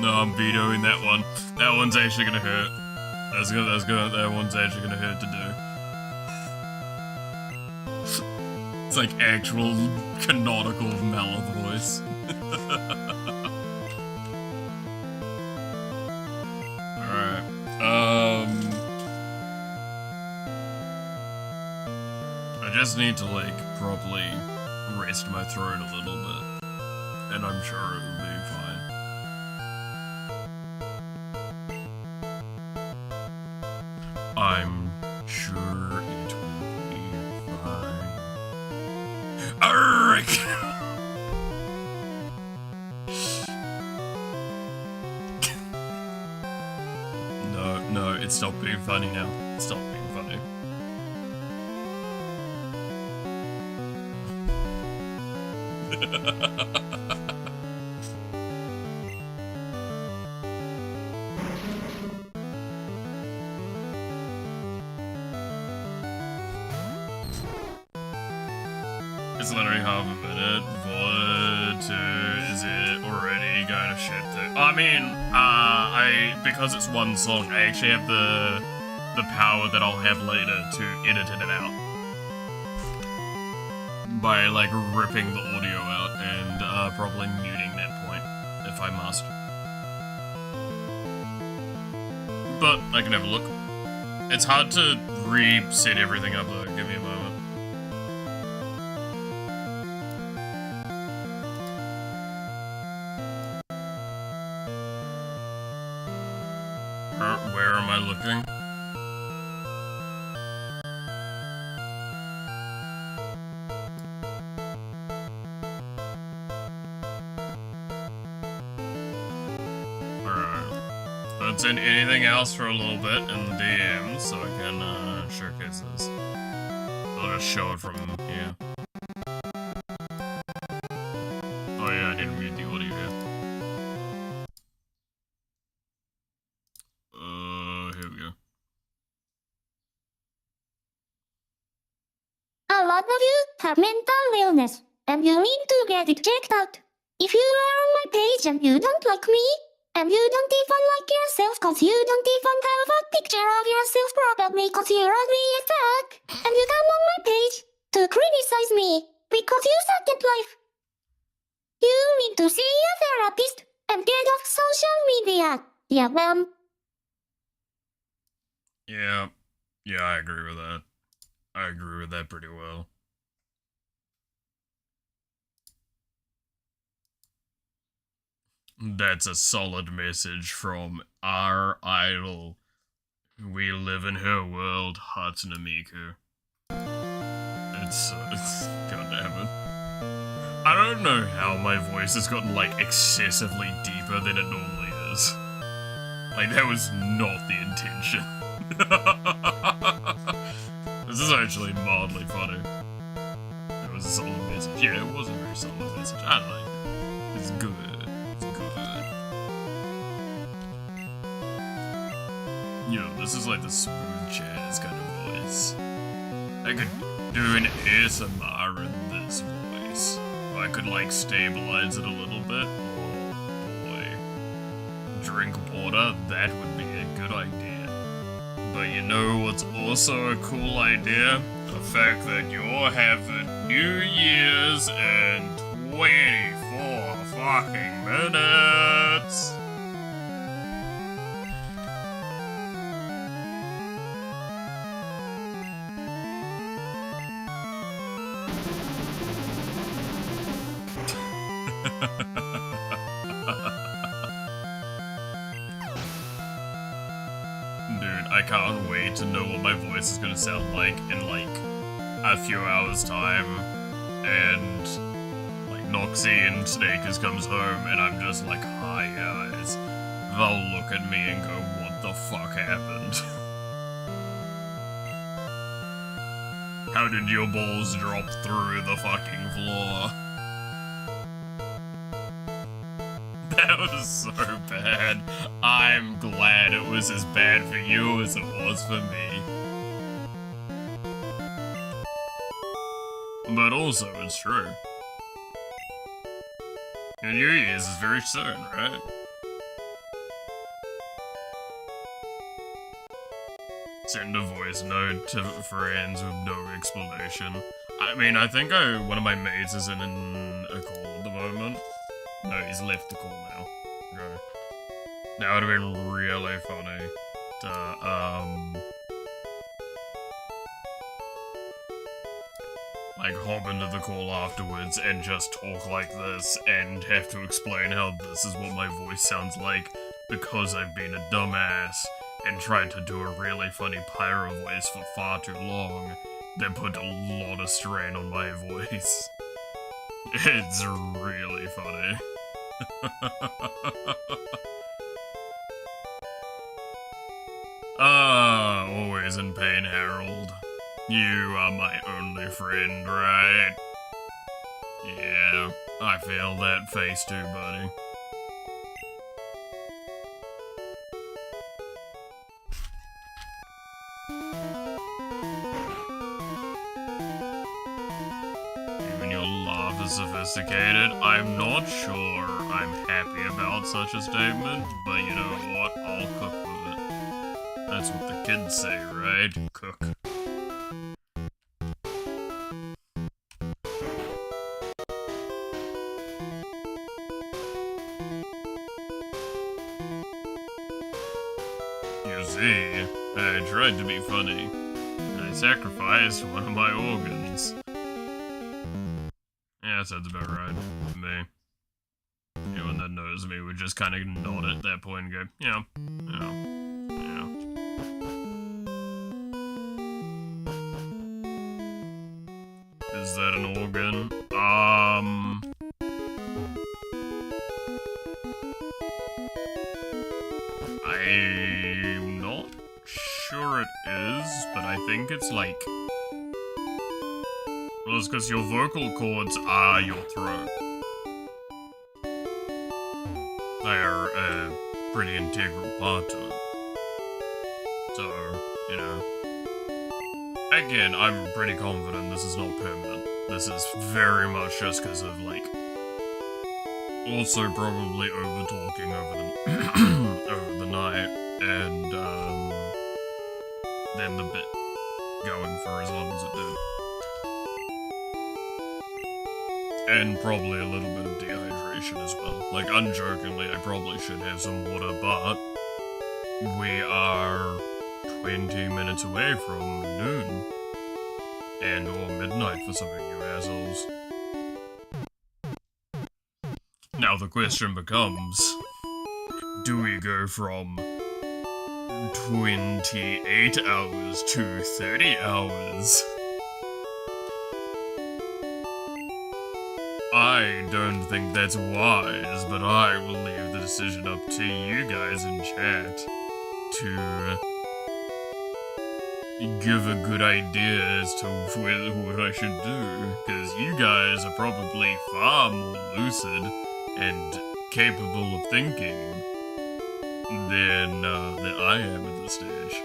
I'm vetoing that one. That one's actually gonna hurt. That one's actually gonna hurt to do. It's like actual canonical Malith voice. Alright. I just need to like properly rest my throat a little bit. And I'm sure it will be fine. I'm sure it will be fine. Alright! No, it stopped being funny now. It stopped being funny. It's literally half a minute. Is it already going to shit through? I mean, because it's one song, I actually have the power that I'll have later to edit it out. By, like, ripping the audio out and, probably muting that point, if I must. But, I can have a look. It's hard to reset everything up, though. Give me a moment. Where am I looking? Alright. Let's send anything else for a little bit in the DMs so I can showcase this. I'll just show it from here. Oh yeah, I need to mute the audio here. Here we go. A lot of you have mental illness, and you need to get it checked out. If you are on my page and you don't like me, and you don't even like yourself cause you don't even have a picture of yourself probably cause you're ugly as fuck, and you come on my page to criticize me because you suck at life, you need to see a therapist and get off social media. Yeah, Yeah, I agree with that. I agree with that pretty well. That's a solid message from our idol. We live in her world, Hatsune Miku. It's goddammit. I don't know how my voice has gotten, like, excessively deeper than it normally is. Like, that was not the intention. This is actually mildly funny. It was a solid message. Yeah, it was a very solid message. I like it. It's good. It's good. You know, this is like the smooth jazz kind of voice. I could do an ASMR in this voice. I could like stabilize it a little bit. Oh boy. Drink water, that would be a good idea. But you know what's also a cool idea? The fact that you're having New Year's in 24 fucking minutes! can't wait to know what my voice is gonna sound like in like a few hours time. And like Noxie and Snakers comes home and I'm just like, hi guys. They'll look at me and go, what the fuck happened? How did your balls drop through the fucking floor? That was so bad. I'm glad it was as bad for you as it was for me. But also, it's true. And New Year's is very soon, right? Send a voice note to friends with no explanation. I mean, I think one of my mates is in a call at the moment. No, he's left the call now. Okay. That would have been really funny to, like, hop into the call afterwards and just talk like this and have to explain how this is what my voice sounds like because I've been a dumbass and tried to do a really funny pyro voice for far too long that put a lot of strain on my voice. It's really funny. Always in pain, Harold. You are my only friend, right? Yeah, I feel that face too, buddy. Even your laugh is sophisticated. I'm not sure I'm happy about such a statement, but you know what? I'll cook with it. That's what the kids say, right? Cook. You see, I tried to be funny. I sacrificed one of my organs. Yeah, that sounds about right to me. Anyone that knows me would just kind of nod at that point and go, yeah, yeah, yeah. Is that an organ? I'm not sure it is, but I think it's like... Well, it's because your vocal cords are your throat. They are a pretty integral part to it. So, you know. Again, I'm pretty confident this is not permanent. This is very much just because of, like... Also probably over-talking over the night, and, then the bit going for as long as it did. And probably a little bit of dehydration as well. Like, unjokingly, I probably should have some water, but we are 20 minutes away from noon. And or midnight for some of you assholes. Now the question becomes, do we go from 28 hours to 30 hours? I don't think that's wise, but I will leave the decision up to you guys in chat to give a good idea as to what I should do, because you guys are probably far more lucid and capable of thinking than I am at this stage.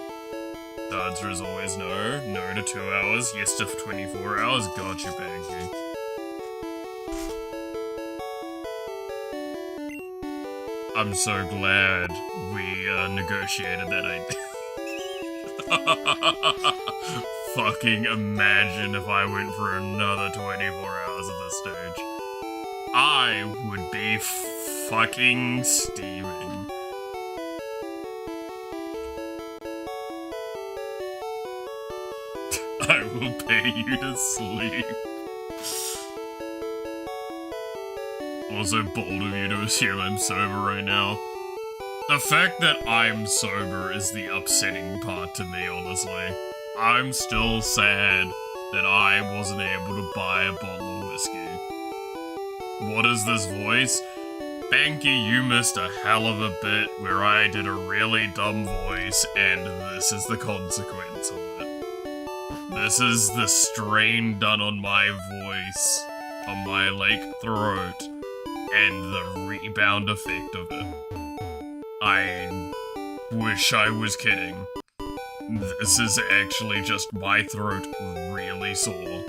The answer is always no. No to 2 hours, yes to 24 hours, gotcha, Banky. I'm so glad we negotiated that idea. Fucking imagine if I went for another 24 hours at this stage. I would be fucking steaming. I will pay you to sleep. Also bold of you to assume I'm sober right now. The fact that I'm sober is the upsetting part to me, honestly. I'm still sad that I wasn't able to buy a bottle of whiskey. What is this voice? Banky, you missed a hell of a bit where I did a really dumb voice, and this is the consequence of it. This is the strain done on my voice, on my, throat, and the rebound effect of it. I wish I was kidding. This is actually just my throat really sore.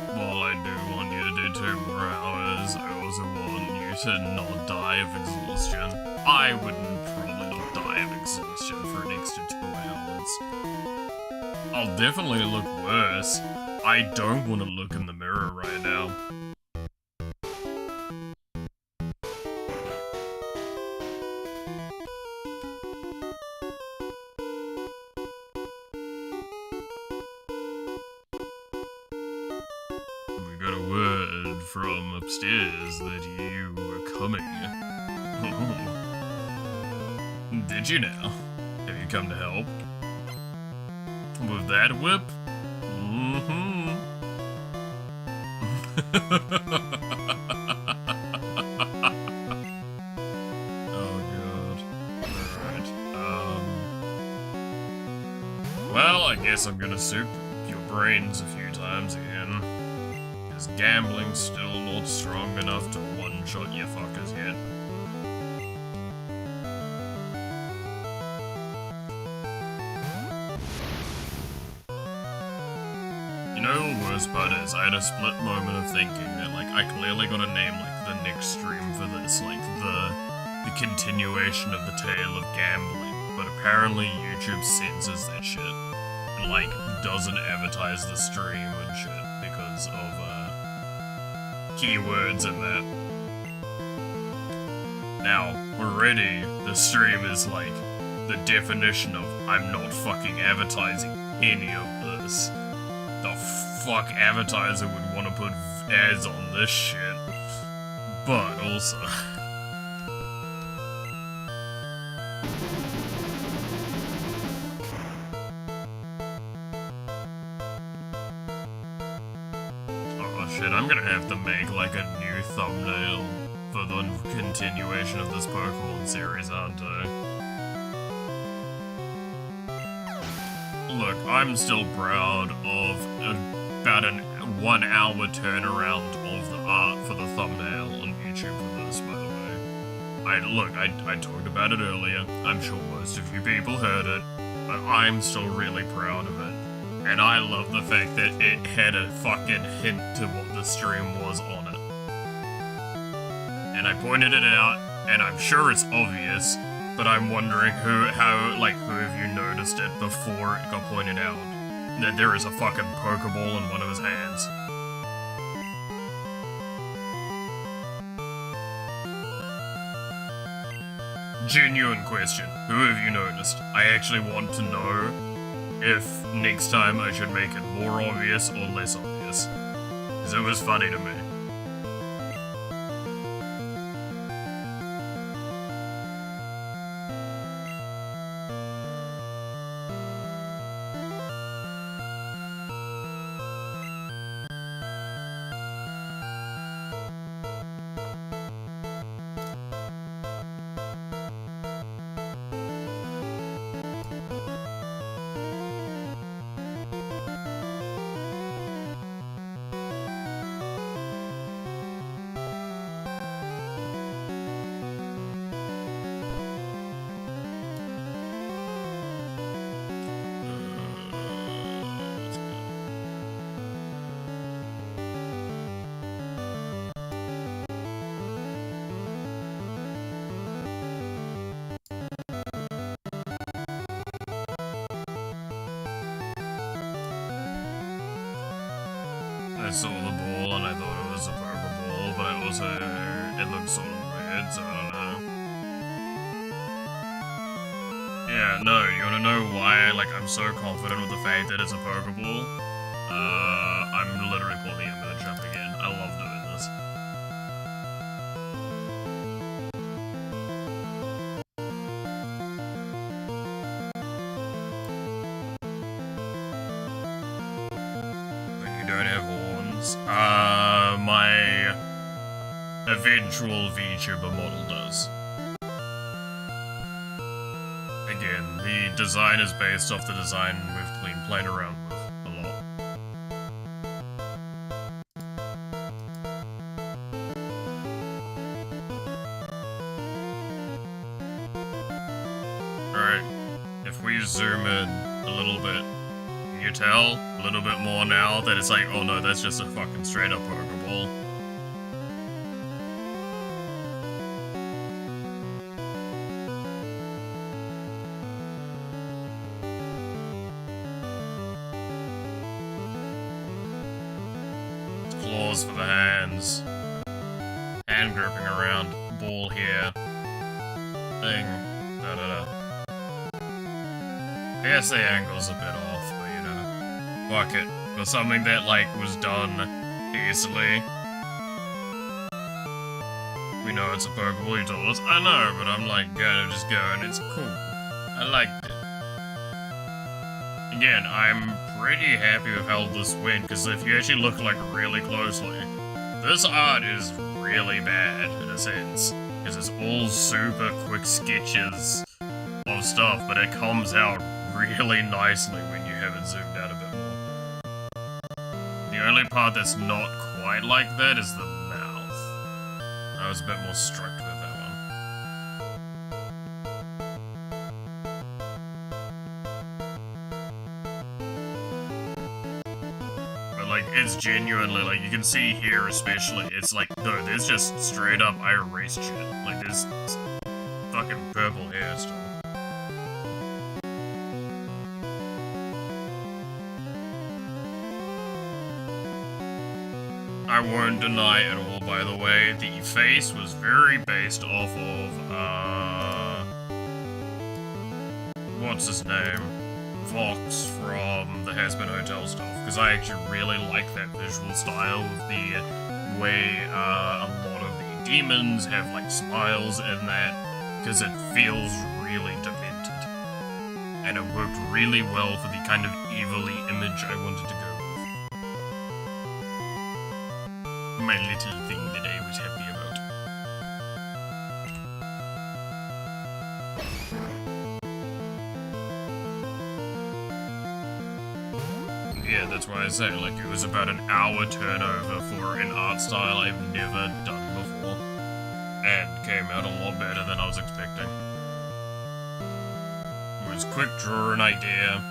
While I do want you to do 2 more hours, I also want you to not die of exhaustion. I wouldn't probably not die of exhaustion for an extra 2 hours. I'll definitely look worse. I don't want to look in the mirror right now. We got a word from upstairs that you were coming. Did you now? Have you come to help? With that whip? Mm-hmm. Oh god. Alright. Well, I guess I'm gonna soup your brains a few times again. Because gambling's still not strong enough to one-shot you fuckers yet. You know the worst part is, I had a split moment of thinking that, I clearly gotta name, the next stream for this, the continuation of the tale of gambling, but apparently YouTube censors that shit, and, doesn't advertise the stream and shit because of, keywords and that. Now, already, the stream is, the definition of, I'm not fucking advertising any of this. The fuck advertiser would want to put ads on this shit? But also... oh shit, I'm gonna have to make a new thumbnail for the continuation of this Pokemon series, aren't I? Look, I'm still proud of about a 1 hour turnaround of the art for the thumbnail on YouTube for this, by the way. I talked about it earlier. I'm sure most of you people heard it, but I'm still really proud of it. And I love the fact that it had a fucking hint to what the stream was on it. And I pointed it out, and I'm sure it's obvious, but I'm wondering who have you noticed it before it got pointed out? That there is a fucking Pokeball in one of his hands. Genuine question. Who have you noticed? I actually want to know if next time I should make it more obvious or less obvious. Because it was funny to me. I saw the ball and I thought it was a Pokeball, but I also, it looked sort of weird, so I don't know. Yeah, no, you wanna know why, like, I'm so confident with the fact that it's a Pokeball? I'm literally pulling the image up again. I love doing this. But you don't have horns. My eventual VTuber model does. Again, the design is based off the design we've been playing around with a lot. Alright, if we zoom in a little bit, can you tell a little bit more now that it's like, oh no, that's just a fucking straight up Pokeball. Claws for the hands. Hand gripping around. Ball here. Thing. Da da da. I guess the angle's a bit off, but you know. Fuck it. For something that, like, was done easily. We know it's a Pokeball, you told us. I know, but I'm like, gonna just go and it's cool. I liked it. Again, I'm pretty happy with how this went, because if you actually look, like, really closely, this art is really bad, in a sense, because it's all super quick sketches of stuff, but it comes out really nicely when you have it zoomed out a bit more. The only part that's not quite like that is the mouth. I was a bit more strict with that one. Like, it's genuinely, like, you can see here especially, it's like, no, there's just straight up, I erased shit. Like, there's fucking purple hair still. I won't deny at all, by the way, the face was very based off of, what's his name? Fox from the Has-Been Hotel stuff, because I actually really like that visual style with the way a lot of the demons have like smiles in that, because it feels really demented. And it worked really well for the kind of evil-y image I wanted to go with. My little thing that I was happy about. Yeah, that's why I say, like, it was about an hour turnover for an art style I've never done before. And came out a lot better than I was expecting. It was quick draw an idea,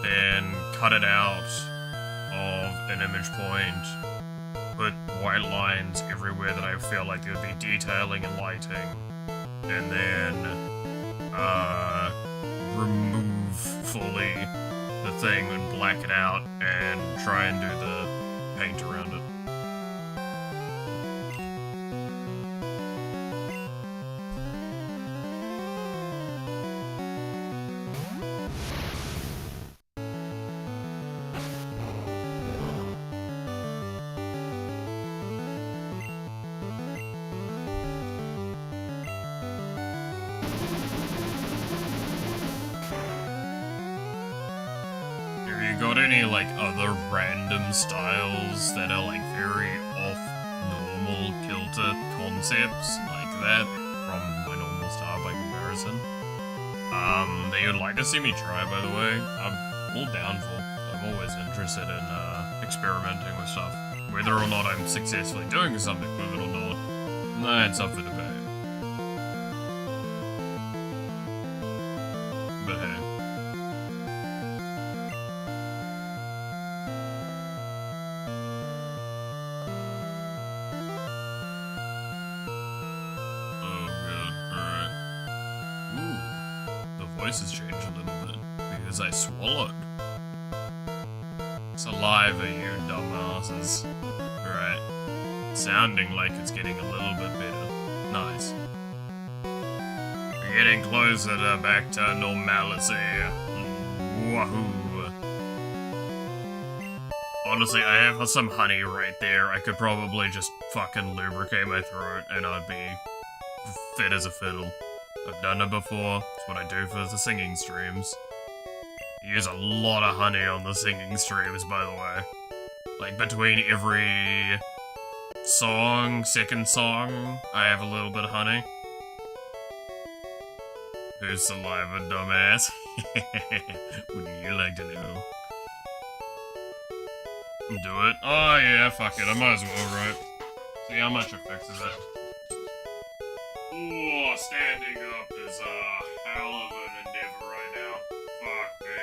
then cut it out of an image point, put white lines everywhere that I feel like there would be detailing and lighting, and then, remove fully the thing and black it out and try and do the paint around it. Have you got any, like, other random styles that are, like, very off-normal kilter concepts like that from my normal style by comparison? That you'd like to see me try, by the way? I'm all down for. I'm always interested in, experimenting with stuff. Whether or not I'm successfully doing something with it or not, that's up for debate. But hey. Voice has changed a little bit because I swallowed. Saliva, you dumbasses. Alright. Sounding like it's getting a little bit better. Nice. We're getting closer to back to normalcy. Wahoo. Honestly, I have some honey right there. I could probably just fucking lubricate my throat and I'd be fit as a fiddle. I've done it before. It's what I do for the singing streams. I use a lot of honey on the singing streams, by the way. Like, between every song, second song, I have a little bit of honey. Who's saliva, dumbass? Wouldn't you like to know? Do it? Oh yeah, fuck it, I might as well, right? See how much it fixes it. Ooh, standing up is a hell of an endeavor right now. Fuck me.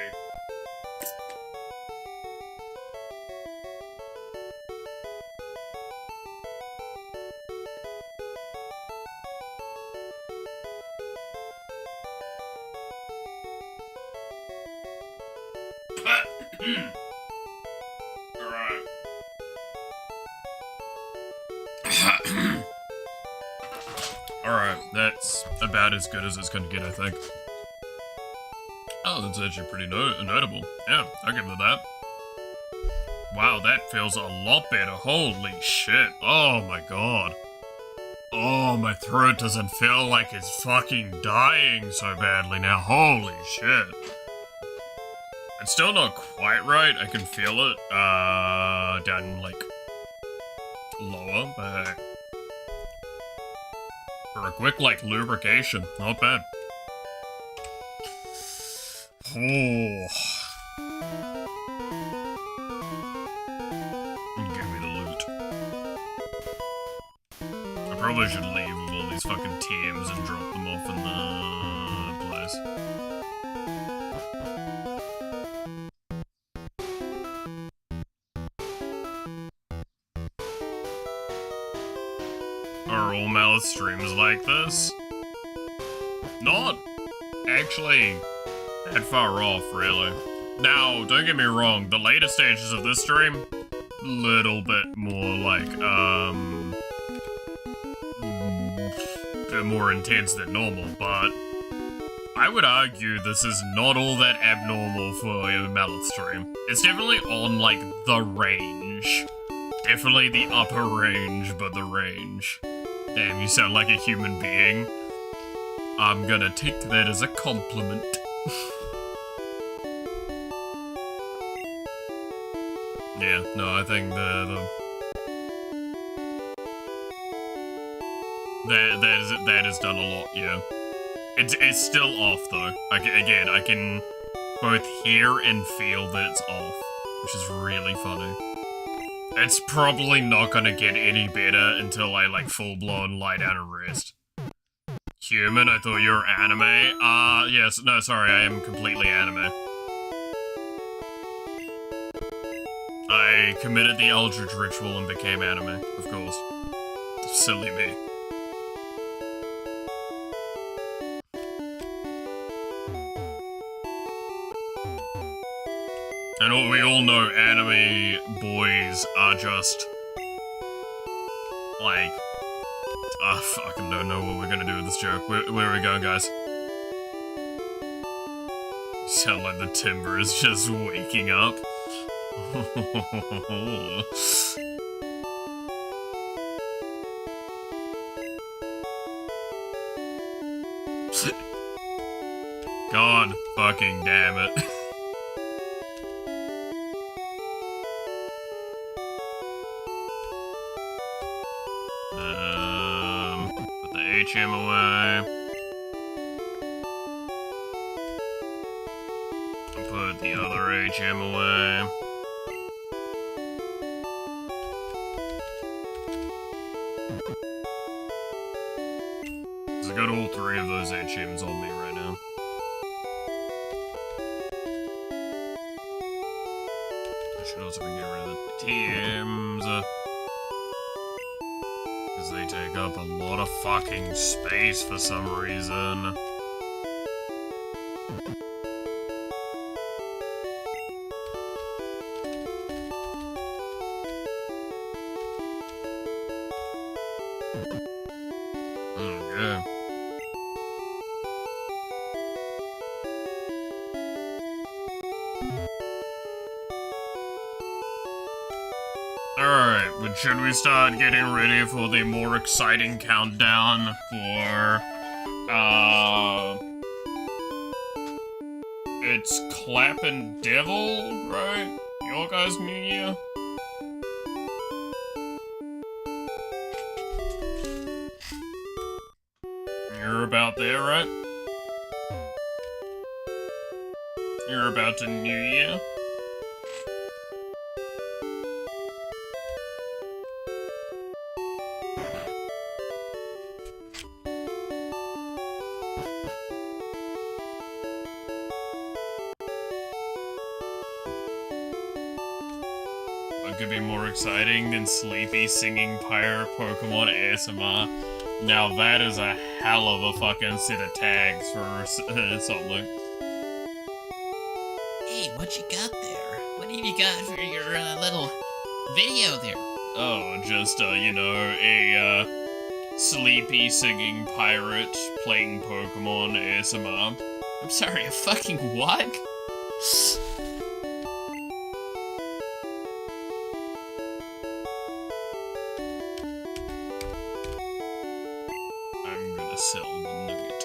Alright. Alright, that's about as good as it's gonna get, I think. Oh, that's actually pretty notable. Yeah, I'll give it that. Wow, that feels a lot better. Holy shit. Oh my god. Oh, my throat doesn't feel like it's fucking dying so badly now. Holy shit. It's still not quite right. I can feel it, down, like, lower, but for a quick, like, lubrication, not bad. Oh. Give me the loot. I probably should leave with all these fucking TMs and drop them off in the place. Are all Malice streams like this? Not actually that far off, really. Now, don't get me wrong, the later stages of this stream, little bit more like, bit more intense than normal, but I would argue this is not all that abnormal for a Mallet stream. It's definitely on, like, the range. Definitely the upper range, but the range. Damn, you sound like a human being. I'm gonna take that as a compliment. Yeah, no, I think that is done a lot, yeah. It's still off though. I can both hear and feel that it's off, which is really funny. It's probably not gonna get any better until I, like, full-blown lie down and rest. Human, I thought you were anime. Yes, no, sorry, I am completely anime. I committed the Eldritch Ritual and became anime, of course. Silly me. And we all know anime boys are just, like, I fucking don't know what we're gonna do with this joke. Where are we going, guys? You sound like the timber is just waking up. God fucking damn it. Put the HM away. Put the other HM away. I got all three of those HMs on me right now. I should also be getting rid of the TMs. Because they take up a lot of fucking space for some reason. Alright, but should we start getting ready for the more exciting countdown for, it's Clappin' Devil, right? Your guys' New Year? You're about there, right? You're about to New Year? What could be more exciting than sleepy singing pirate Pokemon ASMR? Now that is a hell of a fucking set of tags for something. Hey, what you got there? What have you got for your little video there? Oh, just, you know, a, sleepy singing pirate playing Pokemon ASMR. I'm sorry, a fucking what? I'm gonna sell the nugget.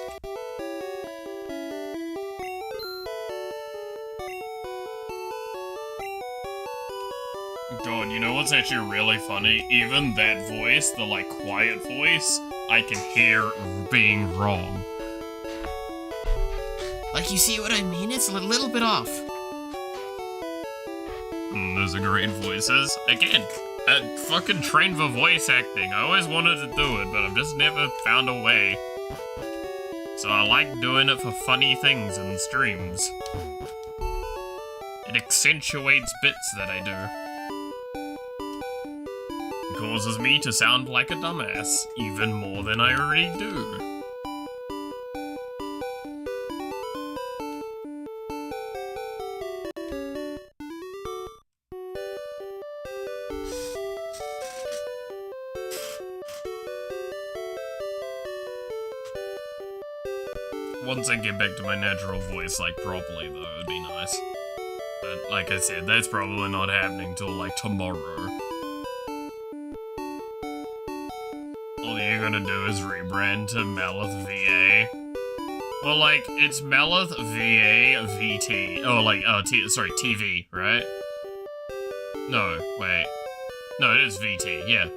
God, you know what's actually really funny? Even that voice, the, like, quiet voice, I can hear being wrong. Like, you see what I mean? It's a little bit off. Those are great voices. Again, fucking trained for voice acting. I always wanted to do it, but I've just never found a way. So I like doing it for funny things in streams. It accentuates bits that I do. It causes me to sound like a dumbass, even more than I already do. Once I get back to my natural voice, like, properly, though, it'd be nice. But, like I said, that's probably not happening till, like, tomorrow. All you're gonna do is rebrand to Malith VA. Well, like, it's Malith VA VT. Oh, like, sorry, TV, right? No, wait. No, it is VT, yeah.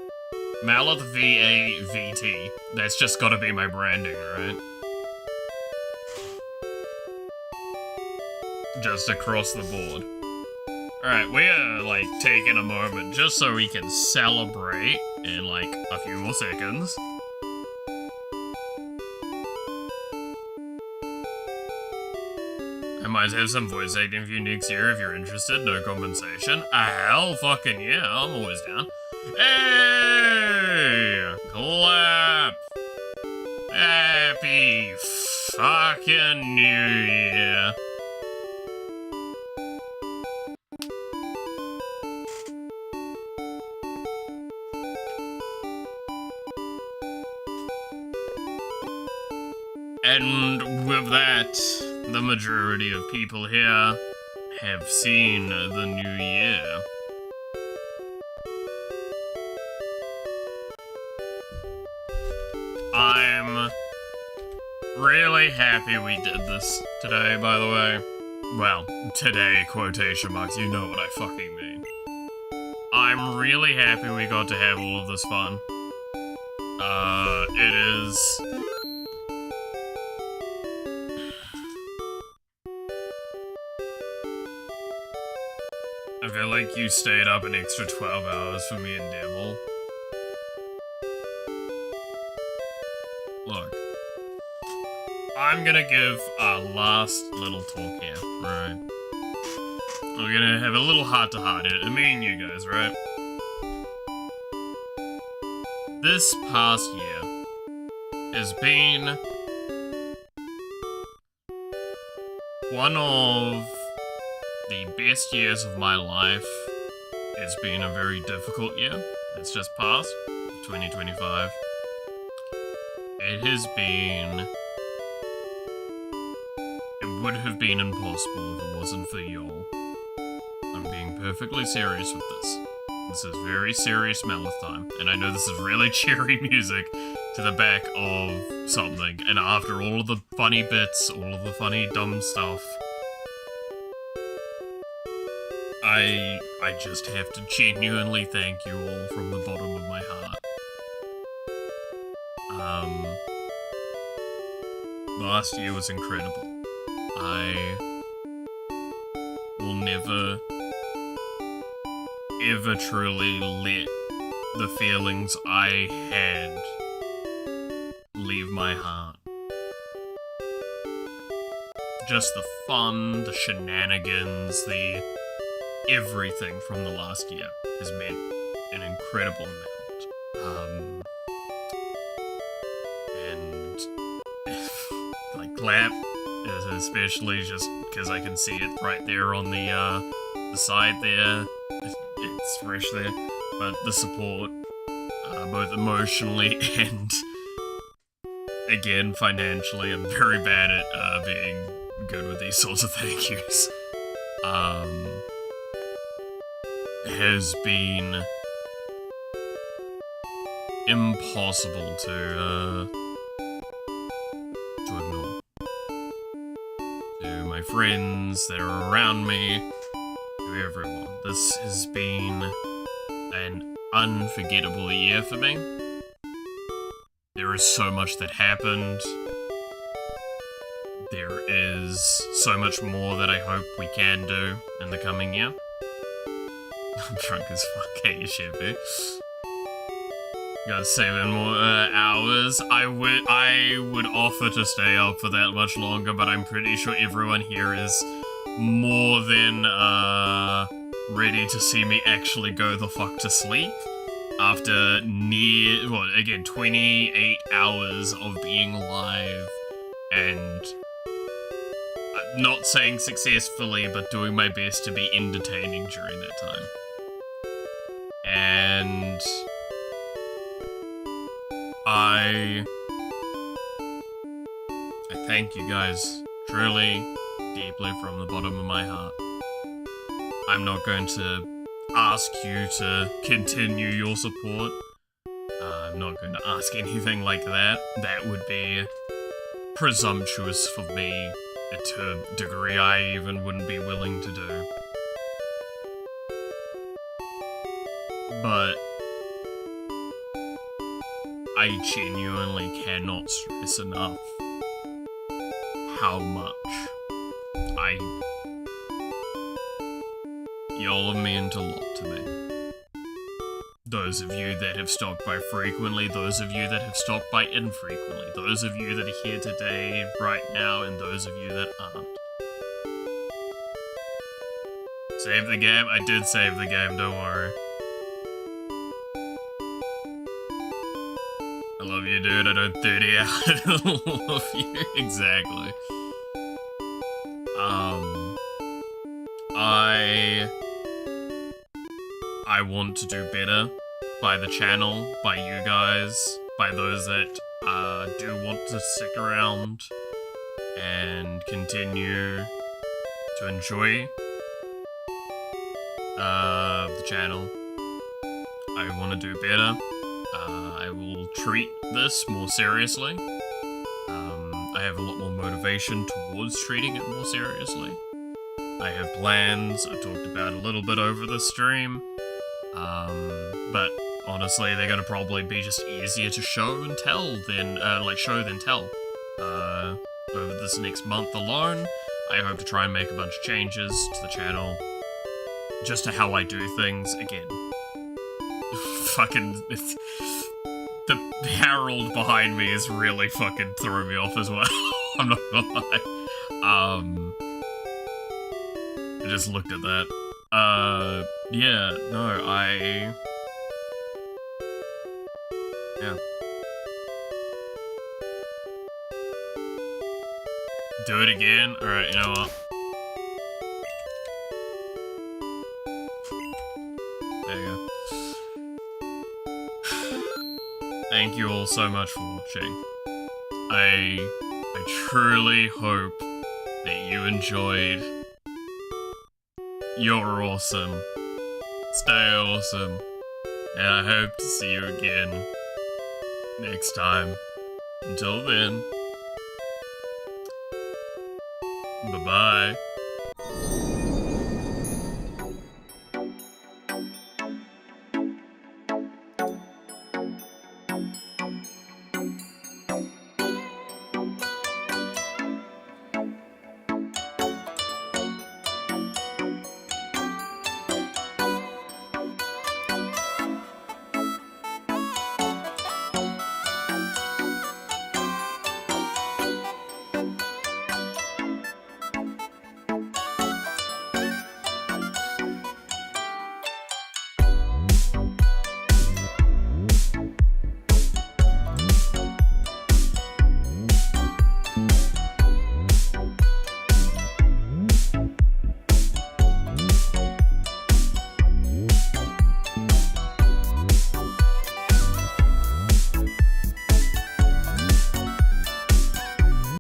Malith VA VT. That's just gotta be my branding, right? Just across the board. Alright, we are, like, taking a moment just so we can celebrate in, like, a few more seconds. I might have some voice acting for you next year if you're interested, no compensation. Hell fucking yeah, I'm always down. Hey! Clap! Happy fucking New Year! And with that, the majority of people here have seen the new year. I'm really happy we did this today, by the way. Well, today, quotation marks, you know what I fucking mean. I'm really happy we got to have all of this fun. It is... I feel like you stayed up an extra 12 hours for me and Devil. Look. I'm gonna give our last little talk here, right? We're gonna have a little heart-to-heart, me and you guys, right? This past year has been one of the best years of my life. It's been a very difficult year. It's just passed, 2025. It has been... It would have been impossible if it wasn't for y'all. I'm being perfectly serious with this. This is very serious Melith time, and I know this is really cheery music to the back of something, and after all of the funny bits, all of the funny dumb stuff, I just have to genuinely thank you all from the bottom of my heart. Last year was incredible. I will never, ever truly let the feelings I had leave my heart. Just the fun, the shenanigans, the everything from the last year has meant an incredible amount. And like clap, especially just because I can see it right there on the side there. It's fresh there, but the support, both emotionally and again financially, I'm very bad at being good with these sorts of thank yous. Has been impossible to ignore. To my friends that are around me, to everyone. This has been an unforgettable year for me. There is so much that happened. There is so much more that I hope we can do in the coming year. I'm drunk as fuck, hey, Shippy. Got 7 more hours. I would offer to stay up for that much longer, but I'm pretty sure everyone here is more than ready to see me actually go the fuck to sleep after 28 hours of being live and not saying successfully, but doing my best to be entertaining during that time. And I thank you guys truly, deeply from the bottom of my heart. I'm not going to ask you to continue your support. I'm not going to ask anything like that. That would be presumptuous for me to a degree I even wouldn't be willing to do. But I genuinely cannot stress enough how much y'all have meant a lot to me. Those of you that have stopped by frequently, those of you that have stopped by infrequently, those of you that are here today, right now, and those of you that aren't. Save the game? I did save the game, don't worry. I love you, dude. I don't 30 out. I love you. Exactly. I want to do better by the channel, by you guys, by those that do want to stick around and continue to enjoy the channel. I want to do better. I will treat this more seriously. I have a lot more motivation towards treating it more seriously. I have plans I talked about a little bit over the stream, but honestly, they're gonna probably be just easier to show and tell than, show than tell. Over this next month alone, I hope to try and make a bunch of changes to the channel, just to how I do things. Again, fucking, the herald behind me is really fucking throwing me off as well. I'm not gonna lie. I just looked at that. Yeah, no, yeah. Do it again? Alright, you know what? There you go. Thank you all so much for watching. I truly hope that you enjoyed. You're awesome. stay awesome, and I hope to see you again next time. Until then, bye-bye.